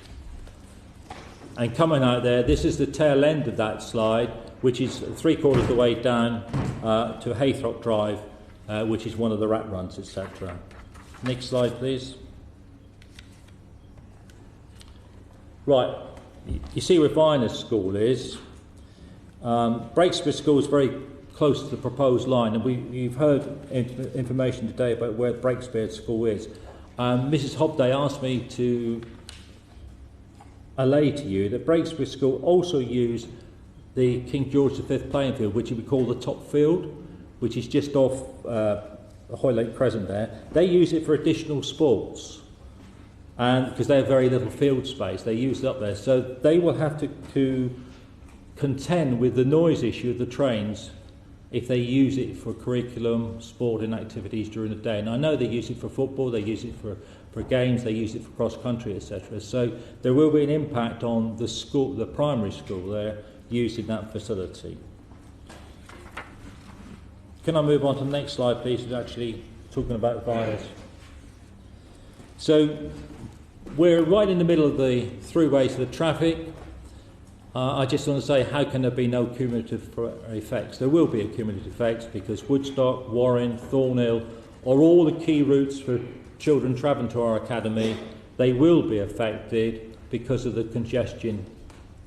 And coming out there, this is the tail end of that slide, which is 3/4 of the way down to Haythrock Drive, which is one of the rat runs, etc. Next slide, please. Right, you see where Vyners School is. Breakspear School is very close to the proposed line, and you've heard information today about where Breakspear School is. Mrs. Hobday asked me to allay to you that Breakspear School also use the King George V playing field, which we call the top field, which is just off Hoylake Crescent there. They use it for additional sports, and because they have very little field space, they use it up there. So they will have to contend with the noise issue of the trains if they use it for curriculum, sporting activities during the day. And I know they use it for football, they use it for games, they use it for cross-country, etc. So there will be an impact on the school, the primary school there, using that facility. Can I move on to the next slide, please? We're actually talking about Vyners. So we're right in the middle of the throughways for the traffic. I just want to say, how can there be no cumulative effects? There will be a cumulative effects because Woodstock, Warren, Thornhill are all the key routes for children travelling to our academy. They will be affected because of the congestion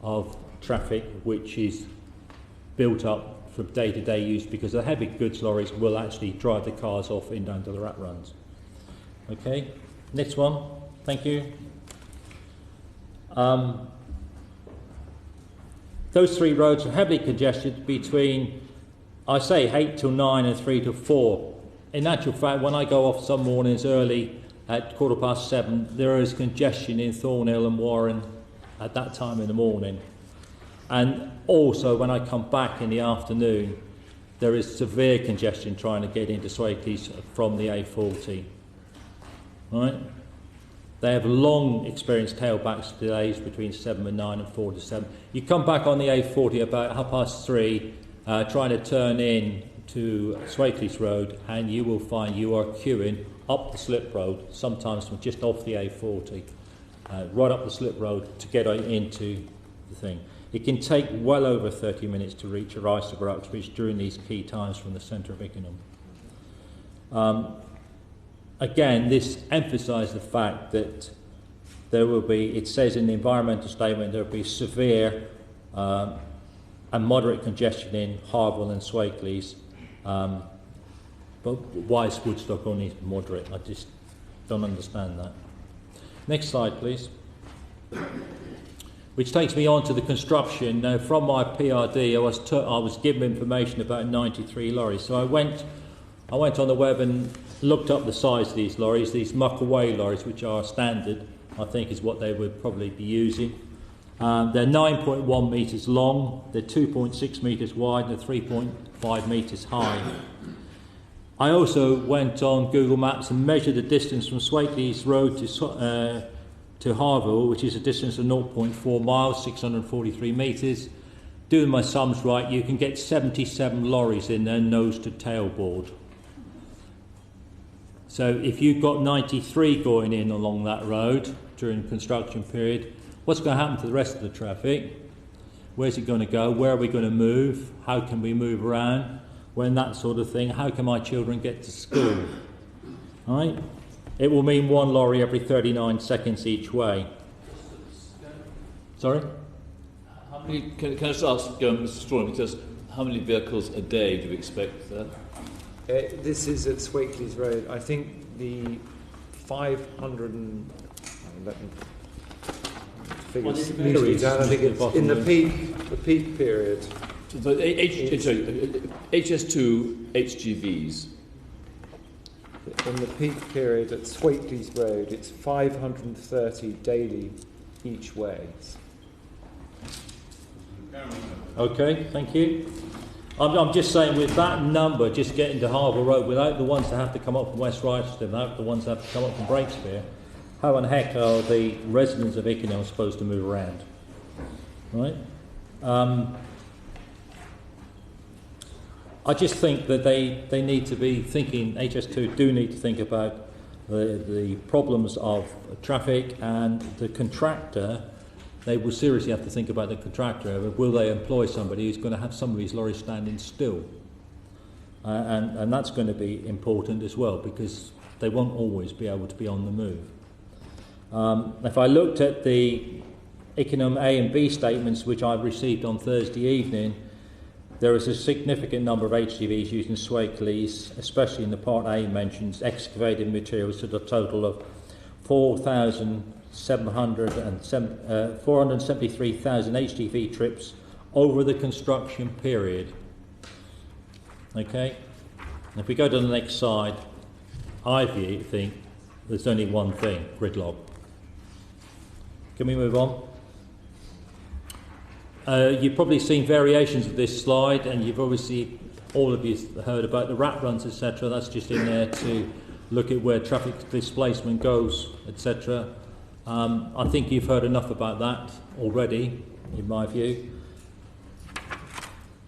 of traffic which is built up from day-to-day use, because the heavy goods lorries will actually drive the cars off in down to the rat runs. Okay, next one. Thank you. Those three roads are heavily congested between, I say, 8 till 9 and 3 till 4. In actual fact, when I go off some mornings early at 7:15, there is congestion in Thornhill and Warren at that time in the morning. And also, when I come back in the afternoon, there is severe congestion trying to get into Swakey's from the A40. Right? They have long experienced tailbacks delays between 7 and 9 and 4 to 7. You come back on the A40 about 3:30, trying to turn in to Swakey's Road, and you will find you are queuing up the slip road, sometimes from just off the A40, right up the slip road to get into the thing. It can take well over 30 minutes to reach Rice or Uxbridge during these key times from the centre of Ickenham. Again, this emphasises the fact that there will be, it says in the environmental statement, there will be severe and moderate congestion in Harwell and Swakeleys. But why is Woodstock only moderate? I just don't understand that. Next slide, please. Which takes me on to the construction. Now, from my PRD, I was given information about 93 lorries. So I went on the web and looked up the size of these lorries, these muck-away lorries, which are standard, I think is what they would probably be using. They're 9.1 metres long, they're 2.6 metres wide, and they're 3.5 metres high. I also went on Google Maps and measured the distance from Swakeleys Road to Harwell, which is a distance of 0.4 miles, 643 metres. Doing my sums right, you can get 77 lorries in there, nose to tailboard. So if you've got 93 going in along that road during the construction period, what's going to happen to the rest of the traffic? Where's it going to go? Where are we going to move? How can we move around? When that sort of thing. How can my children get to school? All right? It will mean one lorry every 39 seconds each way. Sorry? How many, can I just ask Mr. Strawley, just how many vehicles a day do we expect there? This is at Swakeleys Road. I think the 500 and... let me figure Well, it needs to be down. I think it's in the peak period. So the HS2 HGVs. In the peak period at Swateley's Road, it's 530 daily each way. Okay, thank you. I'm just saying, with that number, just getting to Harbour Road, without the ones that have to come up from West Rochester, without the ones that have to come up from Breakspear, how in the heck are the residents of Ickenham supposed to move around? Right? I just think that they need to be thinking, HS2 do need to think about the problems of traffic, and the contractor, they will seriously have to think about the contractor. Will they employ somebody who's going to have some of these lorries standing still? And that's going to be important as well, because they won't always be able to be on the move. If I looked at the Ickenham A and B statements which I received on Thursday evening, there is a significant number of HGVs using Swakeleys, especially in the Part A mentions excavated materials, to the total of 473,000 HGV trips over the construction period. Okay? And if we go to the next slide, I think there's only one thing: gridlock. Can we move on? You've probably seen variations of this slide, and you've obviously, all of you heard about the rat runs, etc. That's just in there to look at where traffic displacement goes, etc. I think you've heard enough about that already, in my view.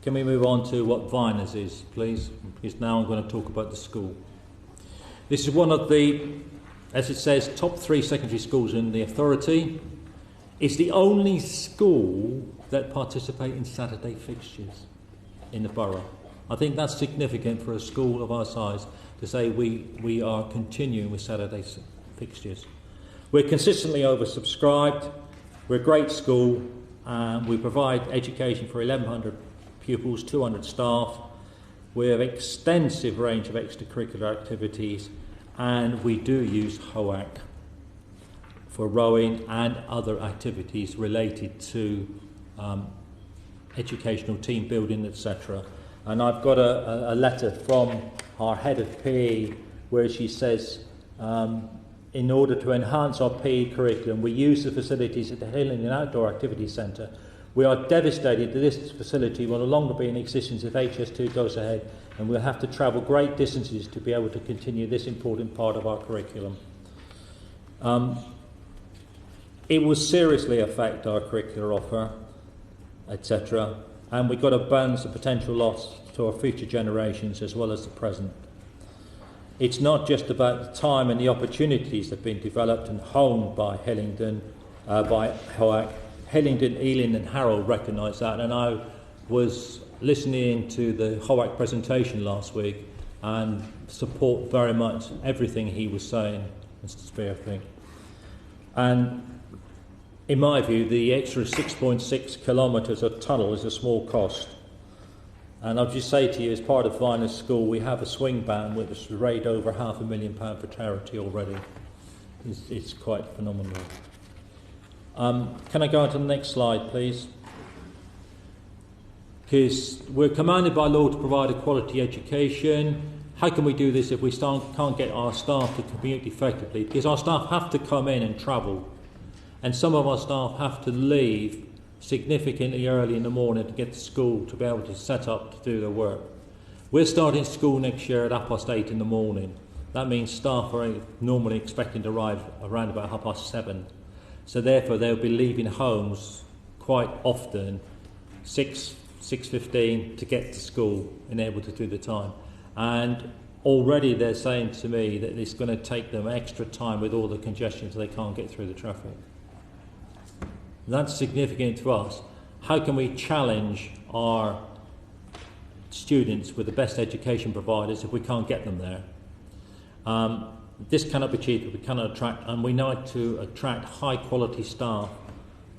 Can we move on to what Vyners is, please? Because now I'm going to talk about the school. This is one of the, as it says, top 3 secondary schools in the authority. It's the only school that participate in Saturday fixtures in the borough. I think that's significant for a school of our size to say we are continuing with Saturday fixtures. We're consistently oversubscribed. We're a great school. We provide education for 1,100 pupils, 200 staff. We have an extensive range of extracurricular activities, and we do use HOAC for rowing and other activities related to educational team building, etc. And I've got a letter from our head of PE where she says, in order to enhance our PE curriculum, we use the facilities at the Hillingdon Outdoor Activity Centre. We are devastated that this facility will no longer be in existence if HS2 goes ahead, and we'll have to travel great distances to be able to continue this important part of our curriculum. It will seriously affect our curricular offer, etc., and we've got to balance the potential loss to our future generations as well as the present. It's not just about the time and the opportunities that have been developed and honed by Hillingdon, by HOAC. Hillingdon, Ealing and Harrow recognise that, and I was listening to the HOAC presentation last week and support very much everything he was saying, Mr. Spear, I think. And in my view, the extra 6.6 kilometres of tunnel is a small cost. And I'll just say to you, as part of Vyners School, we have a swing band which has raised over £500,000 for charity already. It's quite phenomenal. Can I go on to the next slide, please? Because we're commanded by law to provide a quality education. How can we do this if we can't get our staff to commute effectively? Because our staff have to come in and travel. And some of our staff have to leave significantly early in the morning to get to school to be able to set up to do their work. We're starting school next year at 8:30 in the morning. That means staff are normally expecting to arrive around about 7:30. So therefore they'll be leaving homes quite often 6:15 to get to school and able to do the time. And already they're saying to me that it's going to take them extra time with all the congestion so they can't get through the traffic. That's significant to us. How can we challenge our students with the best education providers if we can't get them there? This cannot be achieved if we cannot attract, and we need to attract high quality staff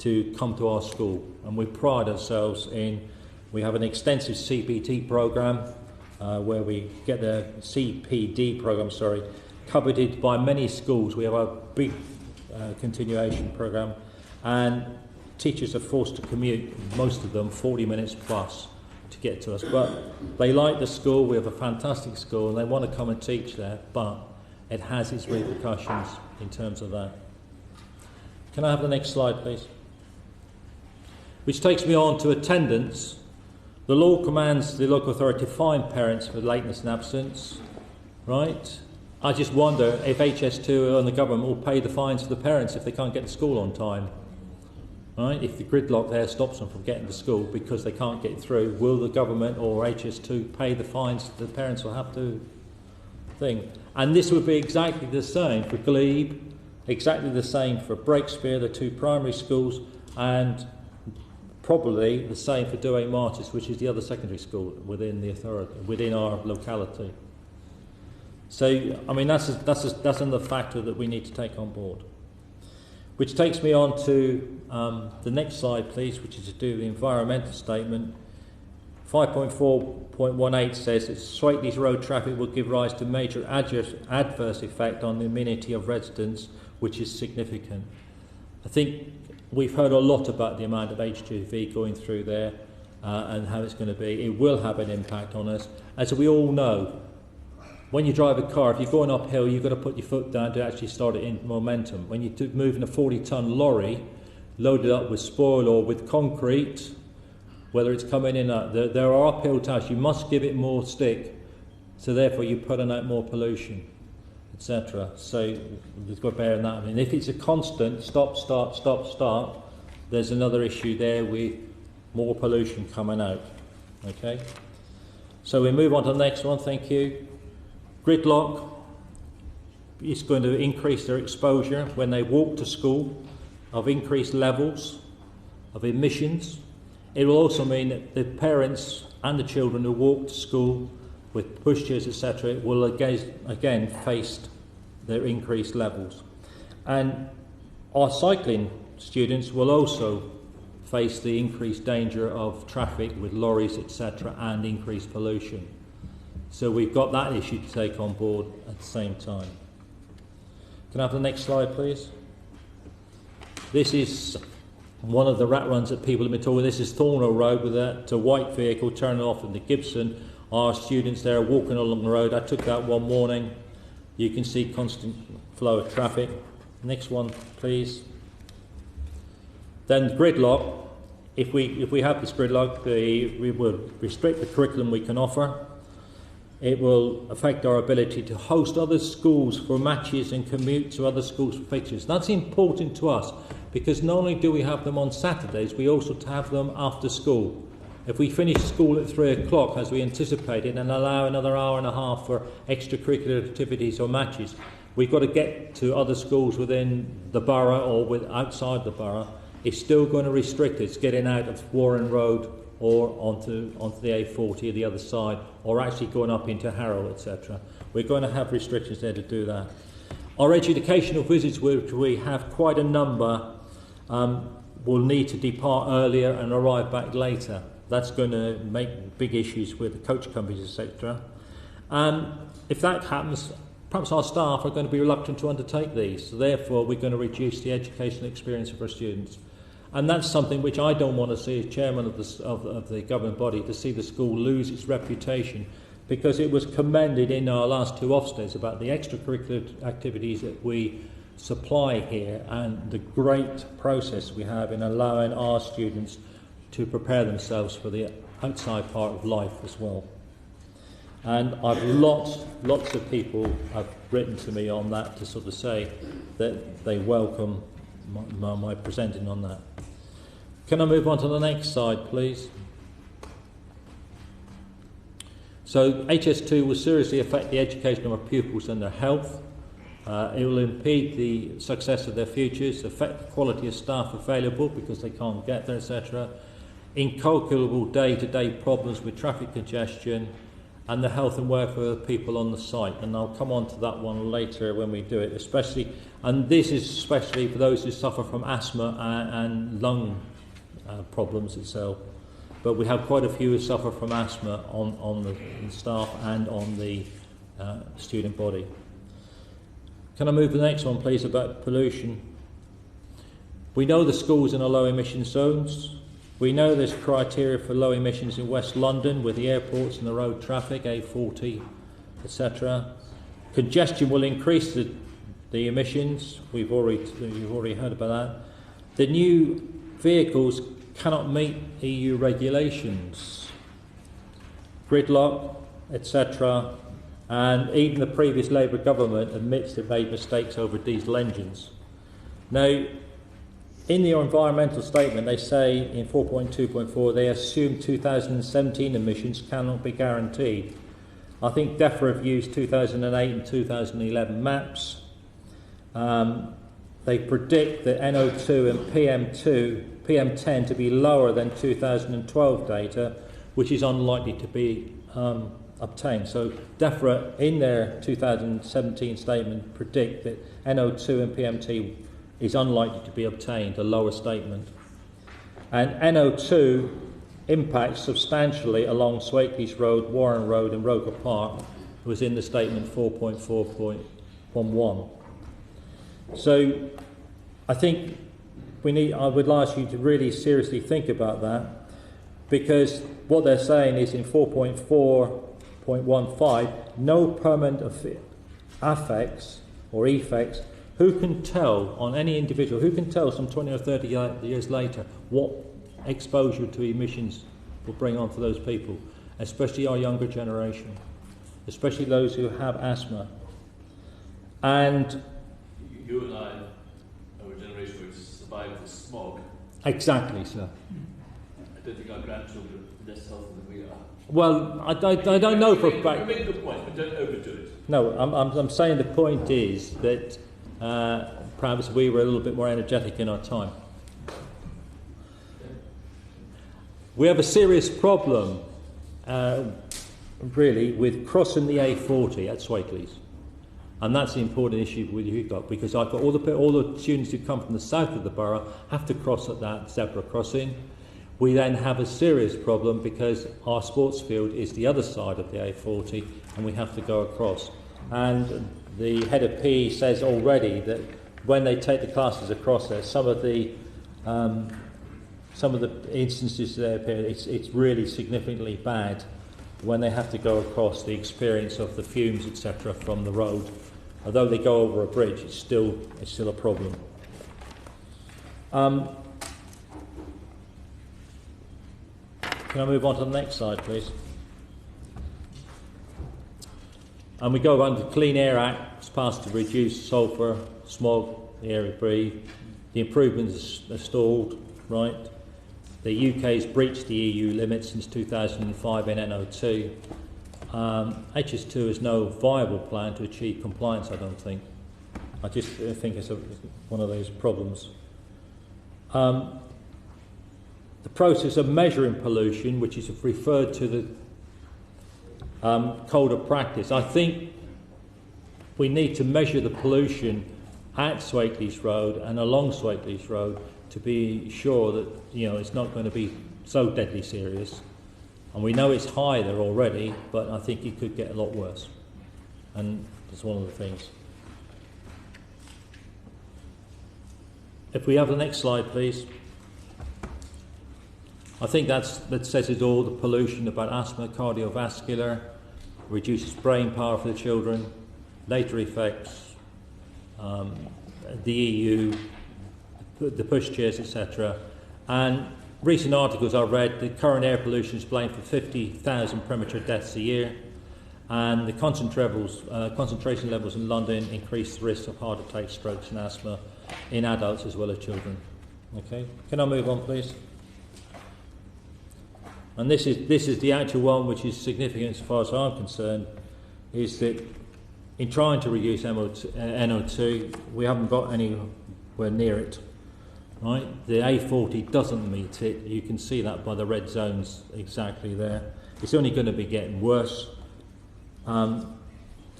to come to our school. And we pride ourselves in, we have an extensive CPD program where we get the CPD program, coveted by many schools. We have a big continuation programme, and teachers are forced to commute, most of them 40 minutes plus, to get to us. But they like the school. We have a fantastic school, and they want to come and teach there, but it has its repercussions in terms of that. Can I have the next slide, please? Which takes me on to attendance. The law commands the local authority to fine parents for lateness and absence, right? I just wonder if HS2 and the government will pay the fines for the parents if they can't get to school on time, right? If the gridlock there stops them from getting to school because they can't get through, will the government or HS2 pay the fines the parents will have to thing? And this would be exactly the same for Glebe, exactly the same for Breakspear, the two primary schools, and probably the same for Douay Martis, which is the other secondary school within the authority, within our locality. So, I mean, that's another factor that we need to take on board. Which takes me on to the next slide, please, which is to do with the environmental statement. 5.4.18 says that Swateley's road traffic will give rise to major adverse effect on the amenity of residents, which is significant. I think we've heard a lot about the amount of HGV going through there and how it's going to be. It will have an impact on us. As we all know, when you drive a car, if you're going uphill, you've got to put your foot down to actually start it in momentum. When you're moving a 40-ton lorry loaded up with spoil or with concrete, whether it's coming in, there are uphill tasks. You must give it more stick, so therefore you're putting out more pollution, etc. So we've got to bear in that. I mean, if it's a constant stop, start, there's another issue there with more pollution coming out. Okay. So we move on to the next one. Thank you. Gridlock is going to increase their exposure when they walk to school, of increased levels of emissions. It will also mean that the parents and the children who walk to school with pushchairs, etc., will again face their increased levels. And our cycling students will also face the increased danger of traffic with lorries, etc., and increased pollution. So we've got that issue to take on board at the same time. Can I have the next slide, please? This is one of the rat runs that people have been talking. This is Thornhill Road with that white vehicle turning off into Gibson. Our students there are walking along the road. I took that one morning. You can see constant flow of traffic. Next one, please. Then gridlock. If we have this gridlock, we will restrict the curriculum we can offer. It will affect our ability to host other schools for matches and commute to other schools for fixtures. That's important to us because not only do we have them on Saturdays, we also have them after school. If we finish school at 3 o'clock, as we anticipated, and allow another hour and a half for extracurricular activities or matches, we've got to get to other schools within the borough or outside the borough. It's still going to restrict us getting out of Warren Road or onto the A40 or the other side, or actually going up into Harrow, etc. We're going to have restrictions there to do that. Our educational visits, which we have quite a number, will need to depart earlier and arrive back later. That's going to make big issues with the coach companies, etc. If that happens, perhaps our staff are going to be reluctant to undertake these. So therefore, we're going to reduce the educational experience of our students. And that's something which I don't want to see as chairman of the governing body, to see the school lose its reputation, because it was commended in our last two Ofsteds about the extracurricular activities that we supply here and the great process we have in allowing our students to prepare themselves for the outside part of life as well. And I've lots of people have written to me on that to sort of say that they welcome my presenting on that. Can I move on to the next slide, please? So HS2 will seriously affect the education of our pupils and their health. It will impede the success of their futures, affect the quality of staff available because they can't get there, etc. Incalculable day-to-day problems with traffic congestion and the health and welfare of the people on the site. And I'll come on to that one later when we do it, especially, and this is especially for those who suffer from asthma and lung problems itself. But we have quite a few who suffer from asthma on the staff and on the student body. Can I move to the next one, please, about pollution? We know the schools in the low emission zones. We know there's criteria for low emissions in West London with the airports and the road traffic, A40, etc. Congestion will increase the emissions. You've already heard about that. The new vehicles cannot meet EU regulations. Gridlock, etc. And even the previous Labour government admits it made mistakes over diesel engines. Now, in the environmental statement, they say in 4.2.4 they assume 2017 emissions cannot be guaranteed. I think DEFRA have used 2008 and 2011 maps. They predict that NO2 and PM10 to be lower than 2012 data, which is unlikely to be obtained. So DEFRA, in their 2017 statement, predict that NO2 and PM10 is unlikely to be obtained, a lower statement. And NO2 impacts substantially along Swakeleys Road, Warren Road and Roker Park, was in the statement 4.4.11. So I think I would ask you to really seriously think about that, because what they're saying is in 4.4.15, no permanent effects or effects. Who can tell on any individual, who can tell some 20 or 30 years later what exposure to emissions will bring on for those people, especially our younger generation, especially those who have asthma. And you and I are a generation which survived the smog. Exactly, sir. I don't think our grandchildren are less healthy than we are. Well, I don't know for a fact. You make good points, but don't overdo it. No, I'm saying the point is that perhaps we were a little bit more energetic in our time. We have a serious problem, really, with crossing the A40 at Swakeleys. And that's the important issue you've got, because I've got all the students who come from the south of the borough have to cross at that zebra crossing. We then have a serious problem because our sports field is the other side of the A40 and we have to go across. And the head of PE says already that when they take the classes across there, some of the instances there, it's really significantly bad when they have to go across, the experience of the fumes, etc., from the road. Although they go over a bridge, it's still a problem. Can I move on to the next slide, please? And we go on to the Clean Air Act. It's passed to reduce sulphur, smog, the air we breathe. The improvements are stalled, right? The UK's breached the EU limit since 2005 in NO2. HS2 has no viable plan to achieve compliance, I don't think. I just think it's one of those problems. The process of measuring pollution, which is referred to the code of practice. I think we need to measure the pollution at Swakeleys Road and along Swakeleys Road to be sure that it's not going to be so deadly serious. And we know it's high there already, but I think it could get a lot worse. And that's one of the things. If we have the next slide, please. I think that says it all, the pollution about asthma, cardiovascular, reduces brain power for the children, later effects, the EU, the pushchairs, etc. And recent articles I read, the current air pollution is blamed for 50,000 premature deaths a year, and the concentration levels in London increase the risk of heart attacks, strokes and asthma in adults as well as children. Okay, can I move on, please? And this is the actual one which is significant as far as I'm concerned, is that in trying to reduce NO2, we haven't got anywhere near it. Right? The A40 doesn't meet it. You can see that by the red zones exactly there. It's only going to be getting worse. The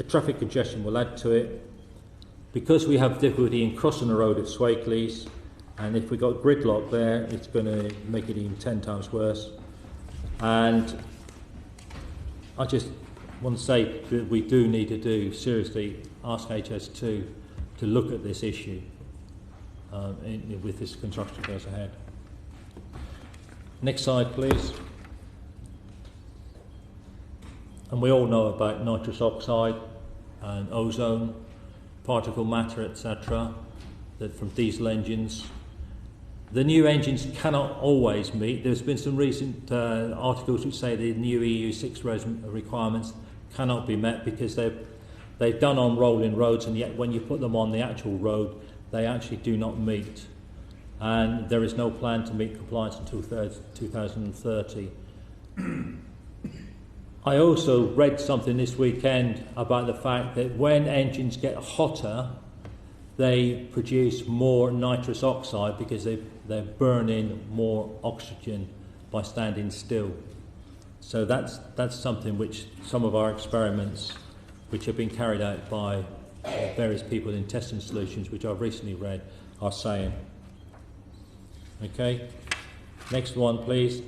traffic congestion will add to it. Because we have difficulty in crossing the road at Swakeleys, and if we've got gridlock there, it's going to make it even 10 times worse. And I just want to say that we do need to seriously ask HS2 to look at this issue with this construction goes ahead. Next slide, please. And we all know about nitrous oxide and ozone, particle matter, etc., that from diesel engines. The new engines cannot always meet. There's been some recent articles which say the new EU 6 requirements cannot be met because they've done on rolling roads, and yet when you put them on the actual road, they actually do not meet. And there is no plan to meet compliance until 2030. I also read something this weekend about the fact that when engines get hotter, they produce more nitrous oxide because they're burning more oxygen by standing still. So that's something which some of our experiments, which have been carried out by various people in testing solutions, which I've recently read, are saying. Okay, next one, please.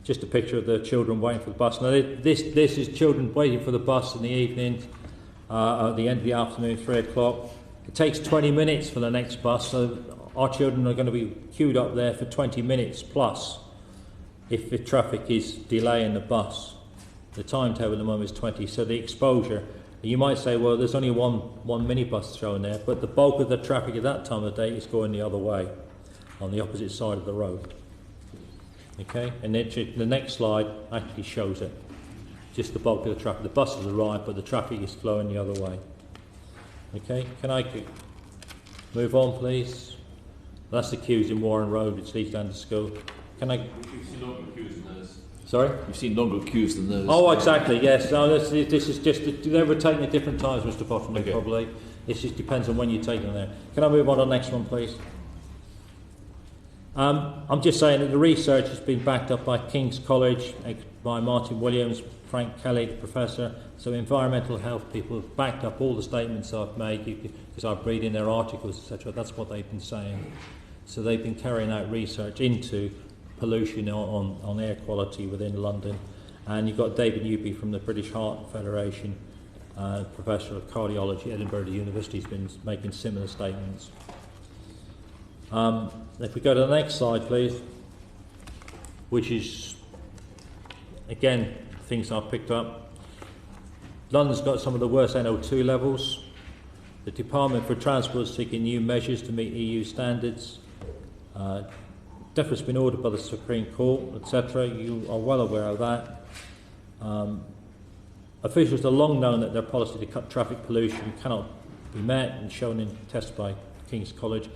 Just a picture of the children waiting for the bus. Now, this is children waiting for the bus in the evening, at the end of the afternoon, 3 o'clock. It takes 20 minutes for the next bus, so our children are going to be queued up there for 20 minutes plus if the traffic is delaying the bus. The timetable at the moment is 20, so the exposure. You might say, well, there's only one minibus shown there, but the bulk of the traffic at that time of the day is going the other way, on the opposite side of the road. Okay, and then the next slide actually shows it. Just the bulk of the traffic. The buses arrive, but the traffic is flowing the other way. Okay, can I move on, please? That's the queues in Warren Road, which leads down to school. Can I? You've seen longer queues than those. Sorry? You've seen longer queues than those. Oh, exactly, yes. No, this is just, they were taken at different times, Mr. Potterman, okay. Probably. It just depends on when you take them there. Can I move on to the next one, please? I'm just saying that the research has been backed up by King's College, by Martin Williams, Frank Kelly, the professor. So environmental health people have backed up all the statements I've made, because I've read in their articles, etc. That's what they've been saying. So they've been carrying out research into pollution on air quality within London. And you've got David Newby from the British Heart Federation, professor of cardiology at Edinburgh University, has been making similar statements. If we go to the next slide, please, which is, again, things I've picked up. London's got some of the worst NO2 levels. The Department for Transport is seeking new measures to meet EU standards. DEFRA has been ordered by the Supreme Court, etc. You are well aware of that. Officials have long known that their policy to cut traffic pollution cannot be met, and shown in tests by King's College.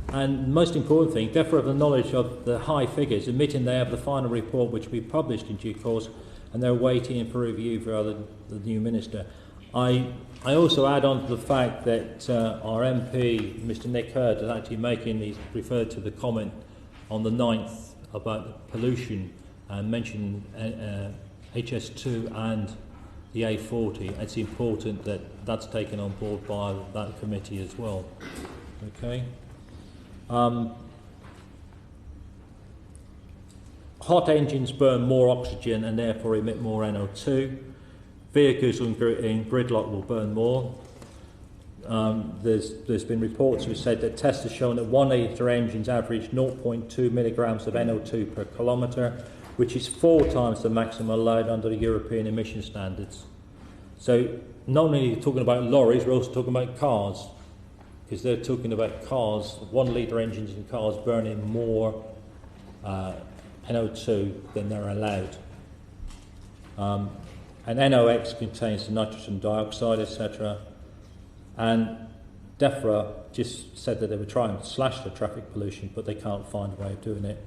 And the most important thing, DEFRA have the knowledge of the high figures, admitting they have the final report which will be published in due course, and they're waiting for review for the new minister. I also add on to the fact that our MP, Mr Nick Hurd, is actually referred to the comment on the 9th about the pollution and mentioned HS2 and the A40. It's important that that's taken on board by that committee as well. Okay. Hot engines burn more oxygen and therefore emit more NO2. Vehicles in gridlock will burn more. There's been reports which said that tests have shown that 1 litre engines average 0.2 milligrams of NO2 per kilometre, which is 4 times the maximum allowed under the European emission standards. So not only are you talking about lorries, we're also talking about cars, because they're talking about cars, 1 litre engines in cars burning more NO2 than they're allowed. And NOx contains the nitrogen dioxide, etc. And DEFRA just said that they were trying to slash the traffic pollution, but they can't find a way of doing it.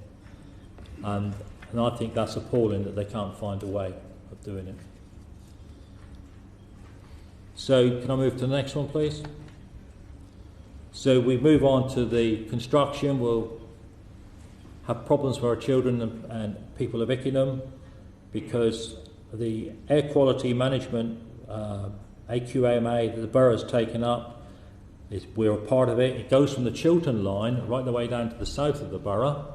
And I think that's appalling that they can't find a way of doing it. So can I move to the next one, please? So we move on to the construction. We'll have problems for our children and people of Ickenham, because the air quality management, AQAMA, that the borough's taken up, we're a part of it. It goes from the Chiltern line right the way down to the south of the borough,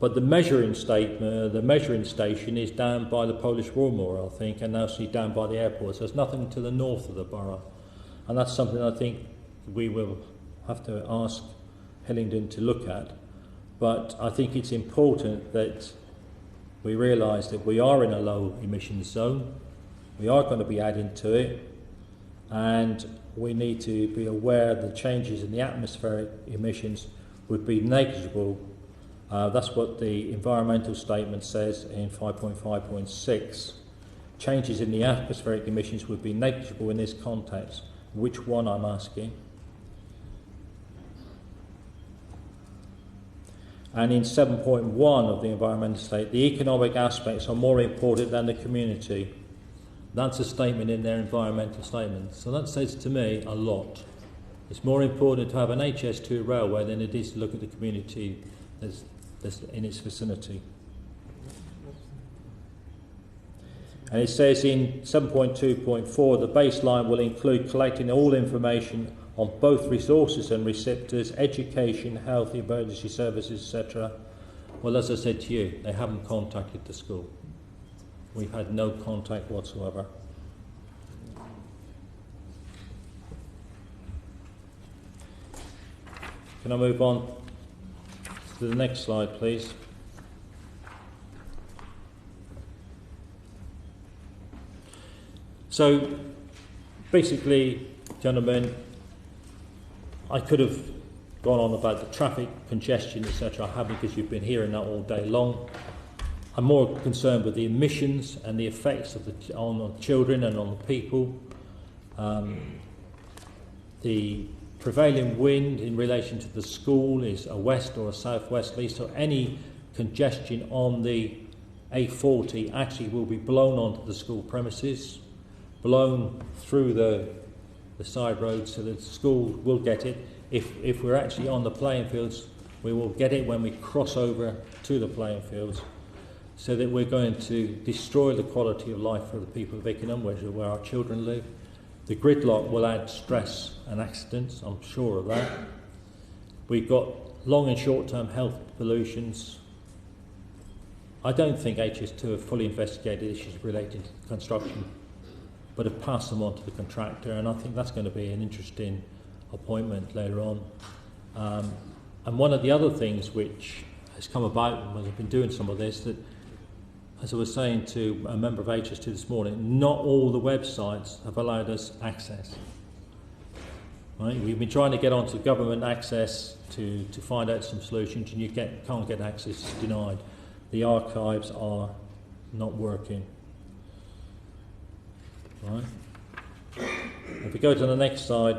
but the measuring station is down by the Polish War Memorial, I think, and now she's down by the airport. So there's nothing to the north of the borough, and that's something I think we will have to ask Hillingdon to look at. But I think it's important that we realise that we are in a low emissions zone. We are going to be adding to it, and we need to be aware the changes in the atmospheric emissions would be negligible. That's what the environmental statement says in 5.5.6. Changes in the atmospheric emissions would be negligible in this context. Which one, I'm asking? And in 7.1 of the environmental statement, the economic aspects are more important than the community. That's a statement in their environmental statement. So that says to me a lot. It's more important to have an HS2 railway than it is to look at the community that's in its vicinity. And it says in 7.2.4, the baseline will include collecting all information on both resources and receptors, education, health, emergency services, etc. Well, as I said to you, they haven't contacted the school. We've had no contact whatsoever. Can I move on to the next slide, please? So, basically, gentlemen, I could have gone on about the traffic congestion, etc. I haven't, because you've been hearing that all day long. I'm more concerned with the emissions and the effects of on the children and on the people. The prevailing wind in relation to the school is a west or a southwesterly, so any congestion on the A40 actually will be blown onto the school premises, blown through the side roads, so that the school will get it. If we're actually on the playing fields, we will get it when we cross over to the playing fields, so that we're going to destroy the quality of life for the people of Ickenham, where our children live. The gridlock will add stress and accidents, I'm sure of that. We've got long and short-term health pollutions. I don't think HS2 have fully investigated issues related to construction, but have passed them on to the contractor, and I think that's going to be an interesting appointment later on. And one of the other things which has come about when I've been doing some of this, that, as I was saying to a member of HS2 this morning, not all the websites have allowed us access. Right? We've been trying to get onto government access to find out some solutions, and you can't get access, it's denied. The archives are not working. Right. If we go to the next slide,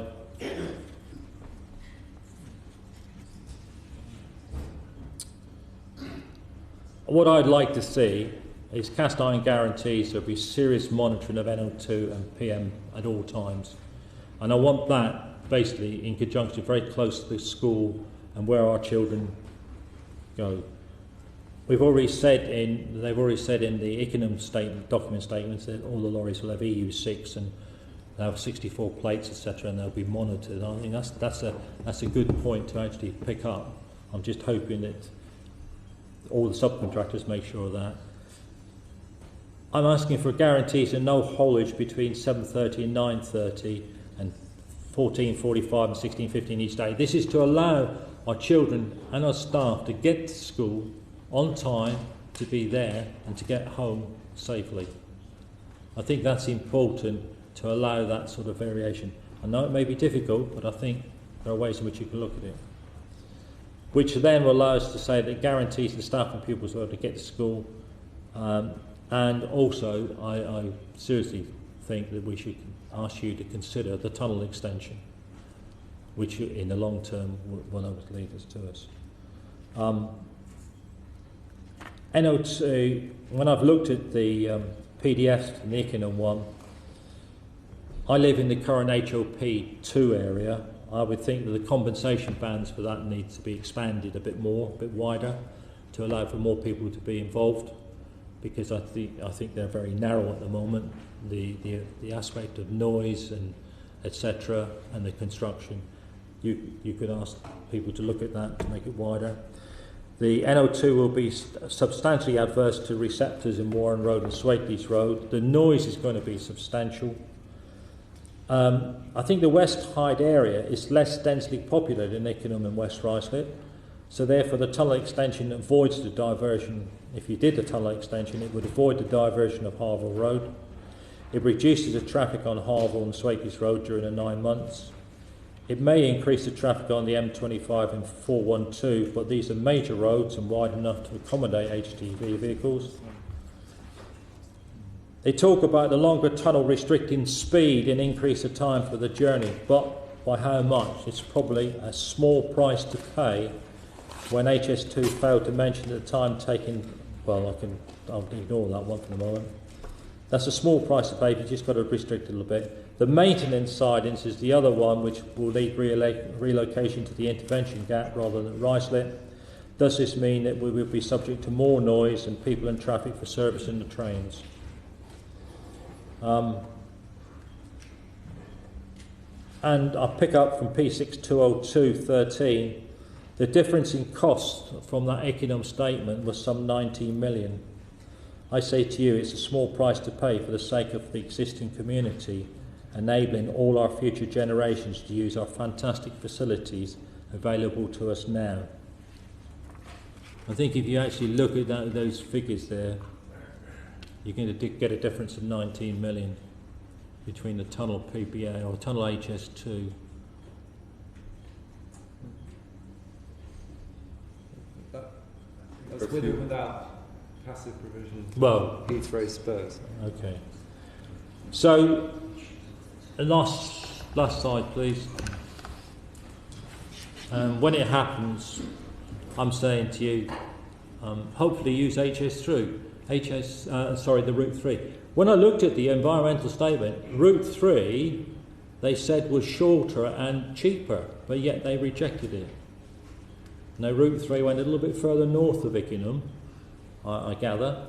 what I'd like to see is cast iron guarantees there'll be serious monitoring of NO2 and PM at all times, and I want that basically in conjunction very close to the school and where our children go. They've already said in the Ickenham document statements that all the lorries will have EU6 and they'll have 64 plates, etc., and they'll be monitored. I think that's a good point to actually pick up. I'm just hoping that all the subcontractors make sure of that. I'm asking for guarantees of no haulage between 7:30 and 9:30 and 14:45 and 16:15 each day. This is to allow our children and our staff to get to school on time, to be there and to get home safely. I think that's important, to allow that sort of variation. I know it may be difficult, but I think there are ways in which you can look at it, which then will allow us to say that guarantees the staff and pupils will be able to get to school. And also, I seriously think that we should ask you to consider the tunnel extension, which in the long term will lead us to us. NO2, when I've looked at the PDFs in the Ickenham one, I live in the current HOP2 area. I would think that the compensation bands for that need to be expanded a bit more, a bit wider, to allow for more people to be involved, because I think they're very narrow at the moment. The aspect of noise and etc. and the construction, you could ask people to look at that to make it wider. The NO2 will be substantially adverse to receptors in Warren Road and Swatelys Road. The noise is going to be substantial. I think the West Hyde area is less densely populated in Ickenham and West Ruislip, so therefore the tunnel extension avoids the diversion. If you did the tunnel extension, it would avoid the diversion of Harville Road. It reduces the traffic on Harville and Swakey's Road during the 9 months. It may increase the traffic on the M25 and 412, but these are major roads and wide enough to accommodate HGV vehicles. They talk about the longer tunnel restricting speed and increase the time for the journey, but by how much? It's probably a small price to pay when HS2 failed to mention the time taken. Well, I'll ignore that one for the moment. That's a small price to pay, but you've just got to restrict it a little bit. The maintenance sidings is the other one, which will need relocation to the intervention gap rather than Ruislip. Does this mean that we will be subject to more noise and people and traffic for servicing the trains? And I pick up from P620213, the difference in cost from that Ickenham statement was some 19 million. I say to you, it's a small price to pay for the sake of the existing community, enabling all our future generations to use our fantastic facilities available to us now. I think if you actually look at those figures there, you're going to get a difference of 19 million between the tunnel PPA or tunnel HS2. That's with or without passive provision. Well, Heathrow Spurs. Okay. So, last slide, please. When it happens, I'm saying to you, hopefully use the Route 3. When I looked at the environmental statement, Route 3, they said was shorter and cheaper, but yet they rejected it. Now, Route 3 went a little bit further north of Ickenham, I gather,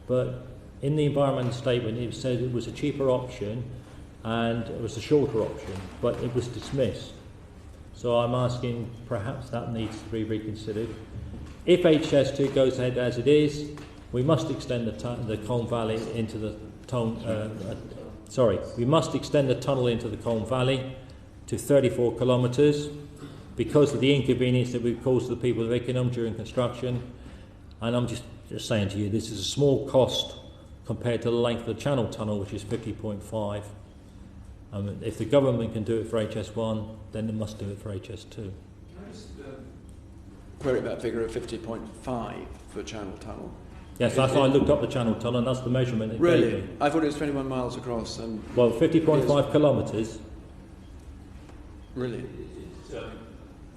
but in the environmental statement it said it was a cheaper option and it was a shorter option, but it was dismissed. So I'm asking perhaps that needs to be reconsidered. If HS2 goes ahead as it is, we must extend the Colne Valley into the we must extend the tunnel into the Colne Valley to 34 kilometres because of the inconvenience that we've caused the people of Ickenham during construction. And I'm just saying to you, this is a small cost compared to the length of the Channel Tunnel, which is 50.5. If the government can do it for HS1, then they must do it for HS2. Can I just query that figure of 50.5 for Channel Tunnel? Yes, that's why I looked up the Channel Tunnel, and that's the measurement it gave me. I thought it was 21 miles across. And well, 50.5 kilometres. Really?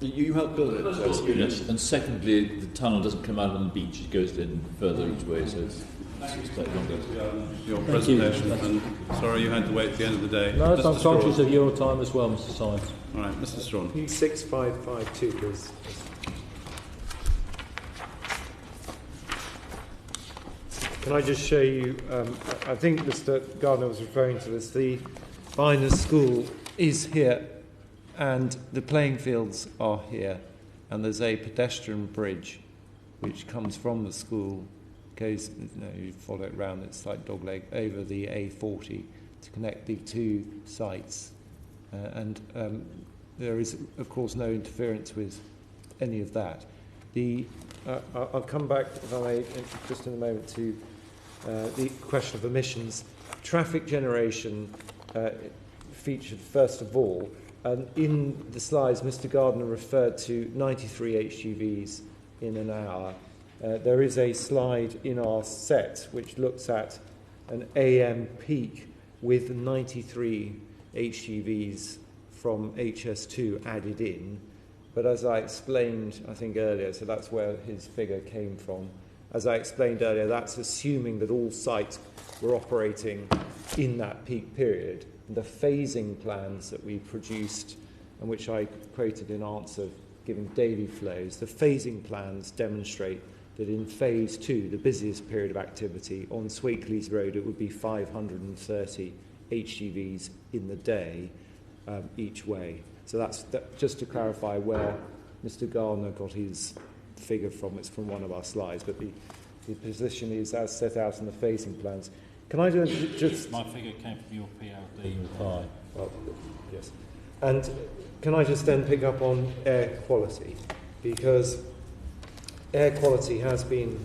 You helped build it. So yes, and secondly, the tunnel doesn't come out on the beach; it goes in further each way, so it's slightly longer. Your presentation, and sorry you had to wait at the end of the day. No, I'm conscious of your time as well, Mr. Symes. All right, Mr. Strawn. P6552, please. Can I just show you, I think Mr. Gardner was referring to this, the Vyners School is here and the playing fields are here and there's a pedestrian bridge which comes from the school, goes, you follow it around, it's like dogleg, over the A40 to connect the two sites. There is, of course, no interference with any of that. I'll come back, if I may, just in a moment to the question of emissions. Traffic generation featured first of all, and in the slides Mr. Gardner referred to 93 HGVs in an hour. There is a slide in our set which looks at an AM peak with 93 HGVs from HS2 added in. But as I explained, I think earlier, so that's where his figure came from. As I explained earlier, that's assuming that all sites were operating in that peak period. The phasing plans that we produced, and which I quoted in answer giving daily flows, the phasing plans demonstrate that in phase 2, the busiest period of activity, on Swakeleys Road, it would be 530 HGVs in the day each way. So that's just to clarify where Mr. Gardner got his figure from. It's from one of our slides, but the position is as set out in the phasing plans. Can I just... My figure came from your PLD reply. Well, yes. And can I just then pick up on air quality? Because air quality has been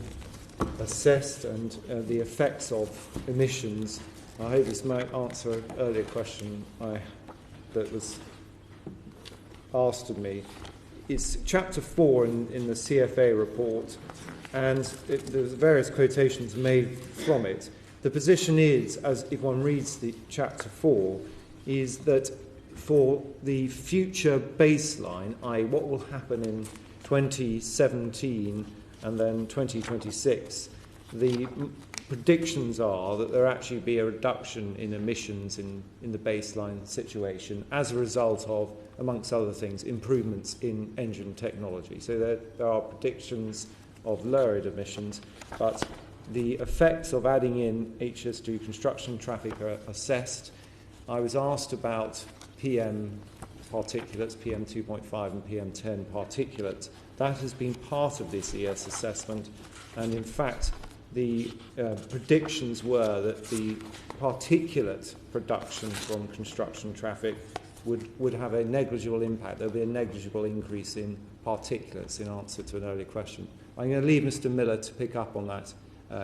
assessed, and the effects of emissions, I hope this might answer an earlier question that was asked of me. It's chapter 4 in the CFA report, and there's various quotations made from it. The position is, as if one reads the chapter 4, is that for the future baseline, i.e. what will happen in 2017 and then 2026, the predictions are that there will actually be a reduction in emissions in the baseline situation as a result of, amongst other things, improvements in engine technology. So there are predictions of lowered emissions, but the effects of adding in HS2 construction traffic are assessed. I was asked about PM particulates, PM 2.5 and PM 10 particulates. That has been part of this ES assessment, and in fact the predictions were that the particulate production from construction traffic would have a negligible impact. There would be a negligible increase in particulates, in answer to an earlier question. I'm going to leave Mr. Miller to pick up on that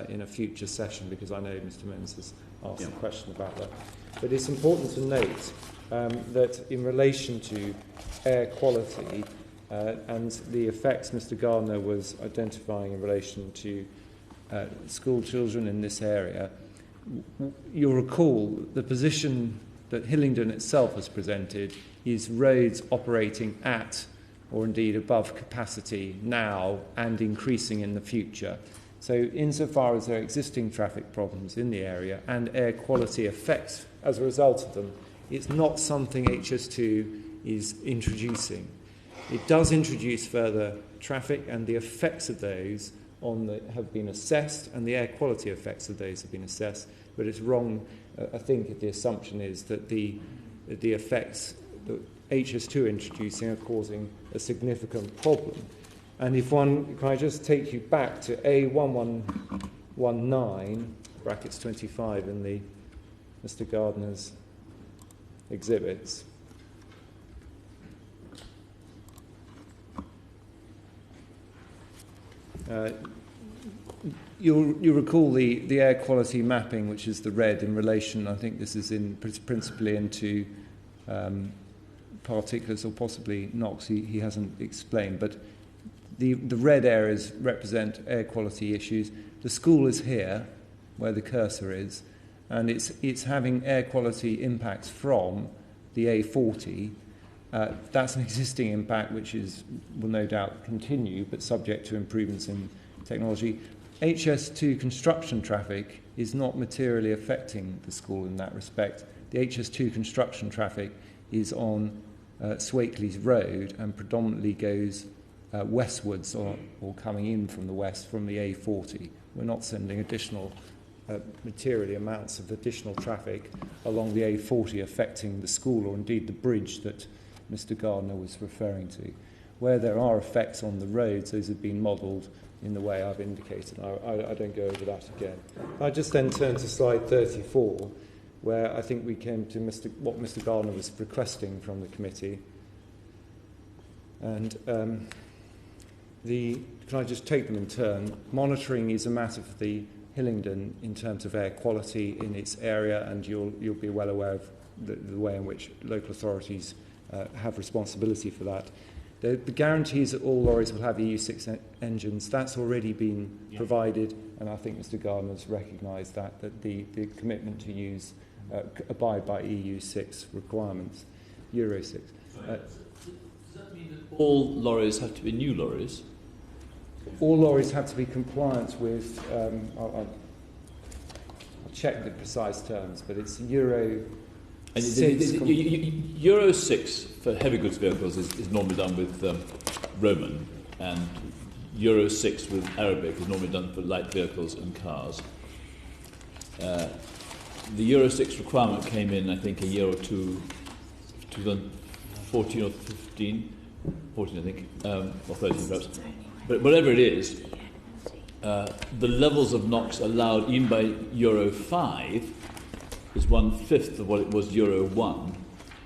in a future session, because I know Mr. Menz has asked a question about that. But it's important to note that in relation to air quality and the effects Mr. Gardner was identifying in relation to school children in this area, you'll recall the position that Hillingdon itself has presented is roads operating at or indeed above capacity now and increasing in the future. So insofar as there are existing traffic problems in the area and air quality effects as a result of them, it's not something HS2 is introducing. It does introduce further traffic, and the effects of those have been assessed, and the air quality effects of those have been assessed, but it's wrong, I think, if the assumption is that the effects that HS2 introducing are causing a significant problem. And can I just take you back to A1119, brackets 25 in the Mr. Gardner's exhibits. You'll recall the air quality mapping, which is the red in relation, I think this is principally into particulates or possibly NOx, he hasn't explained, but the red areas represent air quality issues. The school is here, where the cursor is, and it's having air quality impacts from the A40. That's an existing impact which will no doubt continue, but subject to improvements in technology. HS2 construction traffic is not materially affecting the school in that respect. The HS2 construction traffic is on Swakeleys Road and predominantly goes westwards or coming in from the west from the A40. We're not sending additional materially amounts of additional traffic along the A40 affecting the school or indeed the bridge that Mr. Gardner was referring to. Where there are effects on the roads, those have been modelled in the way I've indicated. I don't go over that again. I just then turn to slide 34, where I think we came to what Mr. Gardner was requesting from the committee. And can I just take them in turn? Monitoring is a matter for the Hillingdon in terms of air quality in its area, and you'll be well aware of the way in which local authorities have responsibility for that. The guarantees that all lorries will have EU6 engines, that's already been provided, and I think Mr. Gardner's recognised that the commitment to abide by EU6 requirements, Euro 6. Does that mean that all lorries have to be new lorries? All lorries have to be compliant with, I'll check the precise terms, but it's Euro 6. Euro 6 for heavy goods vehicles is normally done with Roman, and Euro 6 with Arabic is normally done for light vehicles and cars. The Euro 6 requirement came in, I think, a year or two, 2014 or 15, 14 I think, or 13 perhaps. But whatever it is, the levels of NOx allowed even by Euro 5 is 1/5 of what it was Euro 1.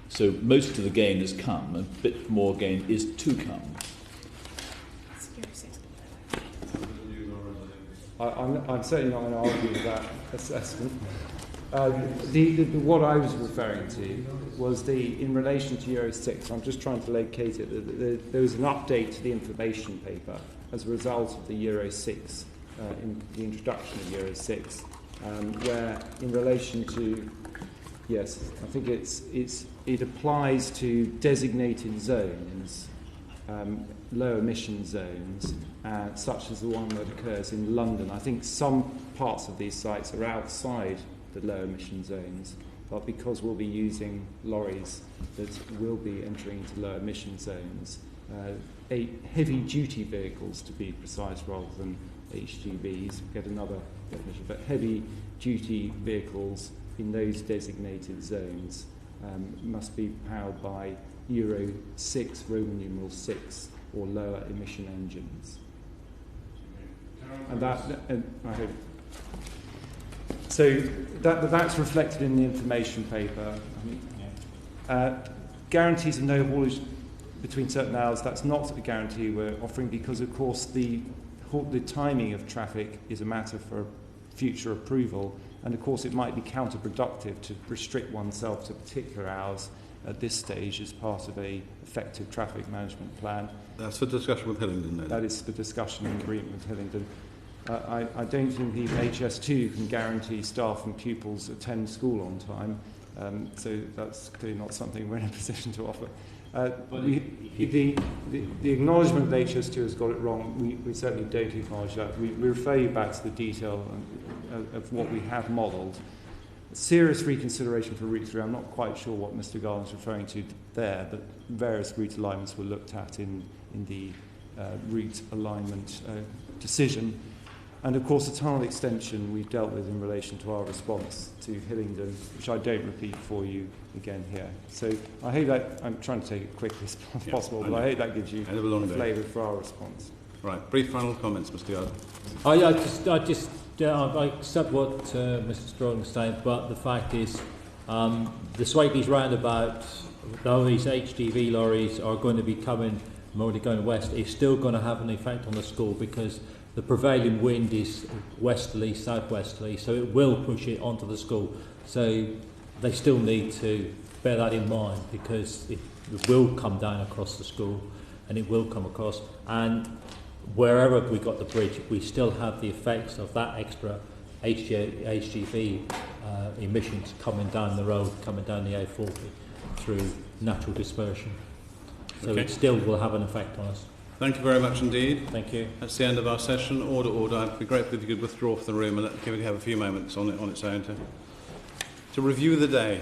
So most of the gain has come, a bit more gain is to come. I'm certainly not going to argue with that assessment. What I was referring to was in relation to Euro 6, I'm just trying to locate it, there was an update to the information paper as a result of the Euro 6, in the introduction of Euro 6, where in relation to, yes, I think it applies to designated zones, low emission zones, such as the one that occurs in London. I think some parts of these sites are outside the low emission zones, but because we'll be using lorries that will be entering into low emission zones, heavy duty vehicles to be precise rather than HGVs, get another definition, but heavy duty vehicles in those designated zones must be powered by Euro 6, Roman numeral 6, or lower emission engines. And I hope. So that's reflected in the information paper. Guarantees of no haulage between certain hours, that's not a guarantee we're offering because, of course, the timing of traffic is a matter for future approval, and, of course, it might be counterproductive to restrict oneself to particular hours at this stage as part of a effective traffic management plan. That's for discussion with Hillingdon, then? That is for discussion and agreement with Hillingdon. I don't think even HS2 can guarantee staff and pupils attend school on time, so that's clearly not something we're in a position to offer. The acknowledgement that HS2 has got it wrong, we certainly don't acknowledge that. We refer you back to the detail of what we have modelled. Serious reconsideration for Route 3. I'm not quite sure what Mr. Garland's referring to there, but various route alignments were looked at in the route alignment decision. And of course, the tunnel extension we've dealt with in relation to our response to Hillingdon, which I don't repeat for you again here. So I hope that, I'm trying to take it quickly as possible, but I hope that gives you a flavour for our response. Right, brief final comments, Mr. Garland. I accept what Mr. Strong is saying, but the fact is, the Swabies roundabout, though these HGV lorries are going to be coming, already going west, is still going to have an effect on the school because the prevailing wind is westerly, southwesterly, so it will push it onto the school. So they still need to bear that in mind because it will come down across the school and it will come across. And wherever we got the bridge, we still have the effects of that extra HGV emissions coming down the road, coming down the A40 through natural dispersion. So it still will have an effect on us. Thank you very much indeed. Thank you. That's the end of our session. Order. I'd be grateful if you could withdraw from the room and let the committee have a few moments on its own to review the day.